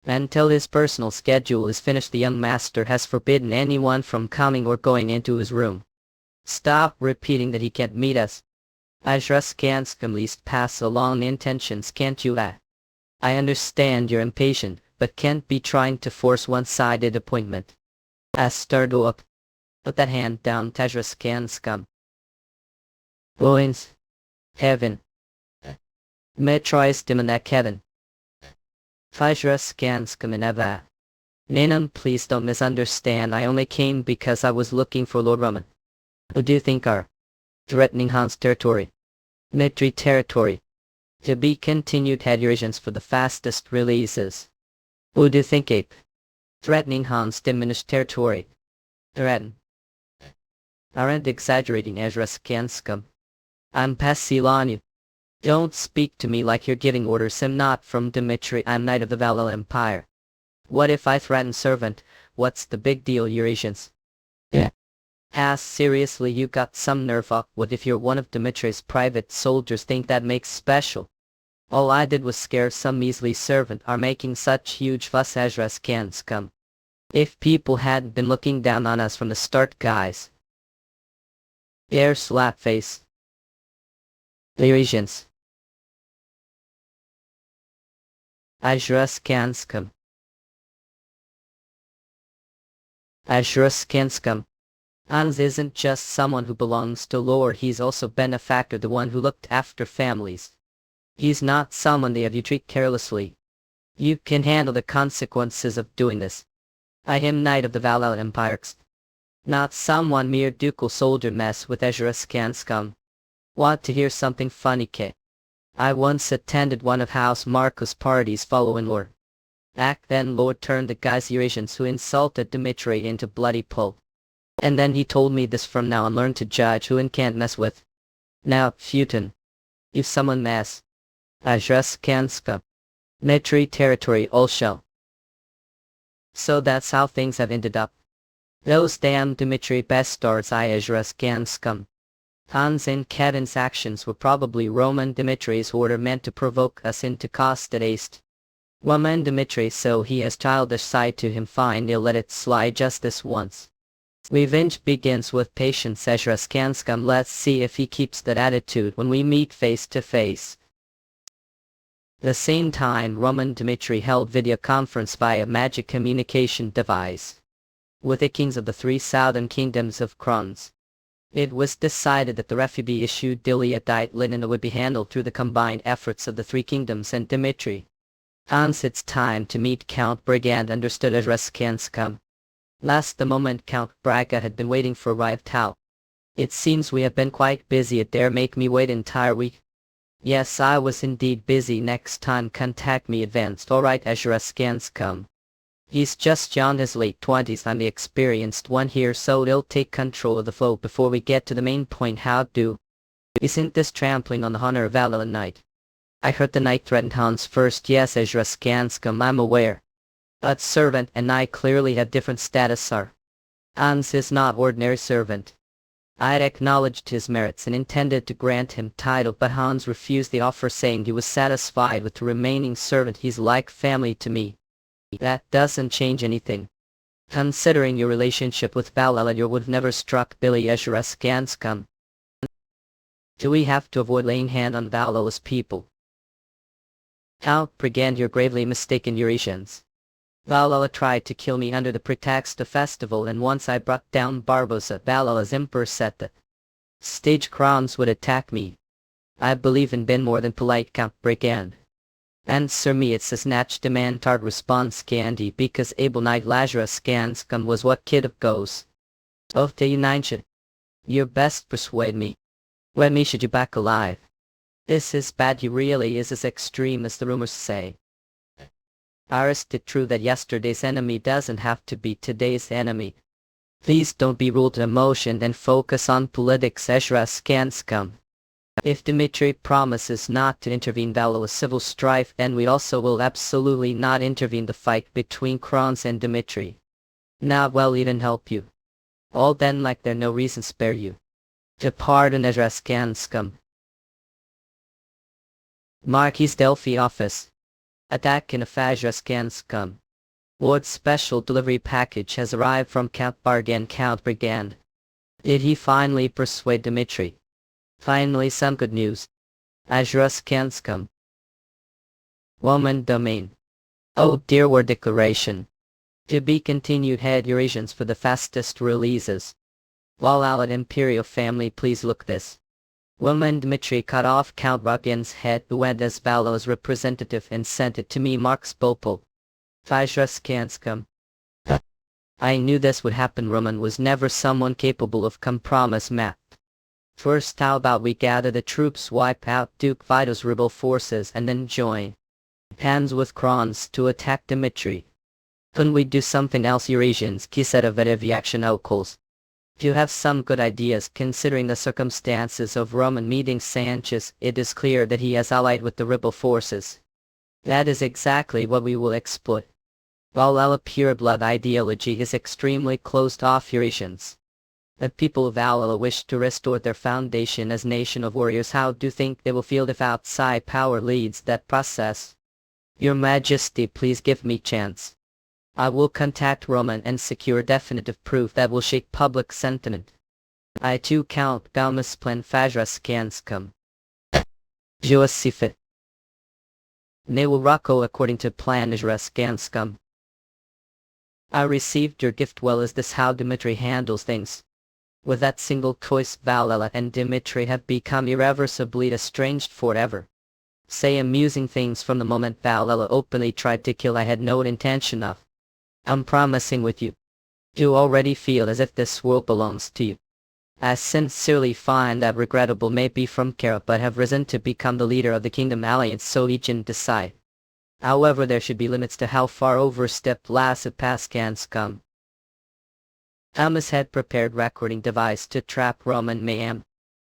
Until his personal schedule is finished, the young master has forbidden anyone from coming or going into his room. Stop repeating that he can't meet us. Ezra-Skanskum, least pass along intentions, can't you? I understand you're impatient, but can't be trying to force one-sided appointment. Stirred up. Put that hand down. Ezra-Skanskum. Boins. Heaven. Metrois Dimonek heaven. Ezra-Skanskum in Eva. Ninam, please don't misunderstand. I only came because I was looking for Lord Roman. Who do you think are threatening Han's territory? Mitri territory. To be continued. Head Eurasians for the fastest releases. Who do you think ape? Threatening Han's diminished territory. Threaten. Aren't exaggerating. Ezra-Skanskum. I'm passing on you. Don't speak to me like you're giving orders. I'm not from Dimitry. I'm knight of the Valhalla Empire. What if I threaten servant? What's the big deal, Eurasians? Yeah. Seriously, you got some nerve up. What if you're one of Dimitry's private soldiers? Think that makes special? All I did was scare some measly servant are making such huge fuss as can't come. If people hadn't been looking down on us from the start, guys. Air slap face. Eurasians. Ajrus can't come. Ajrus can't come. Hans isn't just someone who belongs to lore, he's also benefactor, the one who looked after families. He's not someone that you treat carelessly. You can handle the consequences of doing this. I am Knight of the Valhalla Empires. Not someone mere ducal soldier mess with Ezra's can scum. Want to hear something funny, K? I once attended one of House Marcos' parties following lore. Back then Lord turned the guys Eurasians who insulted Dimitri into bloody pulp. And then he told me this: from now on learn to judge who and can't mess with. Now, Futon. If someone mess. Ajrus can scum. Dimitri territory all shell. So that's how things have ended up. Those damn Dimitri bastards Ajrus can scum. Hans and Kadin's actions were probably Roman Dimitri's order meant to provoke us into costed haste. Roman Dimitri, so he has childish side to him, fine, he'll let it slide just this once. Revenge begins with patience. Ezra's can scum. Let's see if he keeps that attitude when we meet face to face. The same time, Roman Dimitri held video conference via magic communication device with the kings of the 3 southern kingdoms of Krons. It was decided that the refugee-issued Dilyadite linen would be handled through the combined efforts of the 3 kingdoms and Dimitri. Hans, it's time to meet Count Brigand, understood Ezra's can scum. Last the moment Count Braga had been waiting for arrived out. It seems we have been quite busy. It dare make me wait entire week. Yes, I was indeed busy. Next time contact me advanced. Alright, Ezra's can scum. He's just beyond his late 20s. I'm the experienced one here, so he'll take control of the flow before we get to the main point. How do? Isn't this trampling on the honor of Valhalla Knight? I heard the knight threatened Hans first. Yes, Ezra's can scum, I'm aware. But servant and I clearly have different status, sir. Hans is not ordinary servant. I'd acknowledged his merits and intended to grant him title, but Hans refused the offer, saying he was satisfied with the remaining servant. He's like family to me. That doesn't change anything. Considering your relationship with Valhalla, you would have never struck Billy Ezra's can scum. Do we have to avoid laying hand on Valhalla's people? Count Brigand, you're gravely mistaken, Eurasians. Valhalla tried to kill me under the pretext of festival, and once I brought down Barbossa, Valhalla's emperor said that stage crowns would attack me. I believe in Ben more than polite, Count Brigand. Answer me, it's a snatch demand tart response candy, because able Knight Lazarus can scum was what kid of goes. Of the United. You best persuade me. When me should you back alive? This is bad. He really is as extreme as the rumors say. Is it true that yesterday's enemy doesn't have to be today's enemy? Please don't be ruled to emotion and focus on politics. Ezra's can scum. If Dimitri promises not to intervene Valhalla's civil strife, then we also will absolutely not intervene the fight between Krons and Dimitri. Now, well, he didn't help you. All then, like there no reason spare you to pardon Ezra's can scum. Marquis Delphi office. Attack in a Ezra's can scum. Lord's special delivery package has arrived from Count Brigand. Count Brigand. Did he finally persuade Dimitri? Finally some good news. Ezra's can scum. Woman domain. Oh dear, war declaration. To be continued. Head Eurasians for the fastest releases. Valhalla Imperial family, please look this. Roman Dimitri cut off Count Brigand's head, who went as Valhalla's representative, and sent it to me, Marks Popol. Ezra's can scum. I knew this would happen. Roman was never someone capable of compromise, Matt. First, how about we gather the troops, wipe out Duke Vito's rebel forces, and then join hands with Krons to attack Dimitri? Couldn't we do something else, Eurasians? Kisedavedev action outcalls. You have some good ideas. Considering the circumstances of Roman meeting Sanchez, it is clear that he has allied with the rebel forces. That is exactly what we will exploit. Valhalla pure blood ideology is extremely closed off, Eurasians. The people of Valhalla wish to restore their foundation as nation of warriors. How do you think they will feel if outside power leads that process? Your Majesty, please give me chance. I will contact Roman and secure definitive proof that will shake public sentiment. I too count Gama's plan Fajraskanskum. Joasifit. Ne will Rocco according to plan Fajraskanskum. I received your gift. Well, is this how Dimitri handles things? With that single choice, Valhalla and Dimitri have become irreversibly estranged forever. Say amusing things from the moment Valhalla openly tried to kill. I had no intention of. I'm promising with you. You already feel as if this world belongs to you. I sincerely find that regrettable may be from Kara, but have risen to become the leader of the Kingdom Alliance, so each can decide. However, there should be limits to how far overstepped Lasset Pass can come. Amos had prepared recording device to trap Roman mayhem.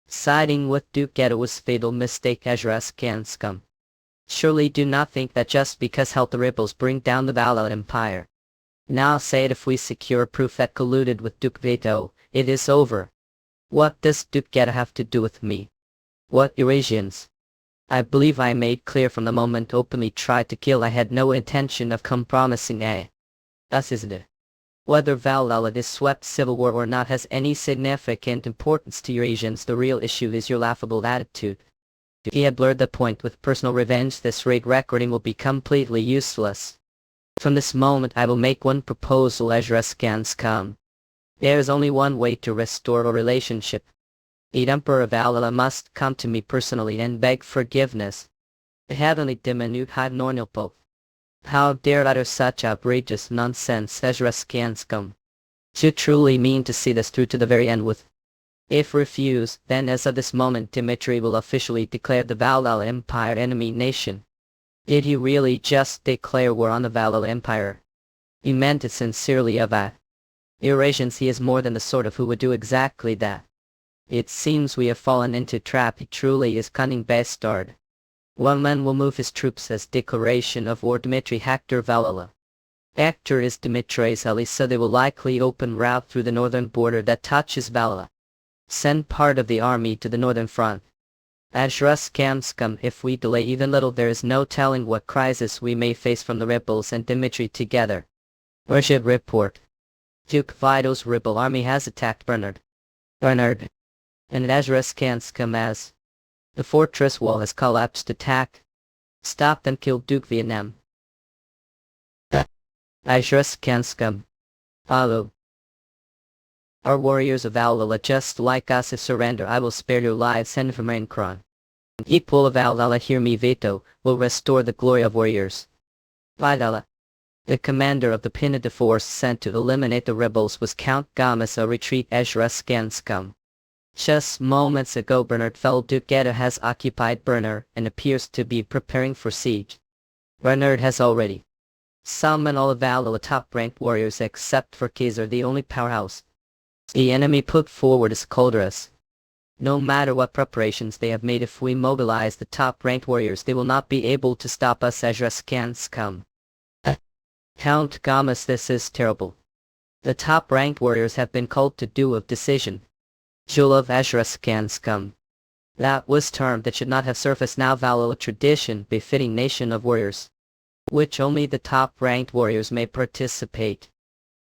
Siding with Duke Gedo was fatal mistake Ezra's can scum. Surely do not think that just because help the rebels bring down the Valhalla Empire. Now say it, if we secure proof that colluded with Duke Veto, it is over. What does Duke Gedo have to do with me? What Eurasians? I believe I made clear from the moment openly tried to kill. I had no intention of compromising a. Thus isn't it? Whether Valhalla is swept civil war or not has any significant importance to Eurasians. The real issue is your laughable attitude. If he had blurred the point with personal revenge, this raid recording will be completely useless. From this moment I will make one proposal. Ezra scans come. There is only one way to restore a relationship. The Emperor of Valhalla must come to me personally and beg forgiveness. The heavenly diminutive had Nornilpo. How dare utter such outrageous nonsense? Ezra scans come. Do you truly mean to see this through to the very end with? If refused, then as of this moment Dimitri will officially declare the Valhalla Empire enemy nation. Did he really just declare war on the Valhalla Empire? He meant it sincerely of a. Eurasians, he is more than the sort of who would do exactly that. It seems we have fallen into trap. He truly is cunning bastard. One man will move his troops as declaration of war. Dimitri Hector Valhalla. Hector is Dimitri's ally, so they will likely open route through the northern border that touches Valhalla. Send part of the army to the northern front. Ajrus Kamskam, if we delay even little, there is no telling what crisis we may face from the rebels and Dimitri together. Worship report. Duke Vito's rebel army has attacked Bernard. And Ajrus Kamskam as. The fortress wall has collapsed. Attack. Stop them. Kill Duke Vietnam. Ajrus Kamskam. Follow. Our warriors of Valhalla, just like us, if surrender I will spare your lives. Send from Rainkron. People of Valhalla, hear me. Veto will restore the glory of warriors. Valhalla. The commander of the Pinata force sent to eliminate the rebels was Count Gamasa. Retreat Ezra Skanskum. Just moments ago Bernard fell. Duke Gedo has occupied Bernard and appears to be preparing for siege. Bernard has already summoned all of Valhalla top-ranked warriors except for Kaiser, the only powerhouse. The enemy put forward is Kolderas. No matter what preparations they have made, if we mobilize the top-ranked warriors, they will not be able to stop us. Ezra scans come. Count Gamas, this is terrible. The top-ranked warriors have been called to do of decision. Jewel of Ezra scans come. That was term that should not have surfaced now. Valhalla tradition befitting nation of warriors, which only the top-ranked warriors may participate.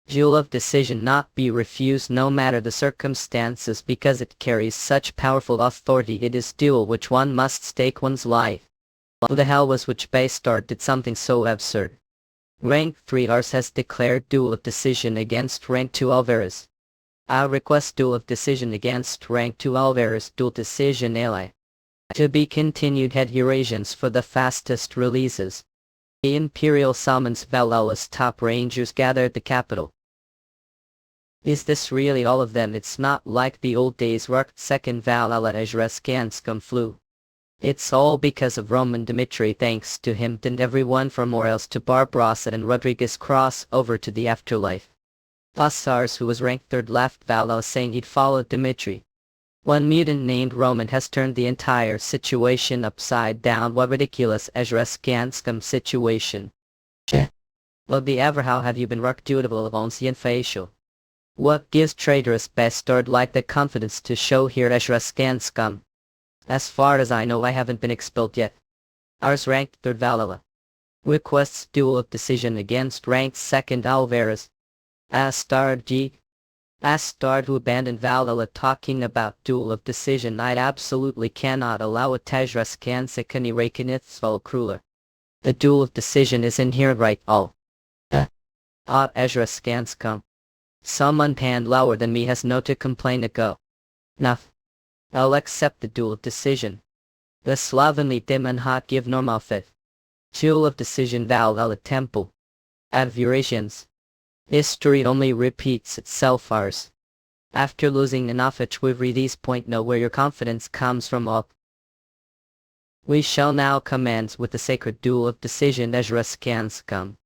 Jewel of decision not be refused no matter the circumstances, because it carries such powerful authority. It is duel which one must stake one's life. Who the hell was which bastard did something so absurd? Rank 3 Ars has declared duel of decision against rank 2 Alvarez. I request duel of decision against rank 2 Alvarez. Duel decision ally. To be continued. Head Eurasians for the fastest releases. The Imperial summons Valhalla's top rangers gather at the capital. Is this really all of them? It's not like the old days where second Valhalla Ezra Skanskum flew. It's all because of Roman Dimitry. Thanks to him didn't everyone from Morales to Barbarossa and Rodriguez cross over to the afterlife. Hussars, who was ranked 3rd, left Valhalla saying he'd followed Dimitri. One mutant named Roman has turned the entire situation upside down. What ridiculous Ezra Skanskum situation. Well, how have you been? Rock dutiful of ancien facial. What gives traitorous bastard like the confidence to show here Ezra scan scum? As far as I know, I haven't been expelled yet. Ours ranked 3rd Valhalla. Requests duel of decision against ranked 2nd Alvarez. Astard who abandoned Valhalla talking about duel of decision. I absolutely cannot allow a Tajra scan sekani Reykjanithsval Kruller. The duel of decision is inherent right all. Ezra scans come. Someone hand lower than me has no to complain ago. Now, I'll accept the duel of decision. The slovenly dim and hot give normal fit. Duel of decision Valhalla temple. Advurations. History only repeats itself ours. After losing enough at Twivri these point know where your confidence comes from all. We shall now commence with the sacred duel of decision Ezra scans come.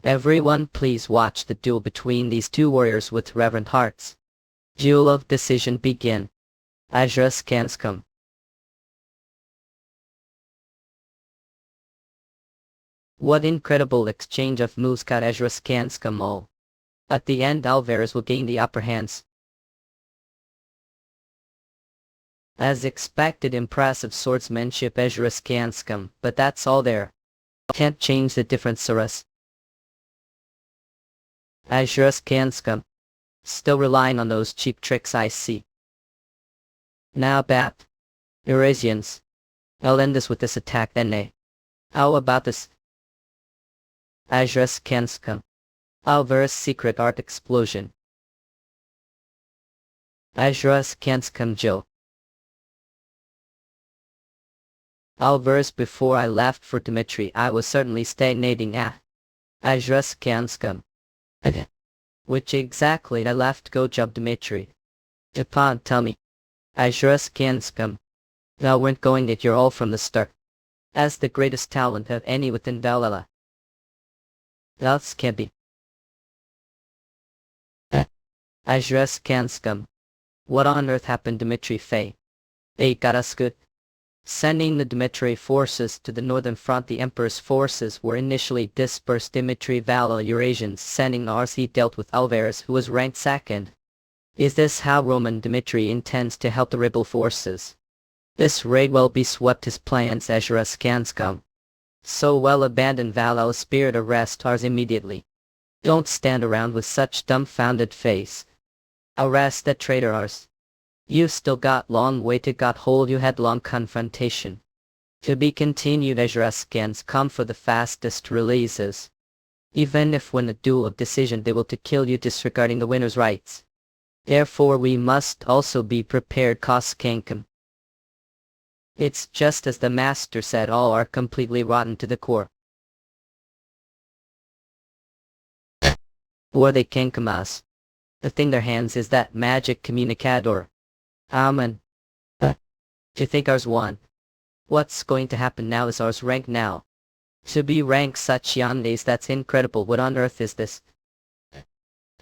Everyone please watch the duel between these two warriors with reverent hearts. Duel of decision begin. Ezra scans come. What incredible exchange of moves got Ezra scans come all. At the end Alvarez will gain the upper hands. As expected, impressive swordsmanship Ezra scans come, but that's all there. Can't change the difference for us. Ezra scans come. Still relying on those cheap tricks I see. Now bat. Eurasians. I'll end this with this attack then eh. How about this? Ezra scans come. Alvarez secret art explosion. Ezra scans come Joe. Alvarez before I left for Dimitry I was certainly stagnating at. Ezra scans come. Which exactly I left go job Dimitry. Upon tell me. Ezra scans come. Thou weren't going it you're all from the start. As the greatest talent of any within Valhalla. That's can be. Ezra scans come. What on earth happened Dimitry Fay? They got us good. Sending the Dimitry forces to the northern front, the Emperor's forces were initially dispersed. Dimitry Valhalla Eurasians sending ours. He dealt with Alvarez who was ranked 2nd. Is this how Roman Dimitry intends to help the rebel forces? This raid will be swept his plans. Ezra scans come. So well abandon Valhalla spirit arrest ours immediately. Don't stand around with such dumbfounded face. Arrest that traitor ours. You still got long way to got hold you headlong confrontation. To be continued. Ezra scans come for the fastest releases. Even if win a duel of decision they will to kill you disregarding the winner's rights. Therefore we must also be prepared cause Kankum. It's just as the master said, all are completely rotten to the core. Who are they Kankumas? The thing their hands is that magic communicator. Amen. Do you think ours won? What's going to happen now is ours rank now. To be ranked such yandes, that's incredible. What on earth is this?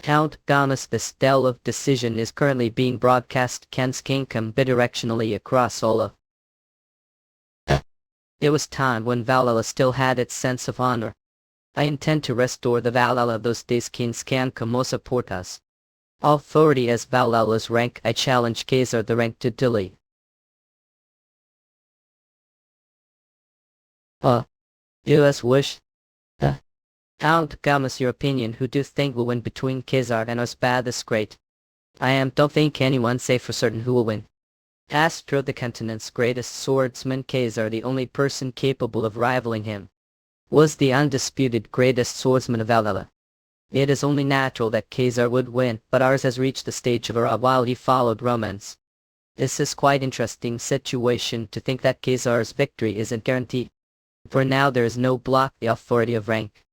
Count Gamas, the stele of decision is currently being broadcast Ken's Kingdom bidirectionally across Ola. It was time when Valhalla still had its sense of honor. I intend to restore the Valhalla of those days. Kings can como support us. Authority as Valhalla's rank. I challenge Kaiser the rank to delete. U.S. wish? Count Gamas, your opinion, who do think will win between Kaiser and us bad this great? Don't think anyone say for certain who will win. Astro, the continent's greatest swordsman, Kaiser, the only person capable of rivaling him, was the undisputed greatest swordsman of Valhalla. It is only natural that Kaiser would win, but ours has reached the stage of era while he followed Romans. This is quite interesting situation to think that Kaiser's victory isn't guaranteed. For now there is no block the authority of rank.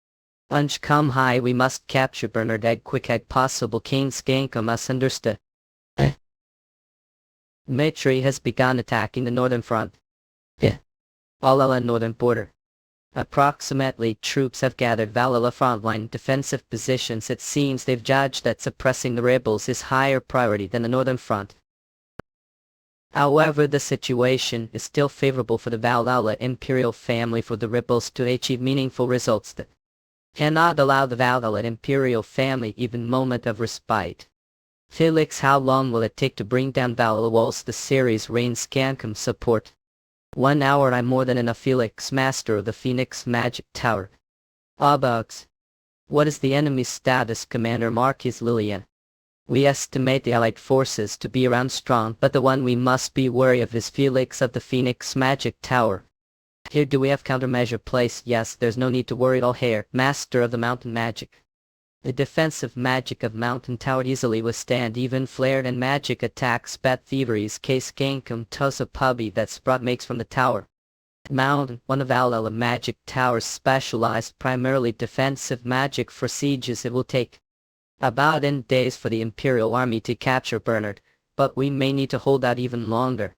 Unch come high, we must capture Bernard egg quick egg possible. King Skankum us understood. Dimitry has begun attacking the northern front. Valhalla northern border. Approximately troops have gathered Valhalla frontline defensive positions. It seems they've judged that suppressing the rebels is higher priority than the northern front. However, the situation is still favorable for the Valhalla imperial family for the rebels to achieve meaningful results that cannot allow the Valhalla imperial family even moment of respite. Felix, how long will it take to bring down Valhalla walls? The series Rain's Scancom support. 1 hour. I'm more than enough. Felix, master of the Phoenix Magic Tower. Awakens. What is the enemy's status? Commander Marquis Lillian. We estimate the Allied forces to be around strong, but the one we must be wary of is Felix of the Phoenix Magic Tower. Here, do we have countermeasure placed? Yes, there's no need to worry at all. Here, master of the mountain magic. The defensive magic of Mountain Tower easily withstand even flared and magic attacks. Bat thievery's case Gankum Tusa Puppy that's brought makes from the tower. Mountain, one of Valhalla Magic Tower's specialized primarily defensive magic for sieges. It will take about 10 days for the Imperial Army to capture Bernard, but we may need to hold out even longer.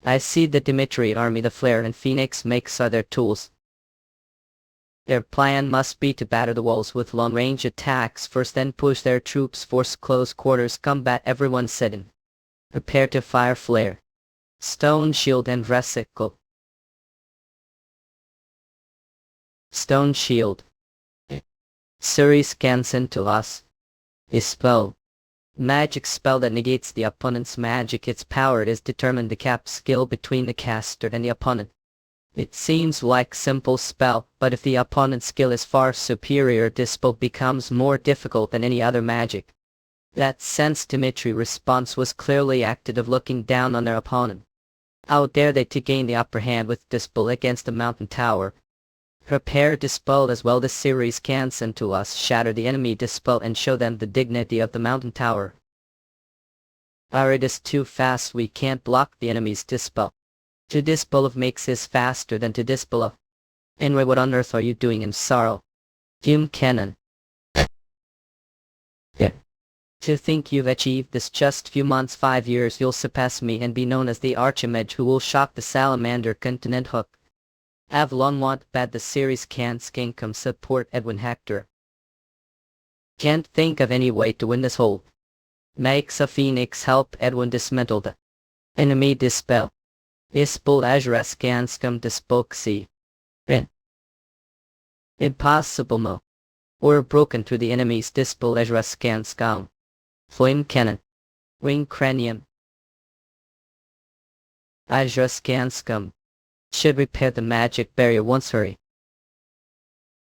I see the Dimitry army. The flare and Phoenix makes are their tools. Their plan must be to batter the walls with long-range attacks first, then push their troops, force close quarters combat. Everyone set in. Prepare to fire flare, stone shield and vesicle. Stone shield. Series cancel to us. A spell. Magic spell that negates the opponent's magic. Its power is determined the cap skill between the caster and the opponent. It seems like simple spell, but if the opponent's skill is far superior, this spell becomes more difficult than any other magic. That sense Dimitri response was clearly acted of looking down on their opponent. How dare they to gain the upper hand with this spell against the mountain tower? Prepare dispel as well. The series can send to us, shatter the enemy dispel and show them the dignity of the mountain tower. It is too fast. We can't block the enemy's dispel. To dispel of makes is faster than to dispel of. Anyway, what on earth are you doing in sorrow? Hume Cannon. Yeah. To think you've achieved this just few months, 5 years, you'll surpass me and be known as the Archimage who will shock the salamander continent. Hook. Have long want bad. The series can skinkum support Edwin Hector. Can't think of any way to win this hole. Makes a Phoenix help Edwin dismantle the enemy dispel. Dispel Azure scanscum dispoxy. Impossible mo. Or broken through the enemy's dispel Azure scanscum. Flame cannon. Wing cranium. Azure scanscum. Should repair the magic barrier once. Hurry.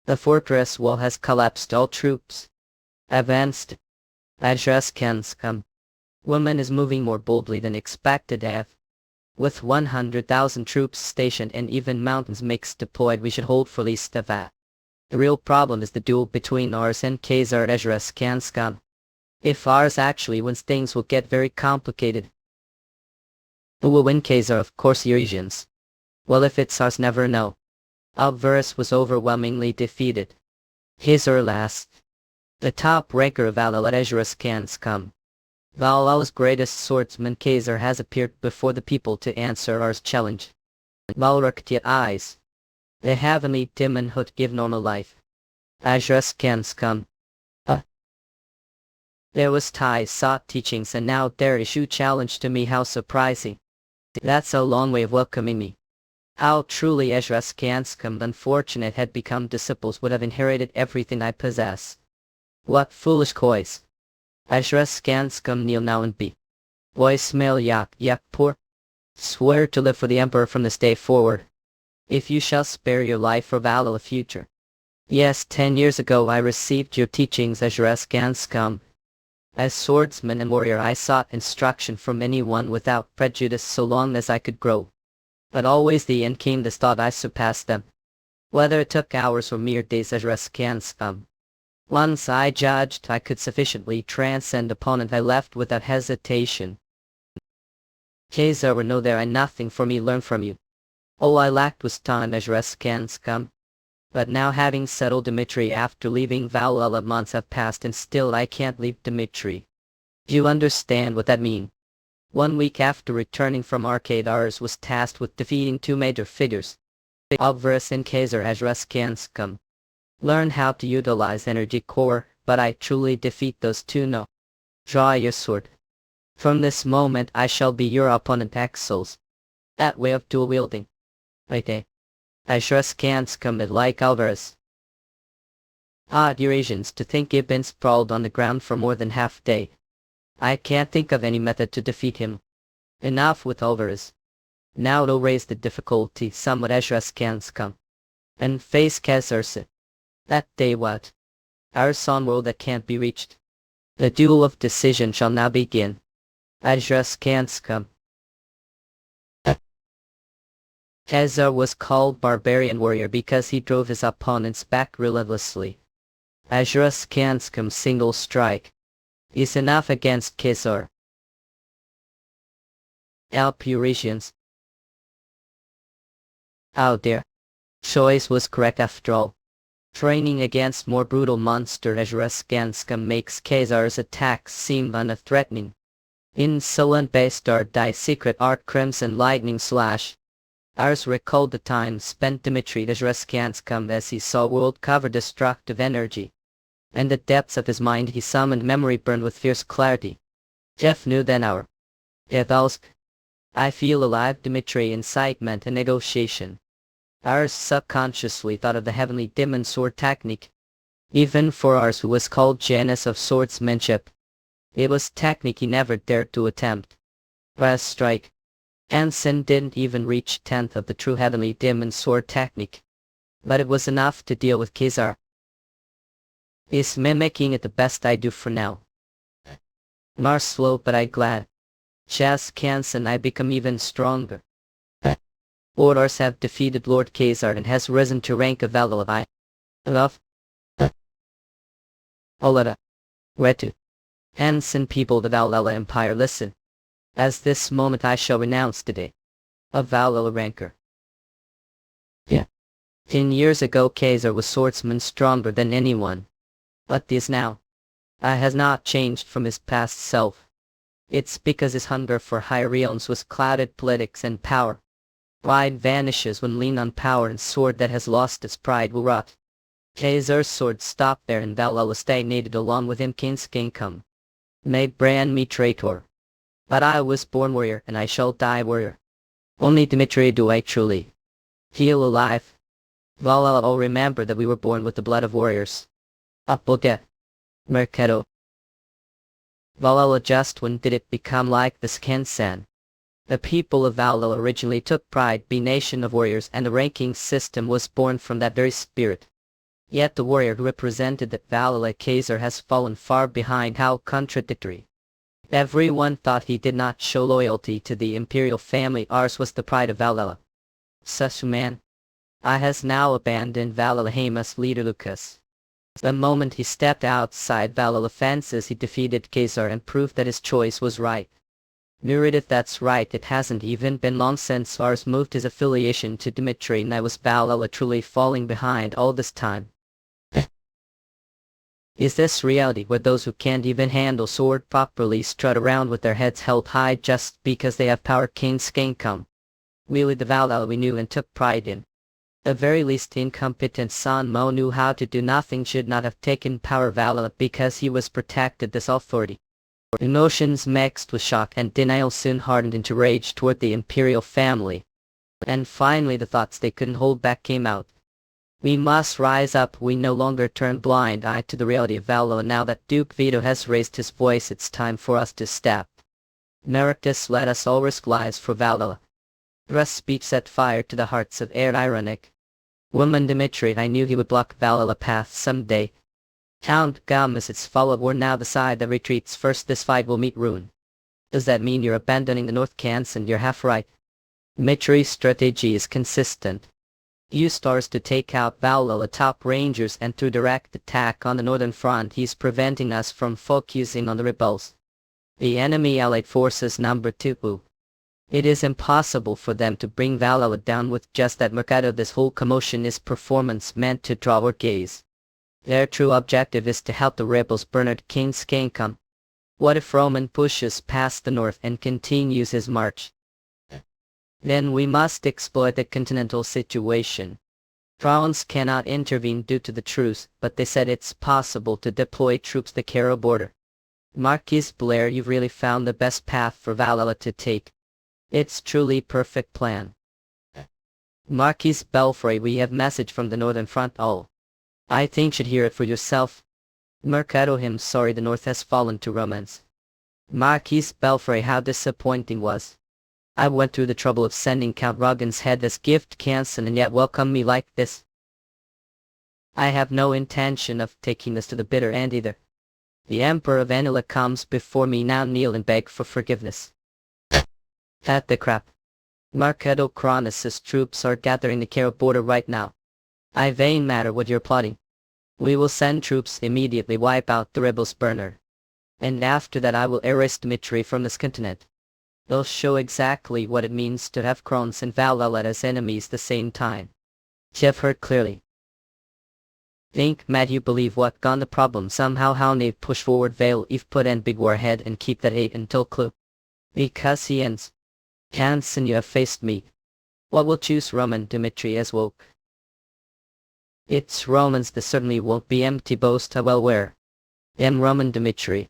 The fortress wall has collapsed. All troops advanced. Azure scanscum. Woman is moving more boldly than expected. With 100,000 troops stationed and even mountains mix deployed, we should hold for least of that. The real problem is the duel between ours and Khazar Ezra Skanskan. If ours actually wins, things will get very complicated. Who will win? Khazar, of course. Eurasians. Well, if it's ours, never know. Alvarez was overwhelmingly defeated. Khazar last. The top ranker of Valhalla Ezra Skanskan. Valhalla's greatest swordsman Khazar has appeared before the people to answer our challenge. Valraktiat eyes. The heavenly demonhood give normal life. Azras Kanskam. There was Tai sought teachings and now there issue challenge to me. How surprising. That's a long way of welcoming me. How truly Azras Kanskam unfortunate had become disciples would have inherited everything I possess. What foolish coys. Azras Kanskam kneel now and be. Voicemail yak poor. Swear to live for the Emperor from this day forward. If you shall spare your life for Valhalla future. Yes, 10 years ago I received your teachings, Azras Kanskam. As swordsman and warrior I sought instruction from anyone without prejudice so long as I could grow. But always the end came this thought I surpassed them. Whether it took hours or mere days, Azras Kanskam. Once I judged I could sufficiently transcend opponent, I left without hesitation. Khazar would know there I nothing for me learn from you. All I lacked was time, Azras Kanskam. But now having settled Dimitri after leaving Valhalla, months have passed and still I can't leave Dimitri. Do you understand what that means? 1 week after returning from Arcade, ours was tasked with defeating 2 major figures. Alvarez and Khazar Azras Kanskam. Learn how to utilize energy core, but I truly defeat those 2 no. Draw your sword. From this moment I shall be your opponent Axels. That way of dual wielding. Right. Azras Kanskam like Alvarez. Odd Eurasians, to think you've been sprawled on the ground for more than half day. I can't think of any method to defeat him. Enough with Alvarez. Now to raise the difficulty somewhat as can't come. And face Kazarsa. That day what? Our sun world that can't be reached. The duel of decision shall now begin. Ajras can't come. Khazar was called Barbarian Warrior because he drove his opponents back relentlessly. Ajras can't come single strike is enough against Khazar. Alpurisians. Out there. Choice was correct after all. Training against more brutal monster Ajras Ganskam makes Khazar's attacks seem unthreatening. Insolent bastard die secret art crimson lightning slash. Ours recalled the time spent Dimitry Ajras Ganskam as he saw world cover destructive energy. In the depths of his mind he summoned memory burned with fierce clarity. Jeff knew then our Evalsk. I feel alive Dimitry incitement and negotiation. Ours subconsciously thought of the heavenly demon sword technique. Even for ours who was called Janus of swordsmanship. It was technique he never dared to attempt. Last strike. Anson didn't even reach 10th of the true heavenly demon sword technique. But it was enough to deal with Khazar. Is mimicking it the best I do for now. Mars slow but I glad. Chas Kansan I become even stronger. Orders have defeated Lord Khazar and has risen to rank of Valhalla I love. Olada. Wetu. Anson people the Valhalla Empire listen. As this moment I shall renounce today. A Valhalla rancor. Yeah. 10 years ago Khazar was swordsman stronger than anyone. But this now. Has not changed from his past self. It's because his hunger for higher realms was clouded politics and power. Pride vanishes when lean on power and sword that has lost its pride will rot. Khazar's sword stopped there and Valhalla stagnated along with him King's kingdom. Made brand me traitor. But I was born warrior and I shall die warrior. Only Dimitri do I truly feel alive. Valhalla all remember that we were born with the blood of warriors. Apoge. Mercado. Valhalla just when did it become like this Kensan? The people of Valhalla originally took pride being nation of warriors and the ranking system was born from that very spirit. Yet the warrior who represented that Valhalla Khazar has fallen far behind. How contradictory. Everyone thought he did not show loyalty to the imperial family. Ours was the pride of Valhalla. Such man. I has now abandoned Valhalla Hamas leader Lucas. The moment he stepped outside Valhalla fences he defeated Khazar and proved that his choice was right. If that's right, it hasn't even been long since ours moved his affiliation to Dimitri and I was Valhalla truly falling behind all this time. Is this reality where those who can't even handle sword properly strut around with their heads held high just because they have power? King's kingdom. Really the Valhalla we knew and took pride in. The very least incompetent San Mo knew how to do nothing should not have taken power Valhalla because he was protected this authority. Emotions mixed with shock and denial soon hardened into rage toward the imperial family. And finally the thoughts they couldn't hold back came out. We must rise up. We no longer turn blind eye to the reality of Valhalla. Now that Duke Vito has raised his voice, it's time for us to step. Meritus, let us all risk lives for Valhalla. Russ' speech set fire to the hearts of Air Ironic. Woman Dimitri, I knew he would block Valhalla path someday. Count Gamas, it's followed. We're now the side that retreats first. This fight will meet ruin. Does that mean you're abandoning the North Kansan? You're half right. Dimitri's strategy is consistent. Use stars to take out Valhalla top rangers and through direct attack on the northern front he's preventing us from focusing on the rebels. The enemy allied forces number 2. It is impossible for them to bring Valhalla down with just that Mercado. This whole commotion is performance meant to draw our gaze. Their true objective is to help the rebels Bernard King's kingdom. What if Roman pushes past the north and continues his march? Then we must exploit the continental situation. France cannot intervene due to the truce, but they said it's possible to deploy troops to the Caro border. Marquis Blair, you've really found the best path for Valhalla to take. It's truly perfect plan. Marquis Belfray, we have message from the northern front. All I think should hear it for yourself. Mercado him sorry the north has fallen to Romans. Marquis Belfry, how disappointing was. I went through the trouble of sending Count Rugen's head as gift Canson and yet welcome me like this. I have no intention of taking this to the bitter end either. The Emperor of Enila comes before me now, kneel and beg for forgiveness. At the crap. Markedo Cronus' troops are gathering the Kara border right now. I vain matter what you're plotting. We will send troops immediately wipe out the rebels burner. And after that I will erase Dimitri from this continent. They'll show exactly what it means to have Kronos and Valhalla as enemies the same time. You've heard clearly. Think, Matt, you believe what gone the problem somehow how they push forward Vale if put in big war ahead and keep that 8 until clue. Because he ends. Canson, you have faced me. What will choose Roman Dimitry as woke? It's Romans that certainly won't be empty boast I well wear. Roman Dimitry.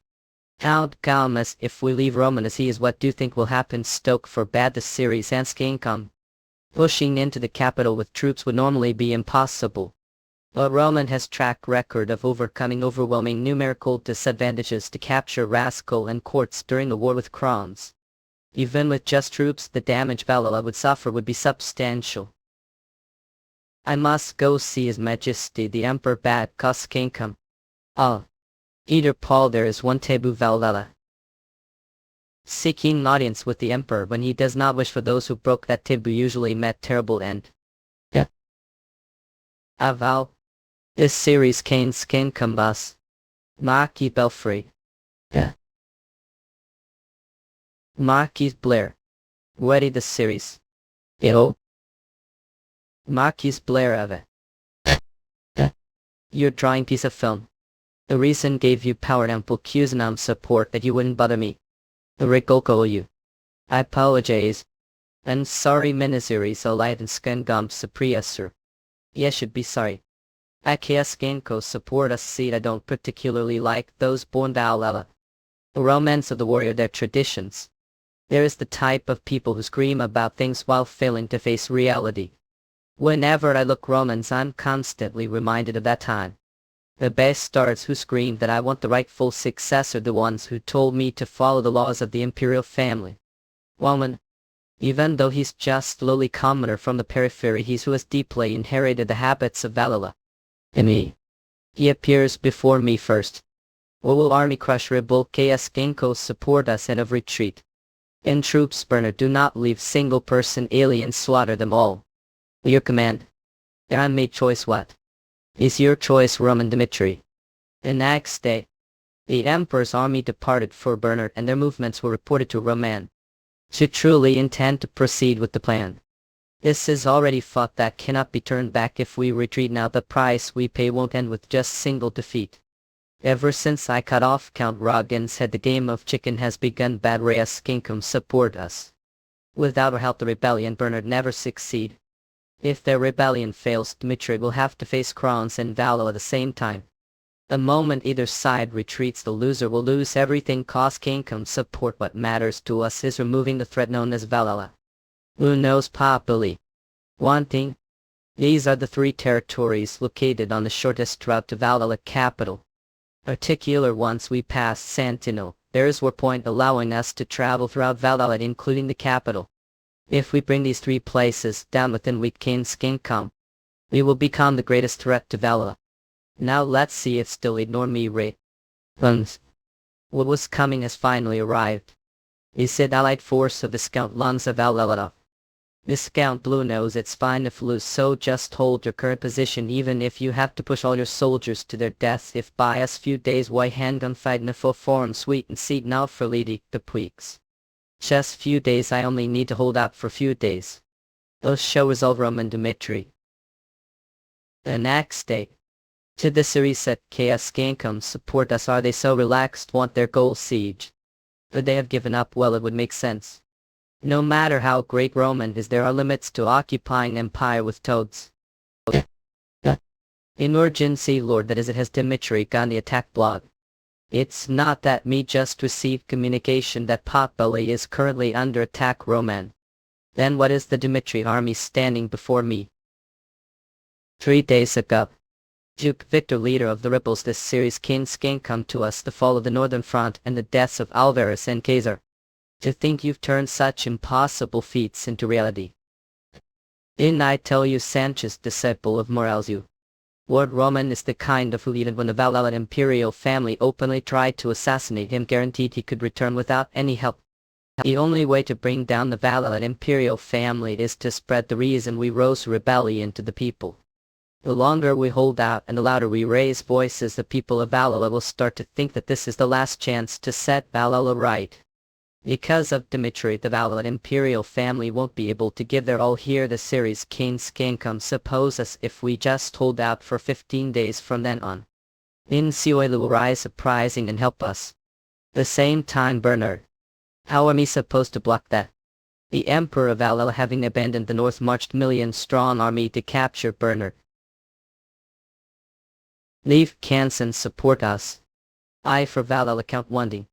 Count Galmas, if we leave Roman as he is, what do you think will happen? Stoke for bad the series and income. Pushing into the capital with troops would normally be impossible. But Roman has track record of overcoming overwhelming numerical disadvantages to capture Rascal and courts during the war with Crowns. Even with just troops, the damage Valhalla would suffer would be substantial. I must go see His Majesty the Emperor Bad cause Kingdom. Either Paul, there is one taboo Valhalla. Seeking an audience with the Emperor when he does not wish for those who broke that taboo usually met terrible end. Aval. This series Kane's King Combus. Marquis Belfry. Marquis Blair. Ready the series. Marquis Blair of it. Your drawing piece of film. The reason gave you power and ample cues and support that you wouldn't bother me. The Rigolko you. I apologize. And sorry Miniseries Allied and Skengum Supriya sir. Yes, should be sorry. Akias Genko support us seed I don't particularly like those born Valhalla. The romance of the warrior, their traditions. There is the type of people who scream about things while failing to face reality. Whenever I look Romans I'm constantly reminded of that time. The best stars who screamed that I want the rightful successor, the ones who told me to follow the laws of the imperial family. Woman. Even though he's just lowly commoner from the periphery, he's who has deeply inherited the habits of Valhalla. Me. He appears before me first. What will army crush rebel KS Genko support us and of retreat? In troops burner, do not leave single person aliens, slaughter them all. Your command. I made choice what? Is your choice Roman Dimitry? The next day, the Emperor's army departed for Bernard and their movements were reported to Roman. To truly intend to proceed with the plan. This is already fought that cannot be turned back. If we retreat now, the price we pay won't end with just single defeat. Ever since I cut off Count Rugen's head, the game of chicken has begun. Bad Reyes Kingdom support us. Without our help the rebellion Bernard never succeed. If their rebellion fails, Dmitry will have to face Crowns and Valhalla at the same time. The moment either side retreats, the loser will lose everything. Cause Kingdom support. What matters to us is removing the threat known as Valhalla. Who knows properly? One thing. These are the 3 territories located on the shortest route to Valhalla capital. Particular once we pass Santino, there is war point allowing us to travel throughout Valhalla including the capital. If we bring these 3 places down within week Kane's Kingdom, we will become the greatest threat to Valhalla. Now let's see if still ignore me Ray. What was coming has finally arrived. Is it allied force of Viscount Lungs of Valhalla? Viscount Blue knows it's fine if lose, so just hold your current position even if you have to push all your soldiers to their deaths. If by us few days why handgun fight in a full form sweet and seat now for Lady the Tweaks. Just few days, I only need to hold out for few days. Those show resolve Roman Dimitry. The next day. To the series at KS Kingdom support us. Are they so relaxed, want their goal siege? But they have given up. Well, it would make sense. No matter how great Roman is, there are limits to occupying empire with toads. Emergency lord, that is, it has Dimitri on the attack blog. It's not that me just received communication that Potbelly is currently under attack Roman. Then what is the Dimitri army standing before me? 3 days ago. Duke Victor, leader of the rebels. This series can come to us the fall of the Northern Front and the deaths of Alvarez and Kaiser. To think you've turned such impossible feats into reality. Didn't I tell you Sanchez, disciple of Morales, you? Lord Roman is the kind of who even when the Valhalla imperial family openly tried to assassinate him, guaranteed he could return without any help. The only way to bring down the Valhalla imperial family is to spread the reason we rose rebellion to the people. The longer we hold out and the louder we raise voices, the people of Valhalla will start to think that this is the last chance to set Valhalla right. Because of Dimitry, the Valhalla imperial family won't be able to give their all here. The series can suppose us if we just hold out for 15 days from then on. In Seoul will rise uprising and help us. The same time, Bernard. How am I supposed to block that? The Emperor of Valhalla, having abandoned the north, marched million-strong army to capture Bernard. Leave Kansan support us. I for Valhalla count one.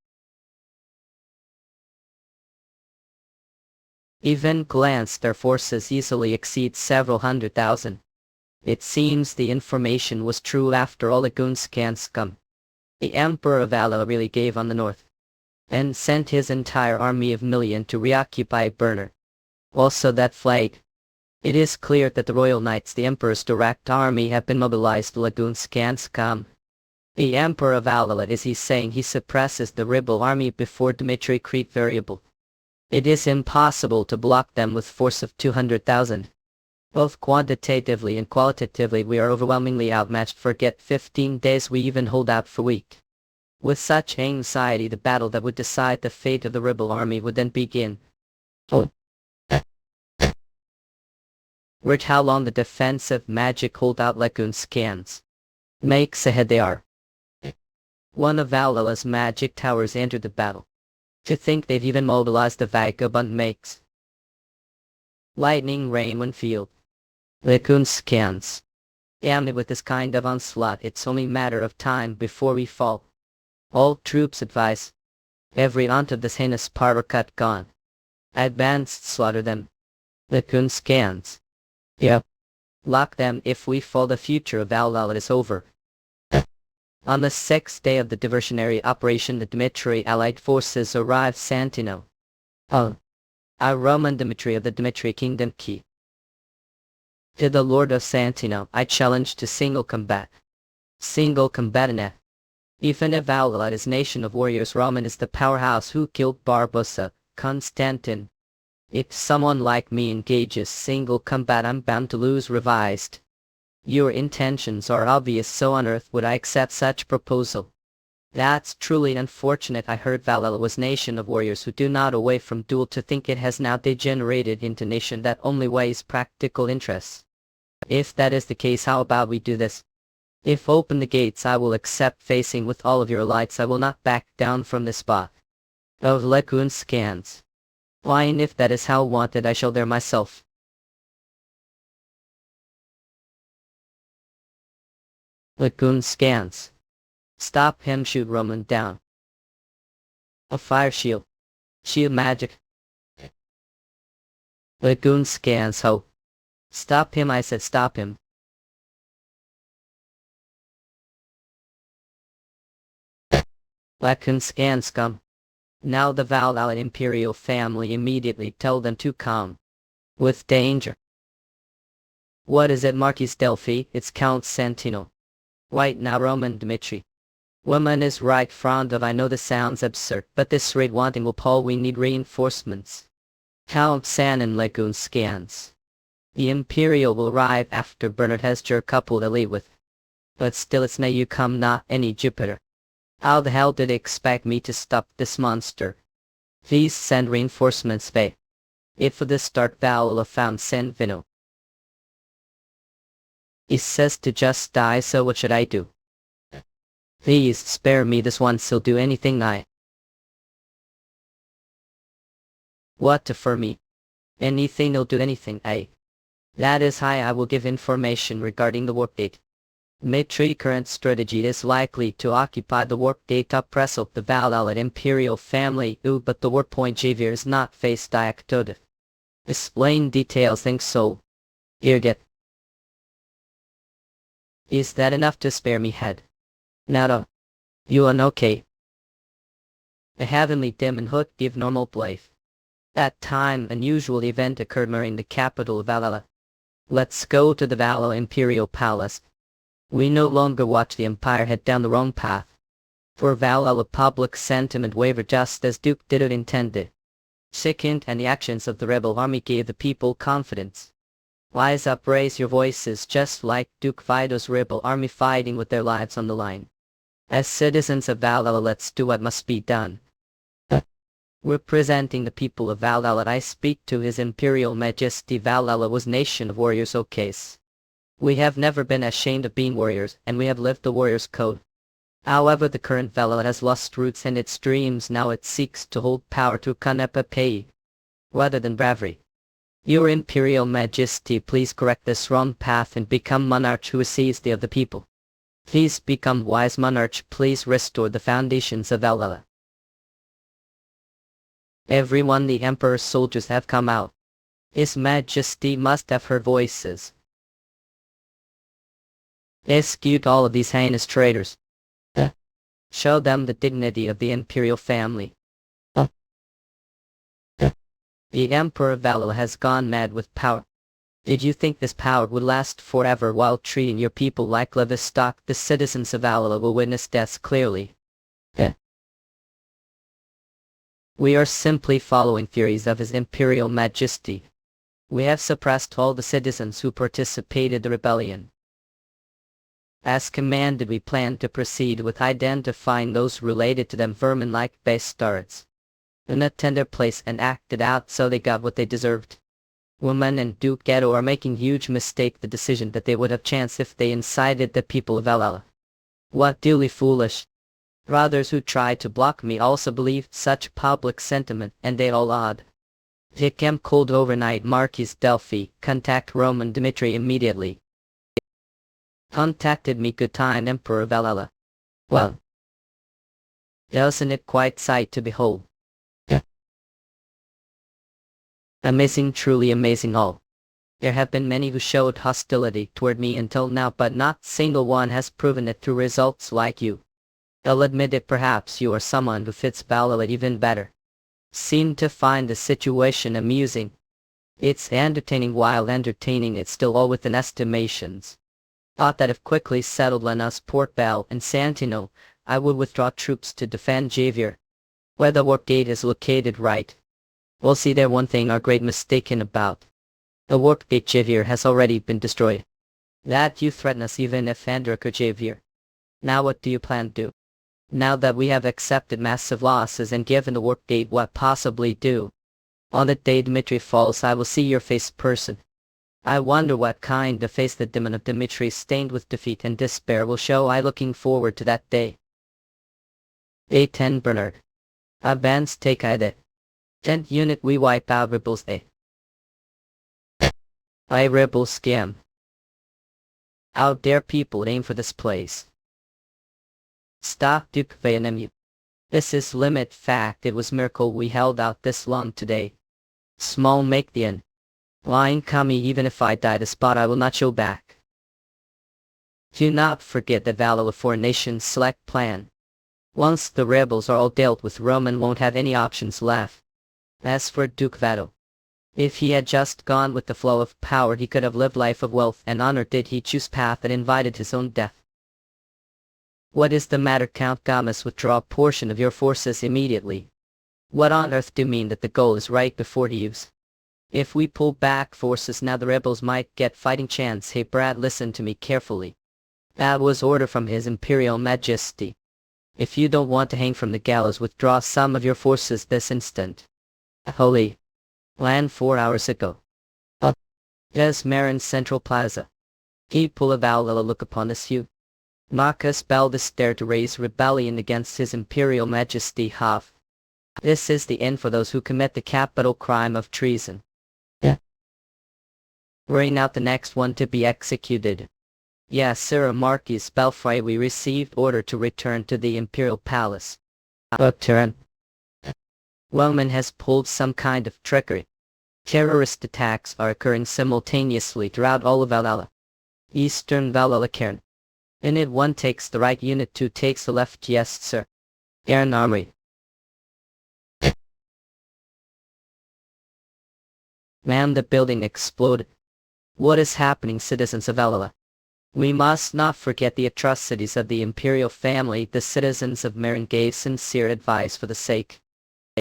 Even glance their forces easily exceed several 100,000. It seems the information was true after all. The goons can't scum. The Emperor of Valhalla really gave on the north, and sent his entire army of million to reoccupy Bernard. Also that flag. It is clear that the Royal Knights, the Emperor's direct army, have been mobilized. The lagoons can't come. The Emperor of Valhalla, is he saying he suppresses the rebel army before Dimitri Crete variable? It is impossible to block them with force of 200,000. Both quantitatively and qualitatively we are overwhelmingly outmatched. Forget 15 days, we even hold out for a week. With such anxiety, the battle that would decide the fate of the rebel army would then begin. Word how long the defensive magic holdout lagoon scans. Makes ahead they are. One of Valhalla's magic towers entered the battle. To think they've even mobilized the vagabond makes lightning rain when field. Lagoon scans. Damn it, with this kind of onslaught it's only a matter of time before we fall. All troops advise. Every ounce of this heinous part or cut gone. Advanced, slaughter them. Lagoon scans. Yep. Lock them. If we fall, the future of Valhalla is over. On the 6th day of the diversionary operation, the Dimitri allied forces arrived Santino. I Roman Dimitry of the Dimitri Kingdom Key. To the Lord of Santino, I challenge to single combat. Single combat. Even if Valhalla is nation of warriors, Roman is the powerhouse who killed Barbossa, Constantin. If someone like me engages single combat, I'm bound to lose. Revised. Your intentions are obvious, so on earth would I accept such proposal? That's truly unfortunate. I heard Valhalla was nation of warriors who do not away from duel. To think it has now degenerated into nation that only weighs practical interests. If that is the case, how about we do this? If open the gates, I will accept facing with all of your lights. I will not back down from this spot. Of lagoon scans. Why, and if that is how wanted, I shall there myself. Lagoon scans. Stop him, shoot Roman down. A fire shield. Shield magic. Lagoon scans, ho. Stop him, I said stop him. Lagoon scans, scum. Now the Valhalla imperial family, immediately tell them to come. With danger. What is it, Marquis Delphi? It's Count Santino. Right now, Roman Dimitri. Woman is right fond of. I know this sounds absurd, but this rate wanting will Paul, we need reinforcements. Count San and Lagoon scans. The Imperial will arrive after Bernard has your couple to lead with. But still it's nay you come, not any Jupiter. How the hell did they expect me to stop this monster? Please send reinforcements, Faye. If for the start Valhalla found send Vino. He says to just die, so what should I do? Please spare me this once, he'll do anything I. What to for me? Anything, he'll do anything, I. That is high. I will give information regarding the warp gate. Dimitri current strategy is likely to occupy the warp gate to press up the Valhalla imperial family, but the warp point Javier is not face diactoted. Explain details, think so. Here get. Is that enough to spare me head? Nada. You are okay. A heavenly dim and hook give normal life. That time, unusual event occurred in the capital of Valhalla. Let's go to the Valhalla Imperial Palace. We no longer watch the Empire head down the wrong path. For Valhalla public sentiment wavered just as Duke did it intended. Second, and the actions of the rebel army gave the people confidence. Rise up, raise your voices, just like Duke Vido's rebel army fighting with their lives on the line. As citizens of Valhalla, let's do what must be done. Representing the people of Valhalla, I speak to His Imperial Majesty. Valhalla was nation of warriors. Case. We have never been ashamed of being warriors, and we have lived the warrior's code. However, the current Valhalla has lost roots in its dreams. Now it seeks to hold power to pay rather than bravery. Your Imperial Majesty, please correct this wrong path and become monarch who sees the of the people. Please become wise monarch. Please restore the foundations of Valhalla. Everyone, the Emperor's soldiers have come out. His Majesty must have heard voices. Execute all of these heinous traitors. Show them the dignity of the imperial family. The Emperor of Valhalla has gone mad with power. Did you think this power would last forever while treating your people like livestock? The citizens of Valhalla will witness deaths clearly. We are simply following theories of His Imperial Majesty. We have suppressed all the citizens who participated in the rebellion. As commanded, we plan to proceed with identifying those related to them, vermin like bastards, in a tender place, and acted out so they got what they deserved. Women and Duke Edo are making huge mistake the decision that they would have chance if they incited the people of Valhalla. What duly foolish. Brothers who tried to block me also believed such public sentiment, and they all odd. Became cold overnight. Marquis Delphi, contact Roman Dimitry immediately. Contacted me. Good time, Emperor of Valhalla. Well, isn't it quite sight to behold? Amazing, truly amazing all. There have been many who showed hostility toward me until now, but not single one has proven it through results like you. I'll admit it, perhaps you are someone who fits Valhalla even better. Seem to find the situation amusing. It's entertaining. While entertaining, it's still all within estimations. Thought that if quickly settled on us Port Bell and Santino, I would withdraw troops to defend Javier. Where the warp gate is located, right? We'll see there. One thing are great mistaken about. The warp gate Javier has already been destroyed. That you threaten us even if Andrika Javier. Now what do you plan to do? Now that we have accepted massive losses and given the warp gate, what possibly do? On the day Dimitri falls, I will see your face person. I wonder what kind of face the demon of Dimitri stained with defeat and despair will show. I looking forward to that day. A10 Bernard. Advance take ID. 10th unit, we wipe out rebels. I rebel scam. How dare people aim for this place? Stop Duke VNMU. This is limit fact. It was miracle we held out this long today. Small make the end. Line Kami, even if I die the spot, I will not show back. Do not forget that Valhalla for nations select plan. Once the rebels are all dealt with, Roman won't have any options left. As for Duke Vado, if he had just gone with the flow of power, he could have lived life of wealth and honor. Did he choose path that invited his own death? What is the matter? Count Gamas, withdraw a portion of your forces immediately. What on earth do you mean that the goal is right before the use? If we pull back forces now, the rebels might get fighting chance. Hey Brad, listen to me carefully. That was order from His Imperial Majesty. If you don't want to hang from the gallows, withdraw some of your forces this instant. Holy land 4 hours ago. Des Marin Central Plaza. People of Valhalla, look upon this you. Marcus Baldus dared to raise rebellion against His Imperial Majesty Hof. This is the end for those who commit the capital crime of treason. Rain out the next one to be executed. Yes, sir. Marquis Belfry, we received order to return to the Imperial Palace. Return. Roman has pulled some kind of trickery. Terrorist attacks are occurring simultaneously throughout all of Valhalla. Eastern Valhalla Cairn. Unit 1 takes the right, Unit 2 takes the left. Yes, sir. Air and Armory. Ma'am, the building exploded. What is happening, citizens of Valhalla? We must not forget the atrocities of the imperial family. The citizens of Marin gave sincere advice for the sake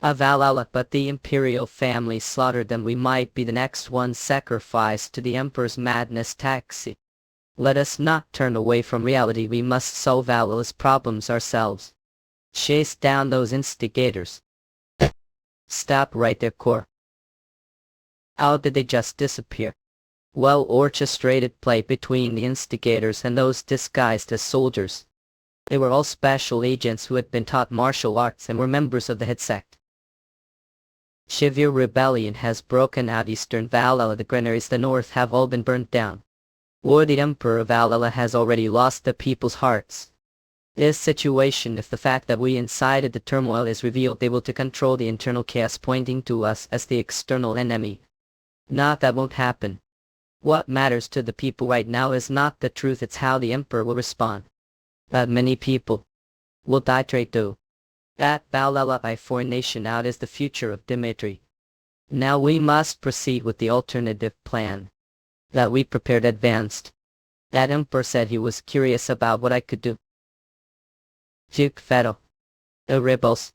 of Valhalla, but the imperial family slaughtered them. We might be the next one sacrificed to the emperor's madness taxi. Let us not turn away from reality. We must solve Valhalla's problems ourselves. Chase down those instigators. Stop right there, Core. How did they just disappear? Well-orchestrated play between the instigators and those disguised as soldiers. They were all special agents who had been taught martial arts and were members of the head sect. Severe rebellion has broken out. Eastern Valhalla, the granaries, the north have all been burnt down. Or the Emperor of Valhalla has already lost the people's hearts. This situation, if the fact that we incited the turmoil is revealed, able to control the internal chaos, pointing to us as the external enemy. Not that won't happen. What matters to the people right now is not the truth, it's how the Emperor will respond. That many people will die too. That Valhalla by foreign nation out is the future of Dimitry. Now we must proceed with the alternative plan that we prepared advanced. That Emperor said he was curious about what I could do. Duke Fetto. The rebels.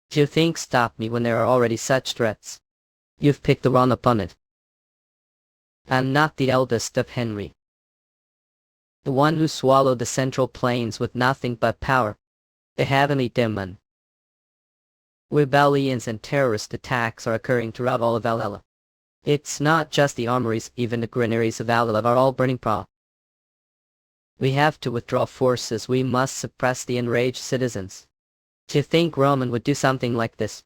Do you think stop me when there are already such threats? You've picked the wrong opponent. I'm not the eldest of Henry. The one who swallowed the central plains with nothing but power. The heavenly demon. Rebellions and terrorist attacks are occurring throughout all of Valhalla. It's not just the armories, even the granaries of Valhalla are all burning. We have to withdraw forces. We must suppress the enraged citizens. Do you think Roman would do something like this?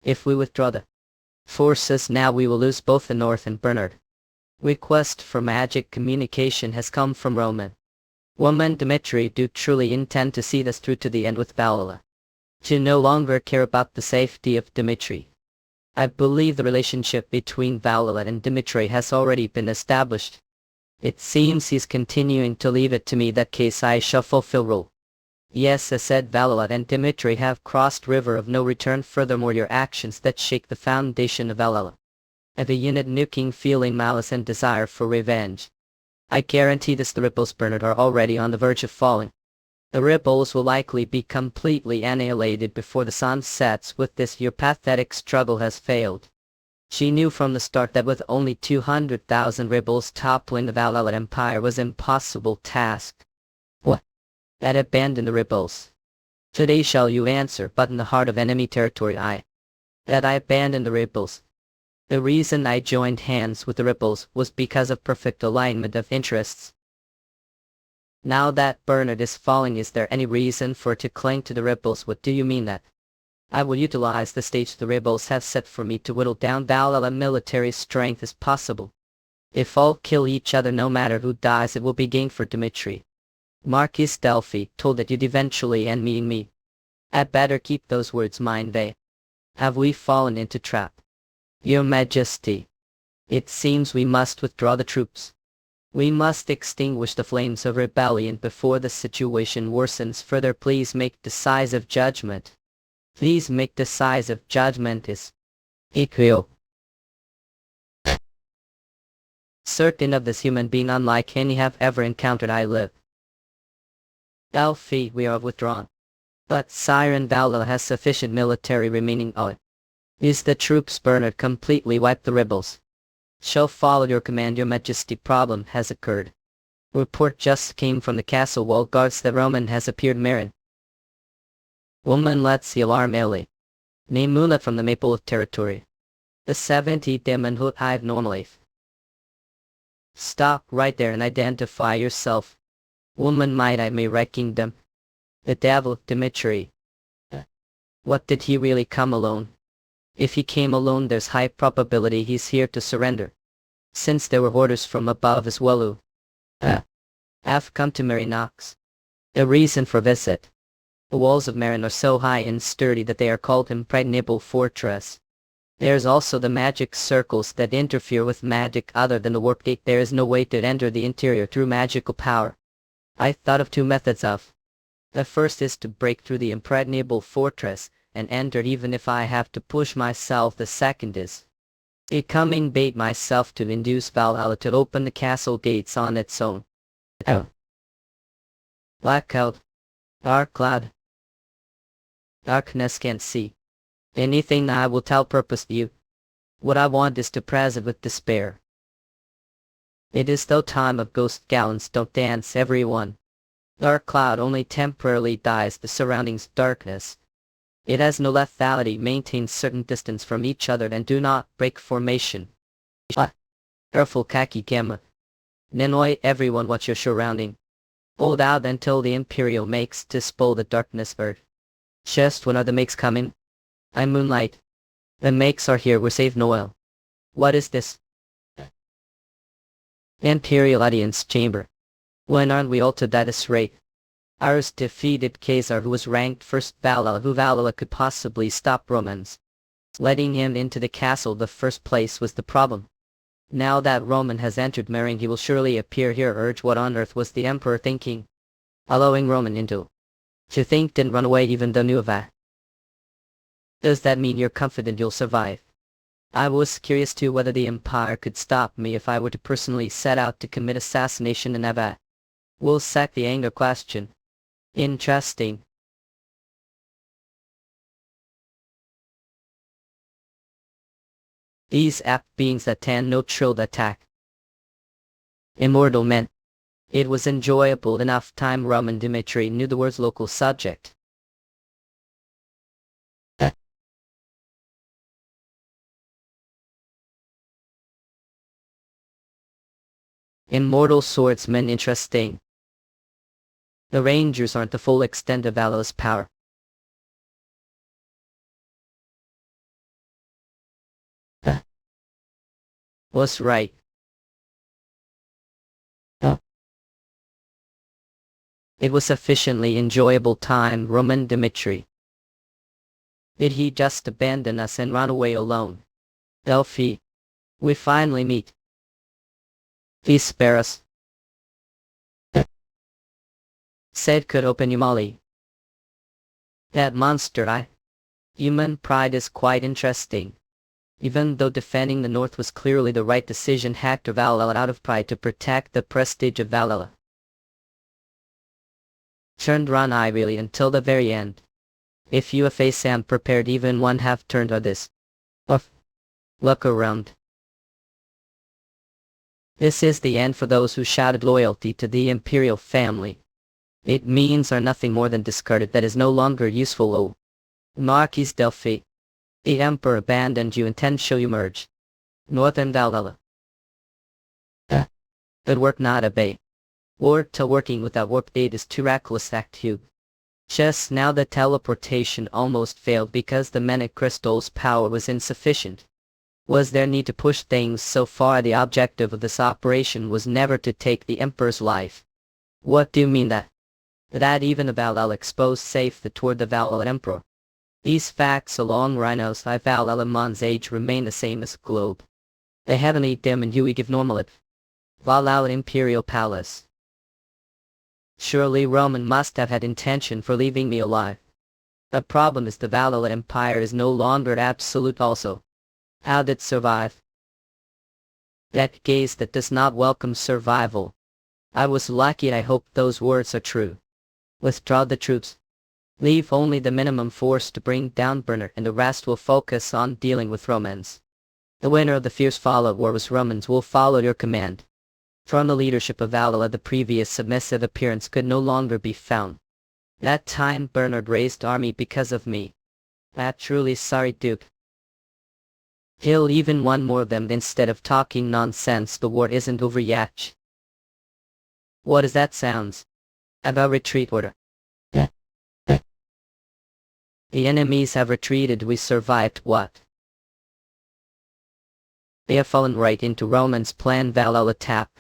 If we withdraw the forces now, we will lose both the north and Bernard. Request for magic communication has come from Roman Dimitry. Do you truly intend to see this through to the end with Valhalla? Do you no longer care about the safety of Dimitry? I believe the relationship between Valhalla and Dimitry has already been established. It seems he's continuing to leave it to me. That case I shall fulfill rule. Yes, I said Valhalla and Dimitry have crossed river of no return. Furthermore, your actions that shake the foundation of Valhalla. And the unit nuking, feeling malice and desire for revenge. I guarantee this, the rebels Bernard are already on the verge of falling. The rebels will likely be completely annihilated before the sun sets. With this, your pathetic struggle has failed. She knew from the start that with only 200,000 rebels toppling the Valhalla Empire was an impossible task. What? That abandon the rebels. Today shall you answer, but in the heart of enemy territory I abandoned the rebels. The reason I joined hands with the rebels was because of perfect alignment of interests. Now that Bernard is falling, is there any reason for it to cling to the rebels? What do you mean that? I will utilize the stage the rebels have set for me to whittle down Valhalla military strength as possible. If all kill each other, no matter who dies, it will be gain for Dimitry. Marquis Delphi told that you'd eventually end meeting me. I'd better keep those words in mind. Have we fallen into trap? Your Majesty. It seems we must withdraw the troops. We must extinguish the flames of rebellion before the situation worsens further. Please make decisive judgment. Please make decisive judgment. Is Ikyo certain of this human being unlike any have ever encountered? I live. Delphi, we are withdrawn. But Siren Valhalla has sufficient military remaining. Is the troops Bernard completely wiped the rebels? Shall follow your command, your Majesty. Problem has occurred. Report just came from the castle wall guards that Roman has appeared. Marin. Woman lets the alarm early. Namuna from the Maple of territory. The 70 demon who I've normally. Stop right there and identify yourself. Woman, might I may wrecking them. The devil, Dimitry. What, did he really come alone? If he came alone, there's high probability he's here to surrender. Since there were orders from above as well. I've come to Mary Knox. The reason for visit. The walls of Marin are so high and sturdy that they are called impregnable fortress. There's also the magic circles that interfere with magic other than the warp gate. There is no way to enter the interior through magical power. I thought of two methods of. The first is to break through the impregnable fortress and enter even if I have to push myself. The second is becoming bait myself to induce Valhalla to open the castle gates on its own. Oh. Blackout. Dark cloud. Darkness can't see anything. I will tell purpose to you. What I want is to present with despair. It is though time of ghost gallants don't dance everyone. Dark cloud only temporarily dyes the surroundings darkness. It has no lethality, maintains certain distance from each other and do not break formation. Careful kaki gamma. Nenoi everyone watch your surrounding. Hold out until the Imperial makes dispel the darkness bird. Just when are the makes coming? I moonlight. The makes are here, we save Noel. What is this? Imperial audience chamber. When aren't we all to die this rate? Ours defeated Caesar, who was ranked first. Valhalla could possibly stop Romans. Letting him into the castle the first place was the problem. Now that Roman has entered Meering, he will surely appear here. Urge, what on earth was the emperor thinking? Allowing Roman into. To think didn't run away even though knew of that. Does that mean you're confident you'll survive? I was curious too whether the empire could stop me if I were to personally set out to commit assassination in Ava. We'll sack the anger question. Interesting. These apt beings that tan no trilled attack. Immortal men. It was enjoyable enough time. Roman Dimitry knew the word's local subject. Immortal swordsmen, interesting. The Rangers aren't the full extent of Valhalla's power. Was right. It was sufficiently enjoyable time. Roman Dimitry. Did he just abandon us and run away alone? Delphi. We finally meet. Please spare us. Said could open Yumali. That monster Human pride is quite interesting. Even though defending the north was clearly the right decision, hacked Valhalla out of pride to protect the prestige of Valhalla. Turned run I really until the very end. If you a face am prepared, even one half turned or this. Look around. This is the end for those who shouted loyalty to the imperial family. It means are nothing more than discarded, that is no longer useful. Oh, Marquis Delphi. The emperor abandoned you and 10 show you merge. Northern Valhalla. Good work, not obey. Word to working without warp 8 is too reckless. Act 2. Just now the teleportation almost failed because the manic crystal's power was insufficient. Was there need to push things so far? The objective of this operation was never to take the emperor's life. What do you mean that? That even the Valhalla exposed safe toward the Valhalla emperor. These facts along Rhinos Valhalla Mon's age remain the same as globe. They heavenly dim and Huey give normal it. Valhalla Imperial Palace. Surely Roman must have had intention for leaving me alive. The problem is the Valhalla Empire is no longer absolute also. How did it survive? That gaze that does not welcome survival. I was lucky, and I hope those words are true. Withdraw the troops. Leave only the minimum force to bring down Burner, and the rest will focus on dealing with Romans. The winner of the fierce Fallout war was Romans will follow your command. From the leadership of Valhalla, the previous submissive appearance could no longer be found. That time Bernard raised army because of me. That truly sorry Duke. Kill even one more of them instead of talking nonsense. The war isn't over yet. What does that sounds? About retreat order. The enemies have retreated. We survived what? They have fallen right into Romans' planned Valhalla tap.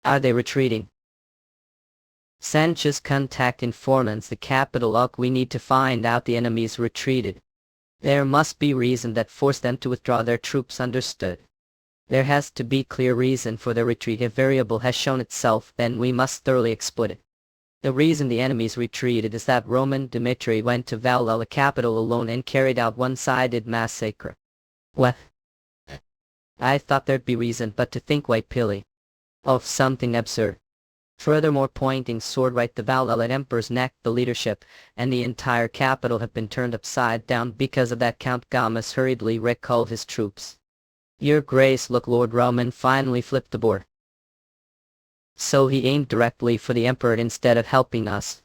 Are they retreating? Sanchez contact informants the capital. Look, we need to find out the enemies retreated. There must be reason that forced them to withdraw their troops. Understood. There has to be clear reason for the retreat. If variable has shown itself, then we must thoroughly exploit it. The reason the enemies retreated is that Roman Dimitry went to Valhalla capital alone and carried out one-sided massacre. What? I thought there'd be reason but to think quite pilly of something absurd. Furthermore, pointing sword right the Valhalla emperor's neck, the leadership and the entire capital have been turned upside down because of that. Count Gammas hurriedly recalled his troops. Your Grace, look, Lord Roman finally flipped the board. So he aimed directly for the emperor instead of helping us.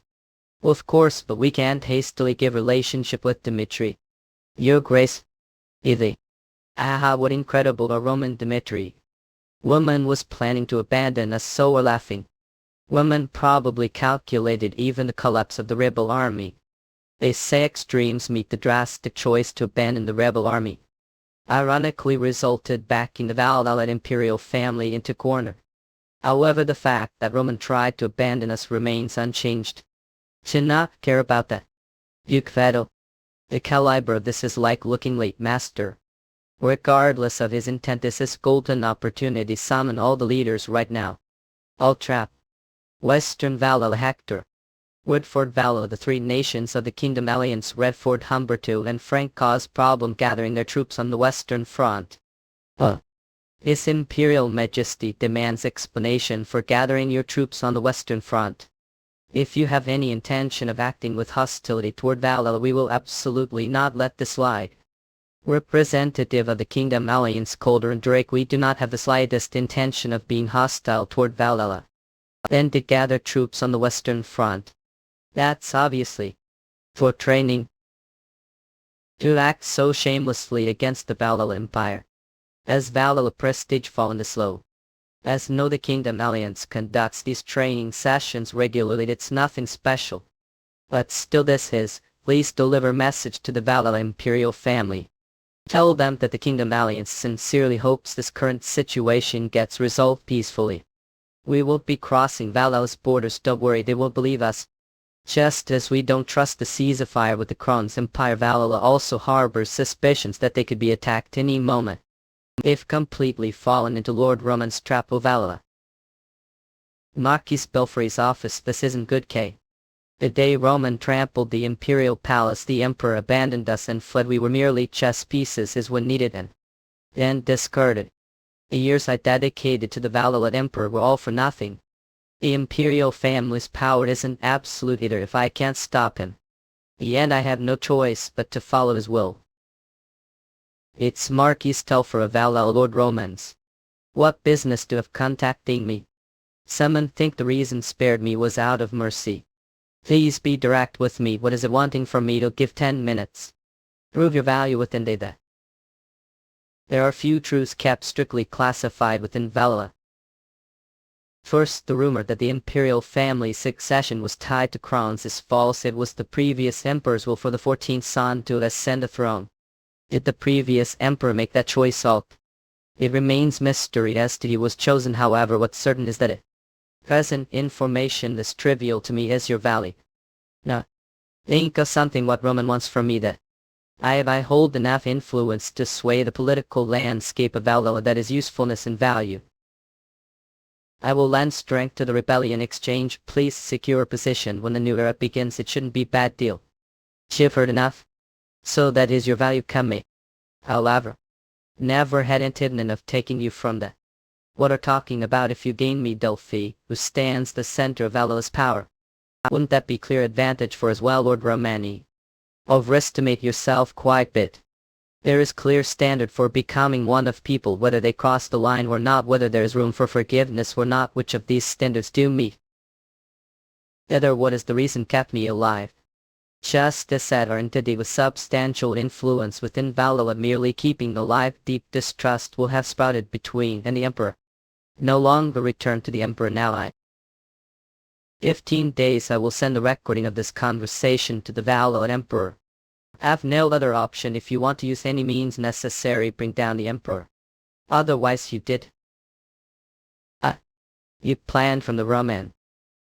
Well, of course, but we can't hastily give relationship with Dimitri. Your Grace. Either. Aha, what incredible, a Roman Dimitri. Woman was planning to abandon us, so we're laughing. Woman probably calculated even the collapse of the rebel army. They say extremes meet the drastic choice to abandon the rebel army. Ironically resulted backing the Valhalla imperial family into corner. However, the fact that Roman tried to abandon us remains unchanged. To not care about that. Bukvedo. The caliber of this is like looking late, master. Regardless of his intent, this is golden opportunity. Summon all the leaders right now. All trap. Western Valhalla Hector. Woodford Valhalla. The three nations of the Kingdom Alliance, Redford, Humberto and Frank, cause problem gathering their troops on the Western Front. His Imperial Majesty demands explanation for gathering your troops on the Western Front. If you have any intention of acting with hostility toward Valhalla, we will absolutely not let this slide. Representative of the Kingdom Alliance, Calder and Drake, we do not have the slightest intention of being hostile toward Valhalla. Then to gather troops on the Western Front. That's obviously for training. To act so shamelessly against the Valhalla Empire. As Valhalla prestige fallen this low. As no, the Kingdom Alliance conducts these training sessions regularly. It's nothing special. But still, this is, please deliver message to the Valhalla Imperial family. Tell them that the Kingdom Alliance sincerely hopes this current situation gets resolved peacefully. We will be crossing Valhalla's borders, don't worry, they will believe us. Just as we don't trust the ceasefire with the Crown's Empire, Valhalla also harbors suspicions that they could be attacked any moment. They've completely fallen into Lord Roman's trap of Valhalla. Marquis Belfry's office. This isn't good, K. The day Roman trampled the Imperial Palace, the Emperor abandoned us and fled. We were merely chess pieces, is when needed and then discarded. The years I dedicated to the Valhalla Emperor were all for nothing. The Imperial family's power isn't absolute either. If I can't stop him, in the end I have no choice but to follow his will. It's Marquis Telfer of Valhalla, Lord Romans. What business do you have contacting me? Someone think the reason spared me was out of mercy. Please be direct with me. What is it wanting from me? To give 10 minutes. Prove your value within data. There are few truths kept strictly classified within Valhalla. First, the rumor that the imperial family's succession was tied to crowns is false. It was the previous emperor's will for the 14th son to ascend the throne. Did the previous emperor make that choice? It remains mystery as to who was chosen. However, what's certain is that it present information is trivial to me as your valley. Now, think of something what Roman wants from me that I hold enough influence to sway the political landscape of Valhalla that is usefulness and value. I will lend strength to the rebellion exchange. Please secure a position when the new era begins. It shouldn't be bad deal. You've heard enough? So that is your value, come. However, never had intention of taking you from the what are talking about. If you gain me Delphi, who stands the center of Valhalla's power, wouldn't that be clear advantage for as well, Lord Romani? Overestimate yourself quite a bit. There is clear standard for becoming one of people, whether they cross the line or not, whether there is room for forgiveness or not. Which of these standards do you meet? Either what is the reason kept me alive? Justice at our entity with substantial influence within Valhalla merely keeping alive. Deep distrust will have sprouted between and the Emperor. No longer return to the Emperor now. 15 days I will send a recording of this conversation to the Valhalla Emperor. Have no other option. If you want to use any means necessary, bring down the Emperor. Otherwise you did. You planned from the Roman